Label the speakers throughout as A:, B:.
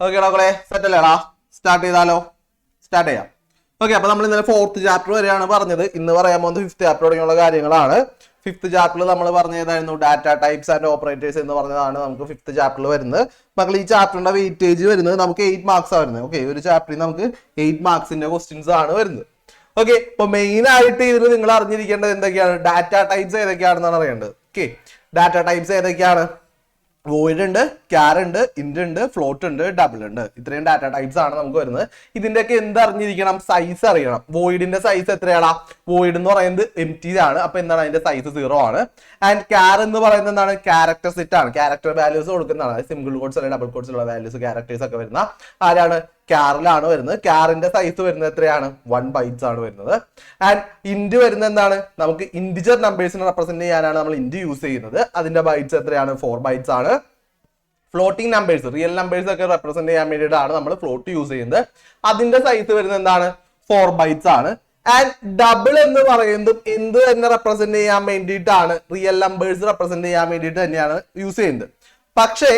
A: ഓക്കേടാ മക്കളെ, സെറ്റ് അല്ലേടാ? സ്റ്റാർട്ട് ചെയ്താലോ? സ്റ്റാർട്ട് ചെയ്യാം. ഓക്കെ, അപ്പൊ നമ്മൾ ഇന്നലെ 4th ചാപ്റ്റർ വരെയാണ് പറഞ്ഞത്. ഇന്ന് പറയാൻ പോകുന്നത് 5th ചാപ്റ്റർ തുടങ്ങിയുള്ള കാര്യങ്ങളാണ്. 5th ചാപ്റ്ററിൽ നമ്മൾ പറഞ്ഞതായിരുന്നു ഡാറ്റ ടൈപ്സ് ആൻഡ് ഓപ്പറേറ്റേഴ്സ് എന്ന് പറഞ്ഞതാണ് നമുക്ക് 5th ചാപ്റ്ററിൽ വരുന്നത്. മക്കൾ ഈ ചാപ്റ്ററിന്റെ വെയിറ്റേജ് വരുന്നത് നമുക്ക് 8 മാർക്സ് ആണ് വരുന്നത്. ഓക്കെ, ഒരു ചാപ്റ്ററിൽ നമുക്ക് 8 മാർക്സിന്റെ ക്വസ്റ്റ്യൻസ് ആണ് വരുന്നത്. ഓക്കെ, അപ്പൊ മെയിൻ ആയിട്ട് ഇതിൽ നിങ്ങൾ അറിഞ്ഞിരിക്കേണ്ടത് എന്തൊക്കെയാണ്? ഡാറ്റ ടൈപ്സ് ഏതൊക്കെയാണെന്നാണ് അറിയേണ്ടത്. ഓക്കെ, ഡാറ്റ ടൈപ്സ് ഏതൊക്കെയാണ്? വോയിഡ് ഉണ്ട്, ക്യാർ ഉണ്ട്, ഇന്റ് ഉണ്ട്, ഫ്ലോട്ട് ഉണ്ട്, ഡബിൾ ഉണ്ട്. ഇത്രയും ഡാറ്റ ടൈപ്സ് ആണ് നമുക്ക് വരുന്നത്. ഇതിന്റെയൊക്കെ എന്ത് അറിഞ്ഞിരിക്കണം? സൈസ് അറിയണം. വോയിഡിന്റെ സൈസ് എത്രയാണ്? വോയിഡ് എന്ന് പറയുന്നത് എംറ്റി ആണ്. അപ്പൊ എന്താണ് അതിന്റെ സൈസ് 0 ആണ്. ആൻഡ് ക്യാർ എന്ന് പറയുന്നത് എന്താണ്? ക്യാരക്ടർ സെറ്റ് ആണ്. ക്യാരക്ടർ വാല്യൂസ് കൊടുക്കുന്നതാണ്. സിംഗിൾ കോഡ്സ് അല്ലെങ്കിൽ ഡബിൾ കോഡ്സ് ഉള്ള വാല്യൂസ് ക്യാരക്ടേഴ്സ് ഒക്കെ വരുന്ന ആരാണ്? ക്യാറിലാണ് വരുന്നത്. ക്യാറിന്റെ സൈസ് വരുന്നത് എത്രയാണ്? 1 ബൈറ്റ്സ് ആണ് വരുന്നത്. ആൻഡ് ഇന്റ് വരുന്നത് എന്താണ്? നമുക്ക് ഇന്റിജർ നമ്പേഴ്സിനെ റെപ്രസെന്റ് ചെയ്യാനാണ് നമ്മൾ ഇന്റ് യൂസ് ചെയ്യുന്നത്. അതിന്റെ ബൈറ്റ്സ് എത്രയാണ്? 4 ബൈറ്റ്സ് ആണ്. ഫ്ലോട്ടിംഗ് നമ്പേഴ്സ്, റിയൽ നമ്പേഴ്സ് ഒക്കെ റെപ്രസെന്റ് ചെയ്യാൻ വേണ്ടിയിട്ടാണ് നമ്മൾ ഫ്ലോട്ട് യൂസ് ചെയ്യുന്നത്. അതിന്റെ സൈസ് വരുന്നത് എന്താണ്? 4 ബൈറ്റ്സ് ആണ്. ആൻഡ് ഡബിൾ എന്ന് പറയുന്നത് എന്ത് തന്നെ റെപ്രസെന്റ് ചെയ്യാൻ വേണ്ടിയിട്ടാണ്? റിയൽ നമ്പേഴ്സ് റെപ്രസെന്റ് ചെയ്യാൻ വേണ്ടിയിട്ട് തന്നെയാണ് യൂസ് ചെയ്യുന്നത്. പക്ഷേ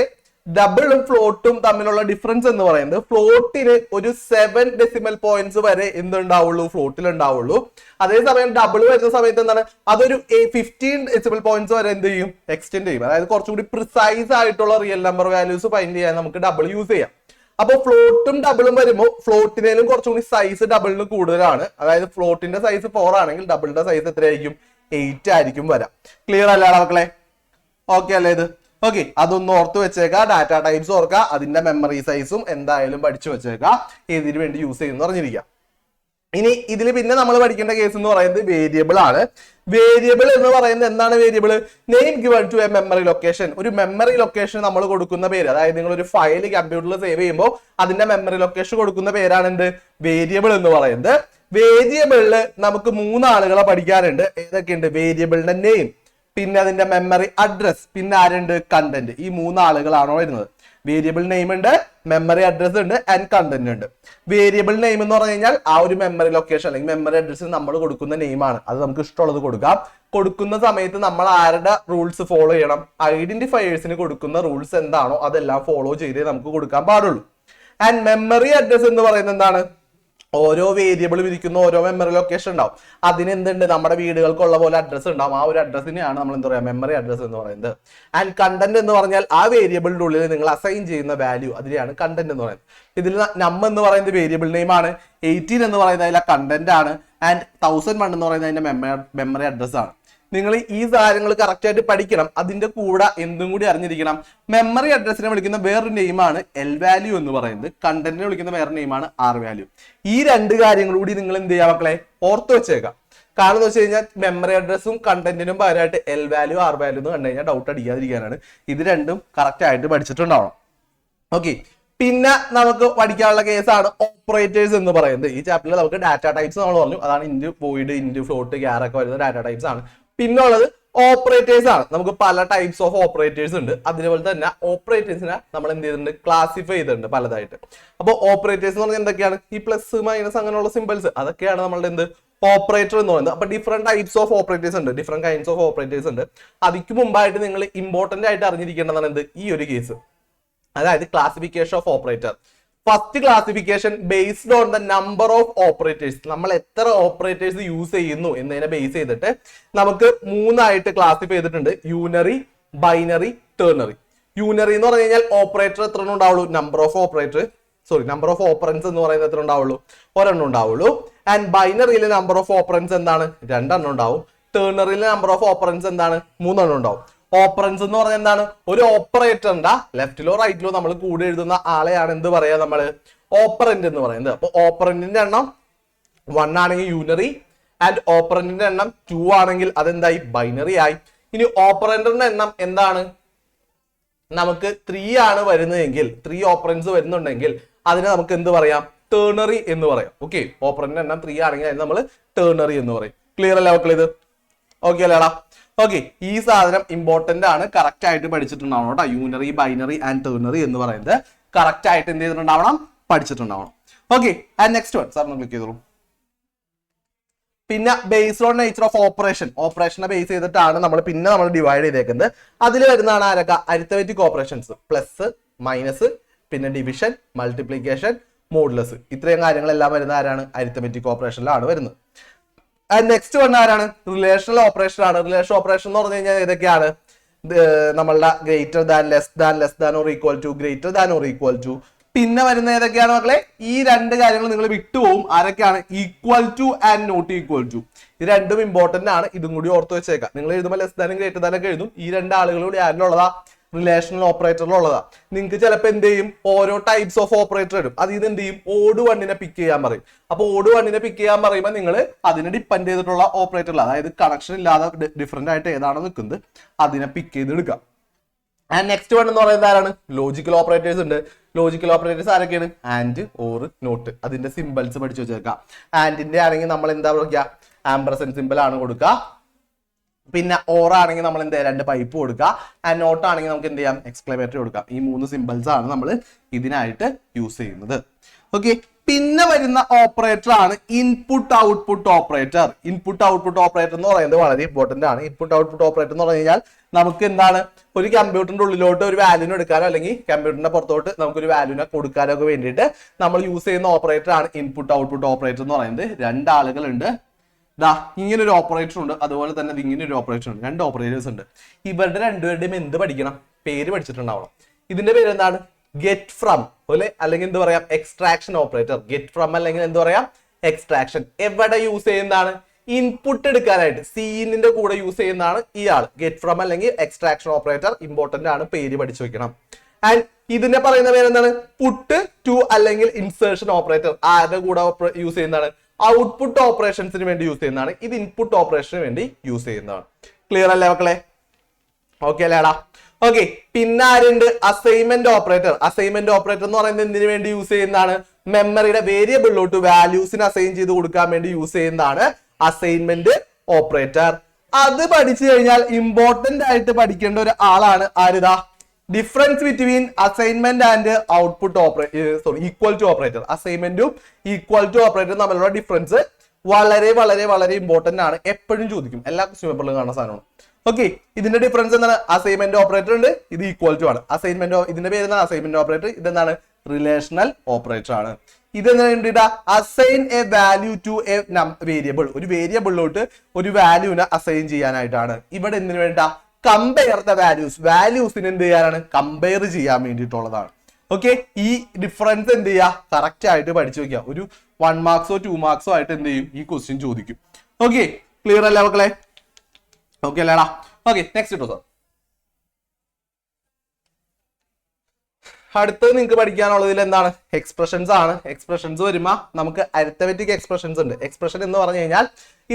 A: ഡബിളും ഫ്ലോട്ടും തമ്മിലുള്ള ഡിഫറൻസ് എന്ന് പറയുന്നത്, ഫ്ലോട്ടിന് ഒരു 7 ഡെസിമൽ പോയിന്റ്സ് വരെ എന്തുണ്ടാവുള്ളൂ? ഫ്ലോട്ടിൽ ഉണ്ടാവുള്ളൂ. അതേസമയം ഡബിൾ വരുന്ന സമയത്ത് എന്താണ്? അതൊരു 15 ഡെസിമൽ പോയിന്റ്സ് വരെ എന്ത് ചെയ്യും? എക്സ്റ്റെൻഡ് ചെയ്യും. അതായത് കുറച്ചുകൂടി പ്രിസൈസ് ആയിട്ടുള്ള റിയൽ നമ്പർ വാല്യൂസ് ഫൈൻഡ് ചെയ്യാൻ നമുക്ക് ഡബിൾ യൂസ് ചെയ്യാം. അപ്പൊ ഫ്ലോട്ടും ഡബിളും വരുമ്പോൾ ഫ്ലോട്ടിനേലും കുറച്ചുകൂടി സൈസ് ഡബിളിന് കൂടുതലാണ്. അതായത് ഫ്ലോട്ടിന്റെ സൈസ് 4 ആണെങ്കിൽ ഡബിളിന്റെ സൈസ് എത്രയായിരിക്കും? 8 ആയിരിക്കും വരാം. ക്ലിയർ അല്ലേ മക്കളെ? ഓക്കെ അല്ലേ ഇത്? ഓക്കെ, അതൊന്ന് ഓർത്ത് വെച്ചേക്കാം. ഡാറ്റ ടൈപ്സ് ഓർക്കുക, അതിന്റെ മെമ്മറി സൈസും എന്തായാലും പഠിച്ചു വെച്ചേക്കാം. ഏതിനു വേണ്ടി യൂസ് ചെയ്യുന്ന പറഞ്ഞിരിക്കാം. ഇനി ഇതിൽ പിന്നെ നമ്മൾ പഠിക്കേണ്ട കേസ് എന്ന് പറയുന്നത് വേരിയബിൾ ആണ്. വേരിയബിൾ എന്ന് പറയുന്നത് എന്താണ്? Variable name given to a memory location. ഒരു മെമ്മറി ലൊക്കേഷൻ നമ്മൾ കൊടുക്കുന്ന പേര്, അതായത് നിങ്ങൾ ഒരു ഫയൽ കമ്പ്യൂട്ടറിൽ സേവ് ചെയ്യുമ്പോൾ അതിന്റെ മെമ്മറി ലൊക്കേഷൻ കൊടുക്കുന്ന പേരാണ് എന്ത്? വേരിയബിൾ എന്ന് പറയുന്നത്. വേരിയബിളില് നമുക്ക് 3 ആളുകളെ പഠിക്കാനുണ്ട്. ഏതൊക്കെയുണ്ട്? വേരിയബിളിന്റെ നെയിം, പിന്നെ അതിന്റെ മെമ്മറി അഡ്രസ്, പിന്നെ ആരുണ്ട്? കണ്ടന്റ്. ഈ 3 ആളുകളാണോ വരുന്നത്? വേരിയബിൾ നെയിം ഉണ്ട്, മെമ്മറി അഡ്രസ് ഉണ്ട്, ആൻഡ് കണ്ടന്റ് ഉണ്ട്. വേരിയബിൾ നെയിം എന്ന് പറഞ്ഞു കഴിഞ്ഞാൽ ആ ഒരു മെമ്മറി ലൊക്കേഷൻ അല്ലെങ്കിൽ മെമ്മറി അഡ്രസ്സിൽ നമ്മൾ കൊടുക്കുന്ന നെയിമാണ്. അത് നമുക്ക് ഇഷ്ടമുള്ളത് കൊടുക്കാം. കൊടുക്കുന്ന സമയത്ത് നമ്മൾ ആരുടെ റൂൾസ് ഫോളോ ചെയ്യണം? ഐഡന്റിഫയേഴ്സിന് കൊടുക്കുന്ന റൂൾസ് എന്താണോ അതെല്ലാം ഫോളോ ചെയ്തേ നമുക്ക് കൊടുക്കാൻ പാടുള്ളൂ. ആൻഡ് മെമ്മറി അഡ്രസ് എന്ന് പറയുന്നത് എന്താണ്? ഓരോ വേരിയബിളും ഇരിക്കുന്ന ഓരോ മെമ്മറി ലൊക്കേഷൻ ഉണ്ടാവും. അതിന് എന്തുണ്ട്? നമ്മുടെ വീടുകൾക്കുള്ള പോലെ അഡ്രസ് ഉണ്ടാവും. ആ ഒരു അഡ്രസ്സിനെയാണ് നമ്മൾ എന്താ പറയുക? മെമ്മറി അഡ്രസ് എന്ന് പറയുന്നത്. ആൻഡ് കണ്ടന്റ് എന്ന് പറഞ്ഞാൽ ആ വേരിയബിളിന്റെ ഉള്ളിൽ നിങ്ങൾ അസൈൻ ചെയ്യുന്ന വാല്യൂ, അതിനെയാണ് കണ്ടന്റ് എന്ന് പറയുന്നത്. ഇതിൽ നം എന്ന് പറയുന്നത് വേരിയബിൾ നെയിം ആണ്. 18 എന്ന് പറയുന്നത് അതിലെ കണ്ടന്റ് ആണ്. ആൻഡ് 1001 എന്ന് പറയുന്നത് അതിന്റെ മെമ്മറി അഡ്രസ് ആണ്. നിങ്ങൾ ഈ കാര്യങ്ങൾ കറക്റ്റ് ആയിട്ട് പഠിക്കണം. അതിന്റെ കൂടെ എന്തും കൂടി അറിഞ്ഞിരിക്കണം. മെമ്മറി അഡ്രസ്സിനെ വിളിക്കുന്ന വേറൊരു നെയിമാണ് എൽ വാല്യൂ എന്ന് പറയുന്നത്. കണ്ടന്റിനെ വിളിക്കുന്ന വേറെ നെയിമാണ് ആർ വാല്യൂ. ഈ 2 കാര്യങ്ങൾ കൂടി നിങ്ങൾ എന്ത് ചെയ്യാം മക്കളെ? ഓർത്ത് വെച്ചേക്കാം. കാരണം എന്ന് വെച്ച് കഴിഞ്ഞാൽ മെമ്മറി അഡ്രസ്സും കണ്ടന്റിനും പകരമായിട്ട് എൽ വാല്യൂ ആർ വാല്യൂ എന്ന് കണ്ടു കഴിഞ്ഞാൽ ഡൗട്ട് അടിക്കാതിരിക്കാനാണ്. ഇത് രണ്ടും കറക്റ്റ് ആയിട്ട് പഠിച്ചിട്ടുണ്ടാവണം. ഓക്കെ, പിന്നെ നമുക്ക് പഠിക്കാനുള്ള കേസാണ് ഓപ്പറേറ്റേഴ്സ് എന്ന് പറയുന്നത്. ഈ ചാപ്റ്ററിൽ നമുക്ക് ഡാറ്റ ടൈപ്സ് നമ്മൾ പറഞ്ഞു. അതാണ് ഇന്റ്, വോയിഡ്, ഇന്റ്, ഫ്ലോട്ട്, ക്യാർ ഒക്കെ വരുന്ന ഡാറ്റ ടൈപ്സ് ആണ്. പിന്നെ ഉള്ളത് ഓപ്പറേറ്റേഴ്സ് ആണ്. നമുക്ക് പല ടൈപ്സ് ഓഫ് ഓപ്പറേറ്റേഴ്സ് ഉണ്ട്. അതേപോലെ തന്നെ ഓപ്പറേറ്റേഴ്സിനെ നമ്മൾ എന്ത് ചെയ്തിട്ടുണ്ട്? ക്ലാസിഫൈ ചെയ്തിട്ടുണ്ട് പലതായിട്ട്. അപ്പോൾ ഓപ്പറേറ്റേഴ്സ് എന്ന് പറഞ്ഞാൽ എന്തൊക്കെയാണ്? ഈ പ്ലസ്, മൈനസ് അങ്ങനെയുള്ള സിമ്പിൾസ്, അതൊക്കെയാണ് നമ്മളുടെ എന്ത്? ഓപ്പറേറ്റർ എന്ന് പറയുന്നത്. അപ്പൊ ഡിഫറെന്റ് ടൈപ്സ് ഓഫ് ഓപ്പറേറ്റേഴ്സ് ഉണ്ട്, ഡിഫറെന്റ് കൈൻഡ്സ് ഓഫ് ഓപ്പറേറ്റേഴ്സ് ഉണ്ട്. അതിക്ക് മുമ്പായിട്ട് നിങ്ങൾ ഇമ്പോർട്ടന്റ് ആയിട്ട് അറിഞ്ഞിരിക്കേണ്ടതാണ് എന്ത്? ഈ ഒരു കേസ്, അതായത് classification of operator. First classification based on the number of operators. നമ്മൾ എത്ര ഓപ്പറേറ്റേഴ്സ് യൂസ് ചെയ്യുന്നു എന്നതിനെ ബേസ് ചെയ്തിട്ട് നമുക്ക് 3 ആയിട്ട് ക്ലാസിഫൈ ചെയ്തിട്ടുണ്ട്: യൂണറി, ബൈനറി, ടെർണറി. യൂണറി എന്ന് പറഞ്ഞു കഴിഞ്ഞാൽ ഓപ്പറേറ്റർ എത്ര ഉണ്ടാവുള്ളൂ? നമ്പർ ഓഫ് ഓപ്പറൻസ് എന്ന് പറയുന്നത് എത്ര ഉണ്ടാവുള്ളൂ? 1 ഉണ്ടാവുള്ളൂ. ആൻഡ് ബൈനറിയിലെ നമ്പർ ഓഫ് ഓപ്പറൻസ് എന്താണ്? 2 ഉണ്ടാവും. ടെർണറിയിലെ നമ്പർ ഓഫ് ഓപ്പറൻസ് എന്താണ്? 3 ഉണ്ടാവും. ഓപ്പറൻസ് എന്ന് പറഞ്ഞാൽ എന്താണ്? ഒരു ഓപ്പറേറ്ററിന്റെ ലെഫ്റ്റിലോ റൈറ്റിലോ നമ്മൾ കൂടെ എഴുതുന്ന ആളെയാണ് എന്ത് പറയാ? നമ്മള് ഓപ്പറന്റ് എന്ന് പറയുന്നത്. അപ്പൊ ഓപ്പറന്റിന്റെ എണ്ണം 1 ആണെങ്കിൽ യൂണറി, ആൻഡ് ഓപ്പറന്റിന്റെ എണ്ണം 2 ആണെങ്കിൽ അതെന്തായി? ബൈനറി ആയി. ഇനി ഓപ്പറന്റിന്റെ എണ്ണം എന്താണ്? നമുക്ക് 3 ആണ് വരുന്നതെങ്കിൽ, 3 ഓപ്പറൻസ് വരുന്നുണ്ടെങ്കിൽ അതിനെ നമുക്ക് എന്ത് പറയാം? ടെർണറി എന്ന് പറയാം. ഓക്കെ, ഓപ്പറന്റിന്റെ എണ്ണം 3 ആണെങ്കിൽ അതിന് നമ്മൾ ടെർണറി എന്ന് പറയും. ക്ലിയർ അല്ലേ മക്കൾ? ഇത് ഓക്കെ അല്ലേടാ? ഓക്കെ, ഈ സാധനം ഇമ്പോർട്ടന്റ് ആണ്. കറക്റ്റ് ആയിട്ട് പഠിച്ചിട്ടുണ്ടാവണം കേട്ടോ. യൂണറി, ബൈനറി ആൻഡ് ടെർണറി എന്ന് പറയുന്നത് കറക്റ്റ് ആയിട്ട് എന്ത് ചെയ്തിട്ടുണ്ടാവണം? പഠിച്ചിട്ടുണ്ടാവണം. Okay, and next one sir click ചെയ്തോളൂ. പിന്നെ ബേസ്ഡ് ഓൺ നേച്ചർ ഓഫ് ഓപ്പറേഷനെ ബേസ് ചെയ്തിട്ടാണ് നമ്മൾ ഡിവൈഡ് ചെയ്തേക്കുന്നത്. അതിൽ വരുന്നതാണ് ആരൊക്കെ? അരിത്തമെറ്റിക് ഓപ്പറേഷൻസ്, പ്ലസ്, മൈനസ്, പിന്നെ ഡിവിഷൻ, മൾട്ടിപ്ലിക്കേഷൻ, മോഡുലസ്, ഇത്രയും കാര്യങ്ങളെല്ലാം വരുന്ന ആരാണ്? അരിത്തമെറ്റിക് ഓപ്പറേഷനിലാണ് വരുന്നത്. നെക്സ്റ്റ് വൺ ആരാണ്? റിലേഷണൽ ഓപ്പറേഷൻ ആണ്. റിലേഷൻ ഓപ്പറേഷൻ എന്ന് പറഞ്ഞു കഴിഞ്ഞാൽ ഏതൊക്കെയാണ്? നമ്മളുടെ greater than, less than or equal to, greater than or equal to. പിന്നെ വരുന്ന ഏതൊക്കെയാണ് മക്കളെ? ഈ രണ്ട് കാര്യങ്ങൾ നിങ്ങൾ വിട്ടുപോകും. ആരൊക്കെയാണ്? Equal to and not equal to. ഇത് രണ്ടും ഇമ്പോർട്ടന്റ് ആണ്. ഇതും കൂടി ഓർത്ത് വെച്ചേക്കാം. നിങ്ങൾ എഴുതുമ്പോൾ ലെസ് ദാനും ഗ്രേറ്റർ ദാനും ഒക്കെ എഴുതും. ഈ രണ്ട് ആളുകളൂടെ ആരിലുള്ളതാ? റിലേഷണൽ ഓപ്പറേറ്ററിലുള്ളതാ. നിങ്ങൾക്ക് ചിലപ്പോൾ എന്ത് ചെയ്യും? ഓരോ ടൈപ്സ് ഓഫ് ഓപ്പറേറ്റർ ഇടും. അത് ഇത് എന്ത് ചെയ്യും? ഓഡ് വണ്ണിനെ പിക്ക് ചെയ്യാൻ പറയും. അപ്പൊ ഓഡ് വണ്ണിനെ പിക്ക് ചെയ്യാൻ പറയുമ്പോൾ നിങ്ങൾ അതിനെ ഡിപ്പെൻഡ് ചെയ്തിട്ടുള്ള ഓപ്പറേറ്ററിൽ, അതായത് കണക്ഷൻ ഇല്ലാതെ ഡിഫറെന്റ് ആയിട്ട് ഏതാണോ നിൽക്കുന്നത് അതിനെ പിക്ക് ചെയ്ത് എടുക്കാം. ആൻഡ് നെക്സ്റ്റ് വൺ എന്ന് പറയുന്നത് ആരാണ്? ലോജിക്കൽ ഓപ്പറേറ്റേഴ്സ് ഉണ്ട്. ലോജിക്കൽ ഓപ്പറേറ്റേഴ്സ് ആരൊക്കെയാണ്? And, or, not. അതിന്റെ സിമ്പിൾസ് പഠിച്ചു വെച്ചേക്കാം. ആൻഡിന്റെ ആണെങ്കിൽ നമ്മൾ എന്താ പറയുക? ആംബർസെന്റ് സിമ്പിൾ ആണ് കൊടുക്കുക. പിന്നെ ഓർ ആണെങ്കിൽ നമ്മൾ എന്ത് ചെയ്യാം? 2 പൈപ്പ് കൊടുക്കുക. ആൻഡ് നോട്ട് ആണെങ്കിൽ നമുക്ക് എന്ത് ചെയ്യാം? എക്സ്ക്ലമേറ്ററി കൊടുക്കാം. ഈ 3 സിമ്പിൾസ് ആണ് നമ്മൾ ഇതിനായിട്ട് യൂസ് ചെയ്യുന്നത്. ഓക്കെ. പിന്നെ വരുന്ന ഓപ്പറേറ്റർ ആണ് input output operator. Input output operator എന്ന് പറയുന്നത് വളരെ ഇമ്പോർട്ടന്റ് ആണ്. ഇൻപുട്ട് ഔട്ട്പുട്ട് ഓപ്പറേറ്റർ എന്ന് പറഞ്ഞു കഴിഞ്ഞാൽ നമുക്ക് എന്താണ്? ഒരു കമ്പ്യൂട്ടറിന്റെ ഉള്ളിലോട്ട് ഒരു വാല്യൂനെ എടുക്കാനോ അല്ലെങ്കിൽ കമ്പ്യൂട്ടറിന്റെ പുറത്തോട്ട് നമുക്കൊരു വാല്യൂനെ കൊടുക്കാനോ ഒക്കെ വേണ്ടിയിട്ട് നമ്മൾ യൂസ് ചെയ്യുന്ന ഓപ്പറേറ്റർ ആണ് ഇൻപുട്ട് ഔട്ട്പുട്ട് ഓപ്പറേറ്റർ എന്ന് പറയുന്നത്. 2 ആളുകളുണ്ട്. ഇങ്ങനെ ഒരു ഓപ്പറേറ്റർ ഉണ്ട്, അതുപോലെ തന്നെ ഇങ്ങനെ ഒരു ഓപ്പറേറ്റർ ഉണ്ട്. 2 ഓപ്പറേറ്റേഴ്സ് ഉണ്ട്. ഇവരുടെ രണ്ടുപേരുടെയും എന്ത് പഠിക്കണം? പേര് പഠിച്ചിട്ടുണ്ടാവണം. ഇതിന്റെ പേര് എന്താണ്? ഗെറ്റ് ഫ്രം പോലെ, അല്ലെങ്കിൽ എന്ത് പറയാം? Extraction operator. ഗെറ്റ് ഫ്രം അല്ലെങ്കിൽ എന്ത് പറയാം? എക്സ്ട്രാക്ഷൻ. എവിടെ യൂസ് ചെയ്യുന്നതാണ്? ഇൻപുട്ട് എടുക്കാനായിട്ട് സീനിന്റെ കൂടെ യൂസ് ചെയ്യുന്നതാണ് ഇയാൾ. ഗെറ്റ് ഫ്രം അല്ലെങ്കിൽ എക്സ്ട്രാക്ഷൻ ഓപ്പറേറ്റർ ഇമ്പോർട്ടന്റ് ആണ്. പേര് പഠിച്ചു വെക്കണം. ആൻഡ് ഇതിനെ പറയുന്ന പേര് എന്താണ്? പുട്ട് ടു അല്ലെങ്കിൽ ഇൻസേർഷൻ ഓപ്പറേറ്റർ. ആരുടെ കൂടെ യൂസ് ചെയ്യുന്നതാണ്? ഔട്ട്പുട്ട് ഓപ്പറേഷൻസിന് വേണ്ടി യൂസ് ചെയ്യുന്നതാണ്. ഇത് ഇൻപുട്ട് ഓപ്പറേഷന് വേണ്ടി യൂസ് ചെയ്യുന്നതാണ്. ക്ലിയർ അല്ലേ മക്കളെ? ഓക്കെ അല്ലേടാ? ഓക്കെ. പിന്നെ ആരുണ്ട്? Assignment operator. അസൈൻമെന്റ് ഓപ്പറേറ്റർ എന്ന് പറയുന്നത് എന്തിനു വേണ്ടി യൂസ് ചെയ്യുന്നതാണ്? മെമ്മറിയുടെ വേരിയബിളിലോട്ട് വാല്യൂസിന് അസൈൻ ചെയ്ത് കൊടുക്കാൻ വേണ്ടി യൂസ് ചെയ്യുന്നതാണ് അസൈൻമെന്റ് ഓപ്പറേറ്റർ. അത് പഠിച്ചു കഴിഞ്ഞാൽ ഇമ്പോർട്ടന്റ് ആയിട്ട് പഠിക്കേണ്ട ഒരു ആളാണ് ആരിതാ? Difference between assignment and output equal to operator. അസൈൻമെന്റും ഈക്വൽ ടു ഓപ്പറേറ്ററും തമ്മിലുള്ള ഡിഫറൻസ് വളരെ വളരെ വളരെ ഇമ്പോർട്ടന്റ് ആണ്. എപ്പോഴും ചോദിക്കും, എല്ലാ ക്വസ്റ്റ്യൻ പേപ്പറിലും കാണുന്ന സാധനമാണ്. ഓക്കെ. ഇതിന്റെ ഡിഫറൻസ് എന്താണ്? അസൈൻമെന്റ് ഓപ്പറേറ്റർ ഉണ്ട്, ഇത് ഈക്വൽ ടു ആണ്. അസൈൻമെന്റ് ഇതിന്റെ പേര് എന്താണ്? Assignment operator. ഇതെന്താണ്? റിലേഷണൽ ഓപ്പറേറ്റർ ആണ്. ഇതെന്താണ് വേണ്ടിയിട്ടാ? Assign a value to a variable. ഒരു വേരിയബിളിലോട്ട് ഒരു വാല്യൂനെ അസൈൻ ചെയ്യാനായിട്ടാണ്. ഇവിടെ എന്തിനു വേണ്ടിട്ടാ? Compare the values. വാല്യൂസിന് എന്ത് ചെയ്യാനാണ്? കമ്പയർ ചെയ്യാൻ വേണ്ടിയിട്ടുള്ളതാണ്. ഓക്കെ. ഈ ഡിഫറൻസ് എന്ത് ചെയ്യുക? കറക്റ്റ് ആയിട്ട് പഠിച്ചു വെക്കുക. ഒരു 1 മാർക്സോ 2 മാർക്സോ ആയിട്ട് എന്ത് ചെയ്യും? ഈ ക്വസ്റ്റ്യൻ ചോദിക്കും. ഓക്കെ. ക്ലിയർ അല്ലേ മക്കളെ? ഓക്കെ അല്ലേടാ? ഓക്കെ. നെക്സ്റ്റ് ഇട്ടോ സാർ. അടുത്തത് നിങ്ങൾക്ക് പഠിക്കാനുള്ളതിൽ എന്താണ്? എക്സ്പ്രഷൻസ് ആണ്. എക്സ്പ്രഷൻസ് വരുമ്പോ നമുക്ക് അരിത്തമെറ്റിക് എക്സ്പ്രഷൻസ് ഉണ്ട്. എക്സ്പ്രഷൻ എന്ന് പറഞ്ഞു കഴിഞ്ഞാൽ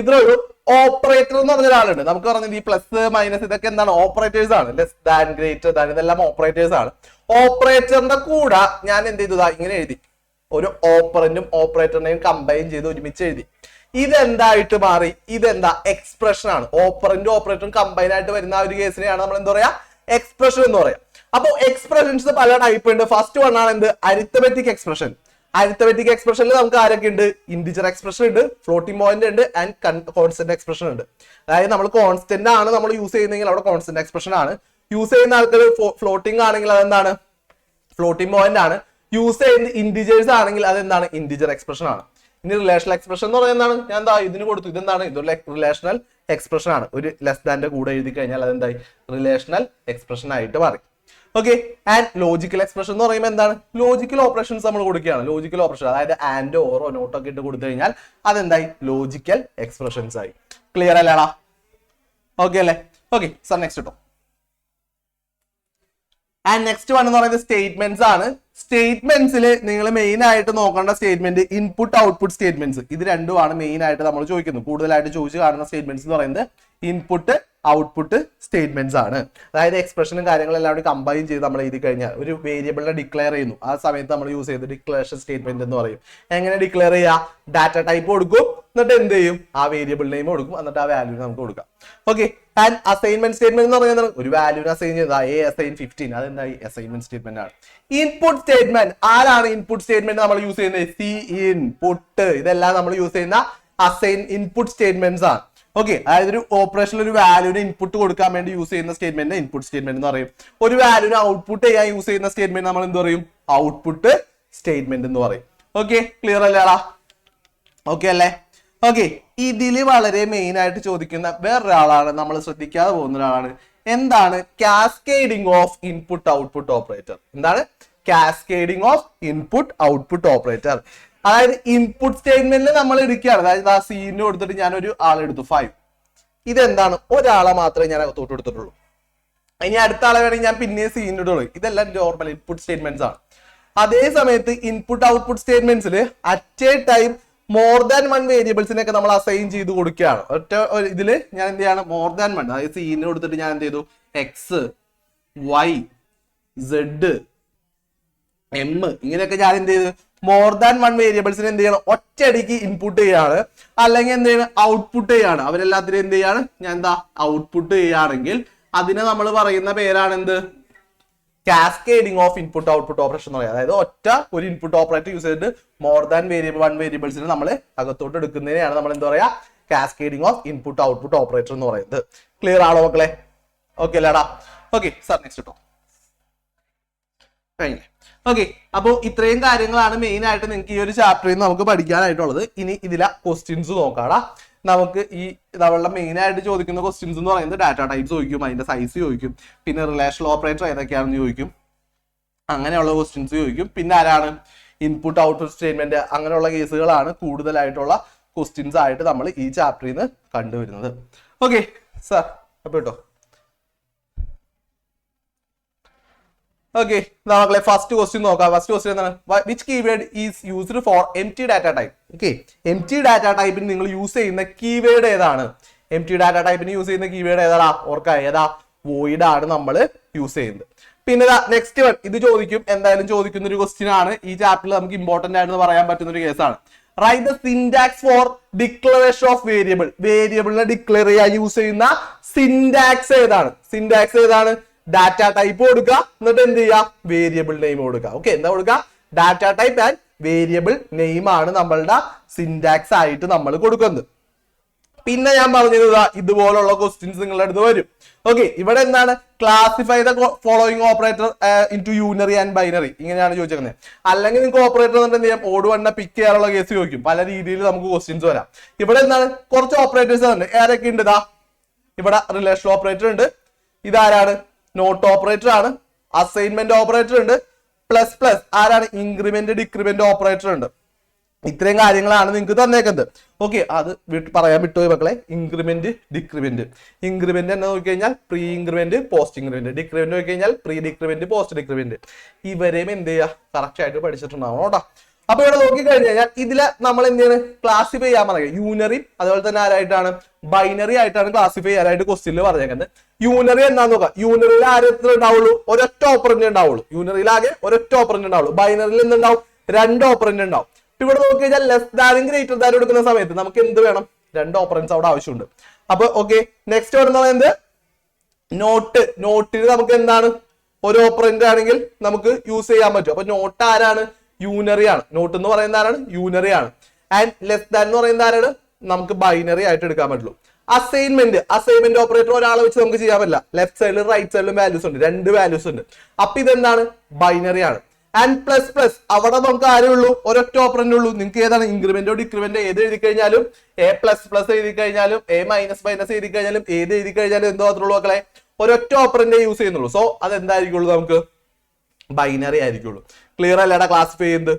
A: ഇതിലൊരു ഓപ്പറേറ്റർ എന്ന് പറഞ്ഞ ഒരാളുണ്ട്. നമുക്ക് പറഞ്ഞത് ഈ പ്ലസ് മൈനസ് ഇതൊക്കെ എന്താണ്? ഓപ്പറേറ്റേഴ്സ് ആണ്. ലെസ് ദാൻ, ഗ്രേറ്റർ ദാൻ, ഇതെല്ലാം ഓപ്പറേറ്റേഴ്സ് ആണ്. ഓപ്പറേറ്ററിന്റെ കൂടെ ഞാൻ എന്ത് ചെയ്തു? ഇങ്ങനെ എഴുതി. ഒരു ഓപ്പറന്റും ഓപ്പറേറ്ററിനെയും കമ്പൈൻ ചെയ്ത് ഒരുമിച്ച് എഴുതി. ഇതെന്തായിട്ട് മാറി? ഇതെന്താ? എക്സ്പ്രഷൻ ആണ്. ഓപ്പറന്റും ഓപ്പറേറ്ററും കമ്പൈൻ ആയിട്ട് വരുന്ന ഒരു കേസിനെയാണ് നമ്മൾ എന്താ പറയാ? എക്സ്പ്രഷൻ എന്ന് പറയാം. അപ്പൊ എക്സ്പ്രഷൻസ് പല ടൈപ്പ് ഉണ്ട്. ഫസ്റ്റ് വൺ ആണ് എന്ത്? Arithmetic expression. അരിത്തമെറ്റിക് എക്സ്പ്രഷനിൽ നമുക്ക് ആരൊക്കെ ഉണ്ട്? ഇന്റിജർ എക്സ്പ്രഷൻ ഉണ്ട്, ഫ്ലോട്ടിംഗ് പോയിന്റ് ഉണ്ട്, ആൻഡ് കോൺസ്റ്റന്റ് എക്സ്പ്രഷൻ ഉണ്ട്. അതായത് നമ്മൾ കോൺസ്റ്റന്റ് ആണ് നമ്മൾ യൂസ് ചെയ്യുന്നതെങ്കിൽ അവിടെ കോൺസ്റ്റന്റ് എക്സ്പ്രഷൻ ആണ്. യൂസ് ചെയ്യുന്ന ആൾക്കാർ ഫ്ലോട്ടിംഗ് ആണെങ്കിൽ അതെന്താണ്? ഫ്ലോട്ടിംഗ് പോയിന്റ് ആണ്. യൂസ് ചെയ്യുന്ന ഇന്റിജേഴ്സ് ആണെങ്കിൽ അതെന്താണ്? ഇന്റിജർ എക്സ്പ്രഷൻ ആണ്. ഇനി റിലേഷണൽ എക്സ്പ്രഷൻ എന്ന് പറയുന്നത് എന്താണ്? ഞാൻ എന്താ ഇതിന് കൊടുത്തു. ഇതെന്താണ്? ഇതൊരു റിലേഷണൽ എക്സ്പ്രഷൻ ആണ്. ഒരു ലെസ് ദാന്റെ കൂടെ എഴുതി കഴിഞ്ഞാൽ അതെന്തായി? റിലേഷണൽ എക്സ്പ്രഷൻ ആയിട്ട് മാറി. ഓക്കെ. ആൻഡ് ലോജിക്കൽ എക്സ്പ്രഷൻ എന്ന് പറയുമ്പോൾ എന്താണ്? ലോജിക്കൽ ഓപ്പറേഷൻസ് നമ്മൾ കൊടുക്കുകയാണ്. ലോജിക്കൽ ഓപ്പറേഷൻ അതായത് ആൻഡ്, ഓറോ, നോട്ടോ ഒക്കെ ഇട്ട് കൊടുത്തു കഴിഞ്ഞാൽ അതെന്തായി? ലോജിക്കൽ എക്സ്പ്രഷൻസ് ആയി. ക്ലിയർ അല്ലേടാ? ഓക്കെ അല്ലേ? Okay sir. നെക്സ്റ്റ് കേട്ടോ. ആൻഡ് നെക്സ്റ്റ് വൺ എന്ന് പറയുന്നത് സ്റ്റേറ്റ്മെന്റ്സ് ആണ്. സ്റ്റേറ്റ്മെന്റ്സിൽ നിങ്ങൾ മെയിൻ ആയിട്ട് നോക്കേണ്ട സ്റ്റേറ്റ്മെന്റ് ഇൻപുട്ട് ഔട്ട്പുട്ട് സ്റ്റേറ്റ്മെന്റ്സ്. ഇത് രണ്ടുമാണ് മെയിൻ ആയിട്ട് നമ്മൾ ചോദിക്കുന്നത്. കൂടുതലായിട്ട് ചോദിച്ച് കാണുന്ന സ്റ്റേറ്റ്മെന്റ്സ് എന്ന് പറയുന്നത് ഇൻപുട്ട് ഔട്ട്പുട്ട് സ്റ്റേറ്റ്മെന്റ്സ് ആണ്. അതായത് എക്സ്പ്രഷനും കാര്യങ്ങളെല്ലാം കൂടി കമ്പൈൻ ചെയ്ത് നമ്മൾ എഴുതി കഴിഞ്ഞാൽ ഒരു വേരിയബിളിനെ ഡിക്ലെയർ ചെയ്യുന്നു. ആ സമയത്ത് നമ്മൾ യൂസ് ചെയ്ത് ഡിക്ലറേഷൻ സ്റ്റേറ്റ്മെന്റ് എന്ന് പറയും. എങ്ങനെ ഡിക്ലെയർ ചെയ്യുക? ഡാറ്റ ടൈപ്പ് കൊടുക്കും, എന്നിട്ട് എന്ത് ചെയ്യും? ആ വേരിയബിൾ നെയിം കൊടുക്കും, എന്നിട്ട് ആ വാല്യൂ നമുക്ക് കൊടുക്കാം. ഓക്കെ. ആൻഡ് അസൈൻമെന്റ് സ്റ്റേറ്റ്മെന്റ് എന്ന് പറയുന്നത് ഒരു വാല്യൂനെ അസൈൻ ചെയ്താൽ അസൈൻ 15 അതെന്തായി? അസൈൻമെന്റ് സ്റ്റേറ്റ്മെന്റ് ആണ്. ഇൻപുട്ട് സ്റ്റേറ്റ്മെന്റ് ആരാണ്? ഇൻപുട്ട് സ്റ്റേറ്റ്മെന്റ് നമ്മൾ യൂസ് ചെയ്യുന്നത് സി ഇൻ, പുട്ട്, ഇതെല്ലാം നമ്മൾ യൂസ് ചെയ്യുന്ന അസൈൻ ഇൻപുട്ട് സ്റ്റേറ്റ്മെന്റ്സ് ആണ്. ഓക്കെ, അതായത് ഒരു ഓപ്പറേഷനിൽ ഒരു വാല്യൂന് ഇൻപുട്ട് കൊടുക്കാൻ വേണ്ടി യൂസ് ചെയ്യുന്ന സ്റ്റേറ്റ്മെന്റ് ഇൻപുട്ട് സ്റ്റേറ്റ്മെന്റ് എന്ന് പറയും. ഒരു വാല്യൂന് ഔട്ട്പുട്ട് ചെയ്യാൻ യൂസ് ചെയ്യുന്ന സ്റ്റേറ്റ്മെന്റ് നമ്മൾ എന്ത് പറയും? ഔട്ട്പുട്ട് സ്റ്റേറ്റ്മെന്റ് എന്ന് പറയും. ഓക്കെ, ക്ലിയർ അല്ലേടാ? ഓക്കെ അല്ലേ? ഓക്കെ, ഇതില് വളരെ മെയിൻ ആയിട്ട് ചോദിക്കുന്ന വേറൊരാളാണ്, നമ്മൾ ശ്രദ്ധിക്കാതെ പോകുന്ന ഒരാളാണ്. എന്താണ് cascading of input output operator? എന്താണ് cascading of input output operator? അതായത് ഇൻപുട്ട് സ്റ്റേറ്റ്മെന്റിൽ നമ്മൾ എടുക്കുകയാണ്. അതായത് ആ സീനിന് കൊടുത്തിട്ട് ഞാൻ ഒരു ആളെടുത്തു 5. ഇതെന്താണ്? ഒരാളെ മാത്രമേ ഞാൻ അകത്തോട്ട് എടുത്തിട്ടുള്ളൂ. ഇനി അടുത്ത ആളെ വേണമെങ്കിൽ ഞാൻ പിന്നെ സീനിന് ഇടുള്ളൂ. ഇതെല്ലാം നോർമൽ ഇൻപുട്ട് സ്റ്റേറ്റ്മെന്റ്സ് ആണ്. അതേ സമയത്ത് ഇൻപുട്ട് ഔട്ട്പുട്ട് സ്റ്റേറ്റ്മെന്റ്സിൽ at a time more than 1 വേരിയബിൾസിനൊക്കെ നമ്മൾ അസൈൻ ചെയ്ത് കൊടുക്കുകയാണ്. ഒറ്റ ഇതില് ഞാൻ എന്ത് ചെയ്യാണ്? മോർ ദാൻ 1, അതായത് സീനിന് കൊടുത്തിട്ട് ഞാൻ എന്ത് ചെയ്തു? എക്സ്, വൈ, സെഡ്, എം, ഇങ്ങനെയൊക്കെ ഞാൻ എന്ത് ചെയ്തു? മോർ ദാൻ 1 വേരിയബിൾസിന് എന്ത് ചെയ്യണം? ഒറ്റയടിക്ക് ഇൻപുട്ട് ചെയ്യാണ്, അല്ലെങ്കിൽ എന്ത് ചെയ്യണം? ഔട്ട്പുട്ട് ചെയ്യാണ്. അവരെല്ലാത്തിനും എന്ത് ചെയ്യാണ്? ഞാൻ എന്താ ഔട്ട്പുട്ട് ചെയ്യുകയാണെങ്കിൽ അതിനെ നമ്മൾ പറയുന്ന പേരാണ് എന്ത്? Cascading of input output operation എന്ന് പറയുന്നത്. അതായത് ഒറ്റ ഒരു ഇൻപുട്ട് ഓപ്പറേറ്റർ യൂസ് ചെയ്തിട്ട് മോർ ദാൻ 1 വേരിയബിൾസിന് നമ്മൾ അകത്തോട്ട് എടുക്കുന്നതിനെയാണ് നമ്മൾ എന്താ പറയാ? Cascading of input output operator എന്ന് പറയുന്നത്. ക്ലിയർ ആണോ മക്കളെ? ഓക്കെ അല്ലേടാ? ഓക്കെ സാർ, നെക്സ്റ്റ് കേട്ടോ. കഴിഞ്ഞേ. ഓക്കെ, അപ്പൊ ഇത്രയും കാര്യങ്ങളാണ് മെയിൻ ആയിട്ട് നിങ്ങൾക്ക് ഈ ഒരു ചാപ്റ്ററിൽ നിന്ന് നമുക്ക് പഠിക്കാനായിട്ടുള്ളത്. ഇനി ഇതിലെ ക്വസ്റ്റ്യൻസ് നോക്കാടാ. നമുക്ക് ഈ നമ്മളുടെ മെയിൻ ആയിട്ട് ചോദിക്കുന്ന ക്വസ്റ്റ്യൻസ് എന്ന് പറയുന്നത് ഡാറ്റ ടൈപ്സ് ചോദിക്കും, അതിന്റെ സൈസ് ചോദിക്കും, പിന്നെ റിലേഷണൽ ഓപ്പറേറ്റർ ഏതൊക്കെയാണെന്ന് ചോദിക്കും, അങ്ങനെയുള്ള ക്വസ്റ്റ്യൻസ് ചോദിക്കും. പിന്നെ ആരാണ്? ഇൻപുട്ട് ഔട്ട്പുട്ട് സ്റ്റേറ്റ്മെന്റ്, അങ്ങനെയുള്ള കേസുകളാണ് കൂടുതലായിട്ടുള്ള ക്വസ്റ്റ്യൻസ് ആയിട്ട് നമ്മൾ ഈ ചാപ്റ്ററിൽ നിന്ന് കണ്ടുവരുന്നത്. ഓക്കെ സാർ, അപ്പൊ കേട്ടോ. ഓക്കെ, നമ്മളെ ഫസ്റ്റ് ക്വസ്റ്റ്യൻ നോക്കാം. ഫസ്റ്റ് ക്വസ്റ്റ്യൻ എന്താണ്? Which keyword is used for empty data type? Okay, empty data ടൈപ്പിന് നിങ്ങൾ യൂസ് ചെയ്യുന്ന കീവേഡ് ഏതാണ്? എം ടി ഡാറ്റ ടൈപ്പിന് യൂസ് ചെയ്യുന്ന കീവേഡ് ഏതാടാ? ഓർക്ക, ഏതാ? വോയിഡ് ആണ് നമ്മൾ യൂസ് ചെയ്യുന്നത്. പിന്നെ നെക്സ്റ്റ് വൺ, ഇത് ചോദിക്കും, എന്തായാലും ചോദിക്കുന്ന ഒരു ക്വസ്റ്റ്യൻ ആണ്. ഈ ചാപ്റ്ററിൽ നമുക്ക് ഇമ്പോർട്ടന്റ് ആയിട്ട് പറയാൻ പറ്റുന്ന ഒരു കേസാണ്. Write the syntax for declaration of variable. വേരിയബിളിനെ ഡിക്ലെയർ ചെയ്യാൻ യൂസ് ചെയ്യുന്ന സിൻടാക്സ് ഏതാണ്? സിൻടാക്സ് ഏതാണ്? ഡാറ്റ ടൈപ്പ് കൊടുക്കുക, എന്നിട്ട് എന്ത് ചെയ്യുക? വേരിയബിൾ നെയിം കൊടുക്കുക. ഓക്കെ, എന്താ കൊടുക്കുക? Data type and variable name ആണ് നമ്മളുടെ സിൻടാക്സ് ആയിട്ട് നമ്മൾ കൊടുക്കുന്നത്. പിന്നെ ഞാൻ പറഞ്ഞത് ഇതുപോലുള്ള ക്വസ്റ്റ്യൻസ് നിങ്ങളുടെ അടുത്ത് വരും. ഓക്കെ, ഇവിടെ എന്താണ്? Classify the following operator into unary and binary, ഇങ്ങനെയാണ് ചോദിച്ചിരിക്കുന്നത്. അല്ലെങ്കിൽ നിങ്ങൾക്ക് ഓപ്പറേറ്റർ എന്ത് ചെയ്യാം? ഓട് വണ്ണ പിക്ക് ചെയ്യാനുള്ള കേസ് ചോദിക്കും. പല രീതിയിൽ നമുക്ക് ക്വസ്റ്റ്യൻസ് വരാം. ഇവിടെ എന്താണ്? കുറച്ച് ഓപ്പറേറ്റേഴ്സ് ഉണ്ട്. ഏതൊക്കെ ഉണ്ട്? ഇവിടെ റിലേഷൻ ഓപ്പറേറ്റർ ഉണ്ട്. ഇതാരാണ്? നോട്ട് ഓപ്പറേറ്റർ ആണ്. അസൈൻമെന്റ് ഓപ്പറേറ്റർ ഉണ്ട്. പ്ലസ് പ്ലസ് ആരാണ്? ഇൻക്രിമെന്റ് ഡിക്രിമെന്റ് ഓപ്പറേറ്റർ ഉണ്ട്. ഇത്രയും കാര്യങ്ങളാണ് നിങ്ങൾക്ക് തന്നേക്കുന്നത്. ഓക്കെ, അത് പറയാൻ വിട്ടുപോയി മക്കളെ. Increment decrement. ഇൻക്രിമെന്റ് എന്ന് നോക്കിക്കഴിഞ്ഞാൽ pre increment, post increment. Decrement നോക്കിക്കഴിഞ്ഞാൽ പ്രീ ഡിക്രിമെന്റ്, പോസ്റ്റ് ഡിക്രിമെന്റ്. ഇവരെയും എന്ത് ചെയ്യുക? കറക്റ്റ് ആയിട്ട് പഠിച്ചിട്ടുണ്ടാവണം കേട്ടോ. അപ്പൊ ഇവിടെ നോക്കിക്കഴിഞ്ഞു കഴിഞ്ഞാൽ ഇതില് നമ്മൾ എന്താണ് ക്ലാസിഫൈ ചെയ്യാൻ പറയുക? യൂണറി, അതുപോലെ തന്നെ ആരായിട്ടാണ്? ബൈനറി ആയിട്ടാണ് ക്ലാസിഫൈ ചെയ്യാനായിട്ട് ക്വസ്റ്റ്യനിൽ പറഞ്ഞേക്കുന്നത്. യൂണറി എന്താന്ന് നോക്കാം. യൂണറിയിൽ ആരെ എത്ര ഉണ്ടാവുള്ളൂ? ഒരൊറ്റ ഓപ്പറന്റ് ഉണ്ടാവുള്ളൂ. യൂണറിയിൽ ആകെ ഒരൊറ്റ ഓപ്പറന്റ് ഉണ്ടാവുള്ളൂ. ബൈനറിയിൽ എന്തുണ്ടാവും? 2 ഓപ്പറന്റ് ഉണ്ടാവും. ഇവിടെ നോക്കി കഴിഞ്ഞാൽ ലെസ് ദാനും ഗ്രേറ്റർ ദാനും എടുക്കുന്ന സമയത്ത് നമുക്ക് എന്ത് വേണം? 2 ഓപ്പറൻസ് അവിടെ ആവശ്യമുണ്ട്. അപ്പൊ ഓക്കെ, നെക്സ്റ്റ് വരുന്നത് എന്ത്? നോട്ട്. നോട്ടിൽ നമുക്ക് എന്താണ്? ഒരു ഓപ്പറന്റ് ആണെങ്കിൽ നമുക്ക് യൂസ് ചെയ്യാൻ പറ്റും. അപ്പൊ നോട്ട് ആരാണ്? യൂണറി ആണ്. നോട്ട് എന്ന് പറയുന്ന ആരാണ്? യൂണറി ആണ്. ആൻഡ് ലെസ് ദാൻ എന്ന് പറയുന്ന ആരാണ്? നമുക്ക് ബൈനറി ആയിട്ട് എടുക്കാൻ പറ്റുള്ളൂ. അസൈൻമെന്റ്. അസൈൻമെന്റ് ഓപ്പറേറ്റർ ഒരാളെ വെച്ച് നമുക്ക് ചെയ്യാൻ പറ്റില്ല. ലെഫ്റ്റ് സൈഡിലും റൈറ്റ് സൈഡിലും വാല്യൂസ് ഉണ്ട്. 2 വാല്യൂസ് ഉണ്ട്. അപ്പൊ ഇതെന്താണ്? ബൈനറി ആണ്. ആൻഡ് പ്ലസ് പ്ലസ്, അവിടെ നമുക്ക് ആരേ ഉള്ളൂ? ഒരൊറ്റ ഓപ്പറന്റ് ഉള്ളൂ. നിങ്ങൾക്ക് ഏതാണ്? ഇൻക്രിമെന്റോ ഡിക്രിമെന്റോ ഏത് എഴുതി കഴിഞ്ഞാലും, എ പ്ലസ് പ്ലസ് എഴുതി കഴിഞ്ഞാലും, എ മൈനസ് മൈനസ് എഴുതി കഴിഞ്ഞാലും, ഏത് എഴുതി കഴിഞ്ഞാലും എന്തോ മാത്രമുള്ളൂ മക്കളെ? ഒരൊറ്റ ഓപ്പറന്റ് യൂസ് ചെയ്യുന്നുള്ളൂ. സോ അത് എന്തായിരിക്കുള്ളൂ? നമുക്ക് ബൈനറി ആയിരിക്കുള്ളൂ. ക്ലിയർ അല്ലേടാ ക്ലാസിഫൈ ചെയ്യുന്നത്?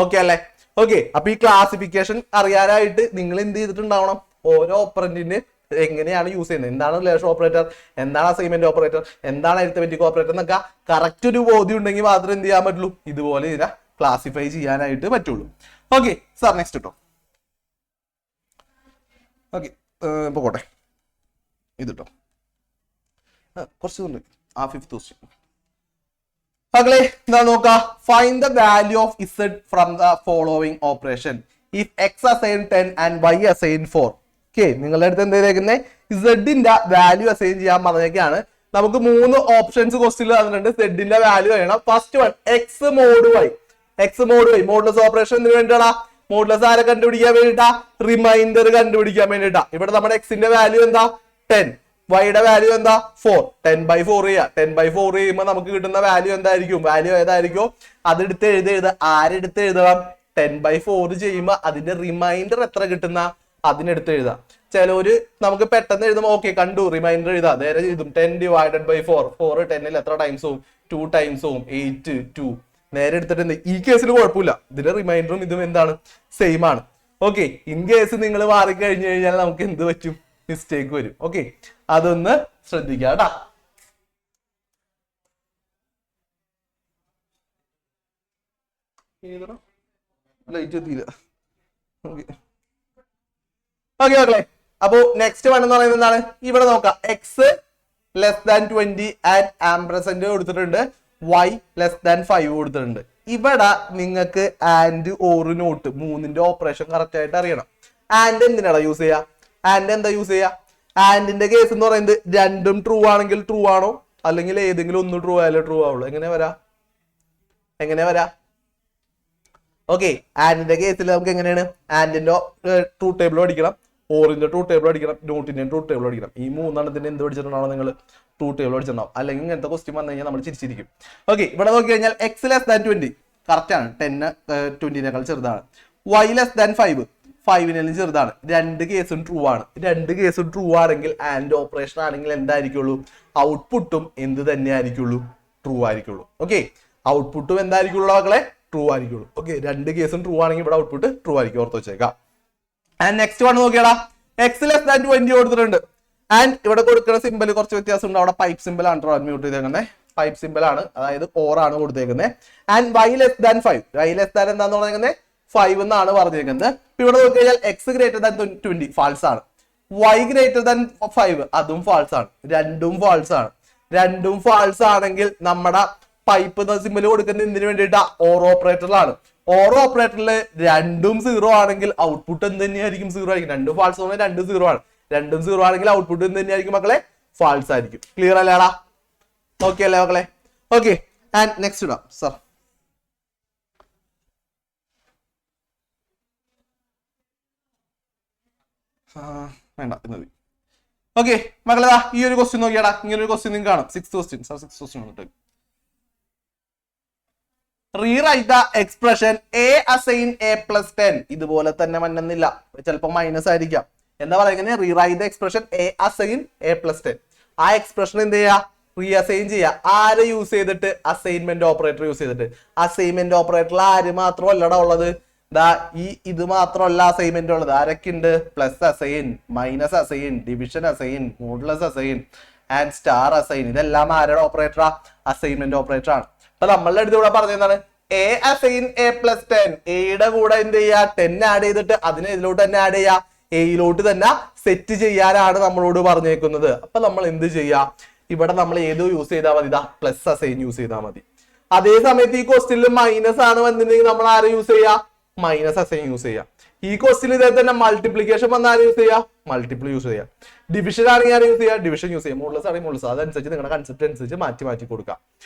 A: ഓക്കെ അല്ലേ? ഓക്കെ, അപ്പൊ ഈ ക്ലാസിഫിക്കേഷൻ അറിയാനായിട്ട് നിങ്ങൾ എന്ത് ചെയ്തിട്ടുണ്ടാവണം? ഓരോ ഓപ്പറന്റിന് എങ്ങനെയാണ് യൂസ് ചെയ്യുന്നത്, എന്താണ് റിലേഷൻ ഓപ്പറേറ്റർ, എന്താണ് അസൈൻമെന്റ് ഓപ്പറേറ്റർ, എന്താണ് അരിത്തമെറ്റിക് ഓപ്പറേറ്റർ എന്നൊക്കെ കറക്റ്റ് ഒരു ബോധ്യം ഉണ്ടെങ്കിൽ മാത്രമേ എന്ത് ചെയ്യാൻ പറ്റുള്ളൂ? ഇതുപോലെ ഇതിനെ ക്ലാസിഫൈ ചെയ്യാനായിട്ട് പറ്റുള്ളൂ. ഓക്കെ സാർ, നെക്സ്റ്റ് കേട്ടോ. ഓക്കെ, പോട്ടെ. ഇത് കേട്ടോ, കുറച്ചുണ്ട്. ആ 5th ക്വസ്റ്റ്യൻ മക്കളെ എന്താ നോക്കാം. Find the value of Z from the following operation if X assign 10 and Y assign 4. Okay, നിങ്ങളുടെ അടുത്ത് എന്ത് ചെയ്തേക്കുന്നത്? ഇസഡിന്റെ വാല്യൂ അസൈൻ ചെയ്യാൻ പറഞ്ഞേക്കാണ്. നമുക്ക് 3 ഓപ്ഷൻസ് ക്വസ്റ്റ്യനിൽ തന്നിട്ടുണ്ട്. സെഡിന്റെ വാല്യൂ വേണം. First one X mod Y. X mod Y modulus operation എന്തിനു വേണ്ടിയാണ്? മോഡുലസ് ആരെ കണ്ടുപിടിക്കാൻ വേണ്ടിട്ടാ? റിമൈൻഡർ കണ്ടുപിടിക്കാൻ വേണ്ടിട്ടാ. ഇവിടെ നമ്മുടെ എക്സിന്റെ വാല്യൂ എന്താ? 10. വൈയുടെ വാല്യൂ എന്താ? 4. 10/4 ചെയ്യാം. 10/4 ചെയ്യുമ്പോൾ നമുക്ക് കിട്ടുന്ന വാല്യൂ എന്തായിരിക്കും? വാല്യൂ ഏതായിരിക്കും? അതെടുത്ത് എഴുതരുത്. ആരെടുത്ത് എഴുതണം? 10/4 ചെയ്യുമ്പോൾ അതിന്റെ റിമൈൻഡർ എത്ര കിട്ടുന്ന അതിനെടുത്ത് എഴുതാം. ചിലവര് നമുക്ക് പെട്ടെന്ന് എഴുതുമ്പോൾ ഓക്കെ കണ്ടു റിമൈൻഡർ എഴുതാം, നേരെ എഴുതും 10/4. 4 10ൽ എത്ര ടൈംസ് പോവും? 2 ടൈംസ് പോവും. 8 2 നേരെ എടുത്തിട്ടുണ്ട്. ഈ കേസിൽ കുഴപ്പമില്ല, ഇതിന്റെ റിമൈൻഡറും ഇതും എന്താണ്? സെയിം ആണ്. ഓക്കെ, ഇൻ കേസ് നിങ്ങൾ മാറി കഴിഞ്ഞു കഴിഞ്ഞാൽ നമുക്ക് എന്ത് പറ്റും? മിസ്റ്റേക്ക് വരും. ഓക്കെ, അതൊന്ന് ശ്രദ്ധിക്കാം കേട്ടാ. ലൈറ്റ് എത്തിയില്ല. ഓക്കെ ഓക്കെ മക്കളെ, അപ്പോ നെക്സ്റ്റ് വൺ എന്ന് പറയുന്നത് എന്താണ്? ഇവിടെ നോക്കാം. എക്സ് ലെസ് ദാൻ 20 ആൻഡ് ആംപ്രസന്റ് കൊടുത്തിട്ടുണ്ട്, y ലെസ് ദാൻ 5 കൊടുത്തിട്ടുണ്ട്. ഇവിടെ നിങ്ങൾക്ക് ആൻഡ് ഓർ നോട്ട് മൂന്നിന്റെ ഓപ്പറേഷൻ കറക്റ്റ് ആയിട്ട് അറിയണം. ആൻഡ് എന്തിനാണ് യൂസ് ചെയ്യാ? ആൻഡ് എന്താ യൂസ് ചെയ്യാ? ആൻഡിന്റെ കേസ് എന്ന് പറയുന്നത് രണ്ടും ട്രൂ ആണെങ്കിൽ ട്രൂ ആണോ, അല്ലെങ്കിൽ ഏതെങ്കിലും ഒന്ന് ട്രൂ ആയാലും ട്രൂ ആവുള്ളൂ. എങ്ങനെ വരാ? ഓക്കെ, ആൻഡിന്റെ കേസിൽ നമുക്ക് എങ്ങനെയാണ്? ആൻഡിന്റെ ട്രൂ ടേബിൾ പഠിക്കണം, ഓറിന്റെ ട്രൂ ടേബിൾ പഠിക്കണം, നോട്ടിന്റെ ട്രൂ ടേബിൾ പഠിക്കണം. ഈ മൂന്നെണ്ണത്തിന്റെ എന്ത് പഠിച്ചിട്ടുണ്ടാവും? നിങ്ങൾ ട്രൂ ടേബിൾ പഠിച്ചിട്ടുണ്ടാവും. അല്ലെങ്കിൽ ഇങ്ങനത്തെ ക്വസ്റ്റ്യൻ വന്നു കഴിഞ്ഞാൽ നമ്മൾ ചിരിച്ചിരിക്കും. ഓക്കെ, ഇവിടെ നോക്കി കഴിഞ്ഞാൽ എക്സ് ലെസ് ദാൻ 20 കറക്റ്റ് ആണ്, 10 20നേക്കാൾ ചെറുതാണ്. y ലെസ് ദാൻ 5 5നേക്കാൾ ചെറുതാണ്. രണ്ട് കേസും ട്രൂ ആണ്. രണ്ട് കേസും ട്രൂ ആണെങ്കിൽ ആൻഡ് ഓപ്പറേഷൻ ആണെങ്കിൽ എന്തായിരിക്കുള്ളൂ? ഔട്ട്പുട്ടും എന്ത് തന്നെ ആയിരിക്കുള്ളൂ? ട്രൂ ആയിരിക്കുള്ളൂ. ഓക്കെ, ഔട്ട്പുട്ടും എന്തായിരിക്കുള്ളൂ മക്കളെ? ട്രൂ ആയിരിക്കുള്ളൂ. ഓക്കെ, രണ്ട് കേസും ട്രൂ ആണെങ്കിൽ ഇവിടെ ഔട്ട്പുട്ട് ട്രൂ ആയിരിക്കും, ഓർത്ത് വെച്ചേക്കാം. ആൻഡ് നെക്സ്റ്റ് വൺ നോക്കിയാടാ, എക്സ് ലെസ് ദാൻ 20 കൊടുത്തിട്ടുണ്ട്. ആൻഡ് ഇവിടെ കൊടുക്കുന്ന സിമ്പിൾ കുറച്ച് വ്യത്യാസം ഉണ്ട്. അവിടെ പൈപ്പ് സിമ്പിൾ ആണ് മ്യൂട്ട് ചെയ്തേക്കുന്നത്, പൈപ്പ് സിമ്പിൾ ആണ്, അതായത് ഓർ ആണ് കൊടുത്തേക്കുന്നത്. And y less than 5 y less than എന്താന്ന് പറഞ്ഞേക്കുന്നത്? 5 എന്നാണ് പറഞ്ഞേക്കുന്നത്. ഇവിടെ നോക്കി കഴിഞ്ഞാൽ എക്സ് ഗ്രേറ്റർ ദാൻ 20 ഫാൾസ് ആണ്, y ഗ്രേറ്റർ ദാൻ 5 അതും ഫാൾസ് ആണ്. രണ്ടും ഫാൾസ് ആണെങ്കിൽ നമ്മുടെ പൈപ്പ് സിമ്പിൾ കൊടുക്കുന്നത് എന്തിനു വേണ്ടിയിട്ടാ? ഓർ ഓപ്പറേറ്ററിലാണ്. ഓർ ഓപ്പറേറ്ററിൽ രണ്ടും 0 ആണെങ്കിൽ ഔട്ട്പുട്ട് എന്ത് തന്നെയായിരിക്കും? 0 ആയിരിക്കും. രണ്ടും ഫാൾസ് ആണെങ്കിൽ രണ്ടും 0 ആണ്. രണ്ടും 0 ആണെങ്കിൽ ഔട്ട്പുട്ട് എന്ത് തന്നെയായിരിക്കും മക്കളെ? ഫാൾസ് ആയിരിക്കും. ക്ലിയർ അല്ലേടാ? ഓക്കെ അല്ലേ മക്കളെ? ഓക്കെ, ആൻഡ് നെക്സ്റ്റ് ഇടാം സർ. വേണ്ട മതി. ഓക്കെ മക്കളെ, ഈ ഒരു ക്വസ്റ്റ്യൻ നോക്കിയാടാ. ഇങ്ങനെ ഒരു ക്വസ്റ്റ്യൻ നിങ്ങൾക്ക് കാണാം. 6th question sir, 6th question വന്നിട്ട് rewrite the expression a assign a plus 10. ഇതുപോലെ തന്നെ മന്നെന്നില്ല, ചിലപ്പോൾ മൈനസ് ആയിരിക്കാം. എന്താ പറയുക? Rewrite the expression a assign a plus 10. ആ എക്സ്പ്രഷൻ എന്ത് ചെയ്യാ? റീ അസൈൻ ചെയ്യാ. ആരെ യൂസ് ചെയ്തിട്ട്? അസൈൻമെന്റ് ഓപ്പറേറ്റർ യൂസ് ചെയ്തിട്ട്. അസൈൻമെന്റ് ഓപ്പറേറ്ററിൽ ആര് മാത്രമല്ലടാ ഉള്ളത്? ഇത് മാത്രമല്ല അസൈൻമെന്റ് ഉള്ളത്. ആരൊക്കെ ഉണ്ട്? Plus assign, minus assign, division assign, modulus assign and star assign. ഇതെല്ലാം ആരുടെ ഓപ്പറേറ്ററാ? അസൈൻമെന്റ് ഓപ്പറേറ്റർ ആണ്. അപ്പൊ നമ്മളുടെ അടുത്ത് ഇവിടെ പറഞ്ഞതാണ് a അസൈൻ a plus 10. എയുടെ കൂടെ എന്ത് ചെയ്യാ? 10 ആഡ് ചെയ്തിട്ട് അതിനെ ഇതിലോട്ട് തന്നെ ആഡ് ചെയ്യാ, എയിലോട്ട് തന്നെ സെറ്റ് ചെയ്യാനാണ് നമ്മളോട് പറഞ്ഞേക്കുന്നത്. അപ്പൊ നമ്മൾ എന്ത് ചെയ്യാ? ഇവിടെ നമ്മൾ ഏതോ യൂസ് ചെയ്താൽ മതി? പ്ലസ് അസൈൻ യൂസ് ചെയ്താൽ മതി. അതേ സമയത്ത് ഈ ക്വസ്റ്റ്യനിൽ മൈനസ് ആണ് വന്നിട്ടുണ്ടെങ്കിൽ നമ്മൾ ആരെ യൂസ് ചെയ്യാ? മൈനസ് അസൈൻ യൂസ് ചെയ്യാം. ഈ ക്വസ്റ്റ്യനിൽ ഇതേ തന്നെ മൾട്ടിപ്ലിക്കേഷൻ വന്ന ആര് യൂസ് ചെയ്യാം? മൾട്ടിപ്പിൾ യൂസ് ചെയ്യാം. ഡിവിഷൻ ആണെങ്കിൽ ആര് യൂസ് ചെയ്യാം? ഡിവിഷൻ യൂസ് ചെയ്യാം. മോഡുലസ് ആണെങ്കിൽ മോഡുലസ്. അതനുസരിച്ച് നിങ്ങളുടെ കൺസെപ്റ്റ് അനുസരിച്ച് മാറ്റി കൊടുക്കാം.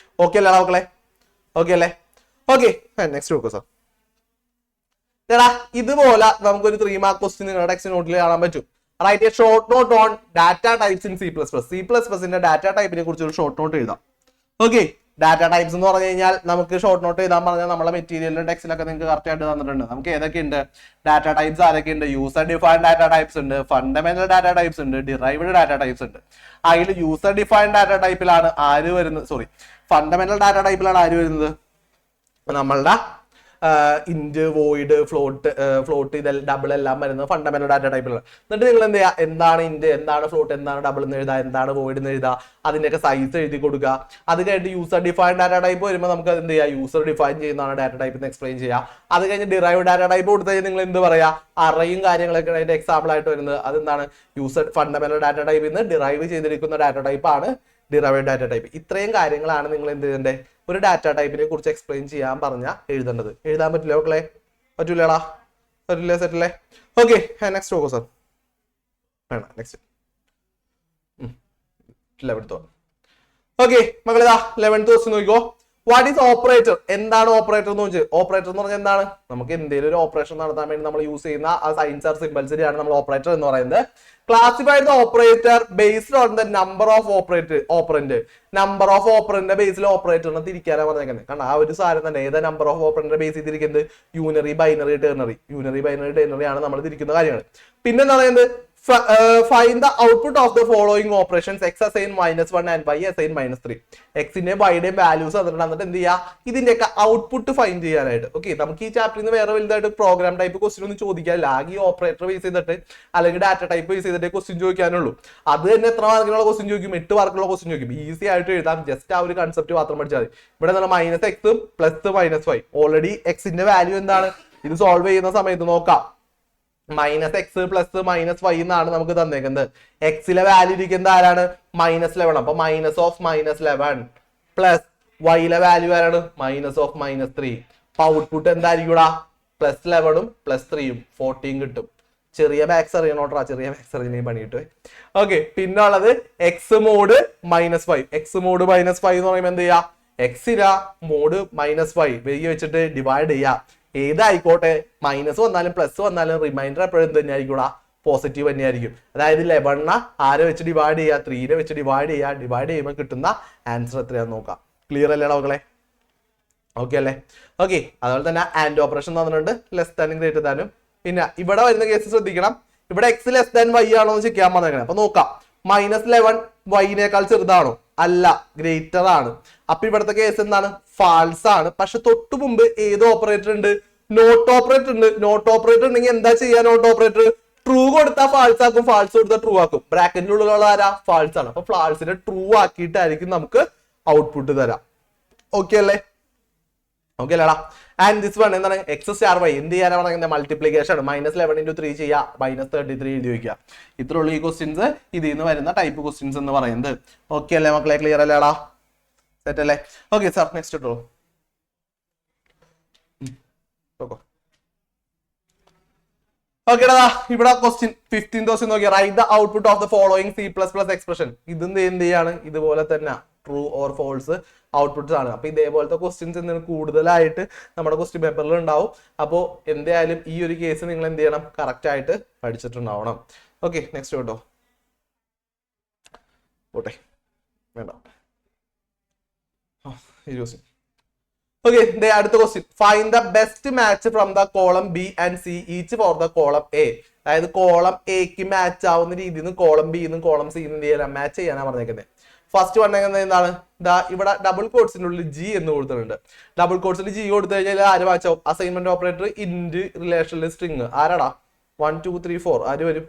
A: ഓക്കെ അല്ലേ മക്കളെ? ഓക്കെ അല്ലേ? ഓക്കെ, നെക്സ്റ്റ് നോക്കൂ സാർ. ചേട്ടാ ഇതുപോലെ നമുക്കൊരു 3 മാർക്ക് ക്വസ്റ്റ്യൻ നിങ്ങളുടെ ടെക്സ്റ്റ് നോട്ടിൽ കാണാൻ പറ്റും. Write a short note on data types in C++. Data ടൈപ്പിനെ കുറിച്ച് ഒരു ഷോർട്ട് നോട്ട് എഴുതാം. ഓക്കെ, ഡാറ്റ ടൈപ്സ് എന്ന് പറഞ്ഞു കഴിഞ്ഞാൽ നമുക്ക് ഷോർട്ട് നോട്ട് എഴുതാൻ പറഞ്ഞാൽ നമ്മളെ മെറ്റീരിയലിലും ടെക്സ്റ്റിലൊക്കെ നിങ്ങൾക്ക് കറക്റ്റ് ആയിട്ട് തന്നിട്ടുണ്ട്. നമുക്ക് ഏതൊക്കെ ഉണ്ട് ഡാറ്റ ടൈപ്സ്? ആരൊക്കെ ഉണ്ട്? യൂസർ ഡിഫൈൻഡ് ഡാറ്റ ടൈപ്സ് ഉണ്ട്, ഫണ്ടമെന്റൽ ഡാറ്റ ടൈപ്സ് ഉണ്ട്, ഡിറൈവ്ഡ് ഡാറ്റ ടൈപ്സ് ഉണ്ട്. അതിൽ യൂസർ ഡിഫൈൻഡ് ഡാറ്റ ടൈപ്പിലാണ് ആര് വരുന്നത്? ഫണ്ടമെന്റൽ ഡാറ്റ ടൈപ്പിലാണ് ആര് വരുന്നത്? നമ്മളുടെ ഇന്റ്, വോയിഡ്, ഫ്ലോട്ട് ഇതെല്ലാം ഡബിൾ എല്ലാം വരുന്നത് ഫണ്ടമെന്റൽ ഡാറ്റ ടൈപ്പിലാണ്. എന്നിട്ട് നിങ്ങൾ എന്ത് ചെയ്യുക? എന്താണ് ഇന്റ്, എന്താണ് ഫ്ലോട്ട്, എന്താണ് ഡബിൾ എന്ന് എഴുതുക, എന്താണ് വോയിഡ് എന്ന് എഴുതുക, അതിന്റെയൊക്കെ സൈസ് എഴുതി കൊടുക്കുക. അത് കഴിഞ്ഞിട്ട് യൂസർ ഡിഫൈൻ ഡാറ്റ ടൈപ്പ് വരുമ്പോൾ നമുക്ക് എന്ത് ചെയ്യുക? യൂസർ ഡിഫൈൻ ചെയ്യുന്നതാണ് ഡാറ്റ ടൈപ്പ് എന്ന് എക്സ്പ്ലെയിൻ ചെയ്യുക. അത് കഴിഞ്ഞ് ഡിറൈവ് ഡാറ്റ ടൈപ്പ് കൊടുത്തു കഴിഞ്ഞാൽ നിങ്ങൾ എന്ത് പറയാ? അറയും കാര്യങ്ങളൊക്കെ അതിന്റെ എക്സാമ്പിൾ ആയിട്ട് വരുന്നത്. അതെന്താണ്? യൂസർ ഫണ്ടമെന്റൽ ഡാറ്റ ടൈപ്പിൽ നിന്ന് ഡിറൈവ് ചെയ്തിരിക്കുന്ന ഡാറ്റ ടൈപ്പ് ആണ് ഡിറൈവ്ഡ് ഡാറ്റ ടൈപ്പ്. ഇത്രയും കാര്യങ്ങളാണ് നിങ്ങൾ എന്ത് ചെയ്യേണ്ടത്? ഒരു ഡാറ്റ ടൈപ്പിനെ കുറിച്ച് എക്സ്പ്ലെയിൻ ചെയ്യാൻ പറഞ്ഞാൽ എഴുതേണ്ടത്. എഴുതാൻ പറ്റില്ല മക്കളെ? പറ്റൂലടാ? പറ്റില്ല? സെറ്റല്ലേ? ഓക്കെ, നെക്സ്റ്റ് നോക്കൂ സാർ. വേണം നെക്സ്റ്റ് 11th. ഓക്കെ മക്കളിതാ 11th ക്വസ്റ്റ്യൻ നോക്കിക്കോ. What is operator? എന്താണ് ഓപ്പറേറ്റർ എന്ന് വെച്ചാൽ ഓപ്പറേറ്റർ എന്ന് പറഞ്ഞാൽ എന്താണ്? നമുക്ക് എന്തെങ്കിലും ഒരു ഓപ്പറേഷൻ നടത്താൻ വേണ്ടി നമ്മൾ യൂസ് ചെയ്യുന്ന ആ സൈൻസ് ആർ സിംബൽസിനെയാണ് നമ്മൾ ഓപ്പറേറ്റർ എന്ന് പറയുന്നത്. Classified the operator based on the number of operand. Number of ഓപ്പറന്റിന്റെ ബേസിൽ ഓപ്പറേറ്ററിനെ തിരിക്കാനാണ് പറഞ്ഞേക്കുന്നത്. കാരണം ആ ഒരു സാധനം തന്നെ ഏതാ നമ്പർ ഓഫ് ഓപ്പറന്റിന്റെ ബേസ് ചെയ്തിരിക്കുന്നത്? യൂണറി, ബൈനറി, ടെർണറി ആണ് നമ്മൾ തിരിക്കുന്ന കാര്യങ്ങൾ. പിന്നെ എന്താ പറയുന്നത്? Find the output of the following operations: x assign -1 and y assign -3. എക്സിന്റെ വൈയുടെയും വാല്യൂസ് എന്നിട്ട് എന്ത് ചെയ്യാ? ഇതിന്റെയൊക്കെ ഔട്ട്പുട്ട് ഫൈൻഡ് ചെയ്യാനായിട്ട്. ഓക്കെ, നമുക്ക് ഈ ചാപ്റ്ററിൽ നിന്ന് വേറെ വലുതായിട്ട് പ്രോഗ്രാം ടൈപ്പ് ക്വസ്റ്റ്യൻ ഒന്നും ചോദിക്കാനില്ല. ആകെ ഈ ഓപ്പറേറ്റർ ബേസ് ചെയ്തിട്ട് അല്ലെങ്കിൽ ഡാറ്റ ടൈപ്പ് ബേസ് ചെയ്തിട്ട് ക്വസ്റ്റ്യൻ ചോദിക്കാനുള്ളൂ. അത് തന്നെ എത്ര മാർക്കിനുള്ള ക്വസ്റ്റ്യൻ ചോദിക്കും? 8 മാർക്കുള്ള ക്വസ്റ്റ്യൻ ചോദിക്കും. ഈസി ആയിട്ട് എഴുതാം. ജസ്റ്റ് ആ ഒരു കൺസെപ്റ്റ് മാത്രം പഠിച്ചാൽ മതി. ഇവിടെ നമ്മൾ -x +-y. ഓൾറെഡി എക്സിന്റെ വാല്യൂ എന്താണ്? ഇത് സോൾവ് ചെയ്യുന്ന സമയത്ത് നോക്കാം. -x +-y എന്നാണ് നമുക്ക് തന്നേക്കുന്നത്. എക്സിലെ വാല്യൂ ഇരിക്കുന്നത് ആരാണ്? -11. അപ്പൊ -11 പ്ലസ് വൈയിലെ വാല്യൂ ആരാണ്? -3. അപ്പൊ ഔട്ട്പുട്ട് എന്തായിരിക്കും? +11 +3 14 കിട്ടും. ചെറിയ മാത്സ് അറിയണോട്ടാ, ചെറിയ മാത്സ് അറിയാൻ പണി കിട്ടും. ഓക്കെ, പിന്നെ ഉള്ളത് എക്സ് മോഡ് -5. എക്സ് മോഡ് -5 എന്ന് പറയുമ്പോൾ എന്ത് ചെയ്യാ? എക്സിനാ മോഡ് -5 വെച്ചിട്ട് ഡിവൈഡ് ചെയ്യാം. ഏതായിക്കോട്ടെ, മൈനസ് വന്നാലും പ്ലസ് വന്നാലും റിമൈൻഡർ എപ്പോഴും തന്നെയായിരിക്കും പോസിറ്റീവ് തന്നെയായിരിക്കും. അതായത് 11 ആരെ വെച്ച് ഡിവൈഡ് ചെയ്യുക? 3 വെച്ച് ഡിവൈഡ് ചെയ്യുക. ഡിവൈഡ് ചെയ്യുമ്പോൾ കിട്ടുന്ന ആൻസർ എത്രയാന്ന് നോക്കാം. ക്ലിയർ അല്ലേ മക്കളെ? ഓക്കെ അല്ലേ? ഓക്കെ, അതുപോലെ തന്നെ ആൻഡ് ഓപ്പറേഷൻ തന്നിട്ടുണ്ട്, ലെസ് ദാനും ഗ്രേറ്റർ ദാനും. പിന്നെ ഇവിടെ വരുന്ന കേസ് ശ്രദ്ധിക്കണം. ഇവിടെ എക്സ് ലെസ് ദാൻ വൈ ആണോ എന്ന് ചെക്ക് ചെയ്യാൻ പറഞ്ഞേക്കണം. അപ്പൊ നോക്കാം, -11 വൈനേക്കാൾ ചെറുതാണോ? അല്ല, ഗ്രേറ്റർ ആണ്. അപ്പൊ ഇവിടുത്തെ കേസ് എന്താണ്? ഫാൾസ് ആണ്. പക്ഷെ തൊട്ടു മുമ്പ് ഏത് ഓപ്പറേറ്റർ ഉണ്ട്? നോട്ട് ഓപ്പറേറ്റർ ഉണ്ട്. നോട്ട് ഓപ്പറേറ്റർ ഉണ്ടെങ്കിൽ എന്താ ചെയ്യാ? നോട്ട് ഓപ്പറേറ്റർ ട്രൂ കൊടുത്താൽ ഫാൾസ് ആക്കും, ഫാൾസ് കൊടുത്താൽ ട്രൂ ആക്കും. ബ്രാക്കറ്റിന്റെ ഉള്ളിലുള്ള ആരാ? ഫാൾസ് ആണ്. അപ്പൊ ഫാൾസിനെ ട്രൂ ആക്കിയിട്ടായിരിക്കും നമുക്ക് ഔട്ട്പുട്ട് തരാം. ഓക്കെ അല്ലേ? ഓക്കെ അല്ലേടാ? ആൻഡ് ദിസ് വൺ എന്താണ്? x⁻y എന്ത് ചെയ്യാനാണ് പറയുന്നത്? മൾട്ടിപ്ലിക്കേഷൻ. -11 × 3 ചെയ്യാ, -33 എഴുതി വെക്കുക. ഇത്രയുള്ള ഈ ക്വസ്റ്റ്യൻസ് ഇതിൽ നിന്ന് വരുന്ന ടൈപ്പ് ക്വസ്റ്റ്യൻസ് എന്ന് പറയുന്നത്. ഓക്കെ അല്ലേ മക്കളെ? ക്ലിയർ അല്ലേടാ? സെറ്റ് അല്ലേ? ഓക്കെ സാർ, നെക്സ്റ്റ് ഇട്ടോ. ഓക്കെടാ, ഇവിടെ ക്വസ്റ്റ്യൻ 15th ക്വസ്റ്റ്യൻ നോക്കിയാൽ right the output of the following C++ expression. ഇതെന്ത് ചെയ്യാണ്? ഇതുപോലെ തന്നെ ട്രൂ ഓർ ഫോൾസ് ഔട്ട്പുട്ട്സ് ആണ്. അപ്പൊ ഇതേപോലത്തെ ക്വസ്റ്റ്യൻസ് എന്താണ് കൂടുതലായിട്ട് നമ്മുടെ ക്വസ്റ്റ്യൻ പേപ്പറിൽ ഉണ്ടാവും. അപ്പോൾ എന്തായാലും ഈ ഒരു കേസ് നിങ്ങൾ എന്ത് ചെയ്യണം? കറക്റ്റ് ആയിട്ട് പഠിച്ചിട്ടുണ്ടാവണം. ഓക്കെ, നെക്സ്റ്റ് കേട്ടോ. ഓട്ടെ, വേണ്ട. ഓക്കെ, അടുത്ത question. Find the best match from the column B and C each for the column A. അതായത് കോളം എക്ക് മാച്ച് ആവുന്ന രീതിയിൽ നിന്ന് കോളം ബി നിന്നും കോളം സി എന്ത് ചെയ്യാൻ മാച്ച് ചെയ്യാനാണ് പറഞ്ഞേക്കുന്നത്. ഫസ്റ്റ് പറഞ്ഞേക്കുന്നത് എന്താണ്? ഇവിടെ ഡബിൾ കോട്സിന്റെ ഉള്ളിൽ ജി എന്ന് കൊടുത്തിട്ടുണ്ട്. ഡബിൾ കോട്സിൽ ജി കൊടുത്തു കഴിഞ്ഞാൽ ആര് മാച്ച് ആവും? അസൈൻമെന്റ് ഓപ്പറേറ്റർ ഇൻഡ് റിലേഷനിൽ സ്ട്രിങ്. ആരാടാ? 1 2 3 4 ആര് വരും?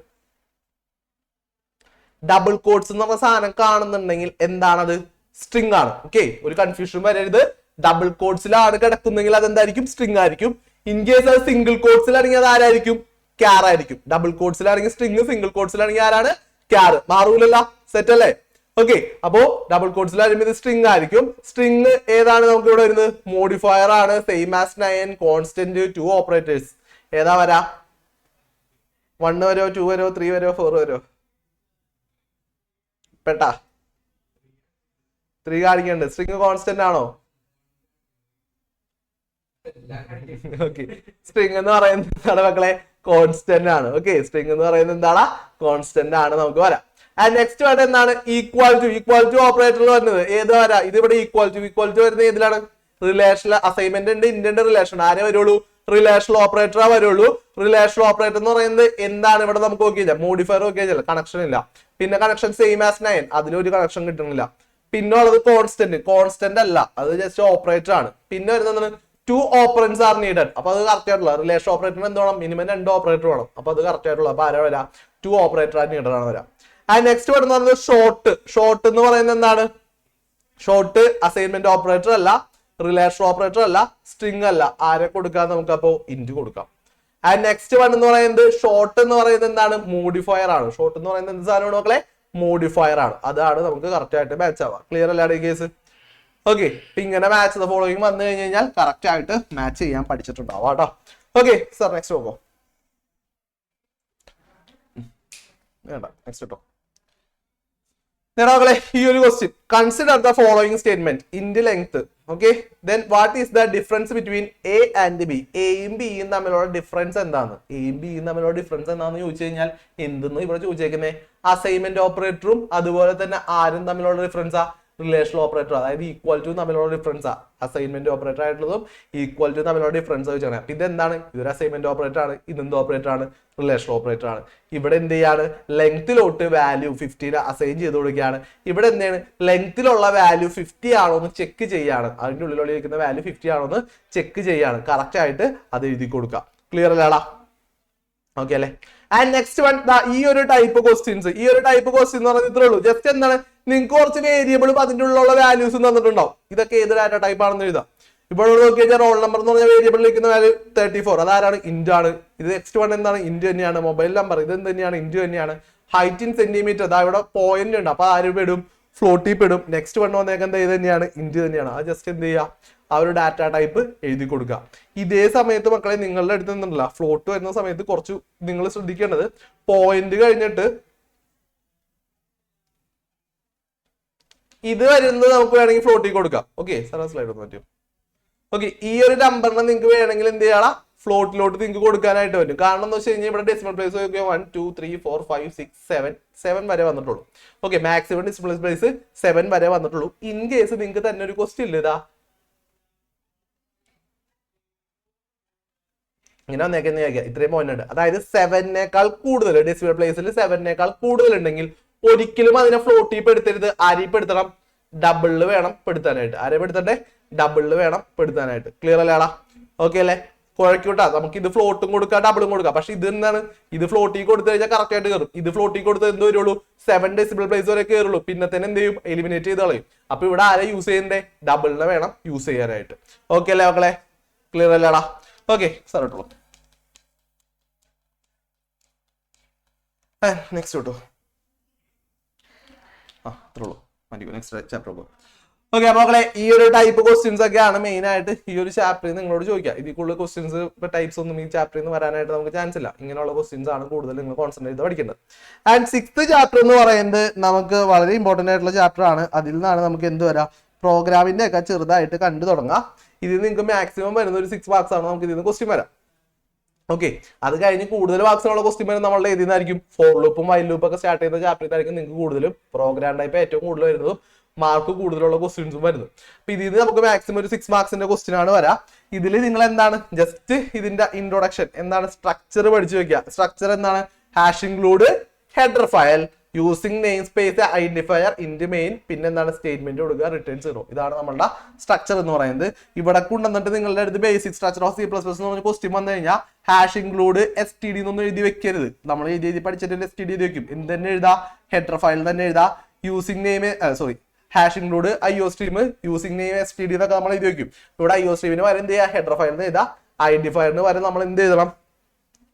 A: ഡബിൾ കോട്സ് എന്ന് പറഞ്ഞ സാധനം കാണുന്നുണ്ടെങ്കിൽ എന്താണത്? സ്ട്രിങ് ആണ്. ഓക്കെ, ഒരു കൺഫ്യൂഷൻ വരരുത്. ഡബിൾ കോട്സിലാണ് കിടക്കുന്നെങ്കിൽ അതെന്തായിരിക്കും? സ്ട്രിങ് ആയിരിക്കും. ഇൻ കേസ് അത് സിംഗിൾ കോട്സിലാണെങ്കിൽ അത് ആരായിരിക്കും? ക്യാർ ആയിരിക്കും. ഡബിൾ കോട്സിലാണെങ്കിൽ സ്ട്രിങ്, സിംഗിൾ കോട്സിലാണെങ്കിൽ ആരാണ്? ക്യാർ. മാറൂലല്ല? സെറ്റ് അല്ലേ? ഓക്കെ, അപ്പോ ഡബിൾ കോട്സിലായിരിക്കും ഇത് സ്ട്രിങ് ആയിരിക്കും. സ്ട്രിങ് ഏതാണ് നമുക്ക് ഇവിടെ വരുന്നത്? മോഡിഫയർ ആണ്. Same as 9, constant, 2 operators. ഏതാ വരാ? 1 വരോ, 2 വരോ, 3 വരോ, 4 വരോ? പെട്ടാ 3 കാണിക്കുന്നുണ്ട്. സ്ട്രിങ് കോൺസ്റ്റന്റ് ആണോ? ഓക്കെ, സ്ട്രിങ് എന്ന് പറയുന്നത് എന്താണ് മക്കളെ? കോൺസ്റ്റന്റ് ആണ്. ഓക്കെ, സ്ട്രിങ് എന്ന് പറയുന്നത് എന്താണ്? കോൺസ്റ്റന്റ് ആണ്. നമുക്ക് വരാം. ആൻഡ് നെക്സ്റ്റ് വേണ്ട എന്താണ്? ഈക്വൽ ടു ഓപ്പറേറ്റർ വരുന്നത് ഏത് വരാ? ഇത് ഇവിടെ ഈക്വൽ ടു വരുന്നത് ഏതിലാണ്? റിലേഷൻ. അസൈൻമെന്റ് ഉണ്ട്, ഇന്റന്റ് റിലേഷൻ. ആരെ വരുള്ളൂ? റിലേഷണൽ ഓപ്പറേറ്റർ വരുള്ളൂ. റിലേഷണൽ ഓപ്പറേറ്റർ എന്ന് പറയുന്നത് എന്താണ്? ഇവിടെ നമുക്ക് നോക്കിയില്ല, മോഡിഫയർ നോക്കിയാൽ കണക്ഷൻ ഇല്ല. പിന്നെ കണക്ഷൻ സെയിം ആസ് 9, അതിലൊരു കണക്ഷൻ കിട്ടുന്നില്ല. പിന്നെ ഉള്ളത് കോൺസ്റ്റന്റ് അല്ല, അത് ജസ്റ്റ് ഓപ്പറേറ്റർ ആണ്. പിന്നെ വരുന്നത് 2 ഓപ്പറൻസ് ആർ നീഡഡ്. അപ്പൊ അത് കറക്റ്റ് ആയിട്ടുള്ള റിലേഷൻ ഓപ്പറേറ്ററിന് എന്ത് വേണം? മിനിമം 2 ഓപ്പറേറ്റർ വേണം. അപ്പൊ അത് കറക്റ്റ് ആയിട്ടുള്ള. അപ്പൊ ആരാ വരാം? 2 ഓപ്പറേറ്റർ ആർ നീഡഡ് ആണ് വരാം. ആൻഡ് നെക്സ്റ്റ് വേർഡ് എന്ന് പറയുന്നത് ഷോർട്ട് എന്ന് പറയുന്നത് എന്താണ്? ഷോർട്ട് അസൈൻമെന്റ് ഓപ്പറേറ്റർ അല്ല, റിലേഷൻ ഓപ്പറേറ്റർ അല്ല, സ്ട്രിങ് അല്ല. ആരെ കൊടുക്കാം? നമുക്ക് അപ്പോ ഇന്റ് കൊടുക്കാം. ആൻഡ് നെക്സ്റ്റ് വൺ എന്ന് പറയുന്നത് ഷോർട്ട് എന്ന് പറയുന്നത് എന്താണ്? മോഡിഫയർ ആണ്. ഷോർട്ട് എന്ന് പറയുന്നത് എന്ത് സാധനമാണ് മക്കളെ? മോഡിഫയർ ആണ്. അതാണ് നമുക്ക് കറക്റ്റ് ആയിട്ട് മാച്ച് ആവാം. ക്ലിയർ അല്ലാതെ ഈ കേസ്? ഓക്കെ, ഇങ്ങനെ മാച്ച് ദ ഫോളോയിങ് വന്നു കഴിഞ്ഞ് കഴിഞ്ഞാൽ കറക്റ്റ് ആയിട്ട് മാച്ച് ചെയ്യാൻ പഠിച്ചിട്ടുണ്ടാവാം കേട്ടോ. ഓക്കെ സാർ, നെക്സ്റ്റ് നോക്കോ. വേണ്ട, നെക്സ്റ്റ് കേട്ടോ. നേടാക്കളെ, ഈ ഒരു question. Consider the following statement. Int length okay. Then what is the difference between A and B? എയും ബിയും തമ്മിലുള്ള ഡിഫറൻസ് എന്താണ്? എയും ബിയും തമ്മിലുള്ള ഡിഫറൻസ് എന്താണെന്ന് ചോദിച്ചു കഴിഞ്ഞാൽ എന്തെന്ന് ഇവിടെ ചോദിച്ചേക്കുന്നത് അസൈൻമെന്റ് ഓപ്പറേറ്ററും അതുപോലെ തന്നെ ആരും തമ്മിലുള്ള ഡിഫറൻസാ റിലേഷണൽ ഓപ്പറേറ്റർ, അതായത് ഈക്വൽ ടു തമ്മിലുള്ള ഡിഫറൻസാ. അസൈൻമെന്റ് ഓപ്പറേറ്റർ ആയിട്ടുള്ളതും ഈക്വൽ ടു തമ്മിലുള്ള ഡിഫറൻസ് വെച്ചാണ്. അപ്പൊ ഇതെന്താണ്? ഇതൊരു അസൈൻമെന്റ് ഓപ്പറേറ്റർ ആണ്, ഇതെന്ത് ഓപ്പറേറ്റർ ആണ്? റിലേഷണൽ ഓപ്പറേറ്റർ ആണ്. ഇവിടെ എന്ത് ചെയ്യാണ്? ലെങ്ത്തിലോട്ട് വാല്യൂ 50 അസൈൻ ചെയ്ത് കൊടുക്കുകയാണ്. ഇവിടെ എന്താണ്? ലെങ്ത്തിലുള്ള വാല്യൂ 50 ആണോ എന്ന് ചെക്ക് ചെയ്യാണ്. അതിന്റെ ഉള്ളിലിരിക്കുന്ന വാല്യൂ 50 ആണോ എന്ന് ചെക്ക് ചെയ്യാണ്. കറക്റ്റ് ആയിട്ട് അത് എഴുതി കൊടുക്കുക. ക്ലിയർ അല്ലേടാ? ഓക്കെ അല്ലെ? ആൻഡ് നെക്സ്റ്റ് വൺ ഈ ഒരു ടൈപ്പ് ക്വസ്റ്റ്യൻസ്. ഈ ഒരു ടൈപ്പ് ക്വസ്റ്റ്യൻ എന്ന് പറഞ്ഞാൽ ഇത്രേ ഉള്ളൂ. ജസ്റ്റ് എന്താണ്, നിങ്ങൾക്ക് കുറച്ച് വേരിയബിളും അതിൻ്റെ ഉള്ളിലുള്ള വാല്യൂസും തന്നിട്ടുണ്ടാവും. ഇതൊക്കെ ഏത് ഡാറ്റ ടൈപ്പ് ആണെന്ന് എഴുതാം. ഇപ്പോൾ നോക്കി കഴിഞ്ഞാൽ റോൾ നമ്പർ എന്ന് പറഞ്ഞ വേരിയബിളിൽ നിൽക്കുന്ന വാല്യൂ 34. അതാരാണ്? ഇന്റ് ആണ്. ഇത് നെക്സ്റ്റ് വൺ എന്താണ്? ഇന്റ് തന്നെയാണ്. മൊബൈൽ നമ്പർ ഇത് എന്ത് തന്നെയാണ്? ഇന്റ് തന്നെയാണ്. ഹൈറ്റ് ഇൻ സെന്റിമീറ്റർ അതാ ഇവിടെ പോയിന്റ് ഉണ്ട്, അപ്പൊ ആര് പെടും? ഫ്ലോട്ടി പെടും. നെക്സ്റ്റ് വൺ വന്നേക്കുന്നത് ഇത് തന്നെയാണ്, ഇന്റ് തന്നെയാണ്. അത് ജസ്റ്റ് എന്ത് ചെയ്യുക? ആ ഒരു ഡാറ്റ ടൈപ്പ് എഴുതി കൊടുക്കുക. ഇതേ സമയത്ത് മക്കളെ നിങ്ങളുടെ അടുത്ത് നിന്നുണ്ടല്ല ഫ്ലോട്ട് വരുന്ന സമയത്ത് കുറച്ച് നിങ്ങൾ ശ്രദ്ധിക്കേണ്ടത്, പോയിന്റ് കഴിഞ്ഞിട്ട് ഇത് വരുന്നത് നമുക്ക് വേണമെങ്കിൽ ഫ്ലോട്ടിൽ കൊടുക്കാം. ഓക്കെ സാർ സ്ലൈഡ് ഒന്ന് പറ്റും. ഓക്കെ, ഈ ഒരു നമ്പറിനെ നിങ്ങൾക്ക് വേണമെങ്കിൽ എന്ത് ചെയ്യണം? ഫ്ലോട്ടിലോട്ട് നിങ്ങൾക്ക് കൊടുക്കാനായിട്ട് പറ്റും. കാരണം എന്ന് വെച്ച് കഴിഞ്ഞാൽ ഇവിടെ ഡെസിമൽ പ്ലേസ് 1 2 3 4 5 6 7 വരെ വന്നിട്ടുള്ളൂ. ഓക്കെ, മാക്സിമം ഡെസിമൽ പ്ലേസ് 7 വരെ വന്നിട്ടുള്ളൂ. ഇൻ കേസ് നിങ്ങൾക്ക് തന്നെ ഒരു ക്വസ്റ്റ്യൻ ഇല്ല, ഇതാ ഇങ്ങനെ വന്നേക്കെന്ന് ചോദിക്കുക. ഇത്രയും പോയിന്റ് ഉണ്ട്, അതായത് 7നേക്കാൾ കൂടുതൽ ഡെസിമൽ പ്ലേസിൽ 7നേക്കാൾ കൂടുതൽ ഉണ്ടെങ്കിൽ ഒരിക്കലും അതിനെ ഫ്ലോട്ടിൽ പെടുത്തരുത്. ആരെയും പെടുത്തണം? ഡബിളിൽ വേണം പെടുത്താനായിട്ട്. ആരെ പെടുത്തണ്ടേ? ഡബിളിൽ വേണം പെടുത്താനായിട്ട്. ക്ലിയർ അല്ലേടാ? ഓക്കെ അല്ലേ? കുഴക്കൂട്ടാ, നമുക്ക് ഇത് ഫ്ലോട്ടും കൊടുക്കാം ഡബിളും കൊടുക്കാം. പക്ഷെ ഇത് എന്താണ്? ഇത് ഫ്ലോട്ടിൽ കൊടുത്തു കഴിഞ്ഞാൽ കറക്റ്റ് ആയിട്ട് കയറും. ഇത് ഫ്ലോട്ടിൽ കൊടുത്ത് എന്ത് വരുള്ളൂ? 7 ഡെസിമൽ പ്ലേസ് വരെ കയറുള്ളൂ. പിന്നെ തന്നെ എന്ത് ചെയ്യും? എലിമിനേറ്റ് ചെയ്ത് കളയും. അപ്പൊ ഇവിടെ ആരെ യൂസ് ചെയ്യണ്ടേ? ഡബിളിനെ വേണം യൂസ് ചെയ്യാനായിട്ട്. ഓക്കെ അല്ലേ മക്കളെ? ക്ലിയർ അല്ലേടാ? ഓക്കെ സാർ ഇട്ടോളൂ. നെക്സ്റ്റ് കേട്ടോ. അത്രേ ഉള്ളൂ. നെക്സ്റ്റ് ചാപ്റ്റർ പോകും. ഓക്കെ, അപ്പൊ മക്കളെ ഈ ഒരു ടൈപ്പ് ക്വസ്റ്റ്യൻസ് ഒക്കെയാണ് മെയിൻ ആയിട്ട് ഈ ഒരു ചാപ്റ്ററിൽ നിങ്ങളോട് ചോദിക്കുക. ഇതിൽ കൂടുതൽ ക്വസ്റ്റ്യൻസ് ഇപ്പൊ ടൈപ്സ് ഒന്നും ഈ ചാപ്റ്ററിൽ നിന്ന് വരാനായിട്ട് നമുക്ക് ചാൻസ് ഇല്ല. ഇങ്ങനെയുള്ള ക്വസ്റ്റ്യൻസ് ആണ് കൂടുതൽ നിങ്ങൾ കോൺസെൻട്രേറ്റ് ചെയ്ത് പഠിക്കേണ്ടത്. ആൻഡ് 6th ചാപ്റ്റർ എന്ന് പറയുന്നത് നമുക്ക് വളരെ ഇമ്പോർട്ടന്റ് ആയിട്ടുള്ള ചാപ്റ്റർ ആണ്. അതിൽ നിന്നാണ് നമുക്ക് എന്ത് വരാം? പ്രോഗ്രാമിന്റെ ഒക്കെ ചെറുതായിട്ട് കണ്ടു തുടങ്ങാം. ഇതിൽ നിങ്ങൾക്ക് മാക്സിമം വരുന്ന ഒരു 6 മാർക്സ് ആണ് നമുക്ക് ഇതിൽ നിന്ന് ക്വസ്റ്റ്യൻ വരാം. ഓക്കെ, അത് കഴിഞ്ഞ് കൂടുതൽ മാർക്സിനുള്ള ക്വസ്റ്റ്യൻ വരുന്നത് നമ്മളുടെ ഏതിനായിരിക്കും? ഫോർ ലൂപ്പും വൈൽ ലൂപ്പും ഒക്കെ സ്റ്റാർട്ട് ചെയ്യുന്ന ചാപ്റ്ററിലായിരിക്കും നിങ്ങൾക്ക് കൂടുതലും പ്രോഗ്രാം ടൈപ്പ് ഏറ്റവും കൂടുതൽ വരുന്നതും മാർക്ക് കൂടുതലുള്ള ക്വസ്റ്റ്യൻസും വരുന്നത്. അപ്പൊ ഇതിൽ നിന്ന് നമുക്ക് മാക്സിമം ഒരു 6 മാർക്സിന്റെ ക്വസ്റ്റ്യൻ ആണ് വരാം. ഇതിൽ നിങ്ങൾ എന്താണ് ജസ്റ്റ് ഇതിന്റെ ഇൻട്രൊഡക്ഷൻ എന്താണ്, സ്ട്രക്ചർ പഠിച്ചു വെക്കുക. സ്ട്രക്ചർ എന്താണ്? Hash include header file using name space identifier int main, പിന്നെ എന്താണ് സ്റ്റേറ്റ്മെന്റ് കൊടുക്കുക, റിട്ടേൺ 0. ഇതാണ് നമ്മുടെ സ്ട്രക്ചർ എന്ന് പറയുന്നത്. ഇവിടെ കൊണ്ടുവന്നിട്ട് നിങ്ങളുടെ അടുത്ത് ബേസിക് സ്ട്രക്ചർ ഓഫ് C++ എന്ന് പറഞ്ഞ ക്വസ്റ്റ്യൻ വന്നു കഴിഞ്ഞാൽ ഹാഷ് ഇൻക്ലൂഡ് STD എന്നൊന്നും എഴുതി വെക്കരുത്. നമ്മൾ എഴുതി പഠിച്ചിട്ട് STD എഴുതി വെക്കും. എന്ത് തന്നെ എഴുതാ? ഹെഡർ ഫയൽ തന്നെ എഴുതാ. Using name hash include IOStream using name STD എന്നൊക്കെ നമ്മൾ എഴുതി വെക്കും. ഇവിടെ IOStreamന് വരെ എന്ത് ചെയ്യുക? ഹെഡർ ഫയലിന് എഴുതാ. ഐഡന്റിഫയറിന് വരെ നമ്മൾ എന്ത് എഴുതണം?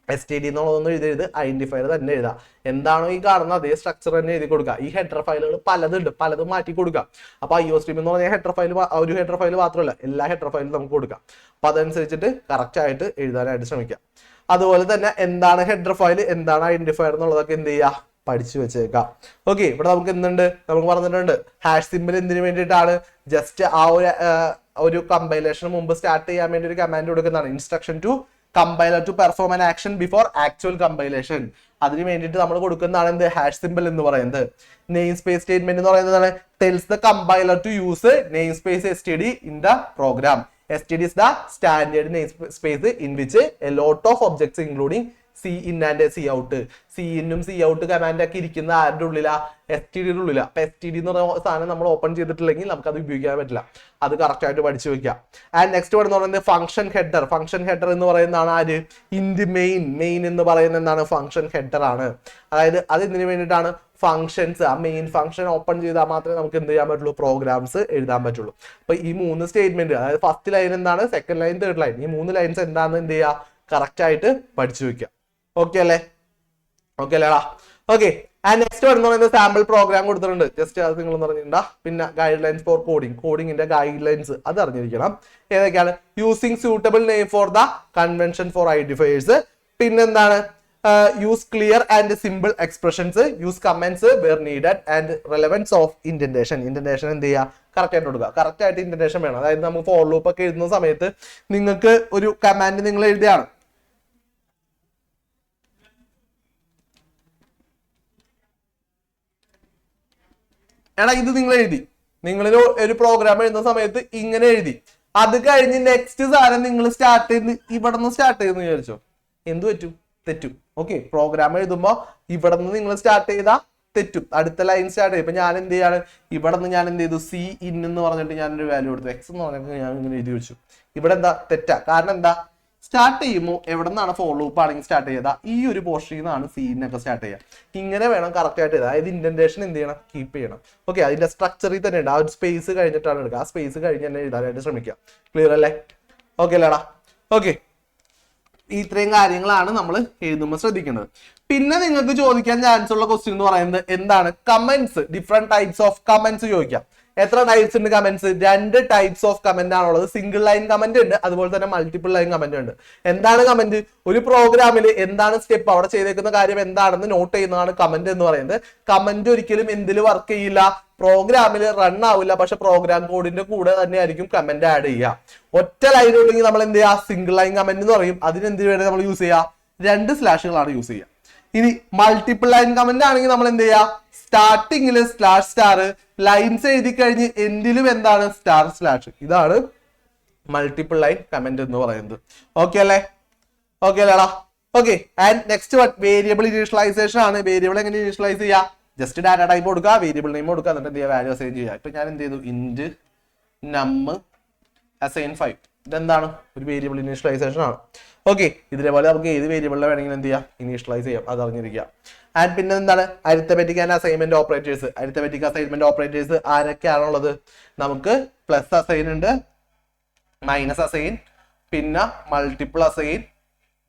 A: STD എന്നുള്ളതൊന്നും എഴുതരുത്, ഐഡന്റിഫയർ തന്നെ എഴുതാം. എന്താണോ ഈ കാണുന്ന അതേ സ്ട്രക്ചർ തന്നെ എഴുതി കൊടുക്കുക. ഈ ഹെഡർ ഫയലുകൾ പലതുണ്ട്, പലതും മാറ്റി കൊടുക്കുക. അപ്പൊ IOStream എന്ന് പറഞ്ഞാൽ ഹെഡർ ഫയൽ ഒരു ഹെഡർ ഫയൽ മാത്രമല്ല, എല്ലാ ഹെഡർ ഫയലും നമുക്ക് കൊടുക്കാം. അപ്പൊ അതനുസരിച്ചിട്ട് കറക്റ്റ് ആയിട്ട് എഴുതാനായിട്ട് ശ്രമിക്കാം. അതുപോലെ തന്നെ എന്താണ് ഹെഡർ ഫയൽ, എന്താണ് ഐഡന്റിഫയർ എന്നുള്ളതൊക്കെ എന്ത് ചെയ്യുക? പഠിച്ചു വെച്ചേക്കാം. ഓക്കെ, ഇവിടെ നമുക്ക് എന്തുണ്ട്? നമുക്ക് പറഞ്ഞിട്ടുണ്ട് ഹാഷ് സിമ്പിൾ എന്തിനു വേണ്ടിയിട്ടാണ്? ജസ്റ്റ് ആ ഒരു കമ്പൈലേഷന് മുമ്പ് സ്റ്റാർട്ട് ചെയ്യാൻ വേണ്ടി ഒരു കമാൻഡ് കൊടുക്കുന്നതാണ്. Instruction to compiler to perform an action before actual compilation. അതിന് വേണ്ടിയിട്ട് നമ്മൾ കൊടുക്കുന്നതാണ് എന്ത്? ഹാഷ് സിമ്പിൾ എന്ന് പറയുന്നത്. നെയിം സ്പേസ് സ്റ്റേറ്റ്മെന്റ് എന്ന് പറയുന്നതാണ് tells the compiler to use name space STD in the program. STD is the standard namespace in which a lot of objects including CIN and COut. CIN-ഉം COut command ഒക്കെ ഇരിക്കുന്ന ആരുടെ ഉള്ളിലാ? STD-യുടെ ഉള്ളിലാ. അപ്പൊ STD എന്ന് പറയുന്ന സാധനം നമ്മൾ ഓപ്പൺ ചെയ്തിട്ടില്ലെങ്കിൽ നമുക്ക് അത് ഉപയോഗിക്കാൻ പറ്റില്ല. അത് കറക്റ്റ് ആയിട്ട് പഠിച്ചു വെക്കാം. ആൻഡ് നെക്സ്റ്റ് എന്ന് പറയുന്നത് ഫംഗ്ഷൻ ഹെഡർ. ഫംഗ്ഷൻ ഹെഡർ എന്ന് പറയുന്നതാണ് ആര്? Int main. മെയിൻ എന്ന് പറയുന്നത് എന്താണ്? ഫംഗ്ഷൻ ഹെഡർ ആണ്. അതായത് അത് എന്തിനു വേണ്ടിയിട്ടാണ്? ഫംഗ്ഷൻസ്, ആ മെയിൻ ഫംഗ്ഷൻ ഓപ്പൺ ചെയ്താൽ മാത്രമേ നമുക്ക് എന്ത് ചെയ്യാൻ പറ്റുള്ളൂ? പ്രോഗ്രാംസ് എഴുതാൻ പറ്റുള്ളൂ. അപ്പൊ ഈ 3 സ്റ്റേറ്റ്മെന്റ്, അതായത് ഫസ്റ്റ് ലൈൻ എന്താണ്, സെക്കൻഡ് ലൈൻ, തേർഡ് ലൈൻ, ഈ 3 ലൈൻസ് എന്താണെന്ന് എന്ത് ചെയ്യുക? കറക്റ്റ് ആയിട്ട് പഠിച്ചു വെക്കുക. ഓക്കെ അല്ലേ? ഓക്കെ അല്ലേടാ? ഓക്കെ, ആൻഡ് നെക്സ്റ്റ് എന്ന് പറയുന്നത് സാമ്പിൾ പ്രോഗ്രാം കൊടുത്തിട്ടുണ്ട്. ജസ്റ്റ് അത് നിങ്ങൾ പറഞ്ഞിട്ടുണ്ടാ. പിന്നെ ഗൈഡ് ലൈൻസ് ഫോർ കോഡിംഗ്, കോഡിങ്ങിന്റെ ഗൈഡ് ലൈൻസ് അത് അറിഞ്ഞിരിക്കണം. ഏതൊക്കെയാണ്? Using suitable name for the convention for identifiers. പിന്നെന്താണ്? Use clear and simple expressions, use comments where needed and relevance of indentation. Indentation എന്ത് ചെയ്യുക, കറക്റ്റ് ആയിട്ട് കൊടുക്കുക. കറക്റ്റ് ആയിട്ട് ഇൻഡന്റേഷൻ വേണം. അതായത് നമുക്ക് ഫോർ ലൂപ്പ് ഒക്കെ എഴുതുന്ന സമയത്ത് നിങ്ങൾക്ക് ഒരു കമാൻഡ് നിങ്ങൾ എഴുതുകയാണ്, എടാ ഇത് നിങ്ങൾ എഴുതി, നിങ്ങൾ ഒരു പ്രോഗ്രാം എഴുതുന്ന സമയത്ത് ഇങ്ങനെ എഴുതി, അത് കഴിഞ്ഞ് നെക്സ്റ്റ് സാധനം നിങ്ങൾ സ്റ്റാർട്ട് ചെയ്ത് ഇവിടെ നിന്ന് സ്റ്റാർട്ട് ചെയ്തെന്ന് വിചാരിച്ചോ, എന്ത് പറ്റും, തെറ്റും. ഓക്കെ, പ്രോഗ്രാം എഴുതുമ്പോ ഇവിടെ നിന്ന് നിങ്ങൾ സ്റ്റാർട്ട് ചെയ്താൽ തെറ്റും, അടുത്ത ലൈൻ സ്റ്റാർട്ട് ചെയ്യും. ഇപ്പൊ ഞാൻ എന്ത് ചെയ്യാണ്, ഇവിടെ നിന്ന് ഞാൻ എന്ത് ചെയ്തു, സി ഇൻ എന്ന് പറഞ്ഞിട്ട് ഞാനൊരു വാല്യൂ കൊടുത്തു, എക്സ് എന്ന് പറഞ്ഞിട്ട് ഞാൻ ഇങ്ങനെ എഴുതി വെച്ചു. ഇവിടെ എന്താ തെറ്റാ, കാരണം എന്താ, സ്റ്റാർട്ട് ചെയ്യുമ്പോൾ എവിടെ നിന്നാണ് ഫോർ ലൂപ്പ് ആണെങ്കിൽ സ്റ്റാർട്ട് ചെയ്താ ഈ ഒരു പോർഷനിൽ നിന്നാണ് സീനൊക്കെ സ്റ്റാർട്ട് ചെയ്യുക. ഇങ്ങനെ വേണം കറക്റ്റ് ആയിട്ട് ചെയ്താൽ. അതായത് ഇൻഡന്റേഷൻ എന്ത് ചെയ്യണം, കീപ്പ് ചെയ്യണം. ഓക്കെ, അതിന്റെ സ്ട്രക്ചറിൽ തന്നെ ഉണ്ട്, ആ ഒരു സ്പേസ് കഴിഞ്ഞിട്ടാണ് എടുക്കുക. ആ സ്പേസ് കഴിഞ്ഞ് തന്നെ എഴുതാനായിട്ട് ശ്രമിക്കുക. ക്ലിയർ അല്ലേ? ഓക്കെ അല്ലേടാ? ഓക്കെ, ഇത്രയും കാര്യങ്ങളാണ് നമ്മൾ എഴുതുമ്പോൾ ശ്രദ്ധിക്കേണ്ടത്. പിന്നെ നിങ്ങൾക്ക് ചോദിക്കാൻ ചാൻസ് ഉള്ള ക്വസ്റ്റ്യൻ എന്ന് പറയുന്നത് എന്താണ്, comments, different types of comments ചോദിക്കാം. എത്ര ടൈപ്സ് ഉണ്ട് കമന്റ്സ്? 2 ടൈപ്സ് ഓഫ് കമന്റ് ആണുള്ളത്. സിംഗിൾ ലൈൻ കമന്റ് ഉണ്ട്, അതുപോലെ തന്നെ മൾട്ടിപ്പിൾ ലൈൻ കമന്റ് ഉണ്ട്. എന്താണ് കമന്റ്? ഒരു പ്രോഗ്രാമിൽ എന്താണ് സ്റ്റെപ്പ്, അവിടെ ചെയ്തേക്കുന്ന കാര്യം എന്താണെന്ന് നോട്ട് ചെയ്യുന്നതാണ് കമന്റ് എന്ന് പറയുന്നത്. കമന്റ് ഒരിക്കലും എന്തിൽ വർക്ക് ചെയ്യില്ല, പ്രോഗ്രാമിൽ റൺ ആവില്ല, പക്ഷെ പ്രോഗ്രാം കോഡിന്റെ കൂടെ തന്നെ ആയിരിക്കും കമന്റ് ആഡ് ചെയ്യുക. ഒറ്റ ലൈൻ ഉണ്ടെങ്കിൽ നമ്മൾ എന്ത് ചെയ്യുക, സിംഗിൾ ലൈൻ കമന്റ് എന്ന് പറയും. അതിന് എന്തിനു വേണ്ടി നമ്മൾ യൂസ് ചെയ്യുക, 2 സ്ലാഷുകളാണ് യൂസ് ചെയ്യുക. ഇനി മൾട്ടിപ്പിൾ ലൈൻ കമന്റ് ആണെങ്കിൽ നമ്മൾ എന്ത് ചെയ്യുക, സ്റ്റാർട്ടിങ്ങില് സ്ലാഷ് സ്റ്റാർ, ലൈൻസ് എഴുതി കഴിഞ്ഞ് എന്തിലും എന്താണ് സ്റ്റാർ സ്ലാഷ്. ഇതാണ് മൾട്ടിപ്പിൾ ലൈൻ കമന്റ് എന്ന് പറയുന്നത്. ഓക്കെ അല്ലേ? ഓക്കെ അല്ലേടാ? Okay, and next one variable initialization ആണ്. വേരിയബിൾ എങ്ങനെ ഇനീഷ്യലൈസ് ചെയ്യുക, ജസ്റ്റ് ഡാറ്റ ടൈപ്പ് കൊടുക്കുക, വേരിയബിൾ നെയിം കൊടുക്കുക, എന്നിട്ട് എന്ത് ചെയ്യുക, വാല്യൂ അസൈൻ ചെയ്യുക. ഇപ്പൊ ഞാൻ എന്ത് ചെയ്തു, ഇന്റ് നം അസൈൻ 5. ഇതെന്താണ്, ഒരു വേരിയബിൾ ഇനീഷ്യലൈസേഷൻ ആണ്. ഓക്കെ, ഇതേപോലെ നമുക്ക് ഏത് വേരിയബിളിലെ വേണമെങ്കിലും എന്ത് ചെയ്യാം, ഇനീഷ്യലൈസ് ചെയ്യാം, അത് അറിഞ്ഞിരിക്കുക. ആൻഡ് പിന്നെ എന്താണ്, arithmetic and assignment operators. Arithmetic assignment operators ആരൊക്കെയാണുള്ളത്, നമുക്ക് പ്ലസ് അസൈൻ ഉണ്ട്, മൈനസ് അസൈൻ, പിന്നെ multiple assign,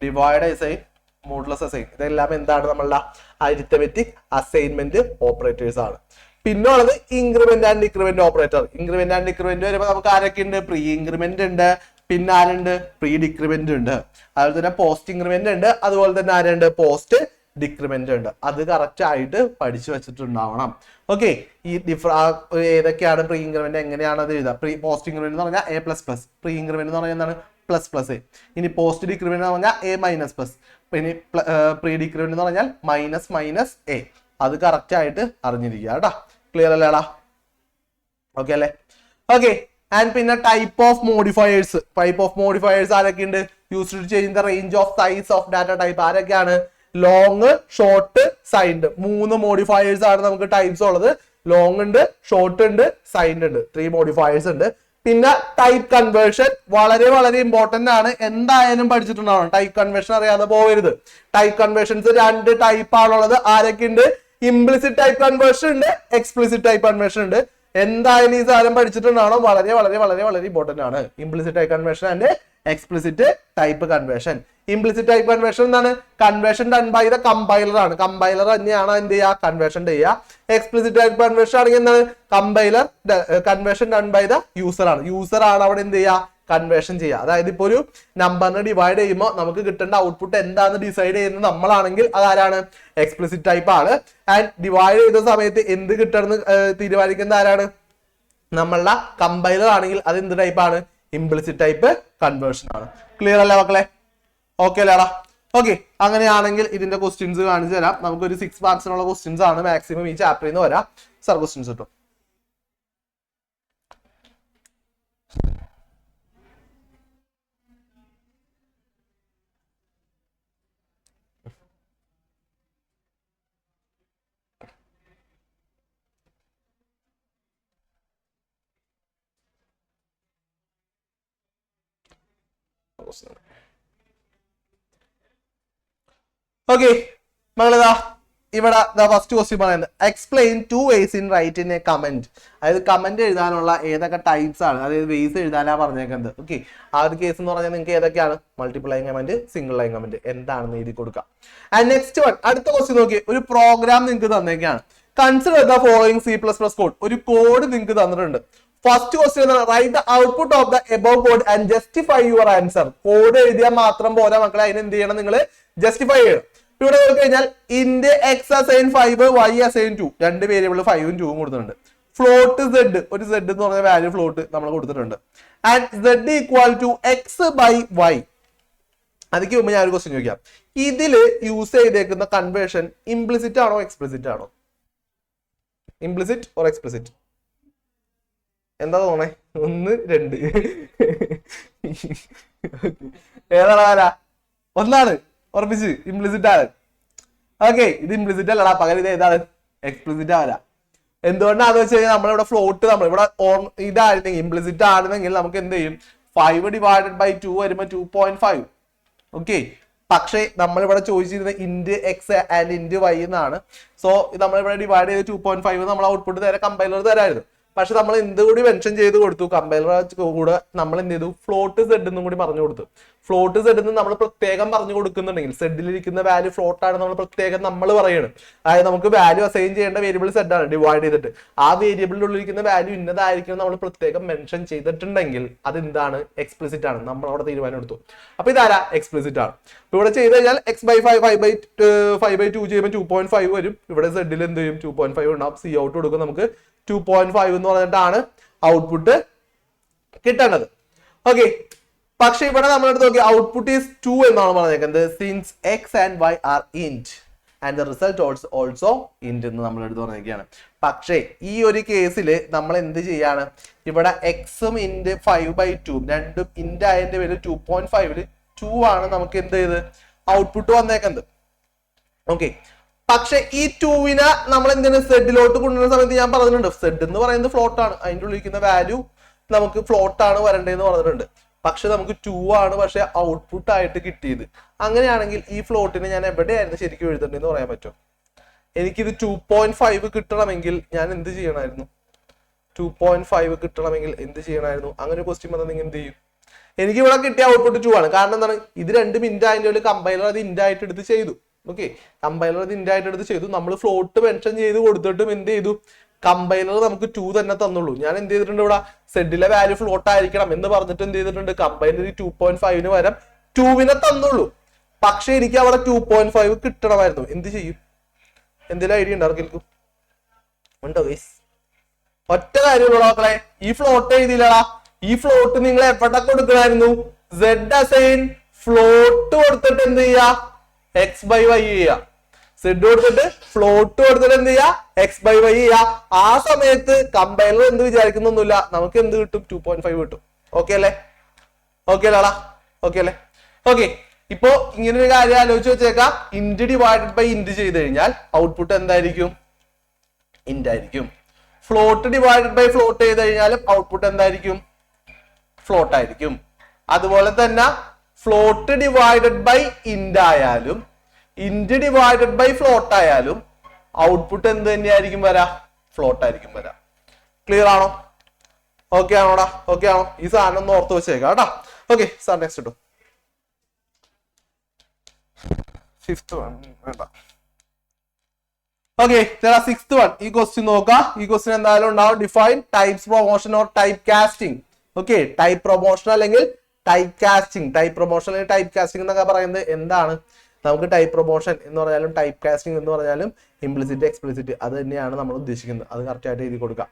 A: divide assign, modulus assign. ഇതെല്ലാം എന്താണ്, നമ്മളുടെ അരിത്തമെറ്റിക് അസൈൻമെന്റ് ഓപ്പറേറ്റേഴ്സ് ആണ്. പിന്നെ ഉള്ളത് increment and decrement operator. Increment and decrement വരുമ്പോൾ നമുക്ക് ആരൊക്കെ ഉണ്ട്, പ്രീ ഇൻക്രിമെന്റ് ഉണ്ട്, പിന്നെ ആരുണ്ട്, പ്രീ ഡിക്രിമെന്റ് ഉണ്ട്, അതുപോലെ തന്നെ പോസ്റ്റ് ഇൻക്രിമെന്റ് ഉണ്ട്, അതുപോലെ തന്നെ ആരുണ്ട്, പോസ്റ്റ് ഡിക്രിമെന്റ് ഉണ്ട്. അത് കറക്റ്റ് ആയിട്ട് പഠിച്ചു വെച്ചിട്ടുണ്ടാവണം. ഓക്കെ, ഈ ഏതൊക്കെയാണ് പ്രീ ഇൻക്രിമെന്റ്, എങ്ങനെയാണ് അത് എഴുതുക. പ്രീ പോസ്റ്റ് ഇൻക്രിമെന്റ് എന്ന് പറഞ്ഞാൽ A++, പ്രീ ഇൻക്രിമെന്റ് എന്ന് പറഞ്ഞാൽ എന്താണ്, ++. ഇനി പോസ്റ്റ് ഡിക്രിമെന്റ് എന്ന് പറഞ്ഞാൽ A-++, ഇനി പ്രീ ഡിക്രിമെന്റ് എന്ന് പറഞ്ഞാൽ -A. അത് കറക്റ്റ് ആയിട്ട് അറിഞ്ഞിരിക്കുക കേട്ടാ. ക്ലിയർ അല്ലേടാ? ഓക്കെ അല്ലേ? ഓക്കെ, ആൻഡ് പിന്നെ type of modifiers. Type of modifiers ആരൊക്കെ ഉണ്ട്, used to change the range of size of data type. ആരൊക്കെയാണ്, ലോങ്, ഷോർട്ട്, സൈൻഡ്. 3 മോഡിഫയേഴ്സ് ആണ് നമുക്ക് ടൈപ്സ് ഉള്ളത്. ലോങ് ഉണ്ട്, ഷോർട്ട് ഉണ്ട്, സൈൻഡ് ഉണ്ട്. 3 മോഡിഫയേഴ്സ് ഉണ്ട്. പിന്നെ ടൈപ്പ് കൺവേർഷൻ വളരെ വളരെ ഇമ്പോർട്ടന്റ് ആണ്, എന്തായാലും പഠിച്ചിട്ടുണ്ടാവണം. ടൈപ്പ് കൺവേർഷൻ അറിയാതെ പോകരുത്. ടൈപ്പ് കൺവേർഷൻസ് 2 ടൈപ്പ് ആണുള്ളത്. ആരൊക്കെ ഉണ്ട്, ഇംപ്ലിസിറ്റ് ടൈപ്പ് കൺവേർഷൻ ഉണ്ട്, എക്സ്പ്ലിസിറ്റ് ടൈപ്പ് കൺവേർഷൻ ഉണ്ട്. എന്തായാലും ഈ സാധനം പഠിച്ചിട്ടുണ്ടാവണം, വളരെ വളരെ വളരെ വളരെ ഇമ്പോർട്ടന്റ് ആണ്. Implicit type conversion and explicit type conversion. Implicit type conversion എന്താണ്, conversion done by the compiler ആണ്. കമ്പൈലർ തന്നെയാണ് എന്ത് ചെയ്യുക, കൺവേർഷൻ ചെയ്യുക. എക്സ്പ്ലിസിറ്റ് ടൈപ്പ് കൺവേർഷൻ ആണെങ്കിൽ എന്താണ്, compiler conversion done by the user ആണ്. യൂസർ ആണ് അവിടെ എന്ത് ചെയ്യുക, കൺവേർഷൻ ചെയ്യുക. അതായത് ഇപ്പൊ ഒരു നമ്പറിനെ ഡിവൈഡ് ചെയ്യുമ്പോൾ നമുക്ക് കിട്ടേണ്ട ഔട്ട്പുട്ട് എന്താണെന്ന് ഡിസൈഡ് ചെയ്യുന്നത് നമ്മളാണെങ്കിൽ അതാരാണ്, എക്സ്പ്ലിസിറ്റ് ടൈപ്പ് ആണ്. ആൻഡ് ഡിവൈഡ് ചെയ്ത സമയത്ത് എന്ത് കിട്ടണമെന്ന് തീരുമാനിക്കുന്ന ആരാണ്, നമ്മളുടെ കമ്പൈലർ ആണെങ്കിൽ അത് എന്ത് ടൈപ്പാണ്, ഇംപ്ലിസിറ്റ് ടൈപ്പ് കൺവേർഷൻ ആണ്. ക്ലിയർ അല്ലേ മക്കളെ? ഓക്കെ അല്ലേടാ? ഓക്കെ, അങ്ങനെയാണെങ്കിൽ ഇതിന്റെ ക്വസ്റ്റ്യൻസ് കാണിച്ചു തരാം. നമുക്കൊരു 6 മാർക്സിനുള്ള ക്വസ്റ്റ്യൻസ് ആണ് മാക്സിമം ഈ ചാപ്റ്ററിൽ നിന്ന് വരാം. സർ ക്വസ്റ്റ്യൻസ് കിട്ടും. ഓക്കെ മകളിതാ ഇവിടെ ഫസ്റ്റ് ക്വസ്റ്റ്യൻ പറയുന്നത്, explain 2 ways in writing a comment. അതായത് കമന്റ് എഴുതാനുള്ള ഏതൊക്കെ ടൈപ്സ് ആണ്, അതായത് വേസ് എഴുതാനാ പറഞ്ഞേക്കുന്നത്. ഓക്കെ, ആ ഒരു കേസ് എന്ന് പറഞ്ഞാൽ നിങ്ങൾക്ക് ഏതൊക്കെയാണ്, multiple line comment, single line comment എന്താണെന്ന് എഴുതി കൊടുക്കാം. ആൻഡ് നെക്സ്റ്റ് വൺ, അടുത്ത ക്വസ്റ്റ്യൻ നോക്കി, ഒരു പ്രോഗ്രാം നിങ്ങൾക്ക് തന്നേക്കാണ്. Consider the following C++ code. ഒരു കോഡ് നിങ്ങൾക്ക് തന്നിട്ടുണ്ട്. First question write the output of the above code and justify your answer. Code എഴുതിയാൽ മാത്രം പോരാ മക്കളെ, അതിന് എന്ത് ചെയ്യണം, നിങ്ങൾ ജസ്റ്റിഫൈ ചെയ്യണം. ഇവിടെ നോക്കി കഴിഞ്ഞാൽ int X assign 5 Y assign 2 രണ്ട് വേരിയബിൾ 5ഉം 2ഉം കൊടുത്തിട്ടുണ്ട്. ഫ്ലോട്ട് സെഡ് ഒരു സെഡ് എന്ന് പറഞ്ഞ വാല്യൂ ഫ്ലോട്ട് നമ്മൾ കൊടുത്തിട്ടുണ്ട്. And Z equal to X by Y. അതിക്ക് മുമ്പ് ഞാൻ ഒരു ക്വസ്റ്റ്യൻ ചോദിക്കാം. ഇതില് യൂസ് ചെയ്തേക്കുന്ന കൺവേർഷൻ ഇംപ്ലിസിറ്റ് ആണോ എക്സ്പ്ലിസിറ്റ് ആണോ? Implicit or explicit? എന്താ തോന്നേ? 1 2 ഏതാണ്? ഒന്നാണ് ഉറപ്പിച്ച്, ഇംപ്ലിസിറ്റ് ആണ്. ഓക്കെ, ഇത് ഇംപ്ലിസിറ്റ് അല്ലടാ, പകരം ഇത് ഏതാണ്? എക്സ്പ്ലിസിറ്റ് ആവല. എന്തുകൊണ്ടാന്ന് വെച്ച് കഴിഞ്ഞാൽ നമ്മളിവിടെ ഫ്ലോട്ട് നമ്മളിവിടെ ഇതായിരുന്നെങ്കിൽ ഇംപ്ലിസിറ്റ് ആയിരുന്നെങ്കിൽ നമുക്ക് എന്ത് ചെയ്യും? 5 ഡിവൈഡഡ് ബൈ 2 വരുമ്പോൾ 2.5. ഓക്കെ, പക്ഷേ നമ്മളിവിടെ ചോദിച്ചിരുന്ന int x and int y എന്നാണ്. സോ നമ്മളിവിടെ ഡിവൈഡ് ചെയ്ത് 2.5 നമ്മൾ ഔട്ട്പുട്ട് നേരെ കമ്പൈലർ തരായിരുന്നു. പക്ഷെ നമ്മൾ എന്തുകൂടി മെൻഷൻ ചെയ്ത് കൊടുത്തു, കമ്പൈലർ കൂടെ നമ്മൾ എന്ത് ചെയ്തു? ഫ്ലോട്ട് സെഡ് എന്നും കൂടി പറഞ്ഞു കൊടുത്തു. ഫ്ലോട്ട് സെഡ് എന്ന് നമ്മൾ പ്രത്യേകം പറഞ്ഞു കൊടുക്കുന്നുണ്ടെങ്കിൽ സെഡിലിരിക്കുന്ന വാല്യൂ ഫ്ലോട്ട് ആണ് നമ്മൾ പ്രത്യേകം നമ്മൾ പറയണം. അതായത് നമുക്ക് വാല്യൂ അസൈൻ ചെയ്യേണ്ട വേരിയബിൾ സെഡ് ആണ് ഡിവൈഡ് ചെയ്തിട്ട്, ആ വേരിയബിളിനുള്ളിരിക്കുന്ന വാല്യൂ ഇന്നതായിരിക്കും നമ്മൾ പ്രത്യേകം മെൻഷൻ ചെയ്തിട്ടുണ്ടെങ്കിൽ അത് എന്താണ്? എക്സ്പ്ലിസിറ്റ് ആണ്. നമ്മൾ അവിടെ തീരുമാനം എടുത്തു. അപ്പൊ ഇതാരാ? എക്സ്പ്ലിസിറ്റ് ആണ്. അപ്പൊ ഇവിടെ ചെയ്ത് കഴിഞ്ഞാൽ എക്സ് ബൈ 5/2 ചെയ്യുമ്പോൾ 2.5 വരും. ഇവിടെ സെഡിൽ എന്ത് ചെയ്യും? 2.5 ഉണ്ടാവും. സി ഔട്ട് കൊടുക്കും നമുക്ക് 2.5 എന്ന് പറഞ്ഞിട്ടാണ് ഔട്ട്പുട്ട് കിട്ടേണ്ടത്. ഓക്കെ, പക്ഷെ ഇവിടെ നമ്മളെടുത്ത് നോക്കി ഔട്ട്പുട്ട് ഈസ് 2 എന്നാണ് പറഞ്ഞേക്കുന്നത്. Since X and Y are int and the result also int എന്ന് നമ്മളെടുത്ത് പറഞ്ഞേക്കാണ്. പക്ഷേ ഈ ഒരു കേസിൽ നമ്മൾ എന്ത് ചെയ്യാണ്? ഇവിടെ എക്സും ഇന്റ് 5/2 രണ്ടും ഇന്റ് ആയതിന്റെ പേര് 2.5 2 ആണ് നമുക്ക് എന്ത് ചെയ്ത് ഔട്ട്പുട്ട് വന്നേക്കുന്നത്. ഓക്കെ, പക്ഷെ ഈ 2വിനെ നമ്മൾ എന്തിനാ സെഡിലോട്ട് കൊണ്ടുവരുന്ന സമയത്ത് ഞാൻ പറഞ്ഞിട്ടുണ്ട്, സെഡ് എന്ന് പറയുന്നത് ഫ്ലോട്ട് ആണ്. അതിൻ്റെ ഉള്ളിരിക്കുന്ന വാല്യൂ നമുക്ക് ഫ്ലോട്ട് ആണ് വരേണ്ടതെന്ന് പറഞ്ഞിട്ടുണ്ട്. പക്ഷെ നമുക്ക് 2 ആണ് പക്ഷെ ഔട്ട്പുട്ട് ആയിട്ട് കിട്ടിയത്. അങ്ങനെയാണെങ്കിൽ ഈ ഫ്ലോട്ടിനെ ഞാൻ എവിടെയായിരുന്നു ശരിക്കും എഴുതേണ്ടതെന്ന് പറയാൻ പറ്റുമോ? എനിക്കിത് 2.5 കിട്ടണമെങ്കിൽ ഞാൻ എന്ത് ചെയ്യണമായിരുന്നു? 2.5 കിട്ടണമെങ്കിൽ എന്ത് ചെയ്യണമായിരുന്നു? അങ്ങനെ ഒരു ക്വസ്റ്റ്യൻ വന്നാൽ നിങ്ങൾ എന്ത് ചെയ്യും? എനിക്ക് ഇവിടെ കിട്ടിയ ഔട്ട്പുട്ട് 2 ആണ്. കാരണം എന്താണ്? ഇത് രണ്ടും ഇന്റ് അതിൻ്റെ ഉള്ളിൽ കമ്പൈലർ അത് ഇന്റ് ആയിട്ട് എടുത്ത് ചെയ്തു. ഓക്കെ, കമ്പൈലർ അത് ഇന്റ് ആയിട്ട് എടുത്ത് ചെയ്തു. നമ്മൾ ഫ്ലോട്ട് മെൻഷൻ ചെയ്ത് കൊടുത്തിട്ടും എന്ത് ചെയ്തു? കമ്പൈലർ നമുക്ക് 2 തന്നെ തന്നുള്ളൂ. ഞാൻ എന്ത് ചെയ്തിട്ടുണ്ട്? ഇവിടെ സെഡിലെ വാല്യൂ ഫ്ലോട്ട് ആയിരിക്കണം എന്ന് പറഞ്ഞിട്ട് എന്ത് ചെയ്തിട്ടുണ്ട്? കമ്പൈലർ 2.5 വരം 2വിനെ തന്നുള്ളൂ. പക്ഷെ എനിക്ക് അവിടെ 2.5 കിട്ടണമായിരുന്നു. എന്ത് ചെയ്യും? എന്തെങ്കിലും ഐഡിയ ഉണ്ടോ ആർക്കെങ്കിലും? ഉണ്ടോ ഗൈസ്? ഒറ്റ കാര്യമുള്ള മക്കളെ, ഈ ഫ്ലോട്ട് എഴുതിയില്ലടാ. ഈ ഫ്ലോട്ട് നിങ്ങൾ എവിടെ കൊടുക്കണമായിരുന്നു? സെഡ് അസൈൻ ഫ്ലോട്ട് കൊടുത്തിട്ട് എന്ത് ചെയ്യാ? എക്സ് ബൈ വൈ ചെയ്യാ. സെഡ് കൊടുത്തിട്ട് ഫ്ലോട്ട് കൊടുത്തിട്ട് എന്ത് ചെയ്യാ? എക്സ് ബൈ വൈ ചെയ്യാ. ആ സമയത്ത് കമ്പൈലർ എന്ത് വിചാരിക്കുന്നൊന്നുമില്ല, നമുക്ക് എന്ത് കിട്ടും? 2.5 കിട്ടും. ഓക്കെ അല്ലേ? ഓക്കെ അല്ലേടാ? ഓക്കെ അല്ലേ? ഓക്കെ, ഇപ്പോ ഇങ്ങനെ ഒരു കാര്യം ആലോചിച്ച് വെച്ചേക്കാം. ഇന്റ് ഡിവൈഡഡ് ബൈ ഇന്റ് ചെയ്ത് കഴിഞ്ഞാൽ ഔട്ട്പുട്ട് എന്തായിരിക്കും? ഇന്റ് ആയിരിക്കും. ഫ്ലോട്ട് ഡിവൈഡഡ് ബൈ ഫ്ലോട്ട് ചെയ്ത് കഴിഞ്ഞാലും ഔട്ട്പുട്ട് എന്തായിരിക്കും? ഫ്ലോട്ട് ആയിരിക്കും. അതുപോലെ തന്നെ ഫ്ലോട്ട് ഡിവൈഡഡ് ബൈ ഇന്റ് ആയാലും ഇന്റ് ഡിവൈഡഡ് ബൈ ഫ്ലോട്ട് ആയാലും ഔട്ട്പുട്ട് എന്ത് തന്നെയായിരിക്കും വരാ? ഫ്ലോട്ട് ആയിരിക്കും വരാ. ക്ലിയർ ആണോ? ഓക്കെ ആണോടാ? ഓക്കെ ആണോ? ഈ സാധനം ഒന്ന് ഓർത്ത് വെച്ചേക്കാം കേട്ടോ. ഓക്കെ, സാർ നെക്സ്റ്റ് ഇട്ടു. 5th one വേണ്ട. Okay, 6th one. ഈ ക്വസ്റ്റ്യൻ നോക്കാം. ഈ ക്വസ്റ്റ്യൻ എന്തായാലും ഉണ്ടാവും. Define types promotion or type casting. Okay, type promotion അല്ലെങ്കിൽ ടൈപ്പ് കാസ്റ്റിംഗ്. ടൈപ്പ് പ്രൊമോഷൻ അല്ലെങ്കിൽ ടൈപ്പ് കാസ്റ്റിംഗ് എന്നൊക്കെ പറയുന്നത് എന്താണ്? നമുക്ക് ടൈപ്പ് പ്രൊമോഷൻ എന്ന് പറഞ്ഞാലും ടൈപ്പ് കാസ്റ്റിംഗ് എന്ന് പറഞ്ഞാലും ഇംപ്ലിസിറ്റ് എക്സ്പ്ലിസിറ്റ് അത് തന്നെയാണ് നമ്മൾ ഉദ്ദേശിക്കുന്നത്. അത് കറക്റ്റ് ആയിട്ട് എഴുതി കൊടുക്കാം.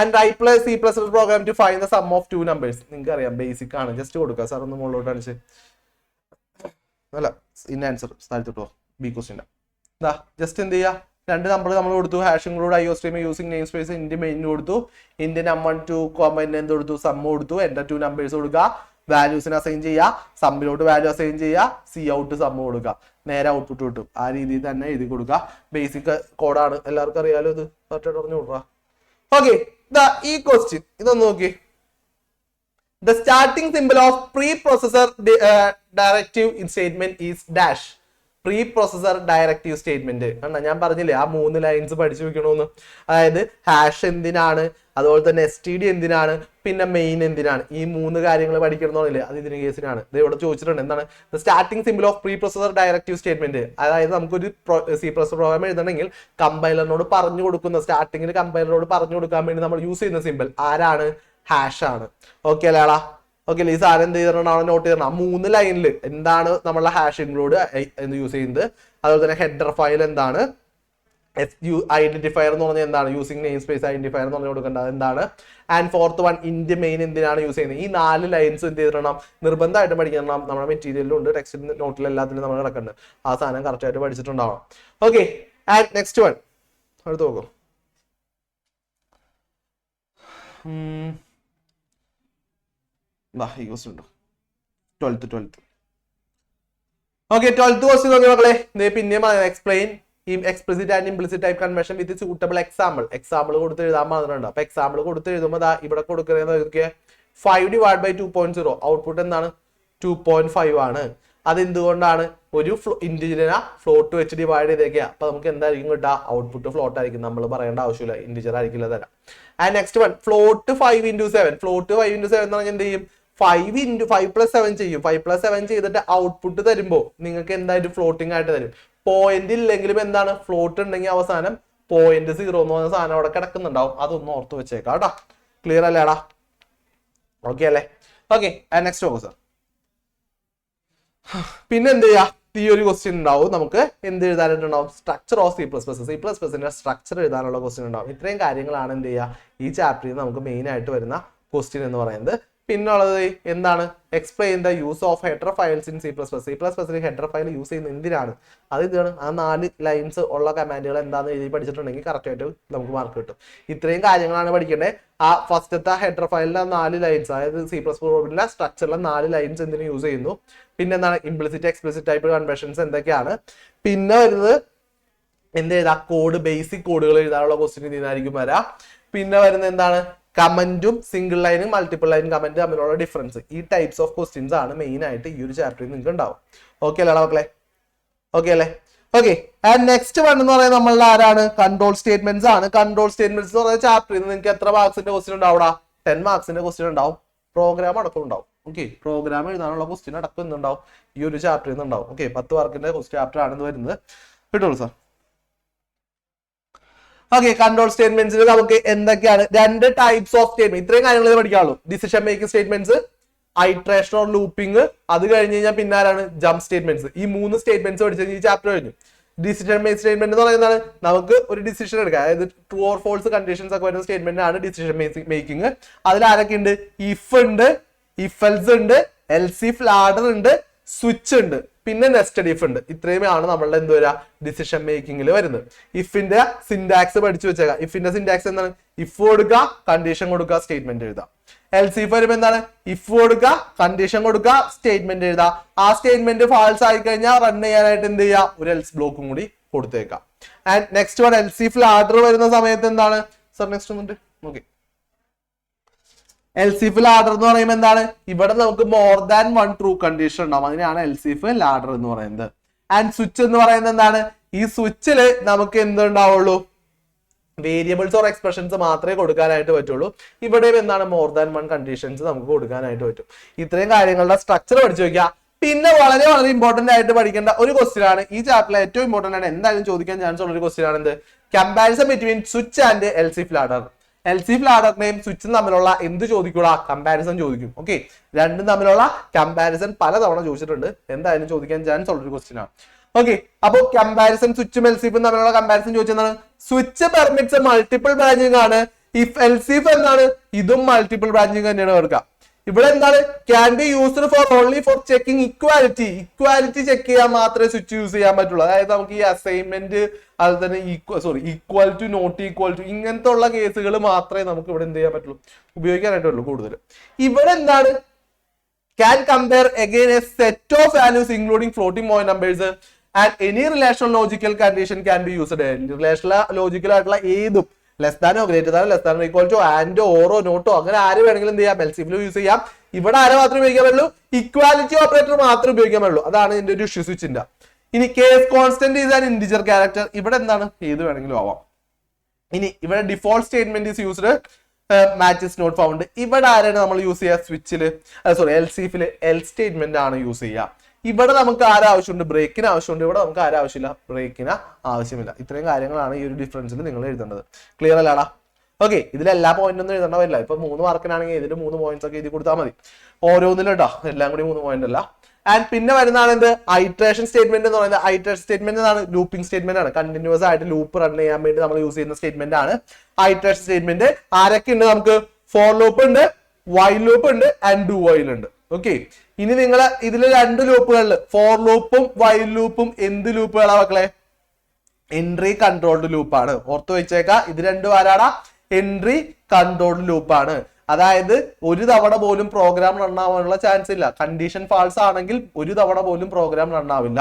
A: And write plus C++ program to find the sum of 2 numbers. നിങ്ങൾക്ക് അറിയാം, ബേസിക് ആണ്. ജസ്റ്റ് കൊടുക്കുക. സാർ ഒന്ന് മുകളിലോട്ട് അടിച്ച് അല്ല ഇൻ ആൻസർ സ്ഥലത്തിട്ടോ ബി ക്വസ്റ്റ്യൻ ജസ്റ്റ് എന്ത് ചെയ്യുക? 2 നമ്പർ നമ്മൾ കൊടുത്തു. Hash include IO stream using namespace India main കൊടുത്തു. ഇന്ത്യ നമ്പർ 2 കോമന്റ് എന്ത് കൊടുത്തു? സം കൊടുത്തു. എൻ്റെ 2 നമ്പേഴ്സ് കൊടുക്കുക. വാല്യൂസിന് അസൈൻ ചെയ്യുക. സമ്മിലോട്ട് വാല്യൂ അസൈൻ ചെയ്യുക. സി ഔട്ട് സമ്മ് കൊടുക്കുക. നേരെ ഔട്ട്പുട്ട് കിട്ടും. ആ രീതിയിൽ തന്നെ എഴുതി കൊടുക്കുക. ബേസിക് കോഡാണ്, എല്ലാവർക്കും അറിയാലോ. ഇത് കറക്റ്റായിട്ട് പറഞ്ഞു കൊടുക്കുക. ഓക്കെ, ഈ ക്വസ്റ്റ്യൻ ഇതൊന്ന് നോക്കി. The starting symbol of preprocessor directive statement is dash. Preprocessor directive statement കണ്ട, ഞാൻ പറഞ്ഞില്ലേ ആ 3 ലൈൻസ് പഠിച്ചു വെക്കണമെന്ന്. അതായത് ഹാഷ് എന്തിനാണ്, അതുപോലെ തന്നെ STD എന്തിനാണ്, പിന്നെ മെയിൻ എന്തിനാണ്, ഈ 3 കാര്യങ്ങൾ പഠിക്കണമെന്നില്ലേ, അത് ഇതിന് കേസിനാണ്. ഇത് ഇവിടെ ചോദിച്ചിട്ടുണ്ട്. എന്താണ് starting simple of preprocessor directive statement? അതായത് നമുക്കൊരു C++ പ്രോഗ്രാം എഴുതണമെങ്കിൽ കമ്പൈലറിനോട് പറഞ്ഞു കൊടുക്കുന്ന, സ്റ്റാർട്ടിങ്ങിൽ കമ്പൈലറിനോട് പറഞ്ഞു കൊടുക്കാൻ വേണ്ടി നമ്മൾ യൂസ് ചെയ്യുന്ന സിമ്പിൾ ആരാണ്? ഹാഷ് ആണ്. ഓക്കെ അല്ലേടാ? ഓക്കെ അല്ലേ? ഈ സാധനം എന്ത് ചെയ്തിട്ടാണ് നോട്ട് ചെയ്തിട്ടുണ്ട്. ആ 3 ലൈനിൽ എന്താണ് നമ്മളെ ഹാഷ് ഇൻക്ലൂഡ് യൂസ് ചെയ്യുന്നത്, അതുപോലെ തന്നെ ഹെഡർ ഫയൽ എന്താണ്, ഐഡന്റിഫയർ എന്ന് പറഞ്ഞാൽ എന്താണ്, യൂസിങ് നെയിം സ്പേസ് ഐഡന്റിഫയർ എന്ന് പറഞ്ഞു കൊടുക്കേണ്ടത് എന്താണ്, and fourth one int main എന്തിനാണ് യൂസ് ചെയ്യുന്നത്. ഈ 4 ലൈൻസ് എന്ത് ചെയ്തിടണം, നിർബന്ധമായിട്ട് പഠിക്കണം. നമ്മുടെ മെറ്റീരിയലിലും ഉണ്ട്, ടെക്സ്റ്റിൽ നോട്ടിൽ എല്ലാത്തിലും നമ്മൾ കിടക്കുന്നുണ്ട്. ആ സാധനം കറക്റ്റ് ആയിട്ട് പഠിച്ചിട്ടുണ്ടാവണം. ഓക്കെ, ആൻഡ് നെക്സ്റ്റ് വൺ അടുത്ത് നോക്കും. ഈ ക്വസ്റ്റ്യൻ ഉണ്ടോ, 12th. ഓക്കെ, 12th ക്വസ്റ്റ്യൻ നോക്കി മക്കളെ. പിന്നെയും explain explicit and implicit type conversion with suitable example കൊടുത്ത് എഴുതാൻ പറഞ്ഞിട്ടുണ്ട്. അപ്പൊ എക്സാമ്പിൾ കൊടുത്ത് എഴുതുമ്പോൾ ഇവിടെ കൊടുക്കുന്നത് 5 divided by 2.0 ഔട്ട്പുട്ട് എന്താണ് 2.5 ആണ്. അതെന്തുകൊണ്ടാണ്, ഒരു ഇന്റിജറിനെ ഫ്ലോട്ട് വെച്ച് ഡിവൈഡ് ചെയ്തേക്കുക. അപ്പൊ നമുക്ക് എന്തായിരിക്കും കിട്ടുക, ഔട്ട്പുട്ട് ഫ്ലോട്ട് ആയിരിക്കും. നമ്മൾ പറയേണ്ട ആവശ്യമില്ല, ഇന്റിജർ ആയിരിക്കില്ല തരാം. And next one float 5 into 7. Float 5 into 7 എന്ന് പറഞ്ഞാൽ എന്ത് ചെയ്യും, 5 into 5 plus 7 ചെയ്യും. 5 plus 7 ചെയ്തിട്ട് ഔട്ട്പുട്ട് തരുമ്പോൾ നിങ്ങൾക്ക് എന്തായാലും ഫ്ലോട്ടിംഗ് ആയിട്ട് തരും. പോയിന്റ് ഇല്ലെങ്കിലും എന്താണ്, ഫ്ലോട്ട് ഉണ്ടെങ്കിൽ അവസാനം 0.0 എന്ന് പറഞ്ഞ സാധനം അവിടെ കിടക്കുന്നുണ്ടാവും. അതൊന്ന് ഓർത്ത് വെച്ചേക്കാം കേട്ടോ. ക്ലിയർ അല്ലേടാ? ഓക്കെ അല്ലേ? Okay, next focus. പിന്നെ എന്ത് ചെയ്യാ, ഈ ഒരു ക്വസ്റ്റ്യൻ ഉണ്ടാവും. നമുക്ക് എന്ത് എഴുതാനായിട്ടുണ്ടാവും, സ്ട്രക്ചർ ഓഫ് C++ന്റെ സ്ട്രക്ചർ എഴുതാനുള്ള ക്വസ്റ്റ്യൻ ഉണ്ടാവും. ഇത്രയും കാര്യങ്ങളാണ് എന്ത് ചെയ്യുക, ഈ ചാപ്റ്ററിൽ നമുക്ക് മെയിൻ ആയിട്ട് വരുന്ന ക്വസ്റ്റ്യൻ എന്ന് പറയുന്നത്. പിന്നുള്ളത് എന്താണ്, explain the use of header files in C++. C++ൽ ഹെഡർ ഫയൽ യൂസ് ചെയ്യുന്നത് എന്തിനാണ്, അത് ഇതാണ്. ആ 4 ലൈൻസ് ഉള്ള കമാൻഡുകൾ എന്താണെന്ന് എഴുതി പഠിച്ചിട്ടുണ്ടെങ്കിൽ കറക്റ്റ് ആയിട്ട് നമുക്ക് മാർക്ക് കിട്ടും. ഇത്രയും കാര്യങ്ങളാണ് പഠിക്കേണ്ടത്. ആ ഫസ്റ്റത്തെ ഹെഡർ ഫയലിലെ 4 ലൈൻസ്, അതായത് C++ പ്രോഗ്രാമിലെ സ്ട്രക്ചറിലെ 4 ലൈൻസ് എന്തിനു യൂസ് ചെയ്യുന്നു, പിന്നെ എന്താണ് ഇംപ്ലിസിറ്റ് എക്സ്പ്ലിസിറ്റ് ടൈപ്പ് കൺവേർഷൻസ് എന്തൊക്കെയാണ്, പിന്നെ വരുന്നത് എന്ത് ചെയ്താ, കോഡ് ബേസിക് കോഡുകൾ എഴുതാനുള്ള ക്വസ്റ്റ്യൻ ഇതിനായിരിക്കും വരാം. പിന്നെ വരുന്നത് എന്താണ്, കമന്റും സിംഗിൾ ലൈനും മൾട്ടിപ്പിൾ ലൈൻ കമന്റ് തമ്മിലുള്ള ഡിഫറൻസ്. ഈ ടൈപ്സ് ഓഫ് ക്വസ്റ്റ്യൻസ് ആണ് മെയിൻ ആയിട്ട് ഈ ഒരു ചാപ്റ്ററിൽ നിങ്ങൾക്ക് ഉണ്ടാവും. ഓക്കെ അല്ലേ മക്കളെ? ഓക്കെ അല്ലേ? ഓക്കെ, ആൻഡ് നെക്സ്റ്റ് വൺ എന്ന് പറയുന്നത് നമ്മളുടെ ആരാണ്, കൺട്രോൾ സ്റ്റേറ്റ്മെന്റ്സ് ആണ്. കൺട്രോൾ സ്റ്റേറ്റ്മെന്റ്സ് എന്ന് പറയുന്ന ചാപ്റ്ററിൽ നിങ്ങൾക്ക് എത്ര മാർക്സിന്റെ ക്വസ്റ്റ്യൻ ഉണ്ടാവും, 10 മാർക്സിന്റെ ക്വസ്റ്റ്യൻ ഉണ്ടാവും. പ്രോഗ്രാം അടക്കം ഉണ്ടാവും. ഓക്കെ, പ്രോഗ്രാം എഴുതാനുള്ള ക്വസ്റ്റ്യൻ അടക്കം എന്തുണ്ടാവും, ഈ ഒരു ചാപ്റ്ററിൽ നിന്ന് ഉണ്ടാവും. ഓക്കെ, 10 മാർക്കിന്റെ ചാപ്റ്റർ ആണ് വരുന്നത്. കിട്ടുള്ളൂ സാർ. ഓക്കെ, കൺട്രോൾ സ്റ്റേറ്റ്മെന്റ്സിൽ നമുക്ക് എന്തൊക്കെയാണ്, 2 ടൈപ്സ് ഓഫ് സ്റ്റേറ്റ്മെന്റ്. ഇത്രയും കാര്യങ്ങൾ പഠിക്കാനുള്ളൂ. Decision making statements, iteration or looping, അത് കഴിഞ്ഞ് കഴിഞ്ഞാൽ പിന്നെ ആരാണ്, ജംപ് സ്റ്റേറ്റ്മെന്റ്സ്. ഈ 3 സ്റ്റേറ്റ്മെന്റ്സ് പഠിച്ചു ഈ ചാപ്റ്റർ കഴിഞ്ഞു. ഡിസിഷൻ മേക്കിംഗ് സ്റ്റേറ്റ്മെന്റ് എന്ന് പറയുന്നത് നമുക്ക് ഒരു ഡിസിഷൻ എടുക്കാം, അതായത് ട്രൂ ഓർ ഫോൾസ് കണ്ടീഷൻസ് ഒക്കെ വരുന്ന സ്റ്റേറ്റ്മെന്റ് ആണ് ഡിസിഷൻ മേക്കിംഗ്. അതിൽ ആരൊക്കെ ഉണ്ട്, ഇഫ് ഉണ്ട്, ഇഫ് എൽസ് ഉണ്ട്, എൽസ് ഇഫ് ലാഡർ ഉണ്ട്, സ്വിച്ച് ഉണ്ട്, പിന്നെ നെസ്റ്റഡ് ഇഫ് ഉണ്ട്. ഇത്രയുമാണ് നമ്മളുടെ എന്ത് വരിക, ഡിസിഷൻ മേക്കിംഗിൽ വരുന്നത്. ഇഫിന്റെ സിന്റാക്സ് പഠിച്ചു വെച്ചേക്കാം. ഇഫിന്റെ സിന്റാക്സ് എന്താണ്, ഇഫ് കൊടുക്കുക, കണ്ടീഷൻ കൊടുക്കുക, സ്റ്റേറ്റ്മെന്റ് എഴുതാം. എൽസ് ഇഫ് വരുമ്പോൾ എന്താണ്, ഇഫ് കൊടുക്കുക, കണ്ടീഷൻ കൊടുക്കുക, സ്റ്റേറ്റ്മെന്റ് എഴുതാം. ആ സ്റ്റേറ്റ്മെന്റ് ഫാൾസ് ആയി കഴിഞ്ഞാൽ റൺ ചെയ്യാനായിട്ട് എന്ത് ചെയ്യുക, ഒരു എൽസ് ബ്ലോക്കും കൂടി കൊടുത്തേക്കാം. And next one else if ladder വരുന്ന സമയത്ത് എന്താണ് സർ, നെക്സ്റ്റ് വന്നിട്ട് ഓക്കെ, എൽസ് ഇഫ് ലാഡർ എന്ന് പറയുമ്പോൾ എന്താണ്, ഇവിടെ നമുക്ക് മോർ ദാൻ 1 ട്രൂ കണ്ടീഷൻ ഉണ്ടാവും. അതിനെയാണ് എൽസ് ഇഫ് ലാഡർ എന്ന് പറയുന്നത്. ആൻഡ് സ്വിച്ച് എന്ന് പറയുന്നത് എന്താണ്, ഈ സ്വിച്ചില് നമുക്ക് എന്തുണ്ടാവുള്ളൂ, വേരിയബിൾസ് ഓർ എക്സ്പ്രഷൻസ് മാത്രമേ കൊടുക്കാനായിട്ട് പറ്റുള്ളൂ. ഇവിടെയും എന്താണ്, മോർ ദാൻ 1 കണ്ടീഷൻസ് നമുക്ക് കൊടുക്കാനായിട്ട് പറ്റും. ഇത്രയും കാര്യങ്ങളുടെ സ്ട്രക്ചർ പഠിച്ചു വെക്കുക. പിന്നെ വളരെ വളരെ ഇമ്പോർട്ടന്റ് ആയിട്ട് പഠിക്കേണ്ട ഒരു ക്വസ്റ്റ്യൻ ആണ് ഈ ചാപ്റ്ററിലെ ഏറ്റവും ഇമ്പോർട്ടന്റ് ആണ്, എന്തായാലും ചോദിക്കാൻ ചാൻസ് ഉള്ള ഒരു ക്വസ്റ്റ്യൻ ആണ് എന്ത്, comparison between switch and else if ladder. Else if ലാഡറിനെയും സ്വിച്ചും തമ്മിലുള്ള എന്ത് ചോദിക്കൂടാ, കമ്പാരിസൺ ചോദിക്കും. ഓക്കെ, രണ്ടും തമ്മിലുള്ള കമ്പാരിസൺ പലതവണ ചോദിച്ചിട്ടുണ്ട്, എന്തായാലും ചോദിക്കാൻ ചാൻസ് ഉള്ളൊരു ക്വസ്റ്റ്യൻ ആണ്. ഓക്കെ, അപ്പൊ കമ്പാരിസൺ സ്വിച്ചും എൽസ് ഇഫും തമ്മിലുള്ള കമ്പാരിസൺ ചോദിച്ചതാണ്. സ്വിച്ച് പെർമിറ്റ്സ് മൾട്ടിപ്പിൾ ബ്രാഞ്ചിങ് ആണ്. ഇഫ് എൽസ് ഇഫ് എന്താണ്, ഇതും മൾട്ടിപ്പിൾ ബ്രാഞ്ചിങ് തന്നെയാണ് കൊടുക്കുക. ഇവിടെ എന്താണ്, can be used for only for checking equality. Equality check ചെയ്യാൻ മാത്രമേ സ്വിച്ച് യൂസ് ചെയ്യാൻ പറ്റുള്ളൂ. അതായത് നമുക്ക് ഈ അസൈൻമെന്റ്, അതുപോലെ തന്നെ equal to not equal to ഇങ്ങനത്തെ ഉള്ള കേസുകൾ മാത്രമേ നമുക്ക് ഇവിടെ എന്ത് ചെയ്യാൻ പറ്റുള്ളൂ, ഉപയോഗിക്കാനായിട്ടുള്ളൂ കൂടുതൽ. ഇവിടെ എന്താണ്, can compare again a set of values including floating point numbers and any relational logical condition can be used. Relational logical ആയിട്ടുള്ള ഏതും ലെസ് ദാനോ ഗ്രേറ്റർ ദാനോ ലെസ് ദാനോ ഈക്വൽ ടു ആൻഡോ ഓറോ നോട്ടോ അങ്ങനെ ആര് വേണമെങ്കിലും എന്ത് ചെയ്യാം, എൽസ് ഇഫിൽ യൂസ് ചെയ്യാം. ഇവിടെ ആരെ മാത്രമേ ഉപയോഗിക്കാൻ പറ്റുള്ളൂ, ഇക്വാലിറ്റി ഓപ്പറേറ്റർ മാത്രമേ ഉപയോഗിക്കാൻ പറ്റുള്ളൂ. അതാണ് ഇതിന്റെ ഒരു ഇഷ്യൂ സ്വിച്ചിന്റെ. ഇനി case constant is an integer character. ഇവിടെ എന്താണ്, ഏത് വേണമെങ്കിലും ആവാം. ഇനി ഇവിടെ default statement is used, match not found. ഇവിടെ ആരാണ് നമ്മൾ യൂസ് ചെയ്യുക, സ്വിച്ചില് എൽസ് ഇഫില് എൽ സ്റ്റേറ്റ്മെന്റ് ആണ് യൂസ് ചെയ്യുക. ഇവിടെ നമുക്ക് ആവശ്യമുണ്ട്, ബ്രേക്കിന് ആവശ്യമുണ്ട്. ഇവിടെ നമുക്ക് ആവശ്യമില്ല, ബ്രേക്കിന് ആവശ്യമില്ല. ഇത്രയും കാര്യങ്ങളാണ് ഈ ഒരു ഡിഫറൻസിൽ നിങ്ങൾ എഴുതേണ്ടത്. ക്ലിയർ അല്ലാടാ? ഓക്കെ, ഇതിലെല്ലാ പോയിന്റ് ഒന്നും എഴുതേണ്ട വരില്ല. ഇപ്പൊ 3 മാർക്കിനാണെങ്കിൽ ഇതിൽ 3 പോയിന്റ്സ് ഒക്കെ എഴുതി കൊടുത്താൽ മതി. ഓരോന്നിലും കേട്ടോ, എല്ലാം കൂടി 3 പോയിന്റ് അല്ല. ആൻഡ് പിന്നെ വരുന്നതാണ് എന്ത് ഐട്രേഷൻ സ്റ്റേറ്റ്മെന്റ് എന്ന് പറയുന്നത്. ഐട്രേഷൻ സ്റ്റേറ്റ്മെന്റ് എന്നാണ് ലൂപ്പിംഗ് സ്റ്റേറ്റ്മെന്റ് ആണ്. കണ്ടിന്യൂസ് ആയിട്ട് ലൂപ്പ് റൺ ചെയ്യാൻ വേണ്ടി നമ്മൾ യൂസ് ചെയ്യുന്ന സ്റ്റേറ്റ്മെന്റ് ആണ് ഐട്രേഷൻ സ്റ്റേറ്റ്മെന്റ്. ആരൊക്കെ ഉണ്ട് നമുക്ക്? ഫോർ ലൂപ്പ് ഉണ്ട്, വൈൽ ലൂപ്പ് ഉണ്ട്, ആൻഡ് ഡു വൈൽ ഉണ്ട്. ഓക്കെ, ഇനി നിങ്ങൾ ഇതിൽ രണ്ട് ലൂപ്പുകളിൽ ഫോർ ലൂപ്പും വൈൽ ലൂപ്പും എന്ത് ലൂപ്പുകളാ മക്കളെ? എൻട്രി കൺട്രോൾഡ് ലൂപ്പാണ്. ഓർത്ത് വെച്ചേക്കാം, ഇത് രണ്ടും ആരാടാ? എൻട്രി കൺട്രോൾഡ് ലൂപ്പാണ്. അതായത് ഒരു തവണ പോലും പ്രോഗ്രാം റൺ ആവാനുള്ള ചാൻസ് ഇല്ല. കണ്ടീഷൻ ഫാൾസ് ആണെങ്കിൽ ഒരു തവണ പോലും പ്രോഗ്രാം റൺ ആവില്ല.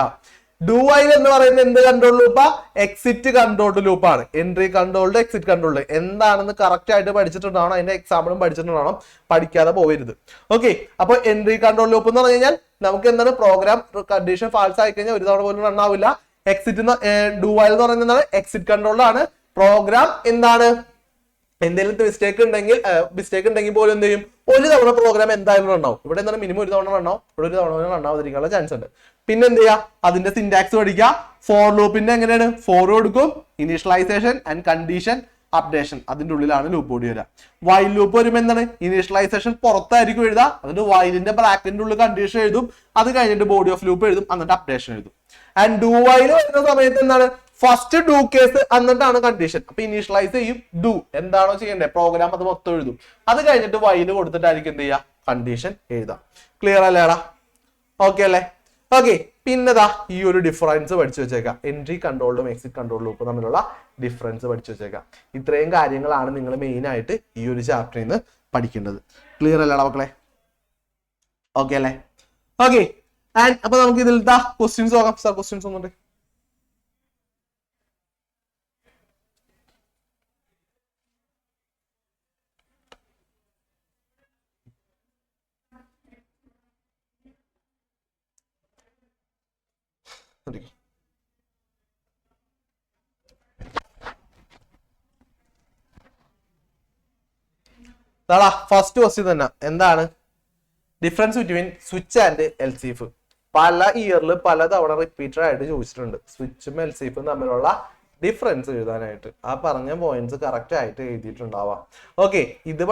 A: ഡു വൈൽ എന്ന് പറയുന്നത് എന്ത് കൺട്രോൾ ലൂപ്പാ? എക്സിറ്റ് കൺട്രോൾഡ് ലൂപ്പാണ്. എൻട്രി കൺട്രോൾഡ്, എക്സിറ്റ് കൺട്രോൾഡ് എന്താണെന്ന് കറക്റ്റ് ആയിട്ട് പഠിച്ചിട്ടുണ്ടാവണം. അതിന്റെ എക്സാമ്പിളും പഠിച്ചിട്ടുണ്ടാവണം, പഠിക്കാതെ പോകരുത്. ഓക്കെ, അപ്പൊ എൻട്രി കൺട്രോൾ ലൂപ്പ് എന്ന് പറഞ്ഞു കഴിഞ്ഞാൽ നമുക്ക് എന്താണ്? പ്രോഗ്രാം കണ്ടീഷൻ ഫാൾസ് ആയി കഴിഞ്ഞാൽ ഒരു തവണ പോലും റൺ ആവില്ല. എക്സിറ്റ് ഡു വൈൽ എന്ന് പറയുന്നത് എന്താണ്? എക്സിറ്റ് കൺട്രോൾഡ് ആണ്. പ്രോഗ്രാം എന്താണ്? എന്തെങ്കിലും മിസ്റ്റേക്ക് ഉണ്ടെങ്കിൽ പോലും എന്ത് ചെയ്യും? ഒരു തവണ പ്രോഗ്രാം എന്തായാലും റൺ ആവും. ഇവിടെ എന്താണ്? മിനിമം ഒരു തവണ റൺ ആവും, ഇവിടെ ഒരു തവണ റൺ ആവാതിരിക്കാനുള്ള ചാൻസ് ഉണ്ട്. പിന്നെ എന്ത് ചെയ്യുക? അതിന്റെ സിന്റാക്സ് പഠിക്കുക. ഫോർ ലൂപ്പിന്റെ എങ്ങനെയാണ്? ഫോർ കൊടുക്കും, ഇനീഷ്യലൈസേഷൻ ആൻഡ് കണ്ടീഷൻ അപ്ഡേഷൻ, അതിന്റെ ഉള്ളിലാണ് ലൂപ്പ് കൂടി വരിക. വൈൽ ലൂപ്പ് വരുമ്പോൾ എന്താണ്? ഇനീഷ്യലൈസേഷൻ പുറത്തായിരിക്കും എഴുതുക, എന്നിട്ട് വൈലിന്റെ ബ്രാക്കറ്റിന്റെ ഉള്ളിൽ കണ്ടീഷൻ എഴുതും, അത് കഴിഞ്ഞിട്ട് ബോഡി ഓഫ് ലൂപ്പ് എഴുതും, എന്നിട്ട് അപ്ഡേഷൻ എഴുതും. ആൻഡ് ഡു വൈൽ വരുന്ന സമയത്ത് എന്താണ്? ഫസ്റ്റ് ഡു കേസ് എന്നിട്ടാണ് കണ്ടീഷൻ. അപ്പൊ ഇനീഷ്യലൈസ് ചെയ്യും, ഡു എന്താണോ ചെയ്യേണ്ടത് പ്രോഗ്രാം അത് മൊത്തം എഴുതും, അത് കഴിഞ്ഞിട്ട് വൈല് കൊടുത്തിട്ടായിരിക്കും എന്ത് ചെയ്യുക? കണ്ടീഷൻ എഴുതാം. ക്ലിയർ അല്ലേടാ? ഓക്കെ അല്ലേ? ഓക്കെ, പിന്നെതാ ഈ ഒരു ഡിഫറൻസ് പഠിച്ചു വെച്ചേക്കാം. എൻട്രി കൺട്രോൾഡും എക്സിറ്റ് കൺട്രോൾ ലൂപ്പും തമ്മിലുള്ള ഡിഫറൻസ് പഠിച്ചു വെച്ചേക്കാം. ഇത്രയും കാര്യങ്ങളാണ് നിങ്ങൾ മെയിൻ ആയിട്ട് ഈ ഒരു ചാപ്റ്ററിൽ നിന്ന് പഠിക്കേണ്ടത്. ക്ലിയർ അല്ലേടാ മക്കളെ? ഓക്കെ അല്ലേ? ഓക്കെ, ആൻഡ് അപ്പൊ നമുക്ക് ഇതിലത്തെ ക്വസ്റ്റ്യൻസ് നോക്കാം. സാർ ക്വസ്റ്റ്യൻസ് ഒന്നുണ്ട്? ഫസ്റ്റ് ക്വസ്റ്റ്യൻ തന്നെ എന്താണ്? Difference between switch and എൽസിഫ്. പല ഇയറിൽ പല തവണ റിപ്പീറ്റഡ് ആയിട്ട് ചോദിച്ചിട്ടുണ്ട് സ്വിച്ചും എൽസിഫും തമ്മിലുള്ള ഡിഫറൻസ് എഴുതാനായിട്ട്. ആ പറഞ്ഞ പോയിന്റ്സ് കറക്റ്റ് ആയിട്ട് എഴുതിയിട്ടുണ്ടാവാം. ഓക്കെ, ഇത്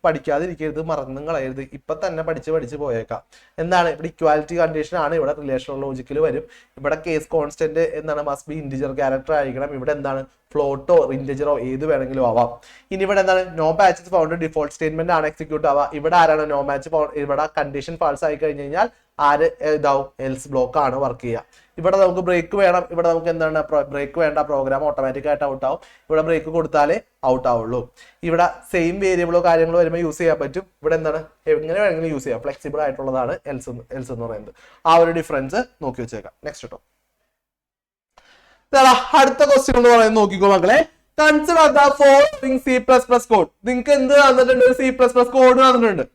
A: പഠിക്കാതിരിക്കരുത്, മറന്നും കളയരുത്, ഇപ്പൊ തന്നെ പഠിച്ച് പോയേക്കാം. എന്താണ്? ഇവിടെ ഇക്വാലിറ്റി കണ്ടീഷൻ ആണ്, ഇവിടെ റിലേഷണൽ ലോജിക്കൽ വരും, ഇവിടെ കേസ് കോൺസ്റ്റന്റ് എന്താണ്? മസ്റ്റ് ബി ഇന്റിജർ ക്യാരക്ടർ ആയിരിക്കണം, ഇവിടെ എന്താണ്? ഫ്ലോട്ടോ ഇന്റിജറോ ഏത് വേണമെങ്കിലും ആവാം. ഇനി ഇവിടെ എന്താണ്? No matches found default statement ആണ് എക്സിക്യൂട്ട് ആവുക. ഇവിടെ ആരാണ് നോ മാച്ച്? ഇവിടെ കണ്ടീഷൻ ഫാൾസ് ആയി കഴിഞ്ഞ് കഴിഞ്ഞാൽ ആര് ഇതാവും? എൽസ് ബ്ലോക്ക് ആണ് വർക്ക് ചെയ്യുക. ഇവിടെ നമുക്ക് ബ്രേക്ക് വേണം, ഇവിടെ നമുക്ക് എന്താണ്? ബ്രേക്ക് വേണ്ട, പ്രോഗ്രാം ഓട്ടോമാറ്റിക് ആയിട്ട് ഔട്ട് ആവും. ഇവിടെ ബ്രേക്ക് കൊടുത്താലേ ഔട്ട് ആവുള്ളൂ. ഇവിടെ സെയിം വേരിയബിളോ കാര്യങ്ങളോ വരുമ്പോൾ യൂസ് ചെയ്യാൻ പറ്റും. ഇവിടെ എന്താണ്? എങ്ങനെ വേണമെങ്കിലും യൂസ് ചെയ്യാം, ഫ്ലെക്സിബിൾ ആയിട്ടുള്ളതാണ് എൽസ് എന്ന് പറയുന്നത്. ആ ഒരു ഡിഫറൻസ് നോക്കി വെച്ചേക്കാം. നെക്സ്റ്റ് കേട്ടോ, അടുത്ത ക്വസ്റ്റ്യൻ എന്ന് പറയുന്നത് നോക്കിക്കോ മക്കളെ. Consider the following C++ code. നിങ്ങൾക്ക് എന്ത് തന്നിട്ടുണ്ട്? ഒരു C++ കോഡ് തന്നിട്ടുണ്ട്.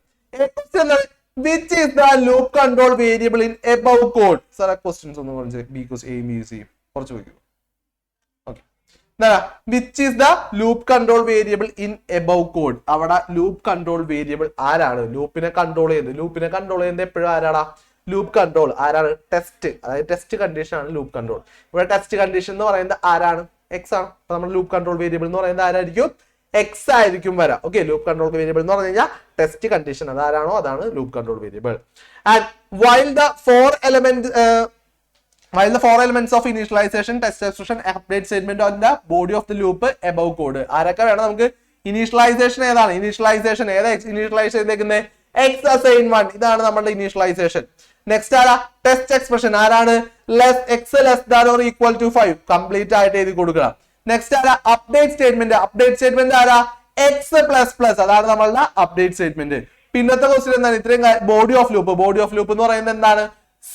A: Which is the loop control variable in above code? Sir, questions on the because A, B, C. Okay. Now, which is the loop control variable in above code? Avada loop control variable ആരാണ്? ലൂപ്പിനെ control ചെയ്യുന്നത്. ലൂപ്പിനെ control ചെയ്യുന്നത് എപ്പോഴും ആരാടാ? Loop control ആരാണ്? Test, അതായത് test condition ആണ് loop control. ഇവിടെ test condition എന്ന് പറയുന്നത് ആരാണ്? എക്സ് ആണ്. അപ്പൊ നമ്മുടെ ലൂപ്പ് കൺട്രോൾ വേരിയബിൾ എന്ന് പറയുന്നത് ആരായിരിക്കും? എക്സ് ആയിരിക്കും വരാം. ഓക്കെ, ലൂപ്പ് കൺട്രോൾ വേരിയബിൾ എന്ന് പറഞ്ഞു കഴിഞ്ഞാൽ ടെസ്റ്റ് കണ്ടീഷൻ അതാരാണോ അതാണ് loop control variable. And while the four elements of initialization, test expression, update statement on the body of the loop above code. ആരൊക്കെ വേണം നമുക്ക്? ഇനീഷ്യലൈസേഷൻ ഏതാണ്? ഇനീഷ്യലൈസേഷൻ ഏതാ ഇനീഷ്യലൈസ് ചെയ്തേക്കുന്നത്? എക്സ് അസൈൻ 1, ഇതാണ് നമ്മുടെ ഇനീഷ്യലൈസേഷൻ. നെക്സ്റ്റ് ആരാ? ടെസ്റ്റ് എക്സ്പ്രഷൻ ആരാണ്? X less than or equal to 5 complete ആയിട്ട് എഴുതി കൊടുക്കണം. നെക്സ്റ്റ് ആരാ? Update statement. അപ്ഡേറ്റ് സ്റ്റേറ്റ്മെന്റ് ആരാ? എക്സ് പ്ലസ് പ്ലസ്, അതാണ് നമ്മളുടെ അപ്ഡേറ്റ് സ്റ്റേറ്റ്മെന്റ്. പിന്നത്തെ ക്വസ്റ്റ്യൻ എന്താണ്? ഇത്രയും body of loop. Body of loop എന്ന് പറയുന്നത് എന്താണ്?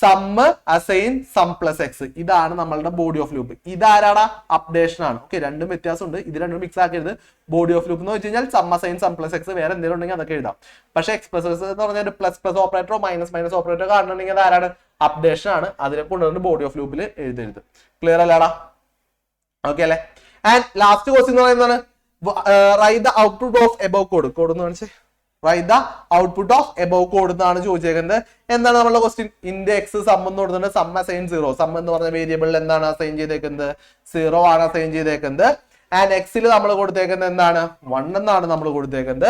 A: Sum assign sum plus X, ഇതാണ് നമ്മളുടെ ബോഡി ഓഫ് ലൂപ്പ്. ഇതാരാടാ? അപ്ഡേഷൻ ആണ്. ഓക്കെ, രണ്ടും വ്യത്യാസമുണ്ട്, ഇത് രണ്ടും മിക്സ് ആക്കരുത്. ബോഡി ഓഫ് ലൂപ്പ് എന്ന് വെച്ച് കഴിഞ്ഞാൽ sum assign sum plus X, വേറെ എന്തെങ്കിലും ഉണ്ടെങ്കിൽ അതൊക്കെ എഴുതാം. പക്ഷെ എക്സ്പ്രസ് എന്ന് പറഞ്ഞാൽ പ്ലസ് പ്ലസ് ഓപ്പറേറ്ററോ മൈനസ് ഓപ്പറേറ്ററോ കാണണമെങ്കിൽ അത് ആരാണ്? അപ്ഡേഷൻ ആണ്. അതിനെ കൊണ്ടുവന്ന് ബോഡി ഓഫ് ലൂപ്പിൽ എഴുതരുത്. ക്ലിയർ അല്ലാടാ? ഓക്കെ അല്ലെ? ആൻഡ് ലാസ്റ്റ് ക്വസ്റ്റ്യൻ എന്ന് പറയുന്നത് right the output of above code. Code എന്ന് കാണിച്ചേ. Right the output of above code എന്നാണ് ചോദിച്ചേക്കുന്നത്. എന്താണ് നമ്മളുടെ ക്വസ്റ്റ്യൻ? ഇൻഡെക്സ് സം എന്ന് കൊടുത്തിട്ടുണ്ട്. Some assign 0. സം എന്ന് പറഞ്ഞ വേരിയബിളിൽ എന്താണ് അസൈൻ ചെയ്തേക്കുന്നത്? 0 ആണ് അസൈൻ ചെയ്തേക്കുന്നത്. ആൻഡ് എക്സിൽ നമ്മൾ കൊടുത്തേക്കുന്നത് എന്താണ്? 1 എന്നാണ് നമ്മൾ കൊടുത്തേക്കുന്നത്.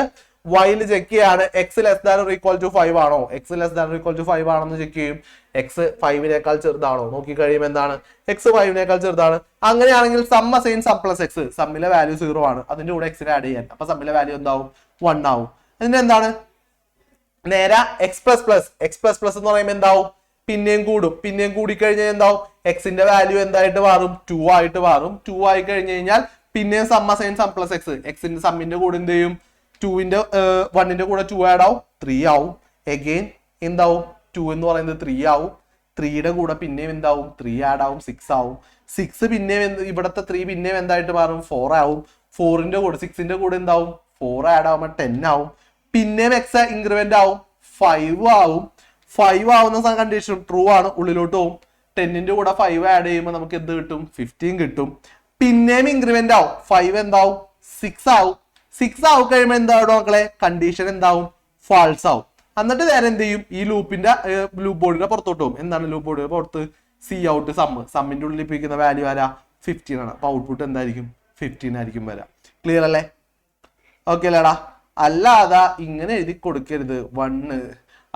A: വൈൽ ചെക്ക് ചെയ്യാണ് X less than or equal to 5 ആണോ, X less than or equal to 5 ആണെന്ന് ചെക്ക് ചെയ്യും. എക്സ് 5നേക്കാൾ ചെറുതാണോ നോക്കി കഴിയുമ്പോൾ എന്താണ് എക്സ് 5നേക്കാൾ ചെറുതാണ്. അങ്ങനെയാണെങ്കിൽ sum assign sum plus x, സമ്മിലെ വാല്യൂ 0 ആണ്, അതിന്റെ കൂടെ എക്സിനെ ആഡ് ചെയ്യാൻ, അപ്പൊ സമ്മിലെ വാല്യൂ എന്താവും 1 ആവും. അതിന്റെ എന്താണ് നേരെ എക്സ് പ്ലസ് പ്ലസ് എന്ന് പറയുമ്പോൾ എന്താവും പിന്നെയും കൂടും, പിന്നെയും കൂടിക്കഴിഞ്ഞാൽ എന്താവും എക്സിന്റെ വാല്യൂ എന്തായിട്ട് മാറും 2 ആയിട്ട് മാറും. 2 ആയി കഴിഞ്ഞു കഴിഞ്ഞാൽ പിന്നെയും sum assign sum plus X, എക്സിന്റെ സമ്മിന്റെ കൂടെ എന്ത് ചെയ്യും 1ന്റെ കൂടെ 2 ആഡ് ആവും 3 ആവും. എഗെയിൻ എന്താവും 2 എന്ന് പറയുന്നത് 3 ആവും, 3യുടെ കൂടെ പിന്നെയും എന്താവും 3 ആഡ് ആവും 6 ആവും. 6 പിന്നെയും ഇവിടത്തെ 3 പിന്നെയും എന്തായിട്ട് മാറും 4 ആവും. 4ന്റെ കൂടെ 6ന്റെ കൂടെ എന്താവും 4 ആഡ് ആവുമ്പോൾ 10 ആവും. പിന്നെയും എക്സ് ഇൻക്രിമെന്റ് ആവും 5 ആവും. 5 ആവുന്ന കണ്ടീഷൻ ട്രൂ ആണ്, ഉള്ളിലോട്ട് പോവും. 10ന്റെ കൂടെ 5 ആഡ് ചെയ്യുമ്പോൾ നമുക്ക് എന്ത് കിട്ടും 15 കിട്ടും. പിന്നെയും ഇൻക്രിമെന്റ് ആവും 5 എന്താവും 6 ആവും. 6 ആവും കഴിയുമ്പോൾ എന്താവും മക്കളെ കണ്ടീഷൻ എന്താവും ഫാൾസ് ആവും. എന്നിട്ട് നേരെ എന്ത് ചെയ്യും ഈ ലൂപ്പ് ബോർഡിന്റെ പുറത്തോട്ട് പോകും. എന്താണ് ലൂപ്പ് ബോർഡിന്റെ പുറത്ത് സി ഔട്ട് സമ്മിന്റെ ഉള്ളിൽ ഇപ്പിക്കുന്ന വാല്യൂ ആരാ 15 ആണ്. അപ്പൊ ഔട്ട്പുട്ട് എന്തായിരിക്കും 15 ആയിരിക്കും വരാം. ക്ലിയർ അല്ലേ? ഓക്കെ അല്ലേടാ? അല്ലാതെ ഇങ്ങനെ എഴുതി കൊടുക്കരുത് 1,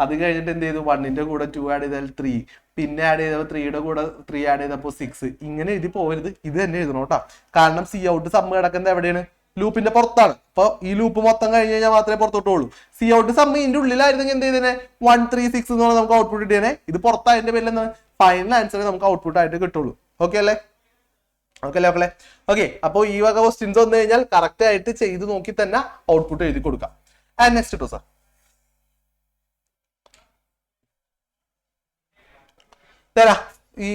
A: അത് കഴിഞ്ഞിട്ട് എന്ത് ചെയ്തു 1ന്റെ കൂടെ 2 ആഡ് ചെയ്താൽ 3, പിന്നെ ആഡ് ചെയ്തപ്പോൾ 3യുടെ കൂടെ 3 ആഡ് ചെയ്തപ്പോൾ 6, ഇങ്ങനെ എഴുതി പോകരുത്. ഇത് തന്നെ എഴുതണം കേട്ടോ. കാരണം സി ഔട്ട് സമ്മ് കിടക്കുന്നത് എവിടെയാണ് ലൂപ്പിന്റെ പുറത്താണ്. അപ്പൊ ഈ ലൂപ്പ് മൊത്തം കഴിഞ്ഞ് കഴിഞ്ഞാൽ മാത്രമേ പുറത്തോട്ട് ഉള്ളൂ. സി ഔട്ട് സമ്മ് ഇതിന്റെ ഉള്ളിലായിരുന്നെങ്കിൽ എന്ത് ചെയ്തേ 1 3 6 എന്ന് പറഞ്ഞാൽ നമുക്ക് ഔട്ട്പുട്ട് കിട്ടിയേ. ഇത് പുറത്തായതിന്റെ പേരിൽ എന്താണ് ഫൈനൽ ആൻസർ നമുക്ക് ഔട്ട്പുട്ട് ആയിട്ട് കിട്ടുള്ളൂ. ഓക്കെ അല്ലേ? ഓക്കെ. അപ്പോൾ ഈ വക ക്വസ്റ്റ്യൻസ് വന്നു കഴിഞ്ഞാൽ കറക്റ്റ് ആയിട്ട് ചെയ്ത് നോക്കി തന്നെ ഔട്ട്പുട്ട് എഴുതി കൊടുക്കാം. ആൻഡ് നെക്സ്റ്റ് ടു സർ, ഈ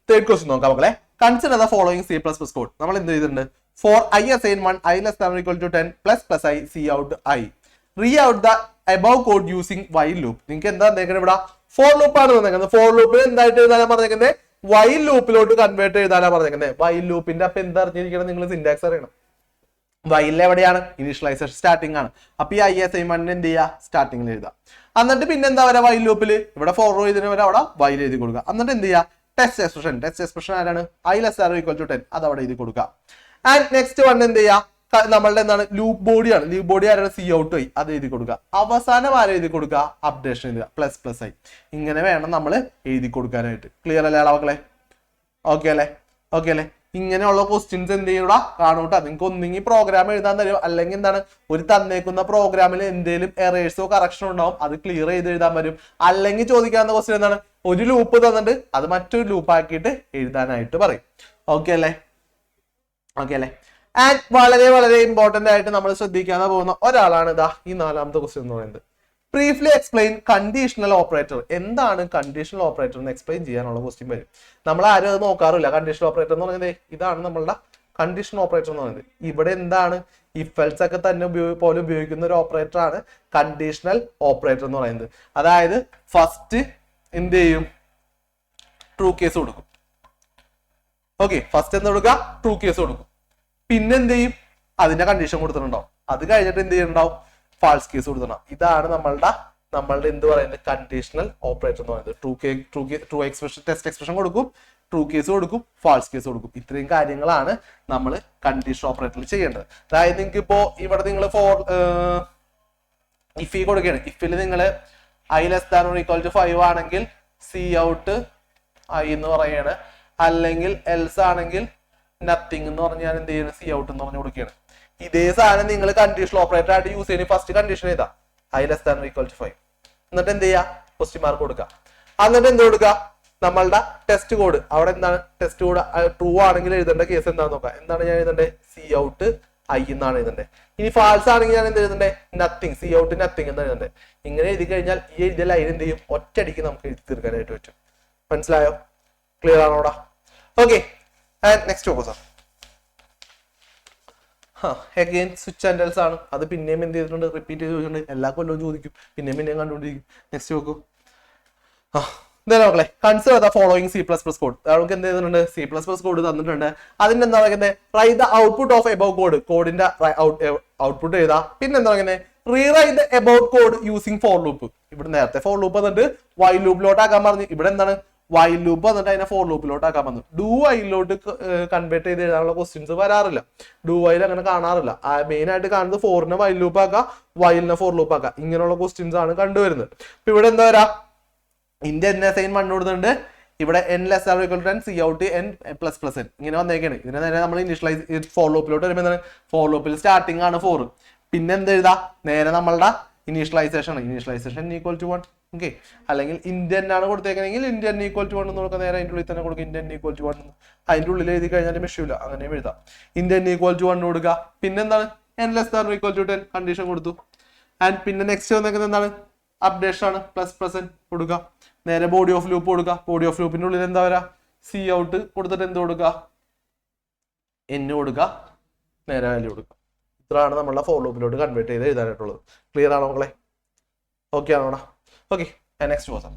A: തേർഡ് ക്വസ്റ്റ്യൻ നോക്കാം മക്കളെ. Consider the following C++ code. നമ്മൾ എന്ത് ചെയ്തിട്ടുണ്ട് four I assign 1 I less than or equal to 10 plus I C out I. Re out the above code using while loop. നിങ്ങൾക്ക് എന്താ തന്നേക്കുന്നത് ഇവിടെ for loop ആണ് തന്നേക്കുന്നത്. Four ലൂപ്പിൽ എന്തായിട്ട് എഴുതാനാ പറഞ്ഞേക്കുന്നത് വൈൽ ലൂപ്പിലോട്ട് കൺവേർട്ട് ചെയ്താലാ പറഞ്ഞേക്കുന്നത്. വൈൽ ലൂപ്പിന്റെ അപ്പൊ എന്താ അറിഞ്ഞിരിക്കണം നിങ്ങൾ സിന്റാക്സ് അറിയണം. വൈലിൽ എവിടെയാണ് ഇനീഷ്യലൈസേഷൻ സ്റ്റാർട്ടിംഗ് ആണ്. അപ്പൊ ഈ I അസൈൻമെന്റ് എന്ത് ചെയ്യുക സ്റ്റാർട്ടിംഗിൽ എഴുതാം. എന്നിട്ട് പിന്നെ എന്താ വരാ വൈൽ ലൂപ്പിൽ ഇവിടെ ഫോർ എഴുതുന്ന വരെ അവിടെ വൈൽ എഴുതി കൊടുക്കുക. എന്നിട്ട് എന്ത് ചെയ്യുക ടെസ്റ്റ് എക്സ്പ്രഷൻ ആരാണ് I less than or equal to 10 അത് അവിടെ എഴുതി കൊടുക്കുക. ആൻഡ് നെക്സ്റ്റ് വൺ എന്ത് ചെയ്യുക നമ്മളുടെ എന്താണ് ലൂപ്പ് ബോഡിയാണ്. ലൂപ്പ് ബോഡി ആരാണ് സി ഔട്ട് ആയി അത് എഴുതി കൊടുക്കുക. അവസാനം ആരും എഴുതി കൊടുക്കുക അപ്ഡേഷൻ എഴുതുക പ്ലസ് ആയി. ഇങ്ങനെ വേണം നമ്മൾ എഴുതി കൊടുക്കാനായിട്ട്. ക്ലിയർ അല്ലേ മക്കളെ? ഓക്കെ അല്ലേ? ഇങ്ങനെയുള്ള ക്വസ്റ്റ്യൻസ് എന്ത് ചെയ്യൂടാ കാണൂട്ടാ. നിങ്ങൾക്ക് ഒന്നെങ്കിൽ പ്രോഗ്രാം എഴുതാൻ തരും, അല്ലെങ്കിൽ എന്താണ് ഒരു തന്നേക്കുന്ന പ്രോഗ്രാമിൽ എന്തെങ്കിലും എറേഴ്സോ കറക്ഷനോ ഉണ്ടാവും, അത് ക്ലിയർ ചെയ്ത് എഴുതാൻ വരും. അല്ലെങ്കിൽ ചോദിക്കാവുന്ന ക്വസ്റ്റ്യൻ എന്താണ് ഒരു ലൂപ്പ് തന്നിട്ട് അത് മറ്റൊരു ലൂപ്പ് ആക്കിയിട്ട് എഴുതാനായിട്ട് പറയും. ഓക്കെ അല്ലേ? ആൻഡ് വളരെ വളരെ ഇമ്പോർട്ടന്റ് ആയിട്ട് നമ്മൾ ശ്രദ്ധിക്കാതെ പോകുന്ന ഒരാളാണ് ഇതാ ഈ 4ാമത്തെ ക്വസ്റ്റ്യൻ എന്ന് പറയുന്നത്. Briefly explain conditional operator. എന്താണ് കണ്ടീഷണൽ ഓപ്പറേറ്റർ എന്ന് എക്സ്പ്ലെയിൻ ചെയ്യാനുള്ള ക്വസ്റ്റ്യൻ വരും. നമ്മൾ ആരും അത് നോക്കാറില്ല. കണ്ടീഷണൽ ഓപ്പറേറ്റർ എന്ന് പറയുന്നത് ഇതാണ് നമ്മളുടെ കണ്ടീഷണൽ ഓപ്പറേറ്റർ എന്ന് പറയുന്നത്. ഇവിടെ എന്താണ് ഇഫ് എൽസ് ഒക്കെ തന്നെ പോലെ ഉപയോഗിക്കുന്ന ഒരു ഓപ്പറേറ്റർ ആണ് കണ്ടീഷണൽ ഓപ്പറേറ്റർ എന്ന് പറയുന്നത്. അതായത് ഫസ്റ്റ് എന്ത് ചെയ്യും ട്രൂ കേസ് കൊടുക്കും. ഓക്കെ, ഫസ്റ്റ് എന്താ കൊടുക്കുക ട്രൂ കേസ് കൊടുക്കും. പിന്നെ എന്ത് ചെയ്യും അതിന്റെ കണ്ടീഷൻ കൊടുത്തിട്ടുണ്ടാവും. അത് കഴിഞ്ഞിട്ട് എന്ത് ചെയ്യുന്നുണ്ടാവും ഫാൾസ് കേസ് കൊടുത്തിട്ടുണ്ടാവും. ഇതാണ് നമ്മളുടെ എന്ത് പറയുന്നത് കണ്ടീഷണൽ ഓപ്പറേറ്റർ എന്ന് പറയുന്നത്. ട്രൂ എക്സ്പ്രഷൻ ടെസ്റ്റ് എക്സ്പ്രഷൻ കൊടുക്കും, ട്രൂ കേസ് കൊടുക്കും, ഫാൾസ് കേസ് കൊടുക്കും. ഇത്രയും കാര്യങ്ങളാണ് നമ്മൾ കണ്ടീഷണൽ ഓപ്പറേറ്ററിൽ ചെയ്യേണ്ടത്. അതായത് നിങ്ങൾക്ക് ഇപ്പോ ഇവിടെ നിങ്ങൾ ഇഫ് കൊടുക്കുകയാണ്. ഇഫിൽ നിങ്ങൾ I less than or equal to 5 ആണെങ്കിൽ സി ഔട്ട് I എന്ന് പറയാണ്. അല്ലെങ്കിൽ എൽസ് ആണെങ്കിൽ നത്തിങ് എന്ന് പറഞ്ഞാൽ എന്ത് ചെയ്യുന്നത് സി ഔട്ട് എന്ന് പറഞ്ഞു കൊടുക്കുകയാണ്. ഇതേ സാധനം നിങ്ങൾ കണ്ടീഷണൽ ഓപ്പറേറ്റർ ആയിട്ട് യൂസ് ചെയ്യുന്ന ഫസ്റ്റ് കണ്ടീഷൻ ചെയ്താ I less than or equal to 5. എന്നിട്ട് എന്ത് ചെയ്യുക ക്വസ്റ്റ്യൻ മാർക്ക് കൊടുക്കുക. എന്നിട്ട് എന്ത് കൊടുക്കുക നമ്മളുടെ ടെസ്റ്റ് കോഡ്. അവിടെ എന്താണ് ടെസ്റ്റ് കോഡ് ട്രൂ ആണെങ്കിൽ എഴുതേണ്ട കേസ് എന്താണെന്ന് നോക്കാം. എന്താണ് ഞാൻ എഴുതേണ്ടത് സി ഔട്ട് I എന്നാണ് എഴുതേണ്ടത്. ഇനി ഫാൾസ് ആണെങ്കിൽ ഞാൻ എന്ത് എഴുതണ്ടേ നത്തിങ് സി ഔട്ട് നത്തിങ് എന്ന് എഴുതണ്ടേ. ഇങ്ങനെ എഴുതി കഴിഞ്ഞാൽ ഈ എഴുതിയ ലൈൻ എന്ത് ചെയ്യും ഒറ്റയടിക്ക് നമുക്ക് എഴുതി തീർക്കാനായിട്ട് പറ്റും. മനസ്സിലായോ? ക്ലിയർ ആണോടാ? Okay, next focus again switch and else ആണ്. അത് പിന്നെയും എന്ത് ചെയ്തിട്ടുണ്ട് റിപ്പീറ്റ് ചെയ്ത് ചോദിച്ചിട്ടുണ്ട്. എല്ലാ കൊല്ലവും ചോദിക്കും, പിന്നെയും കണ്ടുകൊണ്ടിരിക്കും. നെക്സ്റ്റ് നോക്കൂ. മക്കളെ consider the following C++ code. നമുക്ക് എന്ത് ചെയ്തിട്ടുണ്ട് C++ കോഡ് തന്നിട്ടുണ്ട്. അതിന്റെ എന്താ പറയുന്നത് right the output of above code. കോഡിന്റെ ഔട്ട്പുട്ട് ചെയ്താ. പിന്നെ എന്താ പറയുന്നത് rewrite the about code using for loop. ഇവിടെ നേരത്തെ ഫോർ ലൂപ്പ് എന്നിട്ട് വൈൽ ലൂപ്പിലോട്ട് ആക്കാൻ പറഞ്ഞു. ഇവിടെ എന്താണ് വൈൽ ലൂപ്പ് വന്നിട്ട് അതിനെ ഫോർ ലൂപ്പിലോട്ട് ആക്കാൻ വന്നു. ഡു വൈലിലോട്ട് കൺവേർട്ട് ചെയ്ത് എഴുതാനുള്ള ക്വസ്റ്റ്യൻസ് വരാറില്ല. ഡു വൈൽ അങ്ങനെ കാണാറില്ല. മെയിൻ ആയിട്ട് കാണുന്നത് ഫോറിനെ വൈൽ ലൂപ്പ് ആക്കുക, വൈലിനെ ഫോർ ലൂപ്പ് ആക്കുക, ഇങ്ങനെയുള്ള ക്വസ്റ്റ്യൻസ് ആണ് കണ്ടുവരുന്നത്. ഇപ്പൊ ഇവിടെ എന്താ വരാ, ഇന്റെ എൻ അസൈൻ വൺ കൊടുത്തിട്ടുണ്ട്, ഇവിടെ n less or equal to n C out n plus plus n ഇങ്ങനെ വന്നേക്കാണ്. ഇതിനെ നേരെ നമ്മൾ ഇനിഷ്യലൈസ് ഫോർ ലൂപ്പിലോട്ട് വരുമ്പോൾ എന്താണ്, ഫോർ ലൂപ്പിൽ സ്റ്റാർട്ടിംഗ് ആണ് 4, പിന്നെ എന്ത് എഴുതാ, നേരെ നമ്മളുടെ ഇനീഷ്യലൈസേഷൻ ഈക്വൽ ടു 1. ഓക്കെ, അല്ലെങ്കിൽ ഇന്ത്യൻ ആണ് കൊടുത്തേക്കണെങ്കിൽ ഇന്ത്യൻ ഈക്വൽ ടു 1 എന്ന് കൊടുക്കുക, നേരെ അതിൻ്റെ ഉള്ളിൽ തന്നെ കൊടുക്കുക ഇന്ത്യൻ ഈക്വൽ ടു 1, അതിൻ്റെ ഉള്ളിൽ എഴുതി കഴിഞ്ഞാൽ മെഷീല്ല, അങ്ങനെയും എഴുതാം. ഇന്ത്യൻ ഈക്വൽ ടു 1 കൊടുക്കുക, പിന്നെ എന്താണ് n less or equal to 10 condition കൊടുത്തു. ആൻഡ് പിന്നെ നെക്സ്റ്റ് വന്നേക്കുന്നത് എന്താണ്, അപ്ഡേഷൻ ആണ്, പ്ലസ് പ്ലസ് കൊടുക്കുക, നേരെ ബോഡി ഓഫ് ലൂപ്പ് കൊടുക്കുക. ബോഡി ഓഫ് ലൂപ്പിന്റെ ഉള്ളിൽ എന്താ വരാ, സി ഔട്ട് കൊടുത്തിട്ട് എന്ത് കൊടുക്കുക, n കൊടുക്കുക, നേരെ വാല്യൂ കൊടുക്കുക. ഇത്രയാണ് നമ്മളുടെ ഫോർ ലൂപ്പിലോട്ട് കൺവേർട്ട് ചെയ്ത് എഴുതാനായിട്ടുള്ളത്. ക്ലിയർ ആണോ മക്കളെ? ഓക്കെ ആണോടാ? ഓക്കെ, നെക്സ്റ്റ് പോകാം.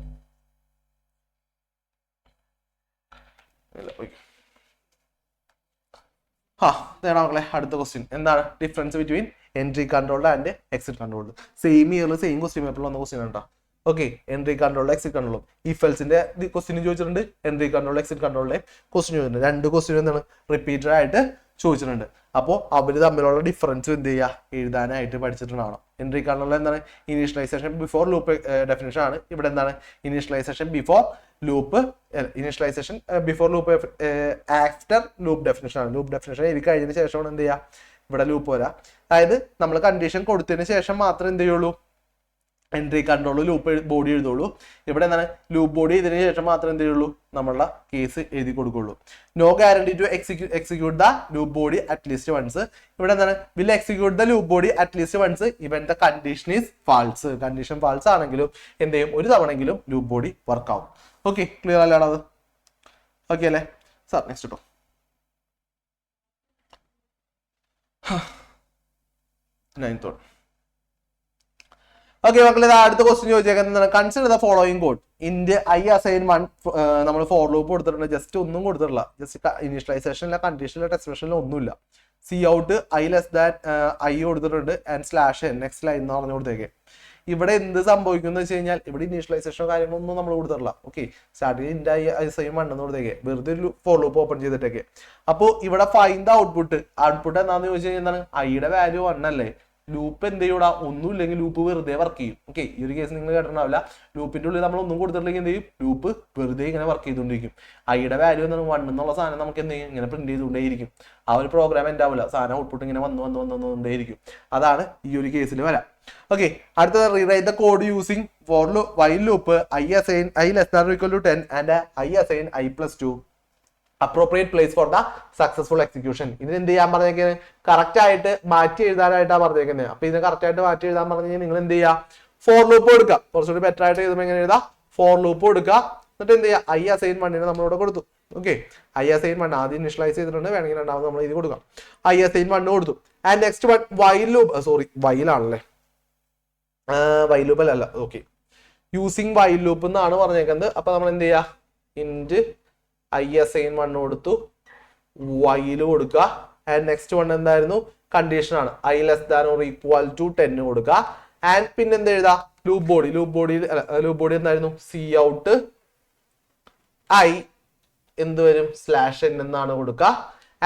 A: ഇതാണ് മക്കളെ അടുത്ത ക്വസ്റ്റ്യൻ. എന്താണ് difference between entry controlled and exit controlled? Same ഇയറിൽ സെയിം ക്വസ്റ്റ്യൻ പേപ്പറിൽ വന്ന ക്വസ്റ്റ്യൻ ഉണ്ടോ? ഓക്കെ, എൻട്രി കൺട്രോൾഡ് എക്സിറ്റ് കൺട്രോളും ഇഫ് എൽസിന്റെ ക്വസ്റ്റ്യൻ ചോദിച്ചിട്ടുണ്ട്, എൻട്രി കൺട്രോൾഡ് എക്സിറ്റ് കൺട്രോളിന്റെ ക്വസ്റ്റ്യൻ ചോദിച്ചിട്ടുണ്ട്. രണ്ട് ക്വസ്റ്റ്യൻ എന്താണ് റിപ്പീറ്റഡ് ആയിട്ട് ചോദിച്ചിട്ടുണ്ട്. അപ്പോൾ അവർ തമ്മിലുള്ള ഡിഫറൻസ് എന്ത് ചെയ്യുക, എഴുതാനായിട്ട് പഠിച്ചിട്ടുണ്ടാവണം. എൻട്രി കൺട്രോൾ എന്താണ്, ഇനീഷ്യലൈസേഷൻ ബിഫോർ ലൂപ്പ് ഡെഫിനിഷൻ ആണ്. ഇവിടെ എന്താണ് initialization before loop, initialization before loop after loop definition ആണ്. ലൂപ്പ് ഡെഫിനിഷൻ എഴുതി കഴിഞ്ഞതിന് ശേഷമാണ് എന്ത് ചെയ്യുക, ഇവിടെ ലൂപ്പ് വരാം. അതായത് നമ്മൾ കണ്ടീഷൻ കൊടുത്തതിന് ശേഷം മാത്രമേ എന്ത് ചെയ്യുള്ളൂ, എൻട്രി കൺട്രോൾ ലൂപ്പ് ബോഡി എഴുതുള്ളൂ. ഇവിടെ എന്താണ്, ലൂപ്പ് ബോഡി ഇതിന് ശേഷം മാത്രമേ എന്ത് ചെയ്യുള്ളൂ, നമ്മളുടെ കേസ് എഴുതി കൊടുക്കുള്ളൂ. No guarantee to execute the loop body at least once. ഇവിടെ എന്താണ്, will execute the loop body at least once even the condition is false. Condition false ആണെങ്കിലും എന്ത് ചെയ്യും, ഒരു തവണെങ്കിലും ലൂപ്പ് ബോഡി വർക്ക് ആവും. ഓക്കെ, ക്ലിയർ അല്ലാടാ അത്? ഓക്കെ അല്ലേ സാർ? നെക്സ്റ്റ് കേട്ടോ. Ninth one. ഓക്കെ മക്കളെ, അടുത്ത ക്വസ്റ്റ്യൻ ചോദിച്ചേക്കുന്നത് consider the following code. Int i assign one, നമ്മൾ ഫോർ ലൂപ്പ് കൊടുത്തിട്ടുണ്ട്, ജസ്റ്റ് ഒന്നും കൊടുത്തിട്ടില്ല, ജസ്റ്റ് ഇനീഷ്യലൈസേഷനിലെ കണ്ടീഷനിലെ എക്സ്പ്രഷനിലെ ഒന്നുമില്ല. C out I less than I കൊടുത്തിട്ടുണ്ട് ആൻഡ് സ്ലാഷ് നെക്സ്റ്റ് ലൈൻ എന്ന് പറഞ്ഞു കൊടുത്തേക്ക്. ഇവിടെ എന്ത് സംഭവിക്കുന്നു വെച്ച് കഴിഞ്ഞാൽ, ഇവിടെ ഇനീഷ്യലൈസേഷനോ കാര്യങ്ങളൊന്നും നമ്മൾ കൊടുത്തിട്ടില്ല. ഓക്കെ, സ്റ്റാർട്ടിങ് ഇൻഡ് ഐ അസൈൻ വൺ എന്ന് കൊടുത്തേക്ക്, വെറുതെ ഒരു ഫോർ ലൂപ്പ് ഓപ്പൺ ചെയ്തിട്ടേക്ക്. അപ്പോൾ ഇവിടെ ഫൈൻഡ് ദ ഔട്ട്പുട്ട് എന്താണെന്ന് ചോദിച്ചു കഴിഞ്ഞാൽ എന്താണ്, ഐയുടെ വാല്യൂ 1 അല്ലേ, ലൂപ്പ് എന്ത് ചെയ്യൂടാ, ഒന്നും ഇല്ലെങ്കിൽ ലൂപ്പ് വെറുതെ വർക്ക് ചെയ്യും. ഓക്കെ, ഈ ഒരു കേസ് നിങ്ങൾ കേട്ടിട്ടുണ്ടാവില്ല, ലൂപ്പിന്റെ ഉള്ളിൽ നമ്മൾ ഒന്നും കൊടുത്തിട്ടില്ലെങ്കിൽ എന്ത് ചെയ്യും, ലൂപ്പ് വെറുതെ ഇങ്ങനെ വർക്ക് ചെയ്തുകൊണ്ടിരിക്കും. ഐയുടെ വാല്യൂ എന്താണ് 1 എന്നുള്ള സാധനം നമുക്ക് എന്ത് ചെയ്യും, ഇങ്ങനെ പ്രിന്റ് ചെയ്തുകൊണ്ടേയിരിക്കും. ആ ഒരു പ്രോഗ്രാം എന്താവില്ല, സാധനം ഔട്ട്പുട്ട് ഇങ്ങനെ വന്നുകൊണ്ടേയിരിക്കും. അതാണ് ഈ ഒരു കേസിൽ വരാം. ഓക്കെ, അടുത്തത് rewrite the code using for while loop I assign I less than equal to 10 and I assign I plus 2 appropriate place for the successful execution. ഇതിന് എന്ത് ചെയ്യാൻ പറഞ്ഞേക്കുന്നത്, കറക്റ്റ് ആയിട്ട് മാറ്റി എഴുതാനായിട്ടാണ് പറഞ്ഞേക്കുന്നത്. അപ്പൊ ഇതിനെ കറക്റ്റ് ആയിട്ട് മാറ്റി എഴുതാൻ പറഞ്ഞു കഴിഞ്ഞാൽ നിങ്ങൾ എന്ത് ചെയ്യുക, ഫോർ ലൂപ്പ് കൊടുക്കുക. കുറച്ചുകൂടി ബെറ്റർ ആയിട്ട് എഴുതുമ്പോൾ എങ്ങനെ എഴുതാം, ഫോർ ലൂപ്പ് കൊടുക്കുക. എന്നിട്ട് എന്ത് ചെയ്യുക, ഐ അസൈൻ വണ്ണിനെ നമ്മളിവിടെ കൊടുത്തു. ഓക്കെ, ഐ അസൈൻ വൺ ആദ്യം ഇനിഷ്യലൈസ് ചെയ്തിട്ടുണ്ട്, വേണമെങ്കിൽ രണ്ടാമത് നമ്മൾ ഇത് കൊടുക്കാം. ഐ അസൈൻ വണ്ണ് കൊടുത്തു. And next one while loop, sorry വൈലാണല്ലേ, വൈൽ ലൂപ്പ് അല്ല. ഓക്കെ, യൂസിങ് വൈൽ ലൂപ്പ് എന്നാണ് പറഞ്ഞേക്കുന്നത്. അപ്പൊ നമ്മൾ എന്ത് ചെയ്യുക, ഇൻറ്റ് ഐ അസൈൻ വണ്ണ് കൊടുത്തു, വൈല് കൊടുക്കുക. ആൻഡ് നെക്സ്റ്റ് വൺ എന്തായിരുന്നു, കണ്ടീഷൻ ആണ്, I less than or equal to 10 കൊടുക്കുക. ആൻഡ് പിന്നെ എന്ത് എഴുതാ, ലൂപ്പ് ബോഡി എന്തായിരുന്നു, സി ഔട്ട് ഐ എന്ത് വരും, സ്ലാഷ് n എന്നാണ് കൊടുക്കുക.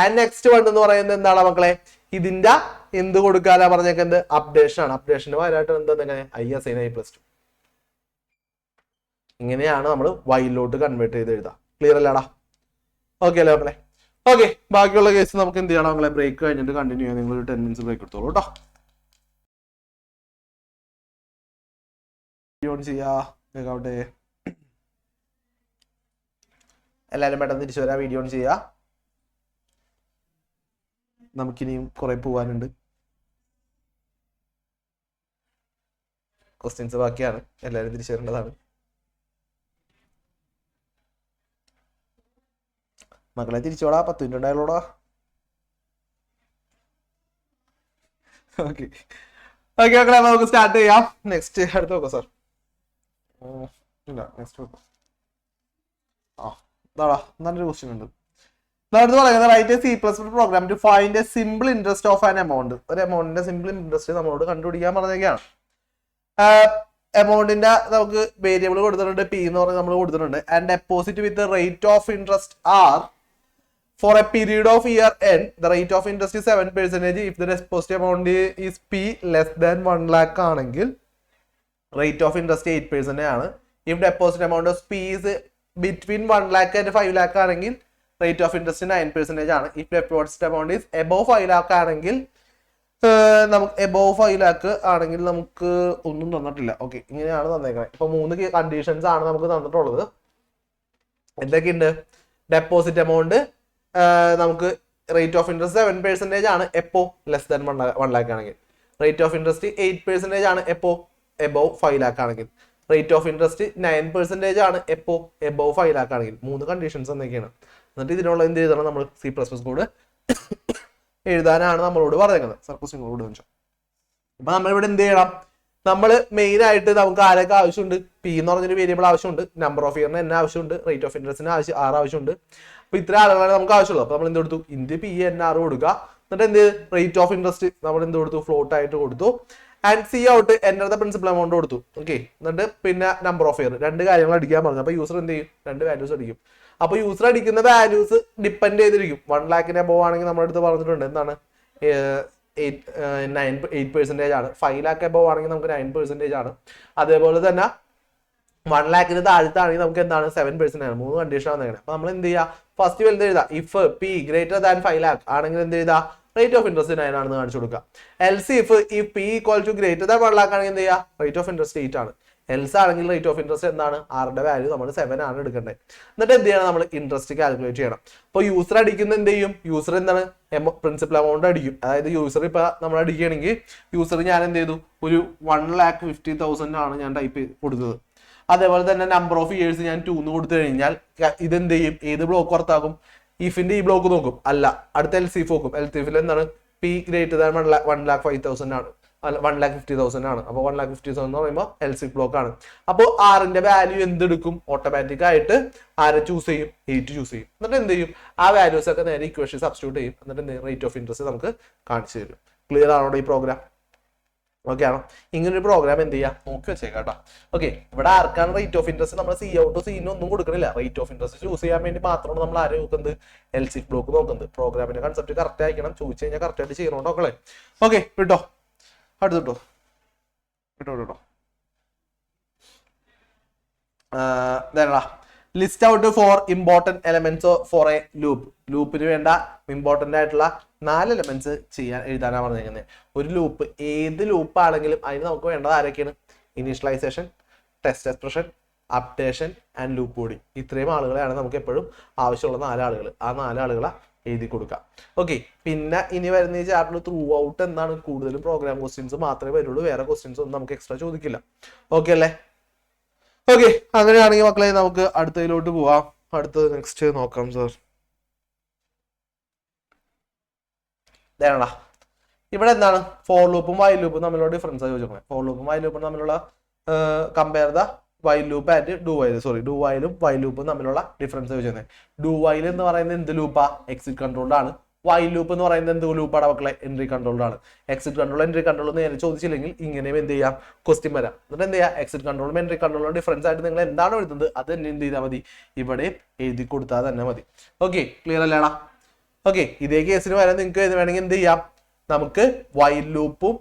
A: ആൻഡ് നെക്സ്റ്റ് വൺ എന്ന് പറയുന്നത് എന്താണ് മക്കളെ, ഇതിന്റെ എന്ത് കൊടുക്കാനാ പറഞ്ഞേക്കുന്നത്, അപ്ഡേഷൻ ആണ്. അപ്ഡേഷന് പകരമായിട്ട് എന്താ, ഐ അസൈൻ ഐ പ്ലസ് 2. ഇങ്ങനെയാണ് നമ്മൾ വൈലോട്ട് കൺവേർട്ട് ചെയ്ത് എഴുതാം. ക്ലിയർ അല്ലാടാ? ഓക്കെ അല്ലേ മക്കളെ? ഓക്കെ, ബാക്കിയുള്ള കേസ് നമുക്ക് എന്ത് ചെയ്യണം മക്കളെ, ബ്രേക്ക് കഴിഞ്ഞിട്ട് കണ്ടിന്യൂ ചെയ്യാം. നിങ്ങൾ ഒരു 10 മിനിറ്റ്സ് ബ്രേക്ക് എടുത്തോളൂ കേട്ടോ. വീഡിയോ ഓൺ ചെയ്യാവട്ടെ, എല്ലാവരും പെട്ടെന്ന് തിരിച്ചു വരാം. വീഡിയോ ഓൺ ചെയ്യാ, നമുക്കിനിയും കുറെ പോവാനുണ്ട്. ക്വസ്റ്റ്യൻസ് ബാക്കിയാണ്, എല്ലാവരും തിരിച്ചു വരേണ്ടതാണ്. മക്കളെ തിരിച്ചോടാ, 10 മിനിറ്റ് ഉണ്ടായുള്ളൂടാ. ഓക്കെ ഓക്കെ മക്കളെ, നമുക്ക് സ്റ്റാർട്ട് ചെയ്യാം. നെക്സ്റ്റ് അടുത്ത് നോക്കാം സാർ. ഇല്ല, നെക്സ്റ്റ് നോക്കാം. നല്ലൊരു ക്വസ്റ്റ്യൻ ഉണ്ട്. അടുത്ത് പറയുന്നത് write a C++ program to find a simple interest of an amount. ഒരു എമൗണ്ടിന്റെ സിമ്പിൾ ഇൻട്രസ്റ്റ് നമ്മളോട് കണ്ടുപിടിക്കാൻ പറഞ്ഞേക്കാണ്. എമൗണ്ടിന്റെ നമുക്ക് വേരിയബിൾ കൊടുത്തിട്ടുണ്ട് പി എന്ന് പറഞ്ഞ് നമ്മൾ കൊടുത്തിട്ടുണ്ട്. And deposit with rate of interest R for a period of year end, the rate of interest is 7%. If the deposit amount is P less than 1 lakh ആണെങ്കിൽ rate of interest 8% ആണ്. If deposit amount of P is between 1 lakh and 5 lakh ആണെങ്കിൽ rate of interest 9% ആണ്. If deposit amount is above 5 lakh ആണെങ്കിൽ നമുക്ക് above 5 lakh ആണെങ്കിൽ നമുക്ക് ഒന്നും തന്നിട്ടില്ല. ഓക്കെ, ഇങ്ങനെയാണ് തന്നേക്കുന്നത്. ഇപ്പൊ 3 കണ്ടീഷൻസ് ആണ് നമുക്ക് തന്നിട്ടുള്ളത്. എന്തൊക്കെയുണ്ട്? ഡെപ്പോസിറ്റ് എമൗണ്ട് നമുക്ക് റേറ്റ് ഓഫ് ഇൻട്രസ്റ്റ് 7% ആണ് എപ്പോ ലെസ് ദാൻ 1 lakh ആണെങ്കിൽ. റേറ്റ് ഓഫ് ഇൻട്രസ്റ്റ് 8% ആണ് എപ്പോ എബോവ് 5 lakh ആണെങ്കിൽ. റേറ്റ് ഓഫ് ഇൻട്രസ്റ്റ് 9% ആണ് എപ്പോ എബോവ് 5 lakh ആണെങ്കിൽ. 3 കണ്ടീഷൻസ് എന്തൊക്കെയാണ്? എന്നിട്ട് ഇതിനുള്ള എന്ത് എഴുതണം? നമ്മൾ C++ കോഡ് എഴുതാനാണ് നമ്മളോട് പറയുന്നത്. സർക്യൂട്ട് കോഡ് വെച്ചോ. അപ്പൊ നമ്മളിവിടെ എന്ത് ചെയ്യണം? നമ്മൾ മെയിൻ ആയിട്ട് നമുക്ക് ആരൊക്കെ ആവശ്യമുണ്ട്? പി എന്ന് പറഞ്ഞൊരു വേരിയബിൾ ആവശ്യമുണ്ട്, നമ്പർ ഓഫ് ഇയറിന് എന്നെ ആവശ്യമുണ്ട്, റേറ്റ് ഓഫ് ഇൻട്രസ്റ്റിന് ആവശ്യമുണ്ട്. അപ്പൊ ഇത്ര ആളുകളാണ് നമുക്ക് ആവശ്യമുള്ളൂ. അപ്പൊ നമ്മൾ എന്ത് കൊടുത്തു? ഇന്ത്യ പി എൻ ആർ കൊടുക്കുക. എന്നിട്ട് എന്ത് റേറ്റ് ഓഫ് ഇൻട്രസ്റ്റ് നമ്മൾ എന്ത് കൊടുത്തു? ഫ്ലോട്ട് ആയിട്ട് കൊടുത്തു. And C out enter the principal amount കൊടുത്തു. ഓക്കെ, എന്നിട്ട് പിന്നെ നമ്പർ ഓഫ് ഇയർ 2 കാര്യങ്ങൾ അടിക്കാൻ പറഞ്ഞു. അപ്പൊ യൂസർ എന്ത് ചെയ്യും? 2 വാല്യൂസ് അടിക്കും. അപ്പൊ യൂസർ അടിക്കുന്ന വാല്യൂസ് ഡിപ്പെൻഡ് ചെയ്തിരിക്കും. 1 lakhന് above ആണെങ്കിൽ നമ്മുടെ അടുത്ത് പറഞ്ഞിട്ടുണ്ട് എന്താണ്? 8% ആണ്. 5 lakh above ആണെങ്കിൽ നമുക്ക് 9% ആണ്. അതേപോലെ തന്നെ 1 lakhന് താഴത്താണെങ്കിൽ നമുക്ക് എന്താണ്? 7% ആണ്. 3 കണ്ടീഷൻ ആണ്. അപ്പൊ നമ്മൾ എന്ത് ചെയ്യുക? ഫസ്റ്റ് വലുത് എഴുതാം. If P greater than 5 lakh ആണെങ്കിൽ എന്ത് ചെയ്താ? റേറ്റ് ഓഫ് ഇൻട്രസ്റ്റ് 9 ആണെന്ന് കാണിച്ചു കൊടുക്കുക. Else if P equal to greater than 1 lakh ആണെങ്കിൽ എന്ത് ചെയ്യുക? റേറ്റ് ഓഫ് ഇൻട്രസ്റ്റ് 8 ആണ്. എൽസ് ആണെങ്കിൽ റേറ്റ് ഓഫ് ഇൻട്രസ്റ്റ് എന്താണ്? ആറിന്റെ വാല്യൂ നമ്മൾ 7 ആണ് എടുക്കേണ്ടത്. എന്നിട്ട് എന്ത് ചെയ്യണം? നമ്മൾ ഇൻട്രസ്റ്റ് കാൽക്കുലേറ്റ് ചെയ്യണം. അപ്പോൾ യൂസർ അടിക്കുന്ന എന്ത് ചെയ്യും? യൂസർ എന്താണ്? പ്രിൻസിപ്പൽ എമൗണ്ട് അടിക്കും. അതായത് യൂസർ ഇപ്പൊ നമ്മൾ അടിക്കുകയാണെങ്കിൽ യൂസർ ഞാൻ എന്ത് ചെയ്തു? ഒരു 1,50,000 ആണ് ഞാൻ ടൈപ്പ് കൊടുത്തത്. അതേപോലെ തന്നെ നമ്പർ ഓഫ് ഇയേഴ്സ് ഞാൻ 2 എന്ന് കൊടുത്തു കഴിഞ്ഞാൽ ഇതെന്ത് ചെയ്യും? ഏത് ബ്ലോക്ക് പുറത്താക്കും? ഇഫിന്റെ ഈ ബ്ലോക്ക് നോക്കും. അല്ല, അടുത്ത എൽസിഫ് നോക്കും. എൽസിഫിൽ എന്താണ്? പി ഗ്രേറ്റർ ദാൻ 1,05,000 ആണ്. 1,50,000 ആണ്. അപ്പോൾ 1,50,000 എന്ന് പറയുമ്പോൾ എൽസിഫ് ബ്ലോക്ക് ആണ്. അപ്പോൾ ആറിന്റെ വാല്യൂ എന്തെടുക്കും? ഓട്ടോമാറ്റിക് ആയിട്ട് ആരെ ചൂസ് ചെയ്യും? 8 ചൂസ് ചെയ്യും. എന്നിട്ട് എന്ത് ചെയ്യും? ആ വാല്യൂസ് ഒക്കെ നേരെ ഇക്വേഷൻ സബ്സ്റ്റിറ്റ്യൂട്ട് ചെയ്യും. എന്നിട്ട് റേറ്റ് ഓഫ് ഇൻട്രസ്റ്റ് നമുക്ക് കാണിച്ചു തരും. ക്ലിയർ ആണോ ഈ പ്രോഗ്രാം? ഓക്കെ ആണോ? ഇങ്ങനൊരു പ്രോഗ്രാം എന്ത് ചെയ്യാം? നോക്കി വെച്ചേക്കാം കേട്ടോ. ഓക്കെ, ഇവിടെ ആർക്കാണ് റേറ്റ് ഓഫ് ഇൻട്രസ്റ്റ്? നമ്മൾ സി ഔട്ടോ സീനോ ഒന്നും കൊടുക്കണില്ല. റേറ്റ് ഓഫ് ഇൻട്രസ്റ്റ് ചൂസ് ചെയ്യാൻ വേണ്ടി മാത്രമാണ് നമ്മൾ ആരെ നോക്കുന്നത്? എൽസിഫ് ബ്ലോക്ക് നോക്കുന്നത്. പ്രോഗ്രാമിന്റെ കൺസെപ്റ്റ് കറക്റ്റ് ആയിരിക്കണം. ചോദിച്ചു കഴിഞ്ഞാൽ കറക്റ്റ് ആയിട്ട് ചെയ്യണോട്ടോ മക്കളെ. ഓക്കെ, വിട്ടോ. അടുത്തിട്ടോ വിട്ടോ. List out 4 important elements for a loop. ലൂപ്പിന് വേണ്ട ഇമ്പോർട്ടന്റ് ആയിട്ടുള്ള 4 എലമെന്റ്സ് എഴുതാനാണ് പറഞ്ഞിരിക്കുന്നത്. ഒരു ലൂപ്പ്, ഏത് ലൂപ്പ് ആണെങ്കിലും അതിന് നമുക്ക് വേണ്ടത് ആരൊക്കെയാണ്? Initialization, test expression, updation and loop body. ഇത്രയും ആളുകളെയാണ് നമുക്ക് എപ്പോഴും ആവശ്യമുള്ള 4 ആളുകൾ. ആ 4 ആളുകളെ എഴുതി കൊടുക്കാം. ഓക്കെ, പിന്നെ ഇനി വരുന്ന ഈ ചാപ്റ്ററിൽ ത്രൂ ഔട്ട് എന്താണ്? കൂടുതലും പ്രോഗ്രാം ക്വസ്റ്റ്യൻസ് മാത്രമേ വരുള്ളൂ. വേറെ ക്വസ്റ്റ്യൻസ് ഒന്നും നമുക്ക് എക്സ്ട്രാ ചോദിക്കില്ല. ഓക്കെ അല്ലേ? ഓക്കെ, അങ്ങനെയാണെങ്കിൽ മക്കളെ നമുക്ക് അടുത്തതിലോട്ട് പോവാം. അടുത്തത് നെക്സ്റ്റ് നോക്കാം സാർ. ഇതാണോ ഇവിടെ എന്താണ്? ഫോർ ലൂപ്പും വൈൽ ലൂപ്പും തമ്മിലുള്ള ഡിഫറൻസ് ചോദിക്കുന്നത്. ഫോർ ലൂപ്പും വൈൽ ലൂപ്പും തമ്മിലുള്ള compare the while loop and do while. Do വൈലും വൈൽ ലൂപ്പും തമ്മിലുള്ള ഡിഫറൻസ് ചോദിക്കുന്നത്. ഡു വൈൽ എന്ന് പറയുന്നത് എന്ത് ലൂപ്പാ? എക്സിറ്റ് കൺട്രോൾഡ് ആണ്. വൈൽ ലൂപ്പ് എന്ന് പറയുന്നത് എന്ത് ലൂപ്പാണ് മക്കളെ? എൻട്രി കൺട്രോൾഡ് ആണ്. എക്സിറ്റ് കൺട്രോൾ എൻട്രി കൺട്രോൾ നേരെ ചോദിച്ചില്ലെങ്കിൽ ഇങ്ങനെയും എന്ത് ചെയ്യാം? ക്വസ്റ്റ്യൻ വരാം. എന്നിട്ട് എന്ത് ചെയ്യാം? എക്സിറ്റ് കൺട്രോളും എൻട്രി കൺട്രോളും ഡിഫറൻസ് ആയിട്ട് നിങ്ങൾ എന്താണ് എഴുതുന്നത് അത് തന്നെ എന്ത് ചെയ്താൽ മതി? ഇവിടെ എഴുതി കൊടുത്താൽ തന്നെ മതി. ഓക്കെ, ക്ലിയർ അല്ലേടാ? ഓക്കെ, ഇതേ കേസിന് വരാൻ നിങ്ങൾക്ക് വേണമെങ്കിൽ എന്ത് ചെയ്യാം? നമുക്ക് വൈൽ ലൂപ്പും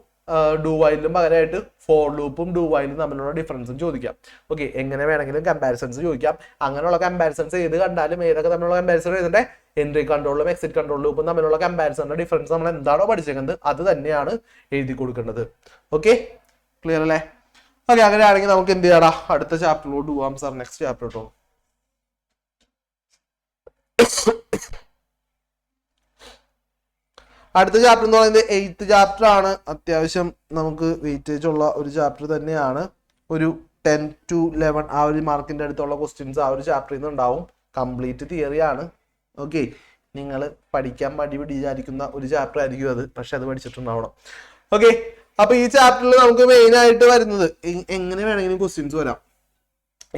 A: ഡു വൈലിനും പകരമായിട്ട് ഫോർ ലൂപ്പും ഡു വൈലും തമ്മിലുള്ള ഡിഫറൻസും ചോദിക്കാം. ഓക്കെ, എങ്ങനെ വേണമെങ്കിലും കമ്പാരിസൺസ് ചോദിക്കാം. അങ്ങനെയുള്ള കമ്പാരിസൺസ് ഏത് കണ്ടാലും ഏതൊക്കെ തമ്മിലുള്ള കമ്പാരിസൺ എഴുതണ്ടേ? എൻട്രി കൺട്രോളും എക്സിറ്റ് കൺട്രോൾ ലൂപ്പും തമ്മിലുള്ള കമ്പാരിസണിന്റെ ഡിഫറൻസ് നമ്മൾ എന്താണോ പഠിച്ചേക്കുന്നത് അത് തന്നെയാണ് എഴുതി കൊടുക്കേണ്ടത്. ഓക്കെ, ക്ലിയർ അല്ലേ? ഓക്കെ, അങ്ങനെയാണെങ്കിൽ നമുക്ക് എന്ത് ചെയ്യാടാ? അടുത്ത ചാപ്റ്ററിലോട്ട് പോവാം സാർ. നെക്സ്റ്റ് ചാപ്റ്റർ കേട്ടോ. അടുത്ത ചാപ്റ്റർ എന്ന് പറയുന്നത് 8th ചാപ്റ്റർ ആണ്. അത്യാവശ്യം നമുക്ക് വെയിറ്റേജ് ഉള്ള ഒരു ചാപ്റ്റർ തന്നെയാണ്. ഒരു 10 to 11 ആ ഒരു മാർക്കിന്റെ അടുത്തുള്ള ക്വസ്റ്റ്യൻസ് ആ ഒരു ചാപ്റ്ററിൽ നിന്ന് ഉണ്ടാവും. കംപ്ലീറ്റ് തിയറി ആണ്. ഓക്കെ, നിങ്ങൾ പഠിക്കാൻ മടി വിചാരിക്കുന്ന ഒരു ചാപ്റ്റർ ആയിരിക്കും അത്, പക്ഷെ അത് പഠിച്ചിട്ടുണ്ടാവണം. ഓക്കെ, അപ്പൊ ഈ ചാപ്റ്ററിൽ നമുക്ക് മെയിൻ ആയിട്ട് വരുന്നത് എങ്ങനെ വേണമെങ്കിലും ക്വസ്റ്റ്യൻസ് വരാം.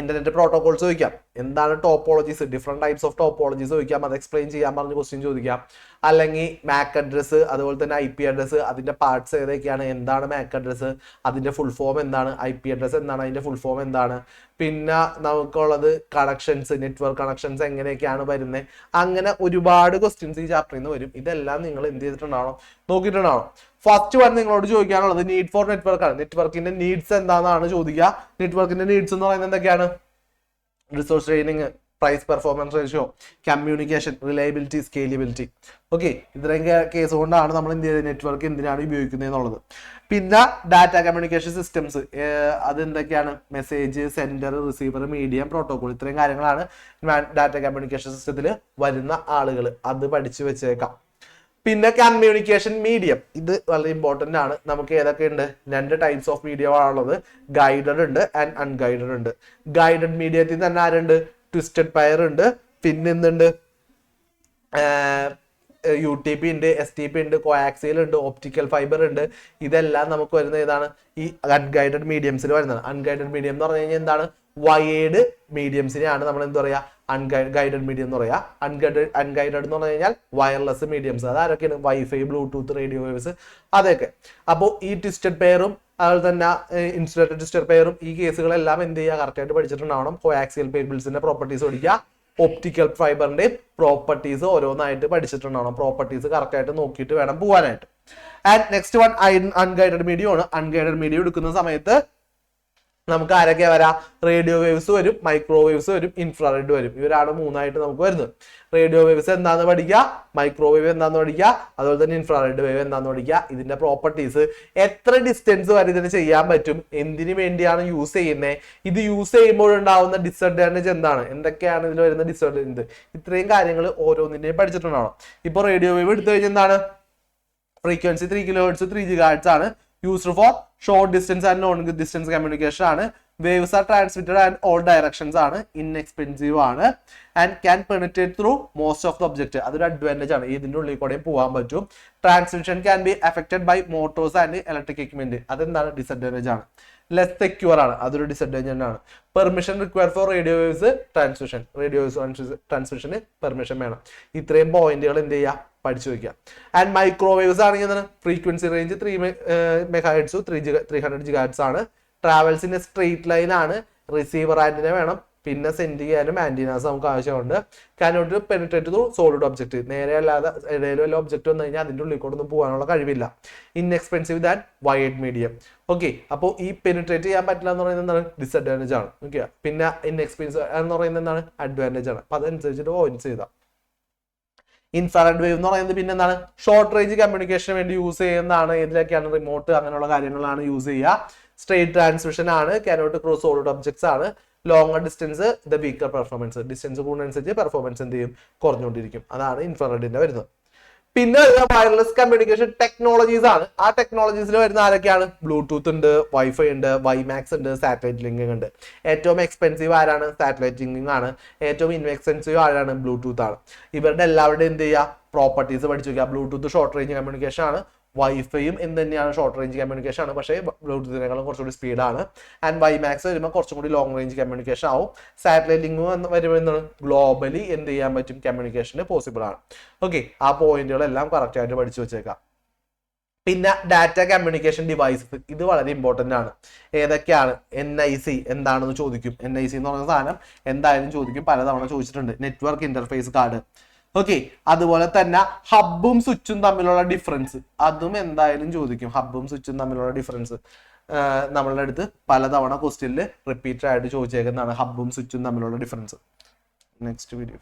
A: ഇന്റർനെറ്റ് പ്രോട്ടോകോൾസ് ചോദിക്കാം. എന്താണ് topologies, different types of topologies ചോദിക്കാം, അത് എക്സ്പ്ലെയിൻ ചെയ്യാൻ പറഞ്ഞ് ക്വസ്റ്റ്യൻ ചോദിക്കാം. അല്ലെങ്കിൽ മാക് അഡ്രസ്, അതുപോലെ തന്നെ IP അഡ്രസ്, അതിന്റെ പാർട്സ് ഏതൊക്കെയാണ്, എന്താണ് മാക് അഡ്രസ്, അതിന്റെ ഫുൾ ഫോം എന്താണ്, IP അഡ്രസ് എന്താണ്, അതിന്റെ ഫുൾ ഫോം എന്താണ്, പിന്നെ നമുക്കുള്ളത് കണക്ഷൻസ്, നെറ്റ്വർക്ക് കണക്ഷൻസ് എങ്ങനെയൊക്കെയാണ് വരുന്നത്, അങ്ങനെ ഒരുപാട് ക്വസ്റ്റ്യൻസ് ഈ ചാപ്റ്ററിൽ നിന്ന് വരും. ഇതെല്ലാം നിങ്ങൾ എന്ത് ചെയ്തിട്ടുണ്ടാവണം, നോക്കിയിട്ടുണ്ടാവണം. ഫസ്റ്റ് വൺ നിങ്ങളോട് ചോദിക്കാനുള്ളത് നീഡ് ഫോർ നെറ്റ്വർക്ക് ആണ്. നെറ്റ്വർക്കിന്റെ നീഡ്സ് എന്താണെന്നാണ് ചോദിക്കുക. നെറ്റ്വർക്കിന്റെ നീഡ്സ് എന്ന് പറയുന്നത് എന്തൊക്കെയാണ്? Resource training, price performance ratio, communication, reliability, scalability. Okay, ഇത്രയും കേസ് കൊണ്ടാണ് നമ്മൾ എന്ത് ചെയ്തത്, നെറ്റ്വർക്ക് എന്തിനാണ് ഉപയോഗിക്കുന്നത് എന്നുള്ളത്. പിന്നെ ഡാറ്റ കമ്മ്യൂണിക്കേഷൻ സിസ്റ്റംസ്, അത് എന്തൊക്കെയാണ്? Message, sender, receiver, medium, protocol. ഇത്രയും കാര്യങ്ങളാണ് ഡാറ്റ കമ്മ്യൂണിക്കേഷൻ സിസ്റ്റത്തിൽ വരുന്ന ആളുകൾ. അത് പഠിച്ചു വെച്ചേക്കാം. പിന്നെ കമ്മ്യൂണിക്കേഷൻ മീഡിയം, ഇത് വളരെ ഇമ്പോർട്ടന്റ് ആണ്. നമുക്ക് ഏതൊക്കെ ഉണ്ട്? 2 ടൈപ്സ് ഓഫ് മീഡിയം ആണുള്ളത്. ഗൈഡഡ് ഉണ്ട് ആൻഡ് അൺഗൈഡഡ് ഉണ്ട്. ഗൈഡഡ് മീഡിയത്തിൽ തന്നെ ആരുണ്ട്? ട്വിസ്റ്റഡ് പെയർ ഉണ്ട്, പിന്നെ എന്തുണ്ട്? UTP ഉണ്ട്, STP ഉണ്ട്, കോആക്സിയൽ ഉണ്ട്, ഓപ്റ്റിക്കൽ ഫൈബർ ഉണ്ട്. ഇതെല്ലാം നമുക്ക് വരുന്ന ഏതാണ്? ഈ അൺഗൈഡഡ് മീഡിയംസിൽ വരുന്നതാണ്. അൺഗൈഡഡ് മീഡിയം എന്ന് പറഞ്ഞു കഴിഞ്ഞാൽ എന്താണ്? വയേർഡ് മീഡിയംസിനെയാണ് നമ്മൾ എന്താ പറയാ? ഗൈഡഡ് മീഡിയം എന്ന് പറയാ. അൺഗൈഡഡ് എന്ന് പറഞ്ഞു കഴിഞ്ഞാൽ വയർലെസ് മീഡിയംസ്. അതാരൊക്കെയാണ്? വൈഫൈ, ബ്ലൂടൂത്ത്, റേഡിയോ വേവ്സ്, അതൊക്കെ. അപ്പോൾ ഈ ട്വിസ്റ്റഡ് പെയറും അതുപോലെ തന്നെ ഇൻസുലേറ്റഡ് ട്വിസ്റ്റഡ് പെയറും ഈ കേസുകളെല്ലാം എന്ത് ചെയ്യുക? കറക്റ്റായിട്ട് പഠിച്ചിട്ടുണ്ടാവണം. കോആക്സിയൽ കേബിൾസിന്റെ പ്രോപ്പർട്ടീസ് പഠിക്കുക, ഒപ്റ്റിക്കൽ ഫൈബറിന്റെ പ്രോപ്പർട്ടീസ് ഓരോന്നായിട്ട് പഠിച്ചിട്ടുണ്ടാവണം. പ്രോപ്പർട്ടീസ് കറക്റ്റായിട്ട് നോക്കിയിട്ട് വേണം പോകാനായിട്ട്. And next one unguided medium ആണ്. അൺഗൈഡഡ് മീഡിയം എടുക്കുന്ന സമയത്ത് നമുക്ക് ആരൊക്കെ വരാം? റേഡിയോ വേവ്സ് വരും, മൈക്രോവേവ്സ് വരും, ഇൻഫ്രാറെഡ് വരും. ഇവരാണ് 3ആയിട്ട് നമുക്ക് വരുന്നത്. റേഡിയോ വേവ്സ് എന്താന്ന് പഠിക്കുക, മൈക്രോവേവ് എന്താന്ന് പഠിക്കുക, അതുപോലെ തന്നെ ഇൻഫ്രാറെഡ് വേവ് എന്താന്ന് പഠിക്കുക. ഇതിന്റെ പ്രോപ്പർട്ടീസ്, എത്ര ഡിസ്റ്റൻസ് വരെ ഇതിന് ചെയ്യാൻ പറ്റും, എന്തിനു വേണ്ടിയാണ് യൂസ് ചെയ്യുന്നത്, ഇത് യൂസ് ചെയ്യുമ്പോഴുണ്ടാവുന്ന ഡിസഡ്വാൻറ്റേജ് എന്താണ്, എന്തൊക്കെയാണ് ഇതിൽ വരുന്ന ഡിസഡ്വാൻറ്റേജ്, ഇത്രയും കാര്യങ്ങൾ ഓരോന്നിന്റെയും പഠിച്ചിട്ടുണ്ടാവണം. ഇപ്പൊ റേഡിയോ വേവ് എടുത്തു കഴിഞ്ഞാൽ എന്താണ്? ഫ്രീക്വൻസി 3 kHz 3 GHz ആണ്. Used for short distance and long distance communication ആണ്. Waves are transmitted and all directions ആണ്. ഇൻഎക്സ്പെൻസീവ് ആണ് and can penetrate through most of the object. അതൊരു അഡ്വാൻറ്റേജ് ആണ്. ഇതിന്റെ ഉള്ളിൽ കൂടെ പോകാൻ പറ്റും. Transmission can be affected by motors and electric equipment. അതെന്താണ്? ഡിസഡ്വാൻറ്റേജ് ആണ്. ലെസ് സെക്യൂർ ആണ്, അതൊരു ഡിസഡ്വാൻറ്റേജ് ആണ്. Permission require for radio waves transmission. Radio waves ട്രാൻസ്മിഷന് permission വേണം. ഇത്രയും പോയിന്റുകൾ എന്ത് ചെയ്യുക? പഠിച്ചു വയ്ക്കുക. ആൻഡ് മൈക്രോവേവ്സ് ആണെങ്കിൽ എന്താണ്? ഫ്രീക്വൻസി റേഞ്ച് 3 MHz 300 GHz ആണ്. ട്രാവൽസ് ഇൻ സ്ട്രെയിറ്റ് ലൈൻ ആണ്. റിസീവർ ആന്റിന വേണം. പിന്നെ സെൻഡ് ചെയ്യാനും ആന്റിനാസ് നമുക്ക് ആവശ്യമുണ്ട്. Cannot penetrate through solid object. നേരെ അല്ലാതെ ഇടയിൽ വല്ല ഒബ്ജക്ട് വന്നു കഴിഞ്ഞാൽ അതിന്റെ ഉള്ളിൽ കൂടെ പോകാനുള്ള കഴിവില്ല. Inexpensive than wired medium. Okay, അപ്പോൾ ഈ പെനിട്രേറ്റ് ചെയ്യാൻ പറ്റില്ല എന്ന് പറയുന്നത് എന്താണ്? ഡിസഡ്വാൻറ്റേജ് ആണ്. ഓക്കെ, പിന്നെ ഇൻഎക്സ്പെൻസീവ് എന്ന് പറയുന്നത് എന്താണ്? അഡ്വാൻറ്റേജ് ആണ്. അപ്പൊ അതനുസരിച്ചിട്ട് പോയിന്റ് ചെയ്താൽ. ഇൻഫ്രാറെഡ് വേവ് എന്ന് പറയുന്നത് പിന്നെ എന്താണ്? ഷോർട്ട് റേഞ്ച് കമ്മ്യൂണിക്കേഷന് വേണ്ടി യൂസ് ചെയ്യുന്നതാണ്. ഇതിലൊക്കെയാണ് റിമോട്ട് അങ്ങനെയുള്ള കാര്യങ്ങളാണ് യൂസ് ചെയ്യുക. സ്ട്രേറ്റ് ട്രാൻസ്മിഷൻ ആണ്. കാനോട്ട് ക്രോസ് സോളിഡ് ഒബ്ജക്ട്സ് ആണ്. Longer distance the weaker performance. Distance കൂടുന്നതനുസരിച്ച് പെർഫോമൻസ് എന്ത് ചെയ്യും? കുറഞ്ഞുകൊണ്ടിരിക്കും. അതാണ് ഇൻഫ്രാറെഡിന്റെ വരുന്നത്. പിന്നെ വയർലെസ് കമ്മ്യൂണിക്കേഷൻ ടെക്നോളജീസ് ആണ്. ആ ടെക്നോളജീസിൽ വരുന്ന ആരൊക്കെയാണ്? ബ്ലൂടൂത്ത് ഉണ്ട്, വൈഫൈ ഉണ്ട്, വൈമാക്സ് ഉണ്ട്, സാറ്റലൈറ്റ് ലിങ്കിങ് ഉണ്ട്. ഏറ്റവും എക്സ്പെൻസീവ് ആരാണ്? സാറ്റലൈറ്റ് ലിങ്കിങ് ആണ്. ഏറ്റവും ഇൻഎക്സ്പെൻസീവ് ആരാണ്? ബ്ലൂടൂത്ത് ആണ്. ഇവരുടെ എല്ലാവരുടെയും എന്ത് ചെയ്യുക? പ്രോപ്പർട്ടീസ് പഠിച്ചു വയ്ക്കുക. ബ്ലൂടൂത്ത് ഷോർട്ട് റേഞ്ച് കമ്മ്യൂണിക്കേഷൻ ആണ്. വൈഫൈയും എന്ത് തന്നെയാണ്? ഷോർട്ട് റേഞ്ച് കമ്മ്യൂണിക്കേഷൻ ആണ്. പക്ഷേ ബ്ലൂടൂത്തിനേക്കാളും കുറച്ചുകൂടി സ്പീഡാണ്. ആൻഡ് വൈമാക്സ് വരുമ്പോൾ കുറച്ചും കൂടി ലോങ് റേഞ്ച് കമ്മ്യൂണിക്കേഷൻ ആവും. സാറ്റലൈറ്റ് ലിങ്ക് വരുമ്പോൾ എന്താണ്? ഗ്ലോബലി എന്ത് ചെയ്യാൻ പറ്റും? കമ്മ്യൂണിക്കേഷന് പോസിബിൾ ആണ്. ഓക്കെ, ആ പോയിന്റുകളെല്ലാം കറക്റ്റ് ആയിട്ട് പഠിച്ചു വെച്ചേക്കാം. പിന്നെ ഡാറ്റ കമ്മ്യൂണിക്കേഷൻ ഡിവൈസസ്, ഇത് വളരെ ഇമ്പോർട്ടന്റ് ആണ്. ഏതൊക്കെയാണ്? NIC എന്താണെന്ന് ചോദിക്കും. NIC എന്ന് പറയുന്ന സാധനം എന്തായാലും ചോദിക്കും, പലതവണ ചോദിച്ചിട്ടുണ്ട്. Network interface card. ഓക്കെ, അതുപോലെ തന്നെ ഹബും സ്വിച്ചും തമ്മിലുള്ള ഡിഫറൻസ്, അതും എന്തായാലും ചോദിക്കും. ഹബും സ്വിച്ചും തമ്മിലുള്ള ഡിഫറൻസ് നമ്മളുടെ അടുത്ത് പലതവണ ക്വസ്റ്റ്യനിൽ റിപ്പീറ്റഡ് ആയിട്ട് ചോദിച്ചേക്കുന്നതാണ്. ഹബും സ്വിച്ചും തമ്മിലുള്ള ഡിഫറൻസ്. Next video.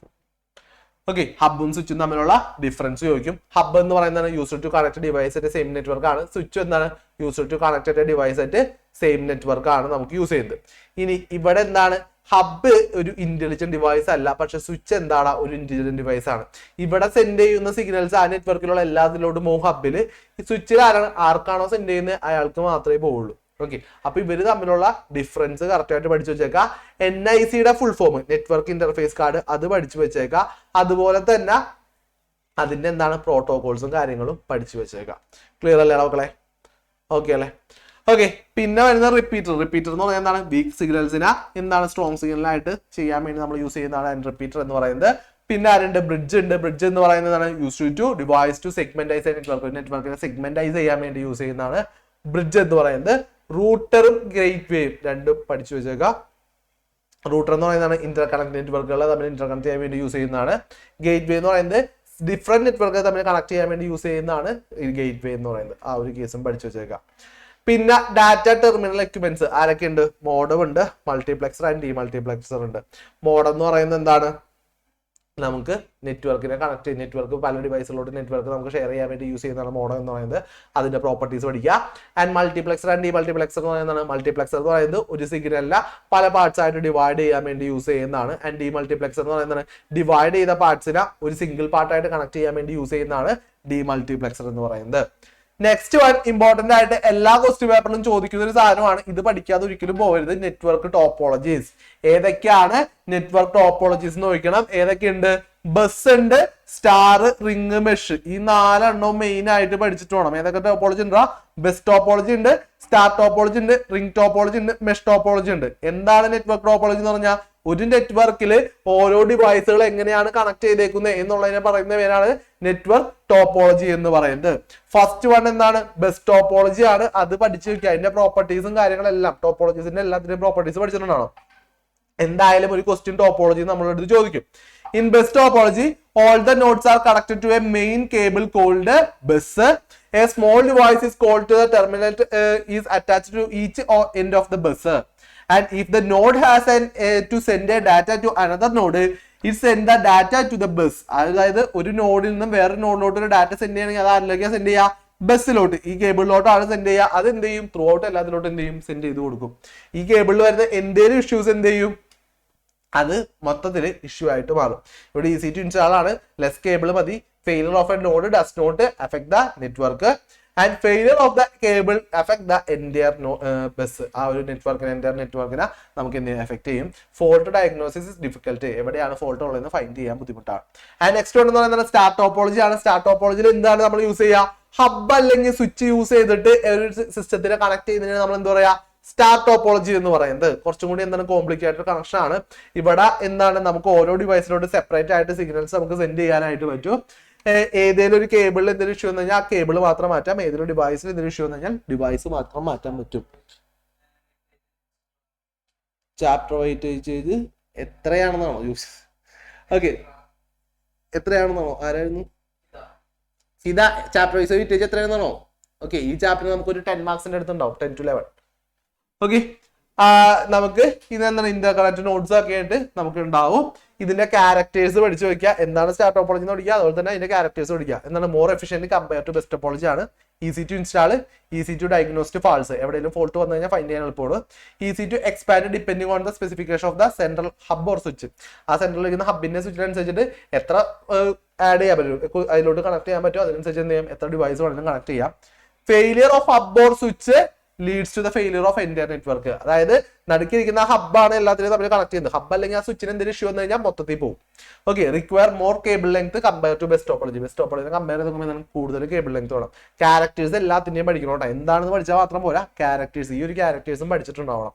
A: ഓക്കെ, ഹബും സ്വിച്ചും തമ്മിലുള്ള ഡിഫറൻസ് ചോദിക്കും. ഹബ് എന്ന് പറയുന്നത് user to connect device at same network ആണ്. സ്വിച്ച് എന്താണ്? User to connect device at same network ആണ് നമുക്ക് യൂസ് ചെയ്യുന്നത്. ഇനി ഇവിടെ എന്താണ്? ഹബ് ഒരു ഇന്റലിജന്റ് ഡിവൈസ് അല്ല, പക്ഷെ സ്വിച്ച് എന്താണ്? ഒരു ഇന്റലിജന്റ് ഡിവൈസ് ആണ്. ഇവിടെ സെൻഡ് ചെയ്യുന്ന സിഗ്നൽസ് ആ നെറ്റ്വർക്കിലുള്ള എല്ലാത്തിലോട്ടും പോകും ഹബില്. ഈ സ്വിച്ചിൽ ആർക്കാണോ സെൻഡ് ചെയ്യുന്നത് അയാൾക്ക് മാത്രമേ പോവുള്ളൂ. ഓക്കെ, അപ്പൊ ഇവര് തമ്മിലുള്ള ഡിഫറൻസ് കറക്റ്റ് ആയിട്ട് പഠിച്ചു വെച്ചേക്കാം. NICയുടെ full form network interface card, അത് പഠിച്ചു വെച്ചേക്കാം. അതുപോലെ തന്നെ അതിന്റെ എന്താണ്? പ്രോട്ടോകോൾസും കാര്യങ്ങളും പഠിച്ചു വെച്ചേക്കാം. ക്ലിയർ അല്ലേ മക്കളെ? ഓക്കെ അല്ലേ? ഓക്കെ, പിന്നെ വരുന്ന റിപ്പീറ്റർ. റിപ്പീറ്റർ എന്ന് പറയുന്നത് എന്താണ്? വീക്ക് സിഗ്നൽസിനെ എന്താണ് സ്ട്രോങ് സിഗ്നലായിട്ട് ചെയ്യാൻ വേണ്ടി നമ്മൾ യൂസ് ചെയ്യുന്നതാണ് റിപ്പീറ്റർ എന്ന് പറയുന്നത്. പിന്നെ ആരുണ്ട്? ബ്രിഡ്ജ് ഉണ്ട്. ബ്രിഡ്ജ് എന്ന് പറയുന്നതാണ് യൂസ് ടു ഡിവൈസ് ടു സെഗ്മെന്റൈസ് നെറ്റ്വർക്കിനെ സെഗ്മെന്റൈസ് ചെയ്യാൻ വേണ്ടി യൂസ് ചെയ്യുന്നതാണ് ബ്രിഡ്ജ് എന്ന് പറയുന്നത്. റൂട്ടറും ഗേറ്റ് വേയും രണ്ടും പഠിച്ചു വെച്ചേക്കാം. റൂട്ടർ എന്ന് പറയുന്നതാണ് ഇന്റർ കണക്ട് നെറ്റ്വർക്കുകളെ തമ്മിൽ ഇന്റർ കണക്ട് ചെയ്യാൻ വേണ്ടി യൂസ് ചെയ്യുന്നതാണ്. ഗേറ്റ് വേ എന്ന് പറയുന്നത് ഡിഫറെന്റ് നെറ്റ്വർക്കുകൾ തമ്മിൽ കണക്ട് ചെയ്യാൻ വേണ്ടി യൂസ് ചെയ്യുന്നതാണ് ഗേറ്റ് വേ എന്ന് പറയുന്നത്. ആ ഒരു കേസും പഠിച്ചു വെച്ചേക്കാം. പിന്നെ ഡാറ്റ ടെർമിനൽ എക്യുപ്മെന്റ്സ് ആരൊക്കെ ഉണ്ട്? മോഡം ഉണ്ട്, മൾട്ടിപ്ലക്സർ ആൻഡ് ഡീമൾട്ടിപ്ലക്സർ ഉണ്ട്. മോഡം എന്ന് പറയുന്നത് എന്താണ്? നമുക്ക് നെറ്റ്വർക്കിനെ കണക്ട് ചെയ്യും. നെറ്റ്വർക്ക് പല ഡിവൈസുകളോട് നെറ്റ്വർക്ക് നമുക്ക് ഷെയർ ചെയ്യാൻ വേണ്ടി യൂസ് ചെയ്യുന്നതാണ് മോഡം എന്ന് പറയുന്നത്. അതിന്റെ പ്രോപ്പർട്ടീസ് പഠിക്കുക. ആൻഡ് മൾട്ടിപ്ലക്സർ ആൻഡ് ഡീമൾട്ടിപ്ലക്സർ എന്ന് പറയുന്നതാണ്. മൾട്ടിപ്ലക്സർ എന്ന് പറയുന്നത് ഒരു സിഗ്നലിനെ പല പാർട്സ് ആയിട്ട് ഡിവൈഡ് ചെയ്യാൻ വേണ്ടി യൂസ് ചെയ്യുന്നതാണ്. ആൻഡ് ഡീമൾട്ടിപ്ലക്സർ എന്ന് പറയുന്നത് ഡിവൈഡ് ചെയ്ത പാർട്സിനെ ഒരു സിംഗിൾ പാർട്ടായിട്ട് കണക്ട് ചെയ്യാൻ വേണ്ടി യൂസ് ചെയ്യുന്നതാണ് ഡീമൾട്ടിപ്ലക്സർ എന്ന് പറയുന്നത്. നെക്സ്റ്റ് വൺ ഇമ്പോർട്ടന്റ് ആയിട്ട് എല്ലാ ക്വസ്റ്റ്യൻ പേപ്പറിലും ചോദിക്കുന്ന ഒരു സാധനമാണ്. ഇത് പഠിക്കാതെ ഒരിക്കലും പോകരുത്. Network topologies. ഏതൊക്കെയാണ് നെറ്റ്വർക്ക് ടോപ്പോളജീസ് എന്ന് ചോദിക്കണം. ഏതൊക്കെയുണ്ട്? ബസ് ഉണ്ട്, സ്റ്റാർ, റിംഗ്, മെഷ്. ഈ 4 എണ്ണവും മെയിൻ ആയിട്ട് പഠിച്ചിട്ട് വേണം. ഏതൊക്കെ ടോപ്പോളജി ഉണ്ടാ? ബസ് ടോപ്പോളജി ഉണ്ട്, സ്റ്റാർ ടോപ്പോളജി ഉണ്ട്, റിംഗ് ടോപ്പോളജി ഉണ്ട്, മെഷ് ടോപ്പോളജി ഉണ്ട്. എന്താണ് നെറ്റ്വർക്ക് ടോപ്പോളജി എന്ന് പറഞ്ഞാൽ? ഒരു നെറ്റ്വർക്കിൽ ഓരോ ഡിവൈസുകൾ എങ്ങനെയാണ് കണക്ട് ചെയ്തേക്കുന്നത് എന്നുള്ളതിനെ പറയുന്ന പേരാണ് നെറ്റ്വർക്ക് ടോപ്പോളജി എന്ന് പറയുന്നത്. ഫസ്റ്റ് വൺ എന്താണ്? ബസ് ടോപ്പോളജി ആണ്. അത് പഠിച്ചു വെക്കുക. അതിന്റെ പ്രോപ്പർട്ടീസും കാര്യങ്ങളെല്ലാം ടോപ്പോളജീസിന്റെ എല്ലാത്തിന്റെയും പ്രോപ്പർട്ടീസ് പഠിച്ചിട്ടുണ്ടാണോ? എന്തായാലും ഒരു ക്വസ്റ്റ്യൻ ടോപ്പോളജി നമ്മളെടുത്ത് ചോദിക്കും. In bus topology, all the nodes are connected to a main cable called bus. A small device is called to the terminal is attached to each end of the bus. And if the node has to send a data to another node, it send the data to the bus. അതായത് ഒരു നോഡിൽ നിന്നും വേറെ നോഡിലോട്ട് ഒരു data send ചെയ്യണമെങ്കിൽ അത് ആരിലേക്കാണ് send ചെയ്യുക? ബസ്സിലോട്ട്. ഈ കേബിളിലോട്ടാണ് സെൻഡ് ചെയ്യുക. അത് എന്ത് ചെയ്യും? ത്രൂ ഔട്ട് എല്ലാത്തിലോട്ട് എന്ത് ചെയ്യും? സെൻഡ് ചെയ്ത് കൊടുക്കും. ഈ കേബിളിൽ വരുന്ന എന്തെങ്കിലും ഇഷ്യൂസ് എന്ത് ചെയ്യും? അത് മൊത്തത്തിൽ ഇഷ്യൂ ആയിട്ട് മാറും. ഇവിടെ ഈസി ടു ഇൻസ്റ്റാൾ ആണ്. ലെസ് കേബിൾ മതി. Failure of a node does not affect the network and failure of the cable affect the entire bus. ആ ഒരു നെറ്റ്വർക്കിനെ എൻറ്റയർ നെറ്റ്വർക്കിനെ നമുക്ക് എന്ത് എഫക്ട് ചെയ്യും? Fault diagnosis is difficult. എവിടെയാണ് ഫോൾട്ട് ഉള്ളതെന്ന് ഫൈൻഡ് ചെയ്യാൻ ബുദ്ധിമുട്ടാണ്. ആൻഡ് നെക്സ്റ്റ് എന്ന് പറയുന്നത് സ്റ്റാർ ടോപ്പോളജി ആണ്. സ്റ്റാർ ടോപ്പോളജിയിൽ എന്താണ് നമ്മൾ യൂസ് ചെയ്യുക? ഹബ് അല്ലെങ്കിൽ സ്വിച്ച് യൂസ് ചെയ്തിട്ട് ഒരു സിസ്റ്റത്തിനെ കണക്ട് ചെയ്യുന്നതിന് നമ്മൾ എന്താ പറയാ? സ്റ്റാർ ടോപ്പോളജി എന്ന് പറയുന്നത് കുറച്ചും കൂടി എന്താണ് കോംപ്ലിക്കേറ്റഡ് കണക്ഷൻ ആണ്. ഇവിടെ എന്താണ് നമുക്ക് ഓരോ ഡിവൈസിലോട്ട് സെപ്പറേറ്റ് ആയിട്ട് സിഗ്നൽസ് നമുക്ക് സെൻഡ് ചെയ്യാനായിട്ട് പറ്റും. ഏതെങ്കിലും ഒരു കേബിളിൽ എന്തെങ്കിലും ഇഷ്യൂ വന്നു കഴിഞ്ഞാൽ ആ കേബിൾ മാത്രം മാറ്റാം. ഏതെങ്കിലും ഡിവൈസിൽ എന്തെങ്കിലും ഇഷ്യൂ വന്നു കഴിഞ്ഞാൽ ഡിവൈസ് മാത്രം മാറ്റാൻ പറ്റും. ചാപ്റ്റർ വൈറ്റ് ചെയ്ത് എത്രയാണെന്നാണോ യൂസ്? ഓക്കെ, എത്രയാണെന്നാണോ? ആരായിരുന്നു ഇതാ ചാപ്റ്റർ വൈസ് വിറ്റേജ് എത്രയാണെന്നാണോ? ഓക്കെ, ഈ ചാപ്റ്റർ നമുക്കൊരു 10 മാർക്സിന്റെ അടുത്തുണ്ടാവും, 10 to 11. ഓക്കെ, നമുക്ക് ഇതെന്താണ് ഇന്റർ കണക്ട് നോട്ട്സ് ഒക്കെ ആയിട്ട് നമുക്ക് ഉണ്ടാവും. ഇതിന്റെ ക്യാരക്ടേഴ്സ് പഠിച്ചു വെക്കുക. എന്താണ് സ്റ്റാർ ടോപ്പോളജി എന്ന് പഠിക്കുക, അതുപോലെ തന്നെ ഇതിന്റെ ക്യാരക്ടേഴ്സ് പഠിക്കുക. എന്താണ് more efficient compare to best topology ആണ്. Easy to install, easy to diagnose faults. എവിടെയെങ്കിലും ഫോൾട്ട് വന്നു കഴിഞ്ഞാൽ ഫൈൻഡ് ചെയ്യാൻ എളുപ്പമാണ്. Easy to expand depending on the specification of the central hub or switch. ആ സെൻട്രലിൽ ഇരിക്കുന്ന ഹബിന്റെ സ്വിച്ചിനനുസരിച്ചിട്ട് എത്ര ആഡ് ചെയ്യാൻ പറ്റും, അതിലോട്ട് കണക്ട് ചെയ്യാൻ പറ്റും. അതിനനുസരിച്ച് എന്ത് ചെയ്യാം? എത്ര ഡിവൈസ് വേണമെങ്കിലും കണക്ട് ചെയ്യാം. Failure of hub or switch leads to the failure of entire network. അതായത് നടുക്കിരിക്കുന്ന ഹബ്ബാണ് എല്ലാത്തിനും തമ്മിൽ കണക്ട് ചെയ്യുന്നത്. ഹബ്ബ് അല്ലെങ്കിൽ ആ സ്വിച്ചിന് എന്തെങ്കിലും ഇഷ്യൂ വന്നു കഴിഞ്ഞാൽ മൊത്തത്തിൽ പോകും. Okay, require more cable length compare to best topology. Best topology compare ചെയ്ത് കൂടുതൽ കേബിൾ ലെങ്ത് വേണം. ക്യാരക്ടേഴ്സ് എല്ലാത്തിന്റെയും പഠിക്കണം. എന്താണെന്ന് പഠിച്ചാൽ മാത്രം പോരാ, ക്യാരക്ടേഴ്സ്, ഈ ഒരു ക്യാരക്ടേഴ്സും പഠിച്ചിട്ടുണ്ടാവണം.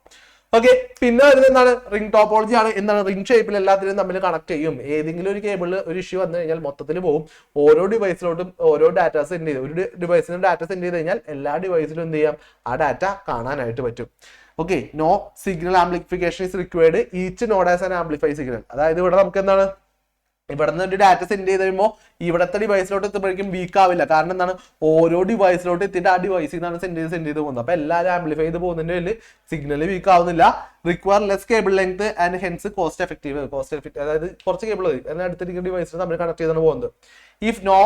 A: ഓക്കെ, പിന്നെ വരുന്നത് എന്താണ്? റിംഗ് ടോപ്പോളജി ആണ്. എന്താണ്? റിംഗ് ഷേപ്പിൽ എല്ലാത്തിനും തമ്മിൽ കണക്ട് ചെയ്യും. ഏതെങ്കിലും ഒരു കേബിളിൽ ഒരു ഇഷ്യൂ വന്നു കഴിഞ്ഞാൽ മൊത്തത്തിൽ പോകും. ഓരോ ഡിവൈസിലോട്ടും ഓരോ ഡാറ്റ സെൻഡ് ചെയ്ത്, ഒരു ഡിവൈസിന് ഡാറ്റ സെൻഡ് ചെയ്ത് കഴിഞ്ഞാൽ എല്ലാ ഡിവൈസിലും എന്ത് ചെയ്യാം? ആ ഡാറ്റ കാണാനായിട്ട് പറ്റും. Okay, no signal amplification is required. Each node as an amplify signal. അതായത് ഇവിടെ നമുക്ക് എന്താണ്? ഇവിടെ നിന്ന് ഒരു ഡാറ്റ സെൻഡ് ചെയ്ത് കഴിയുമ്പോൾ ഇവിടത്തെ ഡിവൈസിലോട്ട് എത്തുമ്പോഴേക്കും വീക്ക് ആവില്ല. കാരണം എന്താണ്? ഓരോ ഡിവൈസിലോട്ട് എത്തിയിട്ട് ആ ഡിവൈസിൽ നിന്നാണ് സെൻഡ് ചെയ്ത് പോകുന്നത്. അപ്പൊ എല്ലാവരും ആംപ്ലിഫൈ ചെയ്ത് പോകുന്നതിന്റെ പേരിൽ സിഗ്നൽ വീക്ക് ആവുന്നില്ല. Require less cable length and hence cost effective. അതായത് കുറച്ച് കേബിൾ അടുത്തിരിക്കുന്ന ഡിവൈസിൽ തമ്മിൽ കണക്ട് ചെയ്താണ് പോകുന്നത്. If no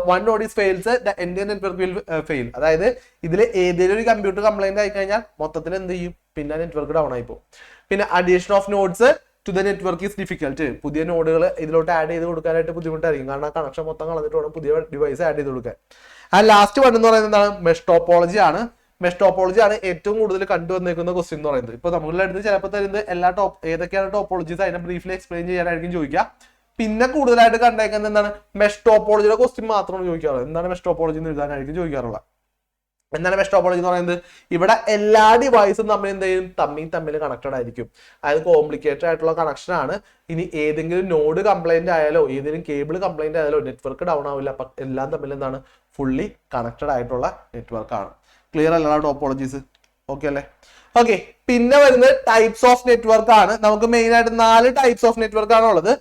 A: one node is fails the entire network will fail. അതായത് ഇതിൽ ഏതെങ്കിലും ഒരു കമ്പ്യൂട്ടർ കംപ്ലൈന്റ് ആയി കഴിഞ്ഞാൽ മൊത്തത്തിൽ എന്ത് ചെയ്യും? പിന്നെ നെറ്റ്വർക്ക് ഡൗൺ ആയി പോകും. പിന്നെ addition of nodes to the network is difficult. പുതിയ നോഡുകൾ ഇതിലോട്ട് ആഡ് ചെയ്ത് കൊടുക്കാനായിട്ട് ബുദ്ധിമുട്ടായിരിക്കും. കാരണം കണക്ഷൻ മൊത്തം കളഞ്ഞിട്ട് വേണം പുതിയ ഡിവൈസ് ആഡ് ചെയ്ത് കൊടുക്കാൻ. ആൻഡ് ലാസ്റ്റ് വൺ എന്ന് പറയുന്നത് എന്താണ്? മെഷ് ടോപ്പോളജി ആണ്. മെഷ് ടോപ്പോളജി ആണ് ഏറ്റവും കൂടുതൽ കണ്ടുവന്നേക്കുന്ന ക്വസ്റ്റ്യൻ എന്ന് പറയുന്നത്. ഇപ്പൊ നമ്മളുടെ അടുത്ത് ചിലപ്പോൾ തരുന്നത് എല്ലാ ഏതൊക്കെയാണ് ടോപ്പോളജീസ് അതിനെ ബ്രീഫ്ലി എക്സ്പ്ലെയിൻ ചെയ്യാനായിരിക്കും ചോദിക്കുക. പിന്നെ കൂടുതലായിട്ട് കണ്ടേക്കുന്നത് എന്താണ്? മെഷ് ടോപ്പോളജിയുടെ ക്വസ്റ്റ്യൻ മാത്രമാണ് ചോദിക്കാറുള്ളത്. എന്താണ് മെഷ് ടോപ്പോളജി എന്ന് എഴുതാനായിരിക്കും ചോദിക്കാറുള്ളത്. എന്താണ് മെഷ് ടോപ്പോളജി എന്ന് പറയുന്നത്? ഇവിടെ എല്ലാ ഡിവൈസും നമ്മൾ എന്ത് ചെയ്യും, തമ്മിൽ കണക്റ്റഡ് ആയിരിക്കും. അതായത് കോംപ്ലിക്കേറ്റഡ് ആയിട്ടുള്ള കണക്ഷൻ ആണ്. ഇനി ഏതെങ്കിലും നോഡ് കംപ്ലൈന്റ് ആയാലോ ഏതെങ്കിലും കേബിൾ കംപ്ലൈന്റ് ആയാലോ നെറ്റ്വർക്ക് ഡൗൺ ആവില്ല. എല്ലാം തമ്മിൽ എന്താണ്, ഫുള്ളി കണക്റ്റഡ് ആയിട്ടുള്ള നെറ്റ്വർക്ക് ആണ്. ക്ലിയർ അല്ല ടോപ്പോളജീസ്? ഓക്കെ അല്ലേ? ഓക്കെ, പിന്നെ വരുന്നത് ടൈപ്സ് ഓഫ് നെറ്റ്വർക്ക് ആണ്. നമുക്ക് മെയിൻ ആയിട്ട് 4 ടൈപ്സ് ഓഫ് നെറ്റ്വർക്ക് ആണ് ഉള്ളത്.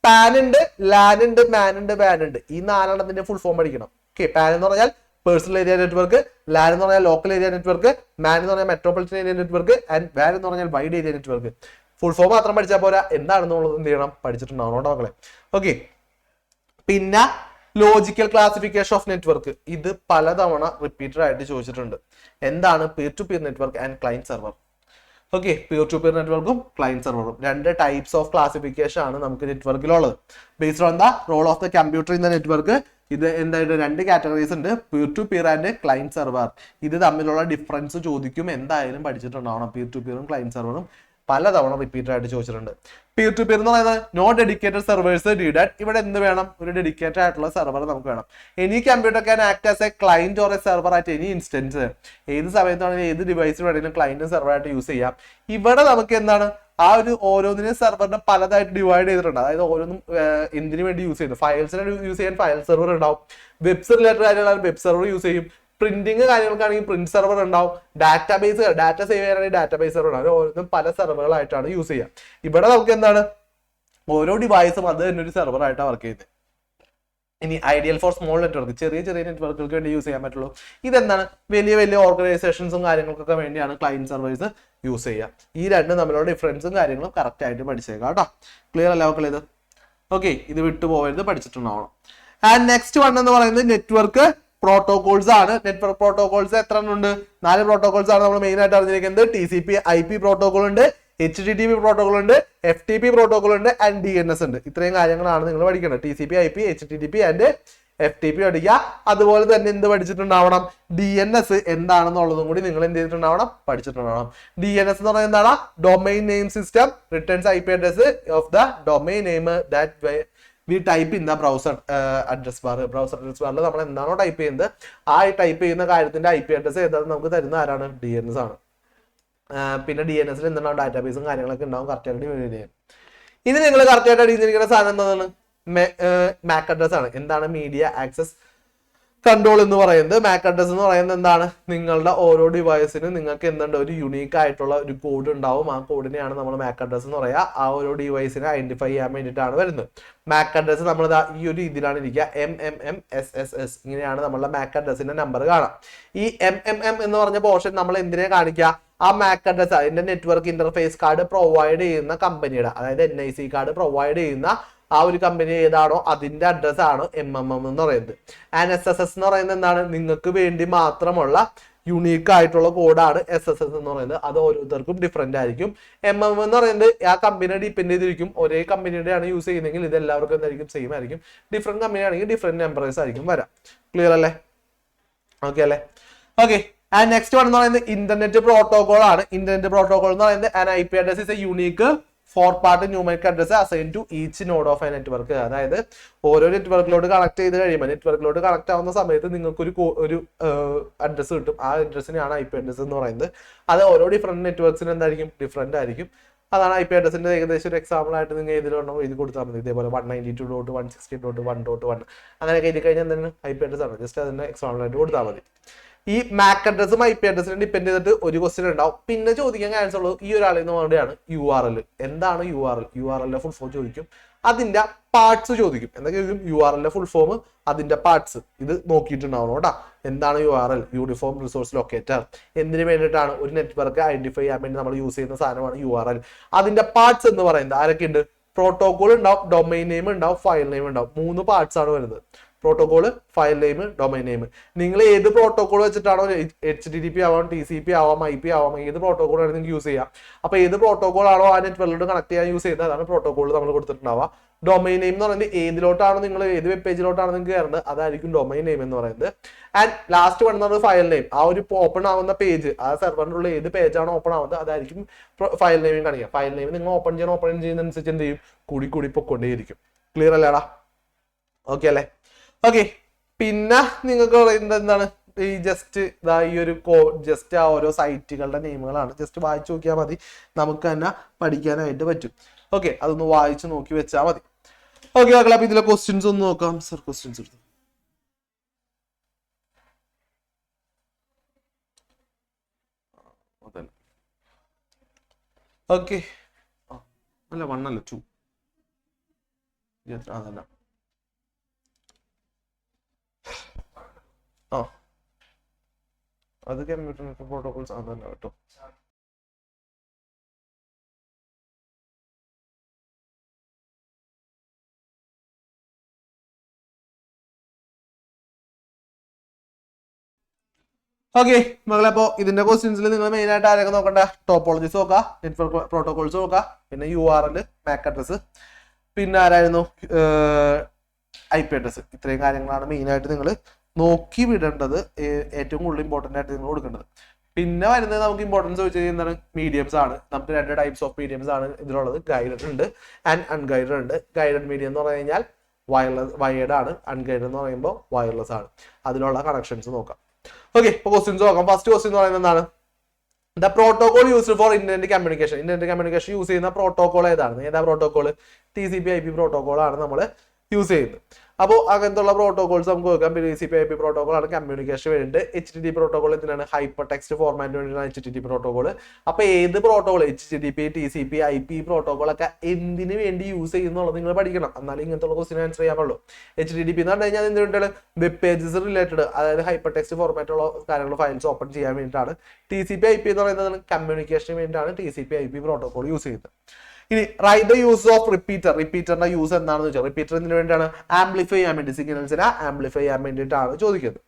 A: പാൻ ഉണ്ട്, ലാൻ ഉണ്ട്, മാൻ ഉണ്ട്, വാൻ ഉണ്ട്. ഈ 4 ഫുൾ ഫോം പഠിക്കണം. ഓക്കെ, പാൻ എന്ന് പറഞ്ഞാൽ പേഴ്സണൽ ഏരിയ നെറ്റ്വർക്ക്, ലാൻ എന്ന് പറഞ്ഞാൽ ലോക്കൽ ഏരിയ നെറ്റ്വർക്ക്, മാൻ എന്ന് പറഞ്ഞാൽ metropolitan area network, and van എന്ന് പറഞ്ഞാൽ wide area network. Full form മാത്രം പഠിച്ചാൽ പോരാ, എന്താണെന്നുള്ളത് എന്ത് ചെയ്യണം, പഠിച്ചിട്ടുണ്ടാവണം മക്കളെ. ഓക്കെ, പിന്നെ ലോജിക്കൽ ക്ലാസിഫിക്കേഷൻ ഓഫ് നെറ്റ്വർക്ക്. ഇത് പലതവണ റിപ്പീറ്റഡ് ആയിട്ട് ചോദിച്ചിട്ടുണ്ട്. എന്താണ് peer to peer network and client server? Okay, peer to peer നെറ്റ്വർക്കും ക്ലയന്റ് സെർവറും 2 ടൈപ്സ് ഓഫ് ക്ലാസിഫിക്കേഷൻ ആണ് നമുക്ക് നെറ്റ്വർക്കിലുള്ളത്. Based on the role of the computer in the network. ഇത് എന്തായിട്ട് 2 കാറ്റഗറീസ് ഉണ്ട്, peer to peer and client server. ഇത് തമ്മിലുള്ള ഡിഫറൻസ് ചോദിക്കും, എന്തായാലും പഠിച്ചിട്ടുണ്ടാവണം. പിയർ ടു പിയറും ക്ലയന്റ് സെർവറും പലതവണ റിപ്പീറ്റഡ് ആയിട്ട് ചോദിച്ചിട്ടുണ്ട്. പിയർ ടു പിയർ എന്ന് പറയുന്നത് നോ ഡെഡിക്കേറ്റഡ് സെർവേഴ്സ് നീഡഡ്. ഇവിടെ എന്ത് വേണം, ഒരു ഡെഡിക്കേറ്റഡ് ആയിട്ടുള്ള സെർവർ നമുക്ക് വേണം. Any computer can act as A client or A server at any instance. ഏത് സമയത്താണെങ്കിലും ഏത് ഡിവൈസിൽ വേണമെങ്കിലും ക്ലയന്റും സെർവറായിട്ട് യൂസ് ചെയ്യാം. ഇവിടെ നമുക്ക് എന്താണ്, ആ ഒരു ഓരോന്നിനും സെർവറിനെ പലതായിട്ട് ഡിവൈഡ് ചെയ്തിട്ടുണ്ട്. അതായത് ഓരോന്നും എന്തിനു വേണ്ടി യൂസ് ചെയ്യുന്നു. ഫയൽസിനെ യൂസ് ചെയ്യാൻ ഫയൽ സെർവർ ഉണ്ടാവും, വെബ്സ് റിലേറ്റഡ് കാര്യങ്ങളാണ് വെബ് സെർവർ യൂസ് ചെയ്യും, പ്രിന്റിങ് കാര്യങ്ങൾക്കാണെങ്കിൽ പ്രിന്റ് സെർവർ ഉണ്ടാവും, ഡാറ്റാബേസ് ഡാറ്റ സേവ് ചെയ്യാനാണെങ്കിൽ ഡാറ്റാബേസ് സെർവർ ഉണ്ടാവും. ഓരോന്നും പല സെർവറുകളായിട്ടാണ് യൂസ് ചെയ്യുക. ഇവിടെ നമുക്ക് എന്താണ്, ഓരോ ഡിവൈസും അത് തന്നെ ഒരു സെർവർ ആയിട്ടാണ് വർക്ക് ചെയ്യുന്നത്. ഇനി ഐഡിയൽ ഫോർ സ്മോൾ നെറ്റ്വർക്ക്, ചെറിയ നെറ്റ്വർക്കുകൾക്ക് വേണ്ടി യൂസ് ചെയ്യാൻ പറ്റുള്ളൂ. ഇതെന്താണ്, വലിയ ഓർഗനൈസേഷൻസും കാര്യങ്ങൾക്കൊക്കെ വേണ്ടിയാണ് ക്ലയന്റ് സെർവേഴ്സ് യൂസ് ചെയ്യുക. ഈ 2 തമ്മിലുള്ള ഡിഫറൻസും കാര്യങ്ങളും കറക്റ്റ് ആയിട്ട് പഠിച്ചേക്കാം കേട്ടോ. ക്ലിയർ അല്ല മക്കളെ ഇത്? ഓക്കെ, ഇത് വിട്ടുപോകരുത്, പഠിച്ചിട്ടുണ്ടാവണം. ആൻഡ് നെക്സ്റ്റ് വൺ എന്ന് പറയുന്നത് നെറ്റ്വർക്ക് പ്രോട്ടോകോൾസ് ആണ്. നെറ്റ്വർക്ക് പ്രോട്ടോകോൾസ് എത്ര ഉണ്ട്? 4 പ്രോട്ടോകോൾസ് ആണ് നമ്മൾ മെയിൻ ആയിട്ട് അറിഞ്ഞിരിക്കുന്നത്. TCP IP പ്രോട്ടോകോൾ ഉണ്ട്, HTTP പ്രോട്ടോകോൾ ഉണ്ട്, FTP പ്രോട്ടോകോൾ ഉണ്ട്, ആൻഡ് DNS ഉണ്ട്. ഇത്രയും കാര്യങ്ങളാണ് നിങ്ങൾ പഠിക്കേണ്ടത്. TCP IP HTTP and FTP പഠിക്കുക. അതുപോലെ തന്നെ എന്ത് പഠിച്ചിട്ടുണ്ടാവണം, DNS എന്താണെന്നുള്ളതും കൂടി നിങ്ങൾ എന്ത് ചെയ്തിട്ടുണ്ടാവണം, പഠിച്ചിട്ടുണ്ടാവണം. DNS എന്ന് പറയുന്നത് എന്താണ്, domain name system returns IP address of the domain name that we type in the browser address bar. Browser address ബാറിൽ നമ്മൾ എന്താണോ ടൈപ്പ് ചെയ്യുന്നത് ആ ടൈപ്പ് ചെയ്യുന്ന കാര്യത്തിന്റെ IP അഡ്രസ് ഏതാണെന്ന് നമുക്ക് തരുന്ന ആരാണ്, DNS ആണ്. പിന്നെ DNS എന്തുണ്ടാവും, ഡാറ്റാബേസും കാര്യങ്ങളൊക്കെ ഉണ്ടാവും, കറക്റ്റ് ആയിട്ട് ഡിവൈഡ് ചെയ്യാൻ. ഇനി നിങ്ങൾ കറക്റ്റ് ആയിട്ട് അടിഞ്ഞിരിക്കുന്ന സാധനം എന്താണ്, MAC അഡ്രസ് ആണ്. എന്താണ്, മീഡിയ ആക്സസ് കൺട്രോൾ എന്ന് പറയുന്നത്. MAC അഡ്രസ് എന്ന് പറയുന്നത് എന്താണ്, നിങ്ങളുടെ ഓരോ ഡിവൈസിനും നിങ്ങൾക്ക് എന്തുണ്ട്, ഒരു യുണീക്ക് ആയിട്ടുള്ള ഒരു കോഡ് ഉണ്ടാവും. ആ കോഡിനെയാണ് നമ്മൾ MAC അഡ്രസ് എന്ന് പറയുക. ആ ഓരോ ഡിവൈസിനെ ഐഡന്റിഫൈ ചെയ്യാൻ വേണ്ടിയിട്ടാണ് വരുന്നത്. MAC അഡ്രസ് നമ്മൾ ഈ ഒരു ഇതിലാണ് ഇരിക്കുക, MMMSSS. ഇങ്ങനെയാണ് നമ്മളുടെ MAC അഡ്രസിന്റെ നമ്പർ കാണാം. ഈ MMM എന്ന് പറഞ്ഞ പോർഷൻ നമ്മൾ എന്തിനെ കാണിക്കുക, ആ MAC അഡ്രസ് അതിന്റെ നെറ്റ്വർക്ക് ഇന്റർഫേസ് കാർഡ് പ്രൊവൈഡ് ചെയ്യുന്ന കമ്പനിയുടെ, അതായത് NIC കാർഡ് പ്രൊവൈഡ് ചെയ്യുന്ന ആ ഒരു കമ്പനി ഏതാണോ അതിന്റെ അഡ്രസ് ആണ് MMM എന്ന് പറയുന്നത്. ആൻഡ് SSS എന്ന് പറയുന്നത് എന്താണ്, നിങ്ങൾക്ക് വേണ്ടി മാത്രമുള്ള യുണീക്ക് ആയിട്ടുള്ള കോഡാണ് SSS എന്ന് പറയുന്നത്. അത് ഓരോരുത്തർക്കും ഡിഫറെന്റ് ആയിരിക്കും. MM എന്ന് പറയുന്നത് ആ കമ്പനിയെ ഡിപ്പെൻഡ് ചെയ്തിരിക്കും. ഒരേ കമ്പനിയുടെ ആണ് യൂസ് ചെയ്യുന്നതെങ്കിൽ ഇത് എല്ലാവർക്കും എന്തായിരിക്കും, സെയിം ആയിരിക്കും. ഡിഫറെന്റ് കമ്പനി ആണെങ്കിൽ ഡിഫറെന്റ് നമ്പേഴ്സ് ആയിരിക്കും വരാം. ക്ലിയർ അല്ലേ? ഓക്കെ അല്ലേ? ഓക്കെ, ആൻഡ് നെക്സ്റ്റ് വൺ എന്ന് പറയുന്നത് ഇന്റർനെറ്റ് പ്രോട്ടോകോൾ ആണ്. ഇന്റർനെറ്റ് പ്രോട്ടോകോൾ എന്ന് പറയുന്നത് an IP address is a unique 4-part numeric address assigned to each node of a network. അതായത് ഓരോ നെറ്റ്വർക്കിലോട്ട് കണക്ട് ചെയ്ത് കഴിയുമ്പോൾ നെറ്റ്വർക്കിലോട്ട് കണക്ട് ആവുന്ന സമയത്ത് നിങ്ങൾക്ക് ഒരു അഡ്രസ് കിട്ടും. ആ അഡ്രസ്സിനെയാണ് IP അഡ്രസ് എന്ന് പറയുന്നത്. അത് ഓരോ ഡിഫറെന്റ് നെറ്റ്വർക്സിന് എന്തായിരിക്കും, ഡിഫറെന്റ് ആയിരിക്കും. അതാണ് IP അഡ്രസ്സിന്റെ ഏകദേശം ഒരു എക്സാമ്പിൾ ആയിട്ട് നിങ്ങൾ ഇതിലൊന്നും എഴുതി കൊടുത്താൽ മതി. ഇതേപോലെ 192.168.1.1 അങ്ങനെയൊക്കെ എഴുതി കഴിഞ്ഞാൽ എന്താണ് IP അഡ്രസ് ആണ്. ജസ്റ്റ് അതിന്റെ എക്സാമ്പിൾ ആയിട്ട് കൊടുത്താൽ മതി. ഈ MAC അഡ്രസ്സും IP അഡ്രസ്സിനും ഡിപ്പെൻഡ് ചെയ്തിട്ട് ഒരു ക്വസ്റ്റ്യൻ ഉണ്ടാവും. പിന്നെ ചോദിക്കാൻ ചാൻസ് ഉള്ളത് ഈ ഒരാളിൽ നിന്ന് വേണ്ടിയാണ് URL. എന്താണ് URL ഫുൾ ഫോം ചോദിക്കും, അതിന്റെ പാർട്സ് ചോദിക്കും. എന്തൊക്കെ ചോദിക്കും, URL ഫുൾ ഫോം, അതിന്റെ പാർട്സ്. ഇത് നോക്കിയിട്ടുണ്ടാവണം കേട്ടോ. എന്താണ് URL, യൂണിഫോം റിസോഴ്സ് ലൊക്കേറ്റർ. എന്തിനു വേണ്ടിയിട്ടാണ്, ഒരു നെറ്റ്വർക്ക് ഐഡന്റിഫൈ ചെയ്യാൻ വേണ്ടി നമ്മൾ യൂസ് ചെയ്യുന്ന സാധനമാണ് URL. അതിന്റെ പാർട്സ് എന്ന് പറയുന്നത് ആരൊക്കെ ഉണ്ട്, പ്രോട്ടോകോൾ ഉണ്ടാവും, ഡൊമൈൻ നെയിം ഉണ്ടാവും, ഫയൽ നെയിം ഉണ്ടാവും. 3 പാർട്സ് ആണ് വരുന്നത്. Protocol, file name, domain name. നിങ്ങൾ ഏത് പ്രോട്ടോകോൾ വെച്ചിട്ടാണോ, HTTP ആവാം, TCP ആവാം, IP ആവാം, ഏത് പ്രോട്ടോകോൾ ആണ് നിങ്ങൾക്ക് യൂസ് ചെയ്യാം. അപ്പൊ ഏത് പ്രോട്ടോകോൾ ആണോ ആ നെറ്റ്വർക്കിലോട്ട് കണക്ട് ചെയ്യാൻ യൂസ് ചെയ്യുന്നത് അതാണ് പ്രോട്ടോകോൾ നമ്മൾ കൊടുത്തിട്ടുണ്ടാവുക. ഡൊമൈൻ നെയിം എന്ന് പറയുന്നത് ഏതിലോട്ടാണ് നിങ്ങൾ, ഏത് വെബ് പേജിലോട്ടാണ് നിങ്ങൾക്ക് കയറുന്നത് അതായിരിക്കും ഡൊമൈൻ നെയിം എന്ന് പറയുന്നത്. ആൻഡ് ലാസ്റ്റ് വൺ എന്ന് പറയുന്നത് ഫയൽ നെയിം. ആ ഒരു ഓപ്പൺ ആവുന്ന പേജ്, ആ സെർവറിനുള്ള ഏത് പേജാണോ ഓപ്പൺ ആവുന്നത് അതായിരിക്കും ഫയൽ നെയിം കാണിക്കുക. ഫയൽ നെയിം നിങ്ങൾ ഓപ്പൺ ചെയ്യുന്നതനുസരിച്ച് എന്ത് ചെയ്യും, കൂടി പൊക്കൊണ്ടേയിരിക്കും. ക്ലിയർ അല്ലേടാ? ഓക്കെ അല്ലേ? ഓക്കെ, പിന്നെ നിങ്ങൾക്ക് പറയുന്നത് എന്താണ്, ഈ ജസ്റ്റ് ഈ ഒരു ജസ്റ്റ് ആ ഓരോ സൈറ്റുകളുടെ നെയിമുകളാണ്. ജസ്റ്റ് വായിച്ചു നോക്കിയാൽ മതി, നമുക്ക് തന്നെ പഠിക്കാനായിട്ട് പറ്റും. ഓക്കെ, അതൊന്ന് വായിച്ചു നോക്കി വെച്ചാൽ മതി. ഓക്കെ മക്കളെ, അപ്പൊ ഇതിലെ ക്വസ്റ്റ്യൻസ് ഒന്ന് നോക്കാം. സർ ക്വസ്റ്റ്യൻസ് എടുത്തു. ഓക്കെ, അല്ല 1 അല്ല 2 അതല്ല. അത് കമ്പ്യൂട്ടർ പ്രോട്ടോകോൾസ് അതല്ല കേട്ടോ. ഓക്കെ മകളെ, അപ്പോൾ ഇതിന്റെ ക്വസ്റ്റ്യൻസിൽ നിങ്ങൾ മെയിൻ ആയിട്ട് ആരൊക്കെ നോക്കണ്ട? ടോപ്പോളജീസ് നോക്കാം, നെറ്റ്വർക്ക് പ്രോട്ടോകോൾസ് നോക്കാം, പിന്നെ URL, MAC അഡ്രസ്, പിന്നെ ആരായിരുന്നു IP അഡ്രസ്. ഇത്രയും കാര്യങ്ങളാണ് മെയിൻ ആയിട്ട് നിങ്ങൾ നോക്കി വിടേണ്ടത്, ഏറ്റവും കൂടുതൽ ഇമ്പോർട്ടൻ്റ് ആയിട്ട് നിങ്ങൾ കൊടുക്കേണ്ടത്. പിന്നെ വരുന്നത് നമുക്ക് ഇമ്പോർട്ടൻസ് വെച്ച് കഴിഞ്ഞാൽ എന്താണ്? മീഡിയംസ് ആണ്. നമുക്ക് 2 ടൈപ്സ് ഓഫ് മീഡിയംസ് ആണ് ഇതിലുള്ളത്. ഗൈഡഡ് ഉണ്ട് ആൻഡ് അൺഗൈഡഡ് ഉണ്ട്. ഗൈഡഡ് മീഡിയം എന്ന് പറഞ്ഞു കഴിഞ്ഞാൽ വയേർഡ് ആണ്, അൺഗൈഡഡ് എന്ന് പറയുമ്പോൾ വയർലെസ് ആണ്. അതിലുള്ള കണക്ഷൻസ് നോക്കാം. ഓക്കെ, ഇപ്പോൾ ക്വസ്റ്റ്യൻസ് നോക്കാം. ഫസ്റ്റ് ക്വസ്റ്റ്യൻ എന്ന് പറയുന്നത് എന്താണ്? The protocol used for internet communication. Internet communication use ചെയ്യുന്ന പ്രോട്ടോകോൾ ഏതാണ്? ഏതാ പ്രോട്ടോകോൾ? TCP/IP പ്രോട്ടോകോൾ ആണ് നമ്മൾ യൂസ് ചെയ്യുന്നത്. അപ്പോൾ അങ്ങനത്തെ പ്രോട്ടോകോൾസ് നമുക്ക് നോക്കാം. TCP/IP പ്രോട്ടോകോൾ ആണ് കമ്മ്യൂണിക്കേഷൻ വേണ്ടിയിട്ട്. HTTP പ്രോട്ടോകോൾ എന്തിനാണ്? ഹൈപ്പർ ടെക്സ്റ്റ് ഫോർമാറ്റ് വേണ്ടിയിട്ടാണ് HTTP പ്രോട്ടോകോൾ. അപ്പോൾ ഏത് protocol, HTTP, TCP, IP protocol ഒക്കെ എന്തിനു വേണ്ടി യൂസ് ചെയ്യുന്നുള്ളത് നിങ്ങൾ പഠിക്കണം. എന്നാലും ഇങ്ങനത്തെ ക്വസ്റ്റ്യൻ ആൻസർ ചെയ്യാൻ പറ്റുള്ളൂ. HTTP എന്ന് പറഞ്ഞു കഴിഞ്ഞാൽ എന്ത് വേണ്ടിയിട്ടാണ്? വെബ് പേജസ് റിലേറ്റഡ്, അതായത് ഹൈപ്പർ ടെക്സ്റ്റ് ഫോർമാറ്റുള്ള കാര്യങ്ങൾ ഫയൽസ് ഓപ്പൺ ചെയ്യാൻ വേണ്ടിയിട്ടാണ്. TCP/IP എന്ന് പറയുന്നത് കമ്മ്യൂണിക്കേഷന് വേണ്ടിയിട്ടാണ് TCP/IP പ്രോട്ടോകോൾ യൂസ് ചെയ്യുന്നത്. ഇനി write the use of repeater. റിപ്പീറ്ററിന്റെ യൂസ് എന്താണെന്ന് വെച്ചാൽ, റിപ്പീറ്റർ എന്തിനു വേണ്ടിയാണ്? ആംപ്ലിഫൈ ചെയ്യാൻ വേണ്ടി, സിഗ്നൽസിനെ ആംപ്ലിഫൈ ചെയ്യാൻ വേണ്ടിയിട്ടാണ് ചോദിക്കുന്നത്.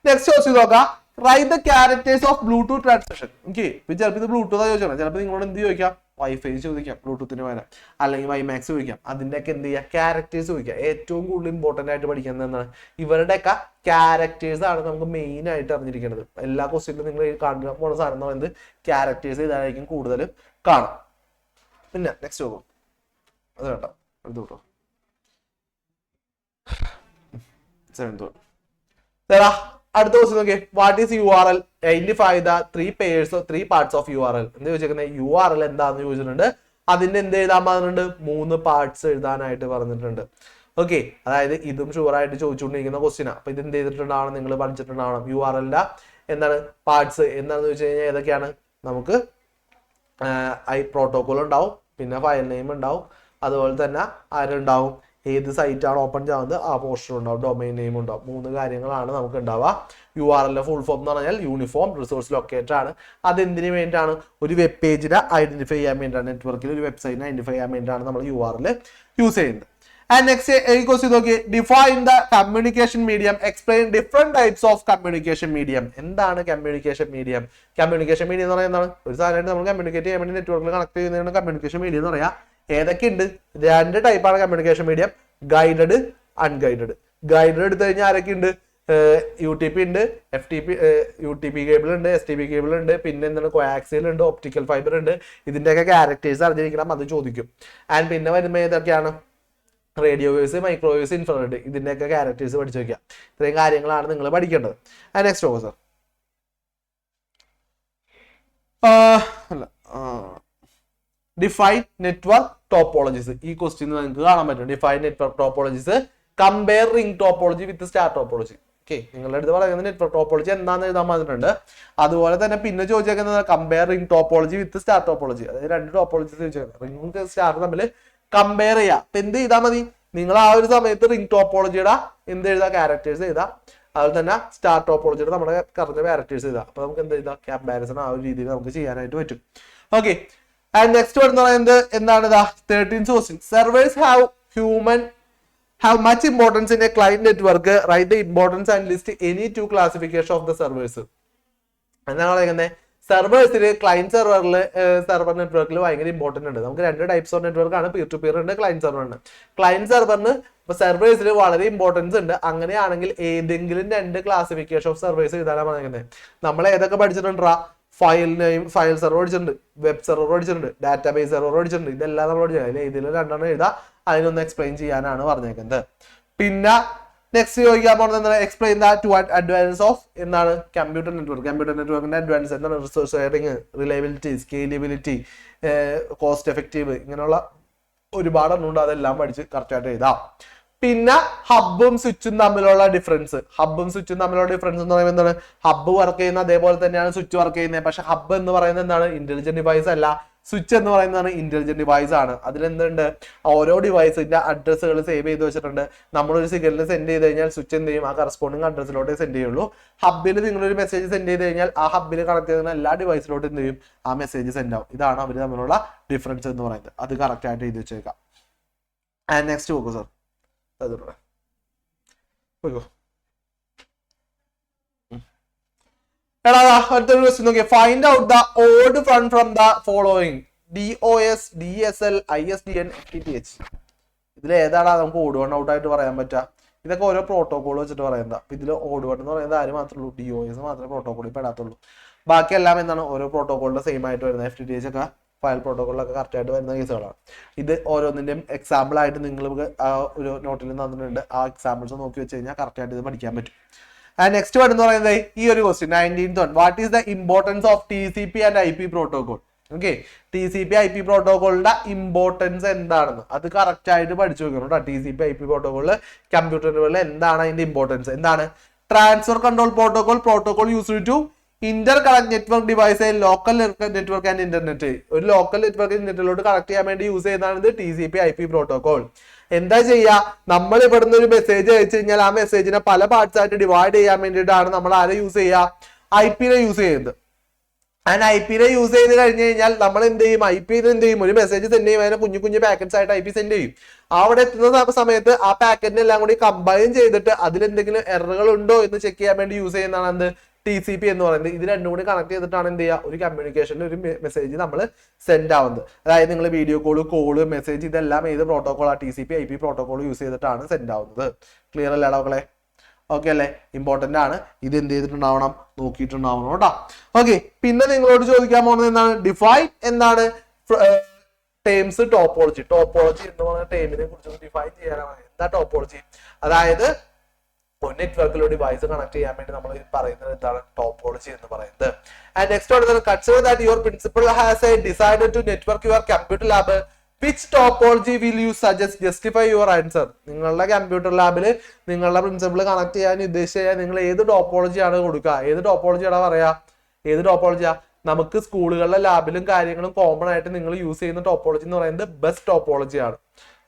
A: നെക്സ്റ്റ് ക്വസ്റ്റ്യൻ നോക്കാം. Write the characters of Bluetooth transmission. Okay, ചിലപ്പോൾ ഇത് ബ്ലൂടൂത്ത് ചോദിക്കണം, ചിലപ്പോൾ നിങ്ങളോട് എന്ത് ചോദിക്കാം? വൈഫൈ ചോദിക്കാം, ബ്ലൂടൂത്തിന് പകരം, അല്ലെങ്കിൽ വൈമാക്സ് ചോദിക്കാം. അതിൻ്റെയൊക്കെ എന്ത് ചെയ്യുക? ക്യാരക്ടേഴ്സ് ചോദിക്കാം. ഏറ്റവും കൂടുതൽ ഇമ്പോർട്ടൻ്റ് ആയിട്ട് പഠിക്കുന്നത് എന്താണ്? ഇവരുടെയൊക്കെ ക്യാരക്ടേഴ്സ് ആണ് നമുക്ക് മെയിൻ ആയിട്ട് അറിഞ്ഞിരിക്കുന്നത്. എല്ലാ ക്വസ്റ്റ്യനിലും നിങ്ങൾ കാണാൻ പോകുന്ന സാധനം എന്ന് പറയുന്നത് ക്യാരക്ടേഴ്സ് ഇതായിരിക്കും കൂടുതൽ കാണാം. പിന്നെ നെക്സ്റ്റ് പോകും, അത് വേണ്ട, എടുത്തു കേട്ടോ. 7th അടുത്ത ക്വസ്റ്റ്യൻ നോക്കിയേ. What is URL? Identify the 3 parts of URL. എന്ത് ചോദിച്ചിരിക്കുന്നത്? URL എന്താന്ന് ചോദിച്ചിട്ടുണ്ട്. അതിന്റെ എന്ത് എഴുതാൻ പറഞ്ഞിട്ടുണ്ട്? 3 പാർട്സ് എഴുതാനായിട്ട് പറഞ്ഞിട്ടുണ്ട്. ഓക്കെ, അതായത് ഇതും ഷുവറായിട്ട് ചോദിച്ചുകൊണ്ടിരിക്കുന്ന ക്വസ്റ്റ്യനാണ്. അപ്പൊ ഇത് എന്ത് ചെയ്തിട്ടുണ്ടാവണം? നിങ്ങൾ പഠിച്ചിട്ടുണ്ടാവണം. URL-ന്റെ എന്താണ് പാർട്സ് എന്താണെന്ന് ചോദിച്ചു കഴിഞ്ഞാൽ ഏതൊക്കെയാണ്? നമുക്ക് പ്രോട്ടോകോൾ ഉണ്ടാവും, പിന്നെ ഫയൽ നെയിം ഉണ്ടാവും, അതുപോലെ തന്നെ ആരുണ്ടാവും? ഏത് സൈറ്റാണ് ഓപ്പൺ ചെയ്യുന്നത് ആ പോർഷൻ ഉണ്ടാവും, ഡൊമൈൻ നെയിം ഉണ്ടാവും. 3 കാര്യങ്ങളാണ് നമുക്ക് ഉണ്ടാവുക. URL ഫുൾ ഫോം എന്ന് പറഞ്ഞാൽ യൂണിഫോം റിസോഴ്സ് ലൊക്കേറ്റർ ആണ്. അതെന്തിനു വേണ്ടിയിട്ടാണ്? ഒരു വെബ് പേജിനെ ഐഡന്റിഫൈ ചെയ്യാൻ വേണ്ടിയിട്ടാണ്, നെറ്റ്വർക്കിൽ ഒരു വെബ്സൈറ്റിനെ ഐഡന്റിഫൈ ചെയ്യാൻ വേണ്ടിയിട്ടാണ് നമ്മൾ URL യൂസ് ചെയ്യുന്നത്. ആൻഡ് നെക്സ്റ്റ് ക്വസ്റ്റ്യൻ നോക്കി. Define the communication medium. Explain different types of communication medium. എന്താണ് കമ്മ്യൂണിക്കേഷൻ മീഡിയം? കമ്മ്യൂണിക്കേഷൻ മീഡിയം എന്ന് പറയുന്നത് ഒരു സാധനമായിട്ട് നമ്മൾ കമ്മ്യൂണിക്കേറ്റ് ചെയ്യാൻ വേണ്ടി നെറ്റ്വർക്കിൽ കണക്ട് ചെയ്യുന്നതാണ് കമ്മ്യൂണിക്കേഷൻ മീഡിയം എന്ന് പറയാം. ഏതൊക്കെ ഉണ്ട്? 2 ടൈപ്പാണ് communication medium, guided, unguided. Guided എടുത്തു കഴിഞ്ഞാൽ ആരൊക്കെ ഉണ്ട്? UTP ഉണ്ട്, UTP കേബിൾ ഉണ്ട്, STP കേബിൾ ഉണ്ട്, പിന്നെ എന്താണ്? കോയാക്സിയൽ ഉണ്ട്, ഒപ്റ്റിക്കൽ ഫൈബർ ഉണ്ട്. ഇതിന്റെയൊക്കെ ക്യാരക്ടേഴ്സ് അറിഞ്ഞിരിക്കണം, അത് ചോദിക്കും. ആൻഡ് പിന്നെ വരുമ്പോൾ ഏതൊക്കെയാണ്? Radio waves, microwaves, infrared. ഇതിന്റെയൊക്കെ ക്യാരക്ടേഴ്സ് പഠിച്ചു വെക്കുക. ഇത്രയും കാര്യങ്ങളാണ് നിങ്ങൾ പഠിക്കേണ്ടത്. നെക്സ്റ്റ് ഓ സർ ഡിഫൈൻ നെറ്റ്വർക്ക് ടോപ്പോളജീസ്. ഈ ക്വസ്റ്റ്യൻ നിങ്ങൾക്ക് കാണാൻ പറ്റും. Define network topologies, compare ring topology with star topology. Okay, നിങ്ങളുടെ അടുത്ത് പറയുന്നത് നെറ്റ്വർക്ക് ടോപ്പോളജി എന്താണെന്ന് എഴുതാൻ പറഞ്ഞിട്ടുണ്ട്. അതുപോലെ തന്നെ പിന്നെ ചോദിച്ചേക്കുന്നത് compare ring topology with star topology. അതായത് 2 ടോപ്പോളജീസ് ചോദിച്ചേക്കുന്നത്. റിംഗും സ്റ്റാറും തമ്മിൽ കമ്പയർ ചെയ്യാം. അപ്പൊ എന്ത് ചെയ്താൽ മതി? നിങ്ങൾ ആ ഒരു സമയത്ത് റിംഗ് ടോപ്പോളജിയുടെ എന്ത് എഴുതാം? ക്യാരക്ടേഴ്സ് എഴുതാം. അതുപോലെ തന്നെ സ്റ്റാർ ടോപ്പോളജിയുടെ നമ്മുടെ പറഞ്ഞ ക്യാരക്ടേഴ്സ് എഴുതാം. അപ്പൊ നമുക്ക് എന്ത് എഴുതാം? കമ്പാരിസൺ ആ ഒരു രീതിയിൽ നമുക്ക് ചെയ്യാനായിട്ട് പറ്റും. ഓക്കെ, ആൻഡ് നെക്സ്റ്റ് എന്ന് പറയുന്നത് എന്താണ്? 13th question. Servers have much importance in a client network. Write the importance and list any 2 classification of the servers. എന്താണ് പറയുന്നത്? സെർവേഴ്സിൽ ക്ലയന്റ് സെർവറിൽ സെർവർ നെറ്റ്വർക്കിൽ ഭയങ്കര ഇമ്പോർട്ടന്റ് ഉണ്ട്. നമുക്ക് 2 ടൈപ്സ് ഓഫ് നെറ്റ്വർക്ക് ആണ്, പിയർ ടു പിയർ ഉണ്ട്, ക്ലയന്റ് സെർവർ ഉണ്ട്. ക്ലയന്റ് സെർവറിന് ഇപ്പൊ സെർവേഴ്സിൽ വളരെ ഇമ്പോർട്ടൻസ് ഉണ്ട്. അങ്ങനെയാണെങ്കിൽ ഏതെങ്കിലും 2 ക്ലാസിഫിക്കേഷൻ ഓഫ് സെർവേഴ്സ് എഴുതാനാണ് പറയുന്നത്. നമ്മൾ ഏതൊക്കെ പഠിച്ചിട്ടുണ്ടാ? ഫയൽ നെയിം, ഫയൽ സെർവർ പഠിച്ചിട്ടുണ്ട്, വെബ് സെർവർ പഠിച്ചിട്ടുണ്ട്, ഡാറ്റാബേസ് സെർവർ പഠിച്ചിട്ടുണ്ട്. ഇതെല്ലാം നമ്മൾ പഠിച്ചിട്ടുണ്ട്. അതിൽ ഏതെങ്കിലും 2 എഴുതാ. അതിനൊന്ന് എക്സ്പ്ലെയിൻ ചെയ്യാനാണ് പറഞ്ഞേക്കുന്നത്. പിന്നെ നെക്സ്റ്റ് ചോദിക്കാൻ പോകുന്നത് explain the two advance of എന്താണ് കമ്പ്യൂട്ടർ നെറ്റ്വർക്കിന്റെ അഡ്വാൻസ് എന്താണ് resource sharing, reliability, scalability, cost effective, ഇങ്ങനെയുള്ള ഒരുപാടെണ്ണം ഉണ്ട്. അതെല്ലാം പഠിച്ച് കറക്റ്റായിട്ട് എഴുതാം. പിന്നെ ഹബ്ബും സ്വിച്ചും തമ്മിലുള്ള ഡിഫറൻസ് എന്ന് പറയുന്നത് എന്താണ്? ഹബ്ബ് വർക്ക് ചെയ്യുന്ന അതേപോലെ തന്നെയാണ് സ്വിച്ച് വർക്ക് ചെയ്യുന്നത്. പക്ഷെ ഹബ്ബ് എന്ന് പറയുന്നത് എന്താണ്? ഇന്റലിജന്റ് ഡിവൈസ് അല്ല. സ്വിച്ച് എന്ന് പറയുന്നതാണ് ഇന്റലിജന്റ് ഡിവൈസ് ആണ്. അതിലെന്തുണ്ട്? ഓരോ ഡിവൈസിന്റെ അഡ്രസ്സുകൾ സേവ് ചെയ്ത് വെച്ചിട്ടുണ്ട്. നമ്മളൊരു സിഗ്നൽ സെൻഡ് ചെയ്ത് കഴിഞ്ഞാൽ സ്വിച്ച് എന്ത് ചെയ്യും? ആ കറസ്പോണ്ടിങ് അഡ്രസ്സിലോട്ട് സെൻഡ് ചെയ്യുള്ളൂ. ഹബ്ബിൽ നിങ്ങളൊരു മെസ്സേജ് സെൻഡ് ചെയ്ത് കഴിഞ്ഞാൽ ആ ഹബ്ബിൽ കണക്ട് ചെയ്യുന്ന എല്ലാ ഡിവൈസിലോട്ടും എന്ത് ചെയ്യും? ആ മെസ്സേജ് സെൻഡ് ആവും. ഇതാണ് അവർ തമ്മിലുള്ള ഡിഫറൻസ് എന്ന് പറയുന്നത്. അത് കറക്റ്റ് ആയിട്ട് എഴുതി വെച്ചേക്കാം. ആൻഡ് നെക്സ്റ്റ് നോക്കൂ സർ. അടുത്തൊരു ക്വസ്റ്റ്യൻ നോക്കിയേ. Find out the odd fund from the following: DOS, DSL, ISDN, FTTH. ഇതിൽ ഏതാണ് നമുക്ക് ഓഡ് വൺ ഔട്ട് ആയിട്ട് പറയാൻ പറ്റുക? ഇതൊക്കെ ഓരോ പ്രോട്ടോകോൾ വെച്ചിട്ട് പറയുന്നത്. അപ്പൊ ഇതിൽ ഓഡ് വൺ എന്ന് പറയുന്നത് ആര് മാത്രമേ ഉള്ളൂ? DOS മാത്രമേ പ്രോട്ടോകോളിൽ പെടാത്തുള്ളൂ. ബാക്കിയെല്ലാം എന്താണ്? ഓരോ പ്രോട്ടോകോളിന്റെ സെയിം ആയിട്ട് വരുന്നത്. FTTH ഒക്കെ ഫയൽ പ്രോട്ടോകോളിലൊക്കെ കറക്റ്റ് ആയിട്ട് വരുന്ന കേസുകളാണ്. ഇത് ഓരോന്നിന്റെയും എക്സാമ്പിൾ ആയിട്ട് നിങ്ങൾക്ക് ആ ഒരു നോട്ടിൽ തന്നിട്ടുണ്ട്. ആ എക്സാമ്പിൾസ് നോക്കി വെച്ച് കഴിഞ്ഞാൽ കറക്റ്റ് ആയിട്ട് ഇത് പഠിക്കാൻ പറ്റും. ആൻഡ് നെക്സ്റ്റ് വൺ എന്ന് പറയുന്നത് ഈ ഒരു question 19th one. What is the importance of TCP and IP protocol? Okay, TCP IP പ്രോട്ടോകോളിന്റെ ഇമ്പോർട്ടൻസ് എന്താണെന്ന് അത് കറക്റ്റ് ആയിട്ട് പഠിച്ചു വെക്കണം കേട്ടോ. TCP IP പ്രോട്ടോകോളിൽ കമ്പ്യൂട്ടറുകളിൽ എന്താണ് അതിന്റെ ഇമ്പോർട്ടൻസ്? എന്താണ്? Transfer control protocol used to interconnect network device, local network and internet. ഒരു ലോക്കൽ നെറ്റ്വർക്ക് ഇന്റർനെറ്റിലോട്ട് കണക്ട് ചെയ്യാൻ വേണ്ടി യൂസ് ചെയ്യുന്നതാണ് TCP IP പ്രോട്ടോകോൾ. എന്താ ചെയ്യുക? നമ്മൾ ഇവിടുന്ന് ഒരു മെസ്സേജ് അയച്ചു കഴിഞ്ഞാൽ ആ മെസ്സേജിനെ പല പാർട്സ് ആയിട്ട് ഡിവൈഡ് ചെയ്യാൻ വേണ്ടിയിട്ടാണ് നമ്മൾ ആരെ യൂസ് ചെയ്യുക? IP-നെ യൂസ് ചെയ്യുന്നത്. ആൻഡ് IP-നെ യൂസ് ചെയ്ത് കഴിഞ്ഞ് കഴിഞ്ഞാൽ നമ്മൾ എന്ത് ചെയ്യും? IP-ന് എന്ത് ചെയ്യും? ഒരു മെസ്സേജ് സെൻഡ് ചെയ്യും, അതിനെ കുഞ്ഞു കുഞ്ഞു പാക്കറ്റ്സ് ആയിട്ട് IP സെൻഡ് ചെയ്യും. അവിടെ എത്തുന്ന സമയത്ത് ആ പാക്കറ്റിനെ എല്ലാം കൂടി കമ്പൈൻ ചെയ്തിട്ട് അതിലെന്തെങ്കിലും എററുകൾ ഉണ്ടോ എന്ന് ചെക്ക് ചെയ്യാൻ വേണ്ടി യൂസ് ചെയ്യുന്നതാണ് എന്ത്? TCP എന്ന് പറയുന്നത്. ഇത് രണ്ടും കൂടി കണക്ട് ചെയ്തിട്ടാണ് എന്ത് ചെയ്യുക? ഒരു കമ്മ്യൂണിക്കേഷനിൽ ഒരു മെസ്സേജ് നമ്മൾ സെൻഡ് ആവുന്നത്. അതായത് നിങ്ങൾ വീഡിയോ കോള് മെസ്സേജ് ഇതെല്ലാം ഏത് പ്രോട്ടോകോളാണ്? TCP IP പ്രോട്ടോകോൾ യൂസ് ചെയ്തിട്ടാണ് സെൻഡ് ആവുന്നത്. ക്ലിയർ അല്ലേ മക്കളെ? ഓക്കെ അല്ലേ? ഇമ്പോർട്ടന്റ് ആണ്. ഇത് എന്ത് ചെയ്തിട്ടുണ്ടാവണം? നോക്കിയിട്ടുണ്ടാവണം കേട്ടോ. ഓക്കെ, പിന്നെ നിങ്ങളോട് ചോദിക്കാൻ പോകുന്നത് എന്താണ്? ഡിഫൈൻ എന്താണ് ടേംസ് ടോപ്പോളജി എന്ന് പറയുന്ന ടേമിനെ കുറിച്ച് ഡിഫൈൻ ചെയ്യാനാണ്. എന്താ ടോപ്പോളജി? അതായത് ഒരു നെറ്റ്വർക്കിലൂടെ ഡിവൈസ് കണക്ട് ചെയ്യാൻ വേണ്ടി നമ്മൾ പറയുന്നത് എന്താണ്? ടോപ്പോളജി എന്ന് പറയുന്നത്. And next consider that your principal has decided to network your computer lab. Which topology will you suggest? Justify your answer. നിങ്ങളുടെ കമ്പ്യൂട്ടർ ലാബിൽ നിങ്ങളുടെ പ്രിൻസിപ്പൾ കണക്ട് ചെയ്യാൻ ഉദ്ദേശിച്ചാൽ നിങ്ങൾ ഏത് ടോപ്പോളജിയാണ് കൊടുക്കുക? ഏത് ടോപ്പോളജിയാണ് പറയാ? ഏത് ടോപ്പോളജിയാ? നമുക്ക് സ്കൂളുകളിലെ ലാബിലും കാര്യങ്ങളും കോമൺ ആയിട്ട് നിങ്ങൾ യൂസ് ചെയ്യുന്ന ടോപ്പോളജി എന്ന് പറയുന്നത് ബസ് ടോപ്പോളജിയാണ്.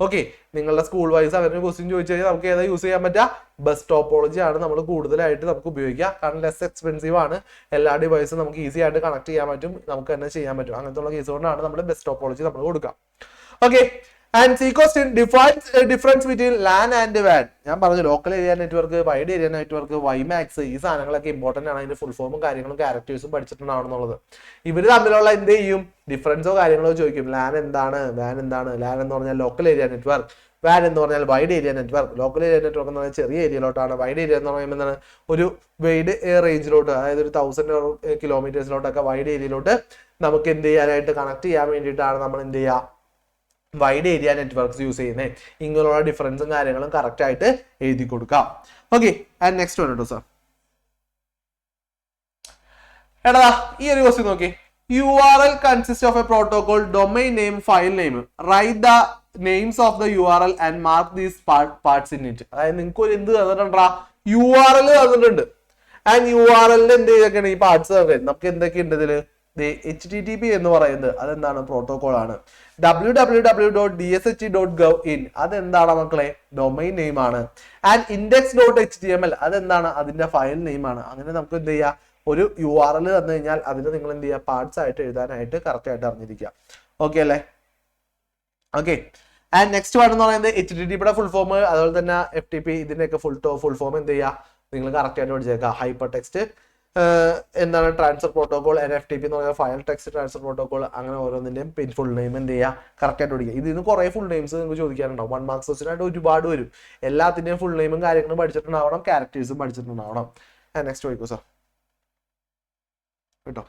A: ഓക്കെ, നിങ്ങളുടെ സ്കൂൾ വൈസ് അങ്ങനെ ക്വസ്റ്റ്യൻ ചോദിച്ചു കഴിഞ്ഞാൽ നമുക്ക് ഏതാ യൂസ് ചെയ്യാൻ പറ്റുക? ബസ് ടോപ്പോളജി ആണ് നമ്മൾ കൂടുതലായിട്ട് നമുക്ക് ഉപയോഗിക്കുക. കാരണം ലെസ് എക്സ്പെൻസീവ് ആണ്. എല്ലാ ഡിവൈസും നമുക്ക് ഈസി ആയിട്ട് കണക്ട് ചെയ്യാൻ പറ്റും, നമുക്ക് തന്നെ ചെയ്യാൻ പറ്റും. അങ്ങനത്തെ ഉള്ള കേസ് കൊണ്ടാണ് നമ്മൾ ബസ് ടോപ്പോളജി നമ്മൾ കൊടുക്കുക. Okay, and C question defines difference between LAN and WAN. ഞാൻ പറഞ്ഞു local area network, wide area network, WiMAX, ഈ സാധനങ്ങളൊക്കെ ഇമ്പോർട്ടന്റ് ആണ്. അതിന്റെ ഫുൾ ഫോമും കാര്യങ്ങളും ക്യാരക്ടേഴ്സും പഠിച്ചിട്ടുണ്ടാവുന്നുള്ളത്. ഇവര് തമ്മിലുള്ള എന്ത് ചെയ്യും? ഡിഫറൻസോ കാര്യങ്ങളോ ചോദിക്കും. LAN എന്താണ്? WAN എന്താണ്? LAN എന്ന് പറഞ്ഞാൽ ലോക്കൽ ഏരിയ നെറ്റ്വർക്ക്, WAN എന്ന് പറഞ്ഞാൽ wide area network. Local area network എന്ന് പറഞ്ഞാൽ ചെറിയ ഏരിയയിലോട്ടാണ്. വൈഡ് ഏരിയ എന്ന് പറയുമ്പോൾ എന്താണ്? ഒരു വൈഡ് റേഞ്ചിലോട്ട്, അതായത് ഒരു 1000 കിലോമീറ്റേഴ്സിലോട്ടൊക്കെ വൈഡ് ഏരിയയിലോട്ട് നമുക്ക് എന്ത് ചെയ്യാനായിട്ട് കണക്ട് ചെയ്യാൻ വേണ്ടിയിട്ടാണ് നമ്മൾ എന്ത് ചെയ്യുക? വൈഡ് ഏരിയ നെറ്റ്വർക്ക്സ് യൂസ് ചെയ്യുന്നത്. ഇങ്ങനെയുള്ള ഡിഫറൻസും കാര്യങ്ങളും കറക്റ്റ് ആയിട്ട് എഴുതി കൊടുക്കാം. ഓക്കെ, ആൻഡ് നെക്സ്റ്റ് വൺ കേട്ടോ സാർ. എടാ ഈ ഒരു ക്വസ്റ്റ്യൻ നോക്കി. URL consist of A protocol, domain name, file name. Write the names of the URL and mark these parts in it. അതായത് നിങ്ങൾക്ക് ഒരു എന്ത് തന്നിട്ടുണ്ടാ? URL തന്നിട്ടുണ്ട്. ആൻഡ് URL എന്ത് ചെയ്തൊക്കെയാണ് ഈ പാർട്സ് തന്നിട്ടുണ്ട്? നമുക്ക് എന്തൊക്കെയുണ്ട് ഇതില്? HTTP എന്ന് പറയുന്നത് അതെന്താണ്? പ്രോട്ടോകോൾ ആണ്. www.dsh.gov.in അതെന്താണ് മക്കളെ? ഡൊമൈൻ നെയിം ആണ്. ആൻഡ് index.html അതെന്താണ്? അതിന്റെ ഫയൽ നെയിം ആണ്. അങ്ങനെ നമുക്ക് എന്ത് ചെയ്യാം? ഒരു URL തന്നു കഴിഞ്ഞാൽ അതിന് നിങ്ങൾ എന്ത് ചെയ്യുക? പാർട്സ് ആയിട്ട് എഴുതാനായിട്ട് കറക്റ്റ് ആയിട്ട് അറിഞ്ഞിരിക്കുക. ഓക്കെ അല്ലേ? ഓക്കെ, ആൻഡ് നെക്സ്റ്റ് വൺ എന്ന് പറയുന്നത് HTTP ഫുൾ ഫോം, അതുപോലെ തന്നെ FTP ഇതിന്റെയൊക്കെ ഫുൾ ഫോം എന്ത് ചെയ്യുക? നിങ്ങൾ കറക്റ്റ് ആയിട്ട് പഠിച്ചേക്കുക. ഹൈപ്പർ ടെക്സ്റ്റ് എന്താണ്? Transfer protocol. FTP എന്ന് പറയുന്നത് ഫയൽ ടെക്സ്റ്റ് ട്രാൻസ്ഫർ പ്രോട്ടോകോൾ. അങ്ങനെ ഓരോന്നിന്റെയും ഫുൾ നെയിം എന്ത് ചെയ്യുക? കറക്റ്റ് ആയിട്ട് പഠിക്കുക. ഇതിന് കുറെ ഫുൾ നെയിംസ് നിങ്ങൾക്ക് ചോദിക്കാനുണ്ടാവും. 1 മാർക്ക് ക്വസ്റ്റ്യനായിട്ട് ഒരുപാട് വരും. എല്ലാത്തിന്റെയും ഫുൾ നെയിമും കാര്യങ്ങളും പഠിച്ചിട്ടുണ്ടാവണം, ക്യാരക്ടേഴ്സും പഠിച്ചിട്ടുണ്ടാവണം. നെക്സ്റ്റ് ചോദിക്കൂ സാർ കേട്ടോ.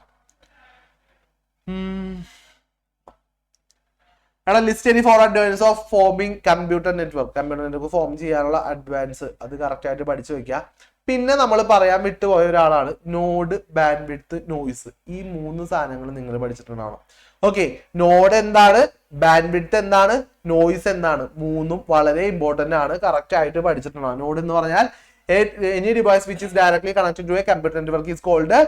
A: എടാ list any four advance of forming computer network form ചെയ്യാനുള്ള അഡ്വാൻസ് അത് കറക്റ്റ് ആയിട്ട് പഠിച്ചു വെക്കുക. പിന്നെ നമ്മൾ പറയാൻ വിട്ടുപോയ ഒരാളാണ് നോഡ്, ബാൻഡ് വിഡ്ത്ത്, നോയിസ്. ഈ 3 സാധനങ്ങൾ നിങ്ങൾ പഠിച്ചിട്ടുണ്ടാവണം. ഓക്കെ, നോഡ് എന്താണ്, ബാൻഡ് വിഡ്ത്ത് എന്താണ്, നോയിസ് എന്താണ്, 3ഉം വളരെ ഇമ്പോർട്ടന്റ് ആണ്. കറക്റ്റ് ആയിട്ട് പഠിച്ചിട്ടുണ്ടാവും. നോഡ് എന്ന് പറഞ്ഞാൽ any device which is directly connected to a computer network is called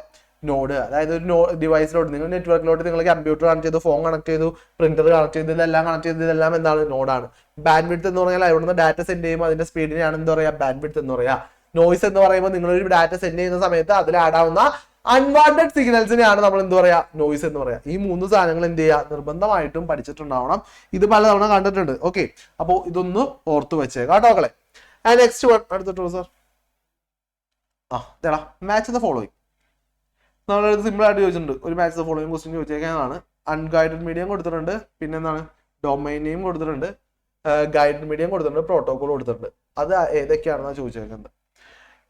A: node. അതായത് ഒരു ഡിവൈസിലോട്ട്, നിങ്ങൾ നെറ്റ്വർക്കിലോട്ട് നിങ്ങൾ കമ്പ്യൂട്ടർ കണക്ട് ചെയ്തു, ഫോൺ കണക്ട് ചെയ്തു, പ്രിന്റർ കണക്ട് ചെയ്തു, ഇതെല്ലാം കണക്ട് ചെയ്തു, ഇതെല്ലാം എന്താണ്, നോഡാണ്. ബാൻഡ് വിഡ്ത്ത് എന്ന് പറഞ്ഞാൽ അവിടുന്ന് ഡാറ്റ സെൻഡ് ചെയ്യുമ്പോൾ അതിന്റെ സ്പീഡിനെയാണ് എന്താ പറയുക, ബാൻഡ് വിഡ്ത്ത് എന്ന് പറയാ. നോയിസ് എന്ന് പറയുമ്പോൾ നിങ്ങളൊരു ഡാറ്റ സെൻഡ് ചെയ്യുന്ന സമയത്ത് അതിൽ ആഡ് ആവുന്ന അൺവാണ്ടഡ് സിഗ്നൽസിനെയാണ് നമ്മൾ എന്ത് പറയാ, നോയിസ് എന്ന് പറയാ. ഈ 3 സാധനങ്ങൾ എന്ത് ചെയ്യുക, നിർബന്ധമായിട്ടും പഠിച്ചിട്ടുണ്ടാവണം. ഇത് പലതവണ കണ്ടിട്ടുണ്ട്. ഓക്കെ, അപ്പോൾ ഇതൊന്ന് ഓർത്തു വെച്ചേക്കാം കേട്ടോ മക്കളെ. നെക്സ്റ്റ് വൺ അടുത്തിട്ടു സർ. ഇതേടാ മാച്ച് ദ ഫോളോയിങ്. നമ്മളൊരു സിമ്പിൾ ആയിട്ട് ചോദിച്ചിട്ടുണ്ട്, ഒരു മാച്ച് ദ ഫോളോയിങ് ക്വസ്റ്റ്യൻ ചോദിച്ചേക്കാനാണ്. അൺഗൈഡഡ് മീഡിയം കൊടുത്തിട്ടുണ്ട്, പിന്നെ എന്താണ് ഡൊമൈൻ നെയിം കൊടുത്തിട്ടുണ്ട്, ഗൈഡഡ് മീഡിയം കൊടുത്തിട്ടുണ്ട്, പ്രോട്ടോകോൾ കൊടുത്തിട്ടുണ്ട്. അത് ഏതൊക്കെയാണെന്നാണ് ചോദിച്ചേക്കുന്നത്.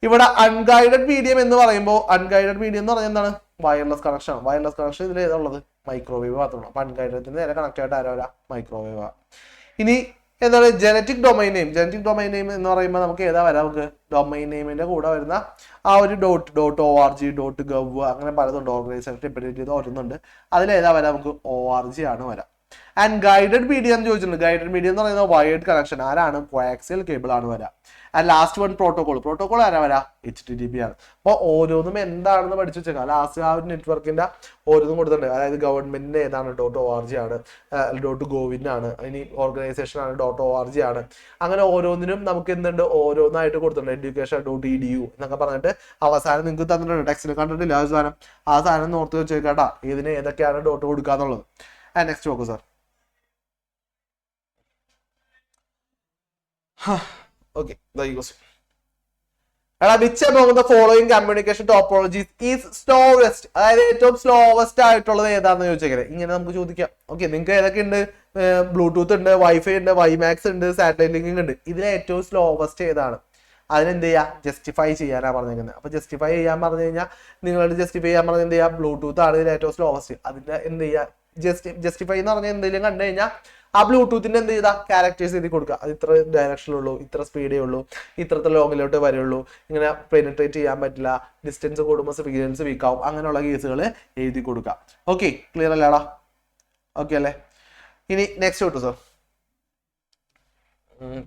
A: ഇവിടെ അൺഗൈഡഡ് മീഡിയം എന്ന് പറയുമ്പോൾ, അൺഗൈഡഡ് മീഡിയം എന്ന് പറഞ്ഞാൽ എന്താണ്, വയർലെസ് കണക്ഷൻ ആണ്. വയർലെസ് കണക്ഷൻ ഇതിൽ ഏതാണുള്ളത്, മൈക്രോവേവ് മാത്രമാണ്. അപ്പൊ അൺഗൈഡഡിന് നേരെ കണക്ട് ആയിട്ട് ആരോ മൈക്രോവേവ് ആണ്. ഇനി എന്താണ് genetic domain name. Genetic domain name എന്ന് പറയുമ്പോൾ നമുക്ക് ഏതാ വരാം, നമുക്ക് ഡൊമൈൻ നെയിമിന്റെ കൂടെ വരുന്ന ആ ഒരു .org, .gov അങ്ങനെ പലതുണ്ട്. ഓർഗനൈസേഷൻ ഡിപ്പെൻഡ് ചെയ്ത് ഓരോന്നുണ്ട്. അതിലേതാ വരാം, നമുക്ക് ORG ആണ് വരാം. ആൻഡ് ഗൈഡഡ് മീഡിയം എന്ന് ചോദിച്ചിട്ടുണ്ട്. ഗൈഡഡ് മീഡിയം എന്ന് പറയുന്നത് വയേർഡ് കണക്ഷൻ ആരാണ്, കോയാക്സിയൽ കേബിൾ ആണ് വരാം. ആൻഡ് ലാസ്റ്റ് വൺ പ്രോട്ടോകോൾ ആരാ വരാം, HTTP ആണ്. അപ്പോൾ ഓരോന്നും എന്താണെന്ന് പഠിച്ചു വെച്ചേക്കാം. ലാസ്റ്റ് ആ ഒരു നെറ്റ്വർക്കിന്റെ ഓരോന്നും കൊടുത്തിട്ടുണ്ട്. അതായത് ഗവൺമെന്റിന്റെ ഏതാണ്, .org ആണ്, .govin ആണ്, ഇനി ഓർഗനൈസേഷൻ ആണ്, .org ആണ്. അങ്ങനെ ഓരോന്നിനും നമുക്ക് എന്തുണ്ട്, ഓരോന്നായിട്ട് കൊടുത്തിട്ടുണ്ട്. എഡ്യൂക്കേഷൻ .edu എന്നൊക്കെ പറഞ്ഞിട്ട് അവസാനം നിങ്ങൾക്ക് തന്നിട്ടുണ്ട്. ടെക്സ്റ്റിൽ കണ്ടിട്ടില്ല ആ സാധനം. ആ സാധനം ഓർത്ത് വെച്ചേക്കാട്ടാ, ഇതിന് ഏതൊക്കെയാണ് ഡോട്ട് കൊടുക്കാന്നുള്ളത്. നെക്സ്റ്റ് നോക്കൂ sir. Okay, there you go. Which among the following communication topologies is slowest? അതായത് ഏറ്റവും സ്ലോവസ്റ്റ് ആയിട്ടുള്ളത് ഏതാണെന്ന് ചോദിച്ചേക്കേ. ഇങ്ങനെ നമുക്ക് ചോദിക്കാം. ഓക്കെ, നിങ്ങൾക്ക് ഏതൊക്കെ ഉണ്ട്, ബ്ലൂടൂത്ത് ഉണ്ട്, വൈഫൈ ഉണ്ട്, വൈമാക്സ് ഉണ്ട്, സാറ്റലൈറ്റ് ലിങ്കിങ് ഉണ്ട്. ഇതിലെ ഏറ്റവും സ്ലോവസ്റ്റ് ഏതാണ്? അതിനെന്ത് ചെയ്യുക, ജസ്റ്റിഫൈ ചെയ്യാനാണ് പറഞ്ഞിരിക്കുന്നത്. അപ്പൊ ജസ്റ്റിഫൈ ചെയ്യാൻ പറഞ്ഞു കഴിഞ്ഞാൽ, നിങ്ങളോട് ജസ്റ്റിഫൈ ചെയ്യാൻ പറഞ്ഞാൽ എന്ത് ചെയ്യുക, ബ്ലൂടൂത്ത് ആണ് ഇതിൽ ഏറ്റവും സ്ലോവസ്റ്റ്. അതിന്റെ എന്ത് ചെയ്യുക, ജസ്റ്റിഫൈ എന്ന് പറഞ്ഞാൽ എന്തെങ്കിലും കണ്ടു കഴിഞ്ഞാൽ ആ ബ്ലൂടൂത്തിന്റെ എന്ത് ചെയ്താൽ ക്യാരക്ടേഴ്സ് എഴുതി കൊടുക്കുക. അത് ഇത്ര ഡയറക്ഷനുള്ളൂ, ഇത്ര സ്പീഡേ ഉള്ളൂ, ഇത്രത്തെ ലോങ്ങിലോട്ട് വരുള്ളൂ, ഇങ്ങനെ പെനിട്രേറ്റ് ചെയ്യാൻ പറ്റില്ല, ഡിസ്റ്റൻസ് കൂടുമ്പോൾ സിഗ്നൽസ് വീക്കാവും, അങ്ങനെയുള്ള കേസുകൾ എഴുതി കൊടുക്കുക. ഓക്കെ, ക്ലിയർ അല്ലേടാ? ഓക്കെ അല്ലേ? ഇനി നെക്സ്റ്റ് കിട്ടും സാർ.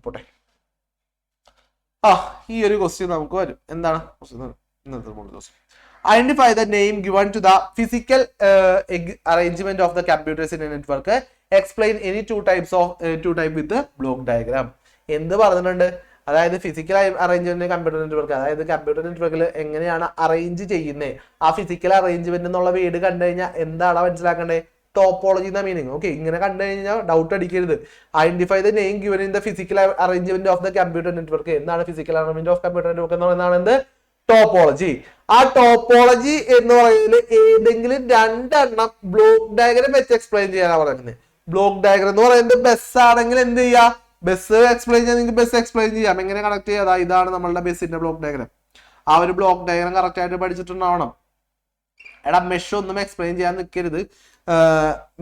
A: പോട്ടെ. ഈ ഒരു ക്വസ്റ്റ്യൻ നമുക്ക് വരും. എന്താണ് ഇന്നത്തെ ദിവസം? Identify the name given to the physical arrangement of the computers in a network. Explain any two type with the block diagram. എന്ത് പറഞ്ഞിട്ടുണ്ട്? അതായത് ഫിസിക്കൽ അറേഞ്ച്മെന്റ് കമ്പ്യൂട്ടർ നെറ്റ്വർക്ക്, അതായത് കമ്പ്യൂട്ടർ നെറ്റ്വർക്കിൽ എങ്ങനെയാണ് അറേഞ്ച് ചെയ്യുന്നത്. ആ ഫിസിക്കൽ അറേഞ്ച്മെന്റ് എന്നുള്ള വേർഡ് കണ്ടു കഴിഞ്ഞാൽ എന്താണ് മനസ്സിലാക്കേണ്ടത്? ടോപ്പോളജി എന്ന മീനിങ്. ഓക്കെ, ഇങ്ങനെ കണ്ടു കഴിഞ്ഞാൽ ഡൗട്ട് അടിക്കരുത്. Identify the name given in the physical arrangement of the computer network. എന്താണ് physical arrangement of computer network എന്ന് പറയുന്നതാണ് എന്ത്? ടോപ്പോളജി. ആ ടോപ്പോളജി എന്ന് പറയുന്നത് ഏതെങ്കിലും 2 എണ്ണം ബ്ലോക്ക് ഡയഗ്രം വെച്ച് എക്സ്പ്ലെയിൻ ചെയ്യാനാണ് പറയുന്നത്. ബ്ലോക്ക് ഡയഗ്രം എന്ന് പറയുന്നത് ബസ് ആണെങ്കിൽ എന്ത് ചെയ്യാം, ബസ് എക്സ്പ്ലെയിൻ ചെയ്യാൻ നിങ്ങൾക്ക് ബസ് എക്സ്പ്ലെയിൻ ചെയ്യാം. എങ്ങനെ കണക്ട് ചെയ്യാം? ഇതാണ് നമ്മളുടെ ബസ്സിന്റെ ബ്ലോക്ക് ഡയഗ്രം. ആ ഒരു ബ്ലോക്ക് ഡയഗ്രം കറക്റ്റ് ആയിട്ട് പഠിച്ചിട്ടുണ്ടാവണം. എടാ മെഷ് ഒന്നും എക്സ്പ്ലെയിൻ ചെയ്യാൻ നിൽക്കരുത്.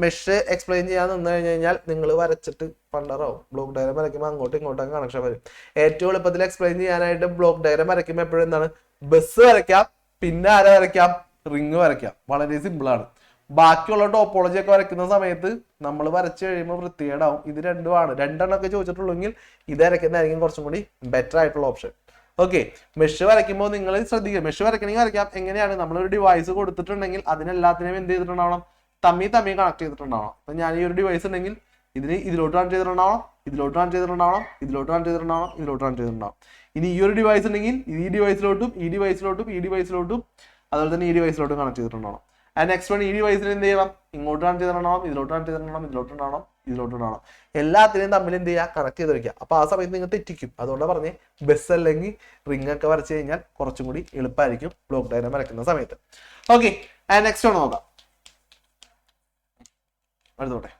A: മെഷ് എക്സ്പ്ലെയിൻ ചെയ്യാൻ നിന്ന് കഴിഞ്ഞാൽ നിങ്ങൾ വരച്ചിട്ട് പണ്ടറാവും. ബ്ലോക്ക് ഡയഗ്രം വരയ്ക്കുമ്പോൾ അങ്ങോട്ടും ഇങ്ങോട്ടും കണക്ഷൻ വരും. ഏറ്റവും എളുപ്പത്തിൽ എക്സ്പ്ലെയിൻ ചെയ്യാനായിട്ട് ബ്ലോക്ക് ഡയഗ്രം വരയ്ക്കുമ്പോൾ എപ്പോഴും എന്താണ്, ബസ് വരയ്ക്കാം, പിന്നെ ആരെ വരയ്ക്കാം, റിങ് വരയ്ക്കാം. വളരെ സിമ്പിൾ ആണ്. ബാക്കിയുള്ള ടോപ്പോളജി ഒക്കെ വരയ്ക്കുന്ന സമയത്ത് നമ്മൾ വരച്ചു കഴിയുമ്പോൾ വൃത്തികേടാവും. ഇത് രണ്ടുമാണ്. 2 എണ്ണമൊക്കെ ചോദിച്ചിട്ടുള്ളെങ്കിൽ ഇത് വരയ്ക്കുന്നതായിരിക്കും കുറച്ചും കൂടി ബെറ്റർ ആയിട്ടുള്ള ഓപ്ഷൻ. ഓക്കെ, മെഷ് വരയ്ക്കുമ്പോൾ നിങ്ങൾ ശ്രദ്ധിക്കുക. മെഷ് വരയ്ക്കണമെങ്കിൽ വരയ്ക്കാം. എങ്ങനെയാണ്, നമ്മളൊരു ഡിവൈസ് കൊടുത്തിട്ടുണ്ടെങ്കിൽ അതിനെല്ലാത്തിനെയും എന്ത് ചെയ്തിട്ടുണ്ടാവണം, തമ്മി കണക്ട് ചെയ്തിട്ടുണ്ടാവണം. അപ്പൊ ഞാൻ ഈ ഒരു ഡിവൈസ് ഉണ്ടെങ്കിൽ ഇതിന് ഇതിലോട്ട് കണക്ട് ചെയ്തിട്ടുണ്ടാവണം, ഇതിലോട്ട് കണക്ട് ചെയ്തിട്ടുണ്ടാവണം, ഇതിലോട്ട് കണക്ട് ചെയ്തിട്ടുണ്ടാവണം, ഇതിലോട്ട് കണക്ട് ചെയ്തിട്ടുണ്ടാവും. ഇനി ഈ ഒരു ഡിവൈസ് ഉണ്ടെങ്കിൽ ഈ ഡിവൈസിലോട്ടും ഈ ഡിവൈസിലോട്ടും ഈ ഡിവൈസിലോട്ടും അതുപോലെ തന്നെ ഈ ഡിവൈസിലോട്ടും കണക്ട് ചെയ്തിട്ടുണ്ടാവണം. ആൻഡ് നെക്സ്റ്റ് വൺ, ഈ ഡിവൈസിൽ എന്ത് ചെയ്യണം, ഇങ്ങോട്ട് കണക്ട് ചെയ്തിട്ടുണ്ടാവണം, ഇതിലോട്ട് കണക്ട് ചെയ്തിട്ടുണ്ടാവണം, ഇതിലോട്ടുണ്ടാവണം, ഇതിലോട്ടുണ്ടാവണം. എല്ലാത്തിനെയും തമ്മിൽ എന്ത് ചെയ്യുക, കണക്ട് ചെയ്ത് വയ്ക്കുക. അപ്പൊ ആ സമയത്ത് നിങ്ങൾ തെറ്റിക്കും. അതുകൊണ്ടാണ് പറഞ്ഞ് ബസ് അല്ലെങ്കിൽ റിംഗ് ഒക്കെ വരച്ചു കഴിഞ്ഞാൽ കുറച്ചും കൂടി എളുപ്പമായിരിക്കും ബ്ലോക്ക് ഡയഗ്രം വരയ്ക്കുന്ന സമയത്ത്. ഓക്കെ, ആൻഡ് നെക്സ്റ്റ് വൺ നോക്കാം. അടുത്തോട്ടെ.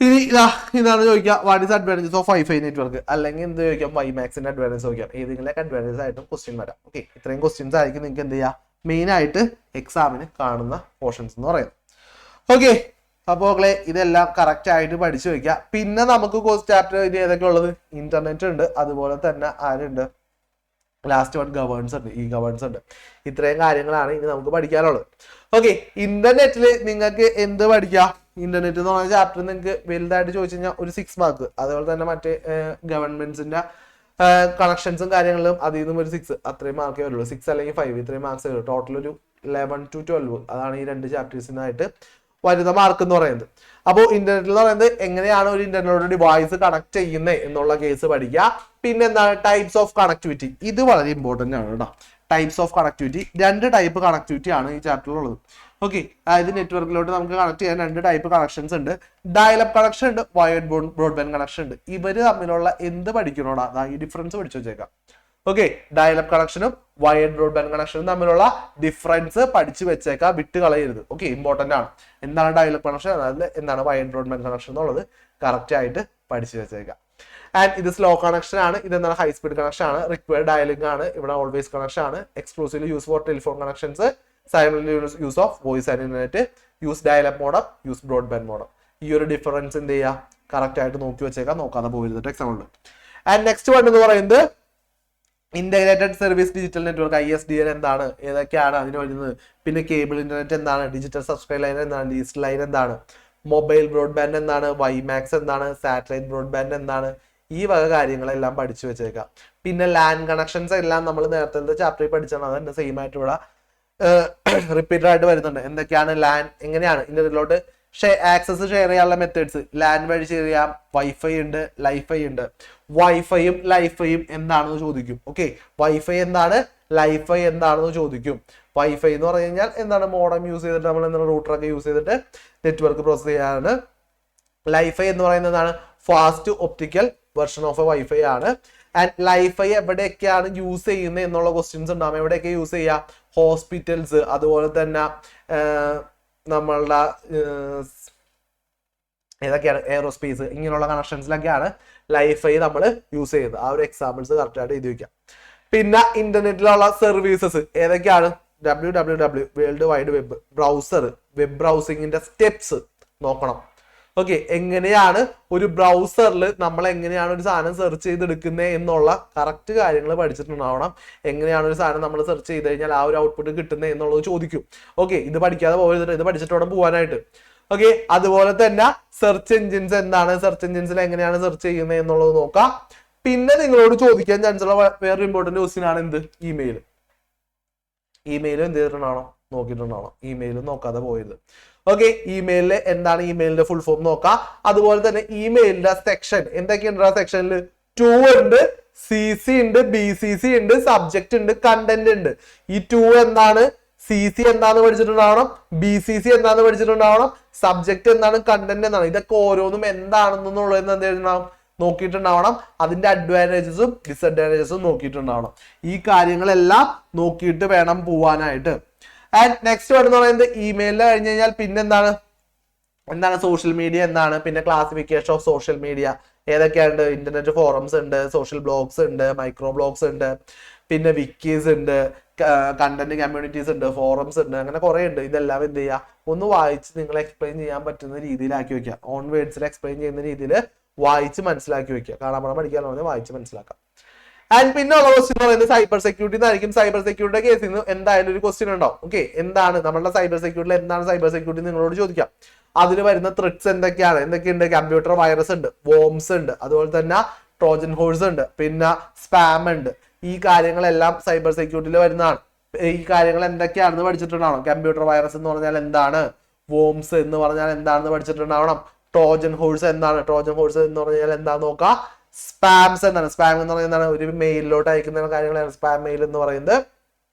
A: ഇനി ഇതാണ് ചോദിക്കുക, what is advantages of wifi network, അല്ലെങ്കിൽ എന്ത് ചോദിക്കാം, വൈമാക്സിന്റെ അഡ്വാൻറ്റേജ് ചോദിക്കാം. ഏതെങ്കിലും അഡ്വാൻറ്റേജ് ആയിട്ടും ക്വസ്റ്റ്യൻ വരാം. ഓക്കെ, ഇത്രയും ക്വസ്റ്റ്യൻസ് ആയിരിക്കും നിങ്ങൾക്ക് എന്ത് ചെയ്യുക, മെയിൻ ആയിട്ട് എക്സാമിന് കാണുന്ന പോർഷൻസ് എന്ന് പറയുന്നത്. ഓക്കെ, അപ്പോൾ മക്കളെ ഇതെല്ലാം കറക്റ്റ് ആയിട്ട് പഠിച്ചു വെക്കുക. പിന്നെ നമുക്ക് കോഴ്സ് ചാപ്റ്റർ ഇനി ഏതൊക്കെ ഉള്ളത്? ഇന്റർനെറ്റ് ഉണ്ട്, അതുപോലെ തന്നെ ആരുണ്ട്, ലാസ്റ്റ് വൺ ഗവേൺസ് ഉണ്ട്, ഈ ഗവേൺസ് ഉണ്ട്. ഇത്രയും കാര്യങ്ങളാണ് ഇനി നമുക്ക് പഠിക്കാനുള്ളത്. ഓക്കെ, ഇന്റർനെറ്റിൽ നിങ്ങൾക്ക് എന്ത് പഠിക്കാം? ഇന്റർനെറ്റ് എന്ന് പറഞ്ഞ ചാപ്റ്റർ നിങ്ങൾക്ക് വലുതായിട്ട് ചോദിച്ചു കഴിഞ്ഞാൽ ഒരു 6 മാർക്ക്, അതുപോലെ തന്നെ മറ്റേ ഗവൺമെന്റ്സിന്റെ കണക്ഷൻസും കാര്യങ്ങളിലും അതിൽ നിന്നും ഒരു 6, അത്രയും മാർക്കേ വരുള്ളൂ. 6 അല്ലെങ്കിൽ 5 ഇത്രയും മാർക്സ് വരുള്ളൂ. ടോട്ടൽ ഒരു 11 to 12 അതാണ് ഈ 2 ചാപ്റ്റേഴ്സിനായിട്ട് വരുന്ന മാർക്ക് എന്ന് പറയുന്നത്. അപ്പോൾ ഇന്റർനെറ്റ് എന്ന് പറയുന്നത് എങ്ങനെയാണ് ഒരു ഇന്റർനെറ്റ് ഡിവൈസ് കണക്ട് ചെയ്യുന്നത് എന്നുള്ള കേസ് പഠിക്കുക. പിന്നെ എന്താണ് ടൈപ്സ് ഓഫ് കണക്ടിവിറ്റി, ഇത് വളരെ ഇമ്പോർട്ടന്റ് ആണ് കേട്ടോ. Types of connectivity, 2 type connectivity ആണ് ഈ ചാപ്റ്ററിലുള്ളത്. ഓക്കെ, അതായത് നെറ്റ്വർക്കിലോട്ട് നമുക്ക് കണക്ട് ചെയ്യാൻ 2 ടൈപ്പ് കണക്ഷൻസ് ഉണ്ട്. ഡയലപ്പ് കണക്ഷൻ ഉണ്ട്, വയർഡ് ബ്രോഡ്ബാൻഡ് കണക്ഷൻ ഉണ്ട്. ഇവര് തമ്മിലുള്ള എന്ത് പഠിക്കണോടാ, ഈ ഡിഫറൻസ് പഠിച്ചു വെച്ചേക്കാം. ഓക്കെ, ഡയലപ്പ് കണക്ഷനും വയർഡ് ബ്രോഡ്ബാൻഡ് കണക്ഷനും തമ്മിലുള്ള ഡിഫറൻസ് പഠിച്ചു വെച്ചേക്കാം, വിട്ട് കളയരുത്. ഓക്കെ, ഇമ്പോർട്ടന്റ് ആണ്. എന്താണ് ഡയലപ്പ് കണക്ഷൻ, അതായത് എന്താണ് വയർഡ് ബ്രോഡ്ബാൻഡ് കണക്ഷൻ എന്നുള്ളത് കറക്റ്റ് ആയിട്ട് പഠിച്ചു വെച്ചേക്കാം. ആൻഡ് ഇത് സ്ലോ കണക്ഷൻ ആണ്, ഇതെന്താണ് ഹൈ സ്പീഡ് കണക്ഷൻ ആണ്, റിക്വയർഡ് ഡയലിംഗ് ആണ്, ഇവിടെ ഓൾവേസ് കണക്ഷൻ ആണ്, exclusively use for telephone connections, simultaneous use of voice and internet, use dial-up modem, use broadband modem. ഈ ഒരു ഡിഫറൻസ് എന്ത് ചെയ്യുക, കറക്റ്റ് ആയിട്ട് നോക്കി വെച്ചേക്കാം, നോക്കാതെ പോയിരുന്നിട്ട് എക്സാമ്പിൾ. ആൻഡ് നെക്സ്റ്റ് വൺ എന്ന് പറയുന്നത് integrated service digital network, ISDN എന്താണ്, ഏതൊക്കെയാണ് അതിന് വരുന്നത്, പിന്നെ കേബിൾ ഇന്റർനെറ്റ് എന്താണ്, ഡിജിറ്റൽ സബ്സ്ക്രൈബ് ലൈൻ എന്താണ്, ഡിജിറ്റൽ ലൈൻ എന്താണ്, മൊബൈൽ ബ്രോഡ്ബാൻഡ് എന്താണ്, വൈമാക്സ് എന്താണ്, സാറ്റലൈറ്റ് ബ്രോഡ്ബാൻഡ് എന്താണ്, ഈ വക കാര്യങ്ങളെല്ലാം പഠിച്ചു വെച്ചേക്കാം. പിന്നെ ലാൻഡ് കണക്ഷൻസ് എല്ലാം നമ്മൾ നേരത്തെ ചാപ്റ്ററിൽ പഠിച്ചാണ്, അത് തന്നെ സെയിം ആയിട്ട് ഇവിടെ റിപ്പീറ്റഡ് ആയിട്ട് വരുന്നുണ്ട്. എന്തൊക്കെയാണ് ലാൻ, എങ്ങനെയാണ് ഇന്റർനെറ്റിലോട്ട് ആക്സസ് ഷെയർ ചെയ്യാനുള്ള മെത്തേഡ്സ്, ലാൻ വഴി ഷെയർ ചെയ്യാം, വൈഫൈ ഉണ്ട്, ലൈഫൈ ഉണ്ട്. വൈഫൈയും ലൈഫൈയും എന്താണെന്ന് ചോദിക്കും. ഓക്കെ, വൈഫൈ എന്താണ്, ലൈഫൈ എന്താണെന്ന് ചോദിക്കും. വൈഫൈ എന്ന് പറഞ്ഞു കഴിഞ്ഞാൽ എന്താണ്, മോഡം യൂസ് ചെയ്തിട്ട് നമ്മൾ എന്താണ് റൂട്ടറൊക്കെ യൂസ് ചെയ്തിട്ട് നെറ്റ്വർക്ക് പ്രോസസ് ചെയ്യാനാണ്. ലൈഫൈ എന്ന് പറയുന്നതാണ് fast optical version of A wifi ആണ്. ആൻഡ് ലൈഫൈ എവിടെയൊക്കെയാണ് യൂസ് ചെയ്യുന്നത് എന്നുള്ള ക്വസ്റ്റ്യൻസ് ഉണ്ടാകും. എവിടെയൊക്കെ യൂസ് ചെയ്യാം? ഹോസ്പിറ്റൽസ്, അതുപോലെ തന്നെ നമ്മളുടെ ഏതൊക്കെയാണ് എയറോസ്പേസ്, ഇങ്ങനെയുള്ള കണക്ഷൻസിലൊക്കെയാണ് ലൈഫൈ നമ്മൾ യൂസ് ചെയ്യുന്നത്. ആ ഒരു എക്സാമ്പിൾസ് കറക്റ്റ് ആയിട്ട് എഴുതി വയ്ക്കാം. പിന്നെ ഇന്റർനെറ്റിലുള്ള സർവീസസ് ഏതൊക്കെയാണ്? WWW world wide web, browser, web ബ്രൗസിങ്ങിന്റെ സ്റ്റെപ്സ് നോക്കണം. ഓക്കെ, എങ്ങനെയാണ് ഒരു ബ്രൗസറിൽ നമ്മൾ എങ്ങനെയാണ് ഒരു സാധനം സെർച്ച് ചെയ്തെടുക്കുന്നത് എന്നുള്ള കറക്റ്റ് കാര്യങ്ങൾ പഠിച്ചിട്ടുണ്ടാവണം. എങ്ങനെയാണ് ഒരു സാധനം നമ്മൾ സെർച്ച് ചെയ്ത് കഴിഞ്ഞാൽ ആ ഒരു ഔട്ട്പുട്ട് കിട്ടുന്നത് എന്നുള്ളത് ചോദിക്കും. ഓക്കെ, ഇത് പഠിക്കാതെ പോയത്, ഇത് പഠിച്ചിട്ട് വേണം പോകാനായിട്ട്. ഓക്കെ, അതുപോലെ തന്നെ സെർച്ച് എഞ്ചിൻസ് എന്താണ്, സെർച്ച് എഞ്ചിൻസിൽ എങ്ങനെയാണ് സെർച്ച് ചെയ്യുന്നത് എന്നുള്ളത് നോക്കാം. പിന്നെ നിങ്ങളോട് ചോദിക്കാൻ ചാൻസ് ഉള്ള വേറൊരു ഇമ്പോർട്ടന്റ് ക്വസ്റ്റ്യൻ ആണ് എന്ത്, ഇമെയിൽ. ഇമെയിലും എന്ത് ചെയ്തിട്ടുണ്ടാവണം, നോക്കിയിട്ടുണ്ടാവണം. ഇമെയിലും നോക്കാതെ പോയത്. ഓക്കെ, ഇമെയിലില് എന്താണ് ഇമെയിലിന്റെ ഫുൾ ഫോം നോക്കാം. അതുപോലെ തന്നെ ഇമെയിലിന്റെ സെക്ഷൻ എന്തൊക്കെയുണ്ട്? ആ സെക്ഷനിൽ 2 ഉണ്ട്, CC ഉണ്ട്, BCC ഉണ്ട്, സബ്ജക്ട് ഉണ്ട്, കണ്ടന്റ് ഉണ്ട്. ഈ 2 എന്താണ്, CC എന്താന്ന് പഠിച്ചിട്ടുണ്ടാവണം, BCC എന്താന്ന് പഠിച്ചിട്ടുണ്ടാവണം, സബ്ജക്ട് എന്താണ്, കണ്ടന്റ് എന്താണ്. ഇതൊക്കെ ഓരോന്നും എന്താണെന്നുള്ളത് എന്ത് ചെയ്തിട്ടുണ്ടാവും, നോക്കിയിട്ടുണ്ടാവണം. അതിന്റെ അഡ്വാൻറ്റേജസും ഡിസഡ്വാൻറ്റേജസും നോക്കിയിട്ടുണ്ടാവണം. ഈ കാര്യങ്ങളെല്ലാം നോക്കിയിട്ട് വേണം പോവാനായിട്ട്. ആൻഡ് നെക്സ്റ്റ് എന്ന് പറയുന്നത് ഇമെയിലിൽ കഴിഞ്ഞ് കഴിഞ്ഞാൽ പിന്നെ എന്താണ് സോഷ്യൽ മീഡിയ എന്താണ്, പിന്നെ ക്ലാസിഫിക്കേഷൻ ഓഫ് സോഷ്യൽ മീഡിയ ഏതൊക്കെയുണ്ട്, ഇന്റർനെറ്റ് ഫോറംസ് ഉണ്ട്, സോഷ്യൽ ബ്ലോഗ്സ് ഉണ്ട്, മൈക്രോ ബ്ലോഗ്സ് ഉണ്ട്, പിന്നെ വിക്കീസ് ഉണ്ട്, കണ്ടന്റ് കമ്മ്യൂണിറ്റീസ് ഉണ്ട്, ഫോറംസ് ഉണ്ട്, അങ്ങനെ കുറെ ഉണ്ട്. ഇതെല്ലാം എന്ത് ചെയ്യുക, ഒന്ന് വായിച്ച് നിങ്ങൾ എക്സ്പ്ലെയിൻ ചെയ്യാൻ പറ്റുന്ന രീതിയിലാക്കി വെക്കുക. ഓൺ വേർഡ്സിൽ എക്സ്പ്ലെയിൻ ചെയ്യുന്ന രീതിയിൽ വായിച്ച് മനസ്സിലാക്കി വെക്കുക. കാണാൻ പഠിക്കാനുള്ള വായിച്ച് മനസ്സിലാക്കാം. ആൻഡ് പിന്നെ ഉള്ള ക്വസ്റ്റ്യൻ എന്ന് പറയുന്നത് സൈബർ സെക്യൂരിറ്റി എന്നായിരിക്കും. സൈബർ സെക്യൂരിറ്റിയുടെ കേസിൽ നിന്ന് എന്തായാലും ഒരു ക്വസ്റ്റ്യൻ ഉണ്ടാവും. ഓക്കെ, എന്താണ് നമ്മളുടെ സൈബർ സെക്യൂരിറ്റിയിൽ എന്താണ് സൈബർ സെക്യൂരിറ്റി നിങ്ങളോട് ചോദിക്കാം. അതിൽ വരുന്ന ത്രെഡ്സ് എന്തൊക്കെയുണ്ട്? കമ്പ്യൂട്ടർ വൈറസ് ഉണ്ട്, വോംസ് ഉണ്ട്, അതുപോലെ തന്നെ ട്രോജൻ ഹോഴ്സ് ഉണ്ട്, പിന്നെ സ്പാം ഉണ്ട്. ഈ കാര്യങ്ങളെല്ലാം സൈബർ സെക്യൂരിറ്റിയിൽ വരുന്നതാണ്. ഈ കാര്യങ്ങൾ എന്തൊക്കെയാണെന്ന് പഠിച്ചിട്ടുണ്ടാവണം. കമ്പ്യൂട്ടർ വൈറസ് എന്ന് പറഞ്ഞാൽ എന്താണ്, വോംസ് എന്ന് പറഞ്ഞാൽ എന്താണെന്ന് പഠിച്ചിട്ടുണ്ടാവണം. ട്രോജൻ ഹോഴ്സ് എന്താണ്, ട്രോജൻ ഹോഴ്സ് എന്ന് പറഞ്ഞാൽ എന്താന്ന് നോക്കാം. സ്പാംസ് എന്താണ്, സ്പാം എന്ന് പറയുന്നത് ഒരു മെയിലിലോട്ട് അയക്കുന്ന കാര്യങ്ങളാണ് സ്പാം മെയിൽ എന്ന് പറയുന്നത്.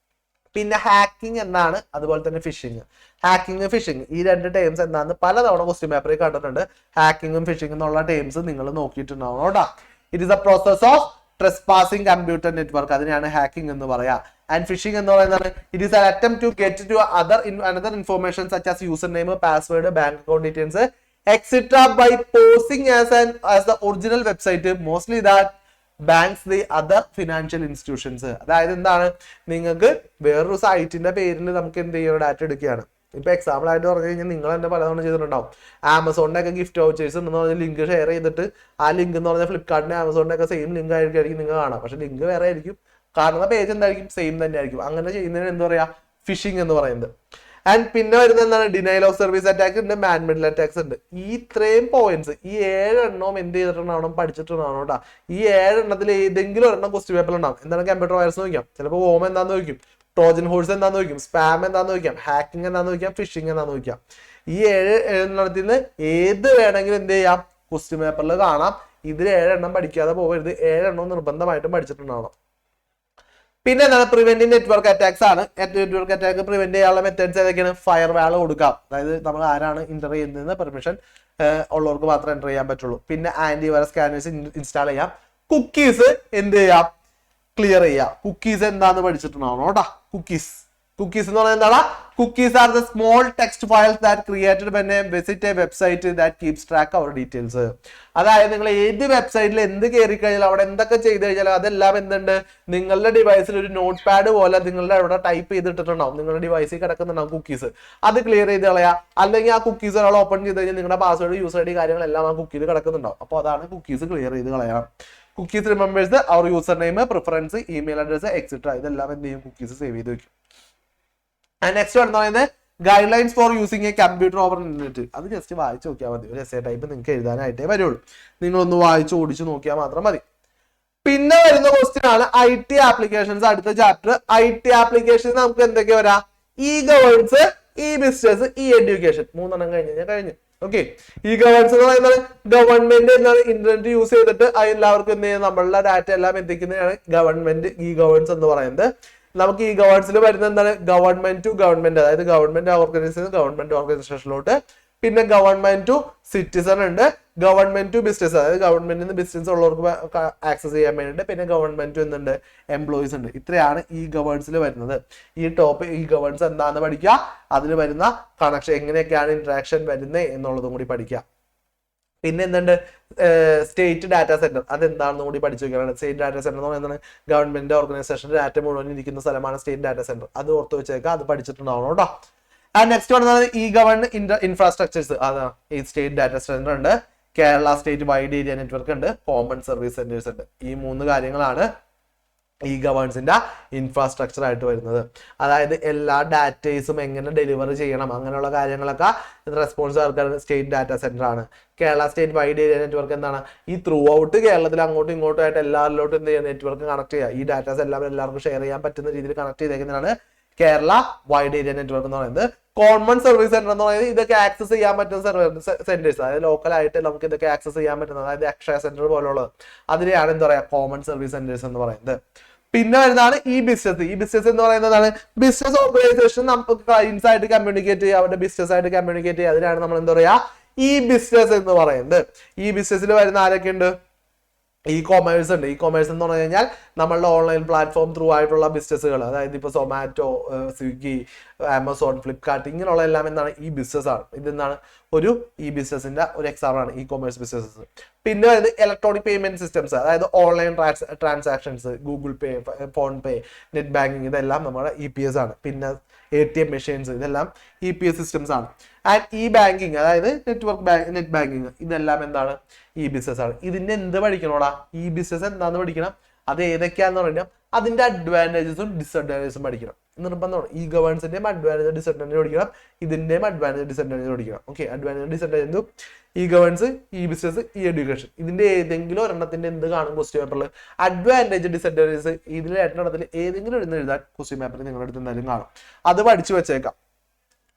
A: പിന്നെ ഹാക്കിംഗ് എന്താണ്, അതുപോലെ തന്നെ ഫിഷിംഗ്. ഹാക്കിംഗ്, ഫിഷിംഗ് ഈ 2 ടേംസ് എന്താണെന്ന് പലതവണ ക്വസ്റ്റ്യൻ പേപ്പറിൽ കണ്ടിട്ടുണ്ട്. ഹാക്കിങ്ങും ഫിഷിംഗ് എന്നുള്ള ടേംസ് നിങ്ങൾ നോക്കിയിട്ടുണ്ടാവണം കേട്ടോ. It is a process of trespassing computer network, അതിനെയാണ് ഹാക്കിംഗ് എന്ന് പറയാ. ആൻഡ് ഫിഷിംഗ് എന്ന് പറയുന്നത് it is an attempt to get to another information such as user name, password, bank account details etc. by posing as the original website, mostly that banks the other financial institutions. അതായത് എന്താണ്, നിങ്ങൾക്ക് വേറൊരു സൈറ്റിന്റെ പേരിൽ നമുക്ക് എന്ത് ചെയ്യണം, data എടുക്കുകയാണ്. ഇപ്പൊ എക്സാമ്പിൾ ആയിട്ട് പറഞ്ഞു കഴിഞ്ഞാൽ നിങ്ങൾ തന്നെ പലതവണ ചെയ്തിട്ടുണ്ടാവും. ആമസോണിന്റെ ഒക്കെ ഗിഫ്റ്റ് വൗച്ചേഴ്സ് ഉണ്ടെന്ന് പറഞ്ഞാൽ ലിങ്ക് ഷെയർ ചെയ്തിട്ട് ആ ലിങ്ക് എന്ന് പറഞ്ഞാൽ ഫ്ലിപ്കാർട്ടിന്റെ ആമസോണിന്റെ ഒക്കെ സെയിം ലിങ്ക് ആയിരിക്കും നിങ്ങൾ കാണാം. പക്ഷെ ലിങ്ക് വേറെ ആയിരിക്കും, കാണുന്ന പേജ് എന്തായിരിക്കും, സെയിം തന്നെ ആയിരിക്കും. അങ്ങനെ ചെയ്യുന്നതിന് എന്താ പറയാ, ഫിഷിംഗ് എന്ന് പറയുന്നത്. ആൻഡ് പിന്നെ വരുന്നത് എന്താണ്, ഡിനൈൽ ഓഫ് സർവീസ് അറ്റാക്ക് ഉണ്ട്, മാൻ മിഡിൽ അറ്റാക്സ് ഉണ്ട്. ഈ ഇത്രയും പോയിന്റ്സ്, ഈ 7 എണ്ണവും എന്ത് ചെയ്തിട്ടുണ്ടാവണം, പഠിച്ചിട്ടുണ്ടാവണം കേട്ടോ. ഈ 7 എണ്ണത്തിൽ ഏതെങ്കിലും ഒരെണ്ണം ക്വസ്റ്റ്യൻ പേപ്പറിൽ ഉണ്ടാവും. എന്താണ് കമ്പ്യൂട്ടർ വൈറസ് നോക്കാം, ചിലപ്പോൾ വോം എന്താന്ന് ചോദിക്കും, ട്രോജൻ ഹോഴ്സ് എന്താന്ന് ചോദിക്കും, സ്പാം എന്താന്ന് ചോദിക്കാം, ഹാക്കിംഗ് എന്താന്ന് ചോദിക്കാം, ഫിഷിംഗ് എന്താന്ന് ചോദിക്കാം. ഈ 7 എണ്ണത്തിൽ നിന്ന് ഏത് വേണമെങ്കിലും എന്ത് ചെയ്യാം, ക്വസ്റ്റ്യൻ പേപ്പറിൽ കാണാം. ഇതിൽ 7 എണ്ണം പഠിക്കാതെ പോകരുത്, 7 എണ്ണം നിർബന്ധമായിട്ടും പഠിച്ചിട്ടുണ്ടാവണം. പിന്നെ എന്താണ്, പ്രിവെന്റിംഗ് നെറ്റ്വർക്ക് അറ്റാക്സ് ആണ്. നെറ്റ്വർക്ക് അറ്റാക്ക് പ്രിവെന്റ് ചെയ്യാനുള്ള മെത്തേഡ്സ് ഏതൊക്കെയാണ്, ഫയർ വാൾ കൊടുക്കാം, അതായത് നമ്മൾ ആരാണ് ഇന്റർ ചെയ്യുന്നതെന്ന് പെർമിഷൻ ഉള്ളവർക്ക് മാത്രമേ എൻ്റർ ചെയ്യാൻ പറ്റുള്ളൂ. പിന്നെ ആന്റി വൈറസ് സ്കാനേഴ്സ് ഇൻസ്റ്റാൾ ചെയ്യാം. കുക്കീസ് എന്ത് ചെയ്യാം, ക്ലിയർ ചെയ്യാം. കുക്കീസ് എന്താന്ന് പഠിച്ചിട്ടുണ്ടാവണം കേട്ടാ. കുക്കീസ് എന്ന് പറയുന്നത് എന്താണ്, cookies are the small text files that created when a visit a website that keeps track our details. അതായത് നിങ്ങൾ ഏത് വെബ്സൈറ്റിൽ എന്ത് കയറി കഴിഞ്ഞാൽ അവിടെ എന്തൊക്കെ ചെയ്ത് കഴിഞ്ഞാൽ അതെല്ലാം എന്തുണ്ട്, നിങ്ങളുടെ ഡിവൈസിൽ ഒരു നോട്ട് പാഡ് പോലെ നിങ്ങളുടെ അവിടെ ടൈപ്പ് ചെയ്തിട്ടുണ്ടാവും, നിങ്ങളുടെ ഡിവൈസിൽ കിടക്കുന്നുണ്ടാവും കുക്കീസ്. അത് ക്ലിയർ ചെയ്ത് കളയാ. അല്ലെങ്കിൽ ആ കുക്കീസ് ഒരാൾ ഓപ്പൺ ചെയ്ത് കഴിഞ്ഞാൽ നിങ്ങളുടെ പാസ്വേഡ്, യൂസർ ഐഡി കാര്യങ്ങളെല്ലാം ആ കുക്കിയിൽ കിടക്കുന്നുണ്ടാവും. അപ്പോൾ അതാണ് കുക്കീസ് ക്ലിയർ ചെയ്ത് കളയാം. Cookies remembers our user name, preference, email address etcetera, ഇതെല്ലാം എന്ത് ചെയ്യും, കുക്കീസ് സേവ് ചെയ്ത് വെക്കും. നെക്സ്റ്റ് എന്ന് പറയുന്നത് guide lines four using A computer over internet. അത് ജസ്റ്റ് വായിച്ചു നോക്കിയാൽ മതി. ഒരു എസ്സേ ടൈപ്പ് നിങ്ങൾക്ക് എഴുതാനായിട്ടേ വരുള്ളൂ. നിങ്ങളൊന്ന് വായിച്ച് ഓടിച്ചു നോക്കിയാൽ മാത്രം മതി. പിന്നെ വരുന്ന ക്വസ്റ്റ്യൻ ആണ് IT ആപ്ലിക്കേഷൻസ്. അടുത്ത ചാപ്റ്റർ IT ആപ്ലിക്കേഷൻ നമുക്ക് എന്തൊക്കെ വരാം, e governance, e business, e education. 3 എണ്ണം കഴിഞ്ഞു. ഓക്കെ, ഈ ഗവേൺസ് എന്ന് പറയുന്നത് ഗവൺമെന്റ് എന്താണ് ഇന്റർനെറ്റ് യൂസ് ചെയ്തിട്ട് എല്ലാവർക്കും എന്ത് ചെയ്യുന്നത്, നമ്മളുടെ ഡാറ്റ എല്ലാം എത്തിക്കുന്നതാണ് ഗവൺമെന്റ് ഇ ഗവേൺസ് എന്ന് പറയുന്നത്. നമുക്ക് ഈ ഗവേൺസിൽ വരുന്ന എന്താണ്, ഗവൺമെന്റ് ടു ഗവൺമെന്റ്, അതായത് ഗവൺമെന്റ് ഓർഗനൈസേഷനിലോട്ട്. പിന്നെ ഗവൺമെന്റ് ടു സിറ്റിസൺ ഉണ്ട്, ഗവൺമെന്റ് ടു ബിസിനസ്, അതായത് ഗവൺമെന്റിൽ നിന്ന് ബിസിനസ് ഉള്ളവർക്ക് ആക്സസ് ചെയ്യാൻ വേണ്ടിയിട്ട്. പിന്നെ ഗവൺമെന്റ് എന്തുണ്ട്, എംപ്ലോയീസ് ഉണ്ട്. ഇത്രയാണ് ഈ ഗവേൺസിൽ വരുന്നത്. ഈ ഗവേൺസ് എന്താണെന്ന് പഠിക്കുക, അതിൽ വരുന്ന കണക്ഷൻ എങ്ങനെയൊക്കെയാണ് ഇന്ററാക്ഷൻ വരുന്നത് എന്നുള്ളതും കൂടി പഠിക്കുക. പിന്നെ എന്തുണ്ട്, സ്റ്റേറ്റ് ഡാറ്റാ സെന്റർ, അതെന്താണെന്ന് കൂടി പഠിച്ചു വെക്കാനാണ്. സ്റ്റേറ്റ് ഡാറ്റാ സെന്റർ എന്ന് പറയുന്നത് ഗവൺമെന്റ് ഓർഗനൈസേഷന്റെ ഡാറ്റ മുഴുവൻ ഇരിക്കുന്ന സ്ഥലമാണ് സ്റ്റേറ്റ് ഡാറ്റാ സെന്റർ. അത് ഓർത്ത് വെച്ചേക്കാം, അത് പഠിച്ചിട്ടുണ്ടാവണം കേട്ടോ. നെക്സ്റ്റ് പറയുന്നത് ഇ ഗവേൺ ഇൻഫ്രാസ്ട്രക്ചേഴ്സ്. അതാ ഈ സ്റ്റേറ്റ് ഡാറ്റാ സെന്റർ ഉണ്ട്, Kerala state wide area network ഉണ്ട്, കോമൺ സർവീസ് സെന്റേഴ്സ് ഉണ്ട്. ഈ 3 കാര്യങ്ങളാണ് ഈ ഗവേൺസിന്റെ ഇൻഫ്രാസ്ട്രക്ചർ ആയിട്ട് വരുന്നത്. അതായത് എല്ലാ ഡാറ്റേസും എങ്ങനെ ഡെലിവർ ചെയ്യണം അങ്ങനെയുള്ള കാര്യങ്ങളൊക്കെ റെസ്പോൺസ് ആൾക്കാർ സ്റ്റേറ്റ് ഡാറ്റാ സെന്റർ ആണ്. Kerala state wide area network എന്താണ്, ഈ ത്രൂ ഔട്ട് കേരളത്തിൽ അങ്ങോട്ടും ഇങ്ങോട്ടും ആയിട്ട് എല്ലാവരിലോട്ടും എന്ത് ചെയ്യുക, നെറ്റ്വർക്ക് കണക്ട് ചെയ്യുക. ഈ ഡാറ്റാസ് എല്ലാവർക്കും ഷെയർ ചെയ്യാൻ പറ്റുന്ന രീതിയിൽ കണക്ട് ചെയ്തേക്കുന്നതാണ് കേരള വൈഡ് ഏരിയ നെറ്റ്വർക്ക് എന്ന് പറയുന്നത്. കോമൺ സർവീസ് സെന്റർ എന്ന് പറയുന്നത് ഇതൊക്കെ ആക്സസ് ചെയ്യാൻ പറ്റുന്ന സെന്റേഴ്സ്, അതായത് ലോക്കലായിട്ട് നമുക്ക് ഇതൊക്കെ ആക്സസ് ചെയ്യാൻ പറ്റുന്നത്, അതായത് അക്ഷയ സെന്റർ പോലുള്ളത്, അതിനെയാണ് എന്താ പറയുക, കോമൺ സർവീസ് സെന്റേഴ്സ് എന്ന് പറയുന്നത്. പിന്നെ വരുന്നതാണ് ഈ ബിസിനസ് എന്ന് പറയുന്നതാണ് ബിസിനസ് ഓർഗനൈസേഷൻ നമുക്ക് ക്ലയൻസ് ആയിട്ട് കമ്മ്യൂണിക്കേറ്റ് ചെയ്യുക, അവരുടെ ബിസിനസ് ആയിട്ട് കമ്മ്യൂണിക്കേറ്റ് ചെയ്യുക. അതിനാണ് നമ്മൾ എന്താ പറയാ, ഈ ബിസിനസ് എന്ന് പറയുന്നത്. ഈ ബിസിനസ്സിൽ വരുന്ന ആരൊക്കെ ഉണ്ട്, ഇ കൊമേഴ്സ് ഉണ്ട്. ഇ കൊമേഴ്സ് എന്ന് പറഞ്ഞു കഴിഞ്ഞാൽ നമ്മളുടെ ഓൺലൈൻ പ്ലാറ്റ്ഫോം ത്രൂ ആയിട്ടുള്ള ബിസിനസ്സുകൾ, അതായത് ഇപ്പൊ സൊമാറ്റോ, സ്വിഗ്ഗി, ആമസോൺ, ഫ്ലിപ്കാർട്ട്, ഇങ്ങനെയുള്ള എല്ലാം എന്താണ്, ഈ ബിസിനസ് ആണ്. ഇതെന്താണ്, ഒരു ഈ ബിസിനസിന്റെ ഒരു എക്സാമ്പിൾ ആണ് ഇ കൊമേഴ്സ് ബിസിനസ്. പിന്നെ വരുന്നത് ഇലക്ട്രോണിക് പേയ്മെന്റ് സിസ്റ്റംസ്, അതായത് ഓൺലൈൻ ട്രാൻസാക്ഷൻസ്, ഗൂഗിൾ പേ, ഫോൺ പേ, നെറ്റ് ബാങ്കിങ്, ഇതെല്ലാം നമ്മുടെ EPS ആണ്. പിന്നെ ATM മെഷീൻസ്, ഇതെല്ലാം EPS സിസ്റ്റംസ് ആണ്. ആൻഡ് ഇ ബാങ്കിങ്, അതായത് നെറ്റ് ബാങ്കിങ്, ഇതെല്ലാം എന്താണ്, ഈ ബിസിനസ് ആണ്. ഇതിന്റെ എന്ത് പഠിക്കണോടാ, ഈ ബിസിനസ് എന്താന്ന് പഠിക്കണം, അത് ഏതൊക്കെയാന്ന് പറഞ്ഞാൽ അതിന്റെ അഡ്വാൻറ്റേജസും ഡിസഡ്വാൻറ്റേജസും പഠിക്കണം നിർബന്ധമാണ്. ഈ ഗവേൺസിന്റെയും അഡ്വാൻറ്റേജ് ഡിസഡ്വാൻറ്റേജ് പഠിക്കണം, ഇതിന്റെയും അഡ്വാൻറ്റേജ് ഡിസഡ്വാൻറ്റേജ് പഠിക്കണം. ഓക്കെ, അഡ്വാൻറ്റേജ് ഡിസഡ്വാൻറ്റേജ് ഈ ഗവേൺസ്, ഈ ബിസിനസ്, ഈ എഡ്യൂക്കേഷൻ, ഇതിന്റെ ഏതെങ്കിലും ഒരെണ്ണത്തിന്റെ എന്ത് കാണും ക്വസ്റ്റ്യൻ പേപ്പറിൽ, അഡ്വാൻറ്റേജ് ഡിസഡ്വാൻറ്റേജസ് ഇതിൽ രണ്ടെണ്ണത്തിൽ ഏതെങ്കിലും ഒന്ന് എഴുതാൻ ക്വസ്റ്റ്യൻ പേപ്പറിൽ നിങ്ങളുടെ അടുത്ത് എന്തായാലും കാണും. അത് പഠിച്ചു വെച്ചേക്കാം.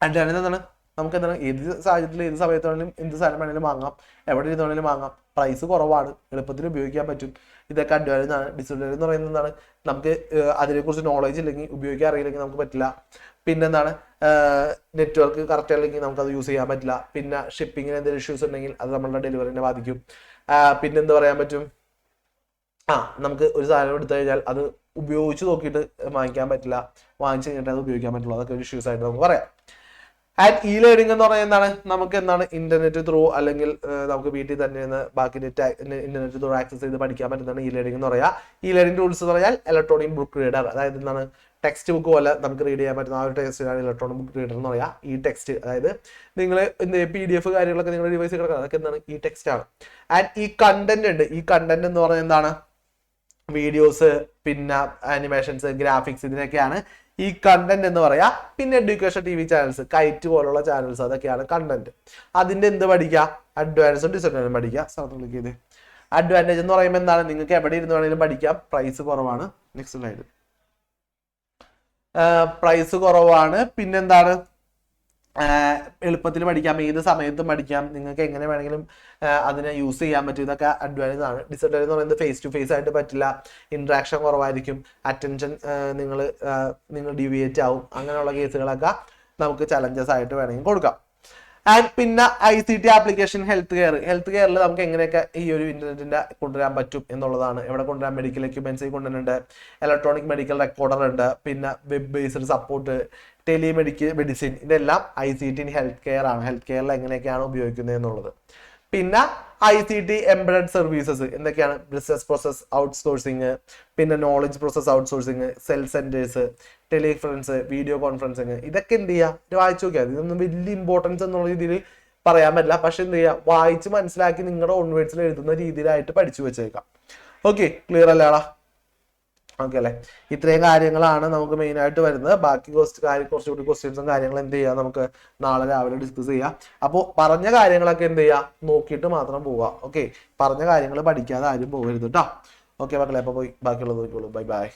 A: അഡ്വാൻറ്റേജ് എന്താണ്, നമുക്ക് എന്താണ്, ഏത് സാഹചര്യത്തിൽ ഏത് സമയത്താണെങ്കിലും എന്ത് സാധനം വേണമെങ്കിലും വാങ്ങാം, എവിടെ ഇരുന്നാണെങ്കിലും വാങ്ങാം, പ്രൈസ് കുറവാണ്, എളുപ്പത്തിൽ ഉപയോഗിക്കാൻ പറ്റും. ഇതൊക്കെ അഡ്വാൻറ്റേജ് ആണ്. ഡിസഡ്വാൻറ്റേജ് എന്ന് പറയുന്നത് എന്താണ്, നമുക്ക് അതിനെക്കുറിച്ച് നോളേജ് ഇല്ലെങ്കിൽ, ഉപയോഗിക്കാൻ അറിയില്ലെങ്കിൽ നമുക്ക് പറ്റില്ല. പിന്നെന്താണ്, നെറ്റ്വർക്ക് കറക്റ്റ് അല്ലെങ്കിൽ നമുക്ക് അത് യൂസ് ചെയ്യാൻ പറ്റില്ല. പിന്നെ ഷിപ്പിങ്ങിന് എന്തെങ്കിലും ഇഷ്യൂസ് ഉണ്ടെങ്കിൽ അത് നമ്മളുടെ ഡെലിവറിനെ ബാധിക്കും. പിന്നെന്ത് പറയാൻ പറ്റും, നമുക്ക് ഒരു സാധനം എടുത്തു കഴിഞ്ഞാൽ അത് ഉപയോഗിച്ച് നോക്കിയിട്ട് വാങ്ങിക്കാൻ പറ്റില്ല, വാങ്ങിച്ചു കഴിഞ്ഞിട്ട് അത് ഉപയോഗിക്കാൻ പറ്റുള്ളൂ. അതൊക്കെ ഒരു ഇഷ്യൂസ് ആയിട്ട് നമുക്ക് പറയാം. ആൻഡ് ഇ ലേണിംഗ് എന്ന് പറയുന്നത് എന്താണ്, നമുക്ക് എന്താണ് ഇന്റർനെറ്റ് ത്രൂ അല്ലെങ്കിൽ നമുക്ക് വീട്ടിൽ തന്നെ ബാക്കി ഇന്റർനെറ്റ് ത്രൂ ആക്സസ് ചെയ്ത് പഠിക്കാൻ പറ്റുന്നതാണ് ഇ ലേണിംഗ് എന്ന് പറയാം. ഇ ലേണിംഗ് ടൂൾസ് എന്ന് പറഞ്ഞാൽ ഇലക്ട്രോണിക് ബുക്ക് റീഡർ, അതായത് എന്താണ് ടെക്സ്റ്റ് ബുക്ക് പോലെ നമുക്ക് റീഡ് ചെയ്യാൻ പറ്റുന്ന ആ ഒരു ടെക്സ്റ്റിനാണ് ഇലക്ട്രോണിക് ബുക്ക് റീഡർ എന്ന് പറയാം. ഈ ടെക്സ്റ്റ് അതായത് നിങ്ങൾ എന്ത് PDF കാര്യങ്ങളൊക്കെ നിങ്ങളുടെ ഡിവൈസിൽ കിടക്കുന്നത് അതൊക്കെ എന്താണ് ഈ ടെക്സ്റ്റ് ആണ്. ആൻഡ് ഈ കണ്ടന്റ് ഉണ്ട്. ഈ കണ്ടന്റ് എന്ന് പറയുന്നത് എന്താണ്? വീഡിയോസ്, പിന്നെ ആനിമേഷൻസ്, ഗ്രാഫിക്സ്, ഇതിനൊക്കെയാണ് ഈ കണ്ടന്റ് എന്ന് പറയാ. പിന്നെ എഡ്യൂക്കേഷൻ TV ചാനൽസ്, കൈറ്റ് പോലുള്ള ചാനൽസ്, അതൊക്കെയാണ് കണ്ടന്റ്. അതിന്റെ എന്ത് പഠിക്കുക? അഡ്വാൻസും ഡിസഡ്വാൻസും പഠിക്കുക. സ്ഥലത്ത് ക്ലിക്ക് ചെയ്ത് അഡ്വാൻറ്റേജ് എന്ന് പറയുമ്പോൾ എന്താണ്? നിങ്ങൾക്ക് എവിടെ ഇരുന്ന് വേണമെങ്കിലും പഠിക്കാം. പ്രൈസ് കുറവാണ്. Next slide. പ്രൈസ് കുറവാണ്. പിന്നെന്താണ്? എളുപ്പത്തിൽ പഠിക്കാം, ഏത് സമയത്തും പഠിക്കാം, നിങ്ങൾക്ക് എങ്ങനെ വേണമെങ്കിലും അതിനെ യൂസ് ചെയ്യാൻ പറ്റും. ഇതൊക്കെ അഡ്വാൻറ്റേജ് ആണ്. ഡിസഡ്വാൻറ്റേജ് എന്ന് പറയുന്നത് ഫേസ് ടു ഫേസ് ആയിട്ട് പറ്റില്ല, ഇന്ററാക്ഷൻ കുറവായിരിക്കും, അറ്റൻഷൻ നിങ്ങൾ ഡീവിയേറ്റ് ആവും. അങ്ങനെയുള്ള കേസുകളൊക്കെ നമുക്ക് ചലഞ്ചസ് ആയിട്ട് വേണമെങ്കിൽ കൊടുക്കാം. ആൻഡ് പിന്നെ ICT ആപ്ലിക്കേഷൻ, ഹെൽത്ത് കെയറിൽ നമുക്ക് എങ്ങനെയൊക്കെ ഈ ഒരു ഇന്റർനെറ്റിന്റെ കൊണ്ടുവരാൻ പറ്റും എന്നുള്ളതാണ്. എവിടെ കൊണ്ടുവരാൻ? മെഡിക്കൽ എക്യുപ്മെന്റ്സ് കൊണ്ടുവരുന്നുണ്ട്, ഇലക്ട്രോണിക് മെഡിക്കൽ റെക്കോർഡർ ഉണ്ട്, പിന്നെ വെബ് ബേസ്ഡ് സപ്പോർട്ട്, മെഡിസിൻ, ഇതെല്ലാം ICT ഹെൽത്ത് കെയർ ആണ്. ഹെൽത്ത് കെയറിൽ എങ്ങനെയൊക്കെയാണ് ഉപയോഗിക്കുന്നത് എന്നുള്ളത്. പിന്നെ ICT എംബഡഡ് സർവീസസ് എന്തൊക്കെയാണ്? ബിസിനസ് പ്രോസസ് ഔട്ട്സോഴ്സിങ്, പിന്നെ knowledge process outsourcing, cell centres, teleconference, video conferencing, ഇതൊക്കെ എന്ത് ചെയ്യുക? വായിച്ചു നോക്കിയാൽ ഇതൊന്നും വലിയ ഇമ്പോർട്ടൻസ് എന്നുള്ള രീതിയിൽ പറയാൻ പറ്റില്ല. പക്ഷെ എന്ത് ചെയ്യുക? വായിച്ച് മനസ്സിലാക്കി നിങ്ങളുടെ ഓൺ വേർഡ്സിൽ എഴുതുന്ന രീതിയിലായിട്ട് പഠിച്ചു വെച്ചേക്കാം. ഓക്കെ, ക്ലിയർ അല്ലേടാ? ഓക്കെ അല്ലെ? ഇത്രയും കാര്യങ്ങളാണ് നമുക്ക് മെയിൻ ആയിട്ട് വരുന്നത്. ബാക്കി കുറച്ചുകൂടി ക്വസ്റ്റ്യൻസും കാര്യങ്ങളും എന്ത് ചെയ്യാം? നമുക്ക് നാളെ രാവിലെ ഡിസ്കസ് ചെയ്യാം. അപ്പോൾ പറഞ്ഞ കാര്യങ്ങളൊക്കെ എന്ത് ചെയ്യുക? നോക്കിയിട്ട് മാത്രം പോവുക. ഓക്കെ, പറഞ്ഞ കാര്യങ്ങൾ പഠിക്കാതെ ആരും പോകരുത് കേട്ടോ. ഓക്കെ മക്കളെ, അപ്പോൾ പോയി ബാക്കിയുള്ളത് നോക്കിക്കോളൂ. Bye bye.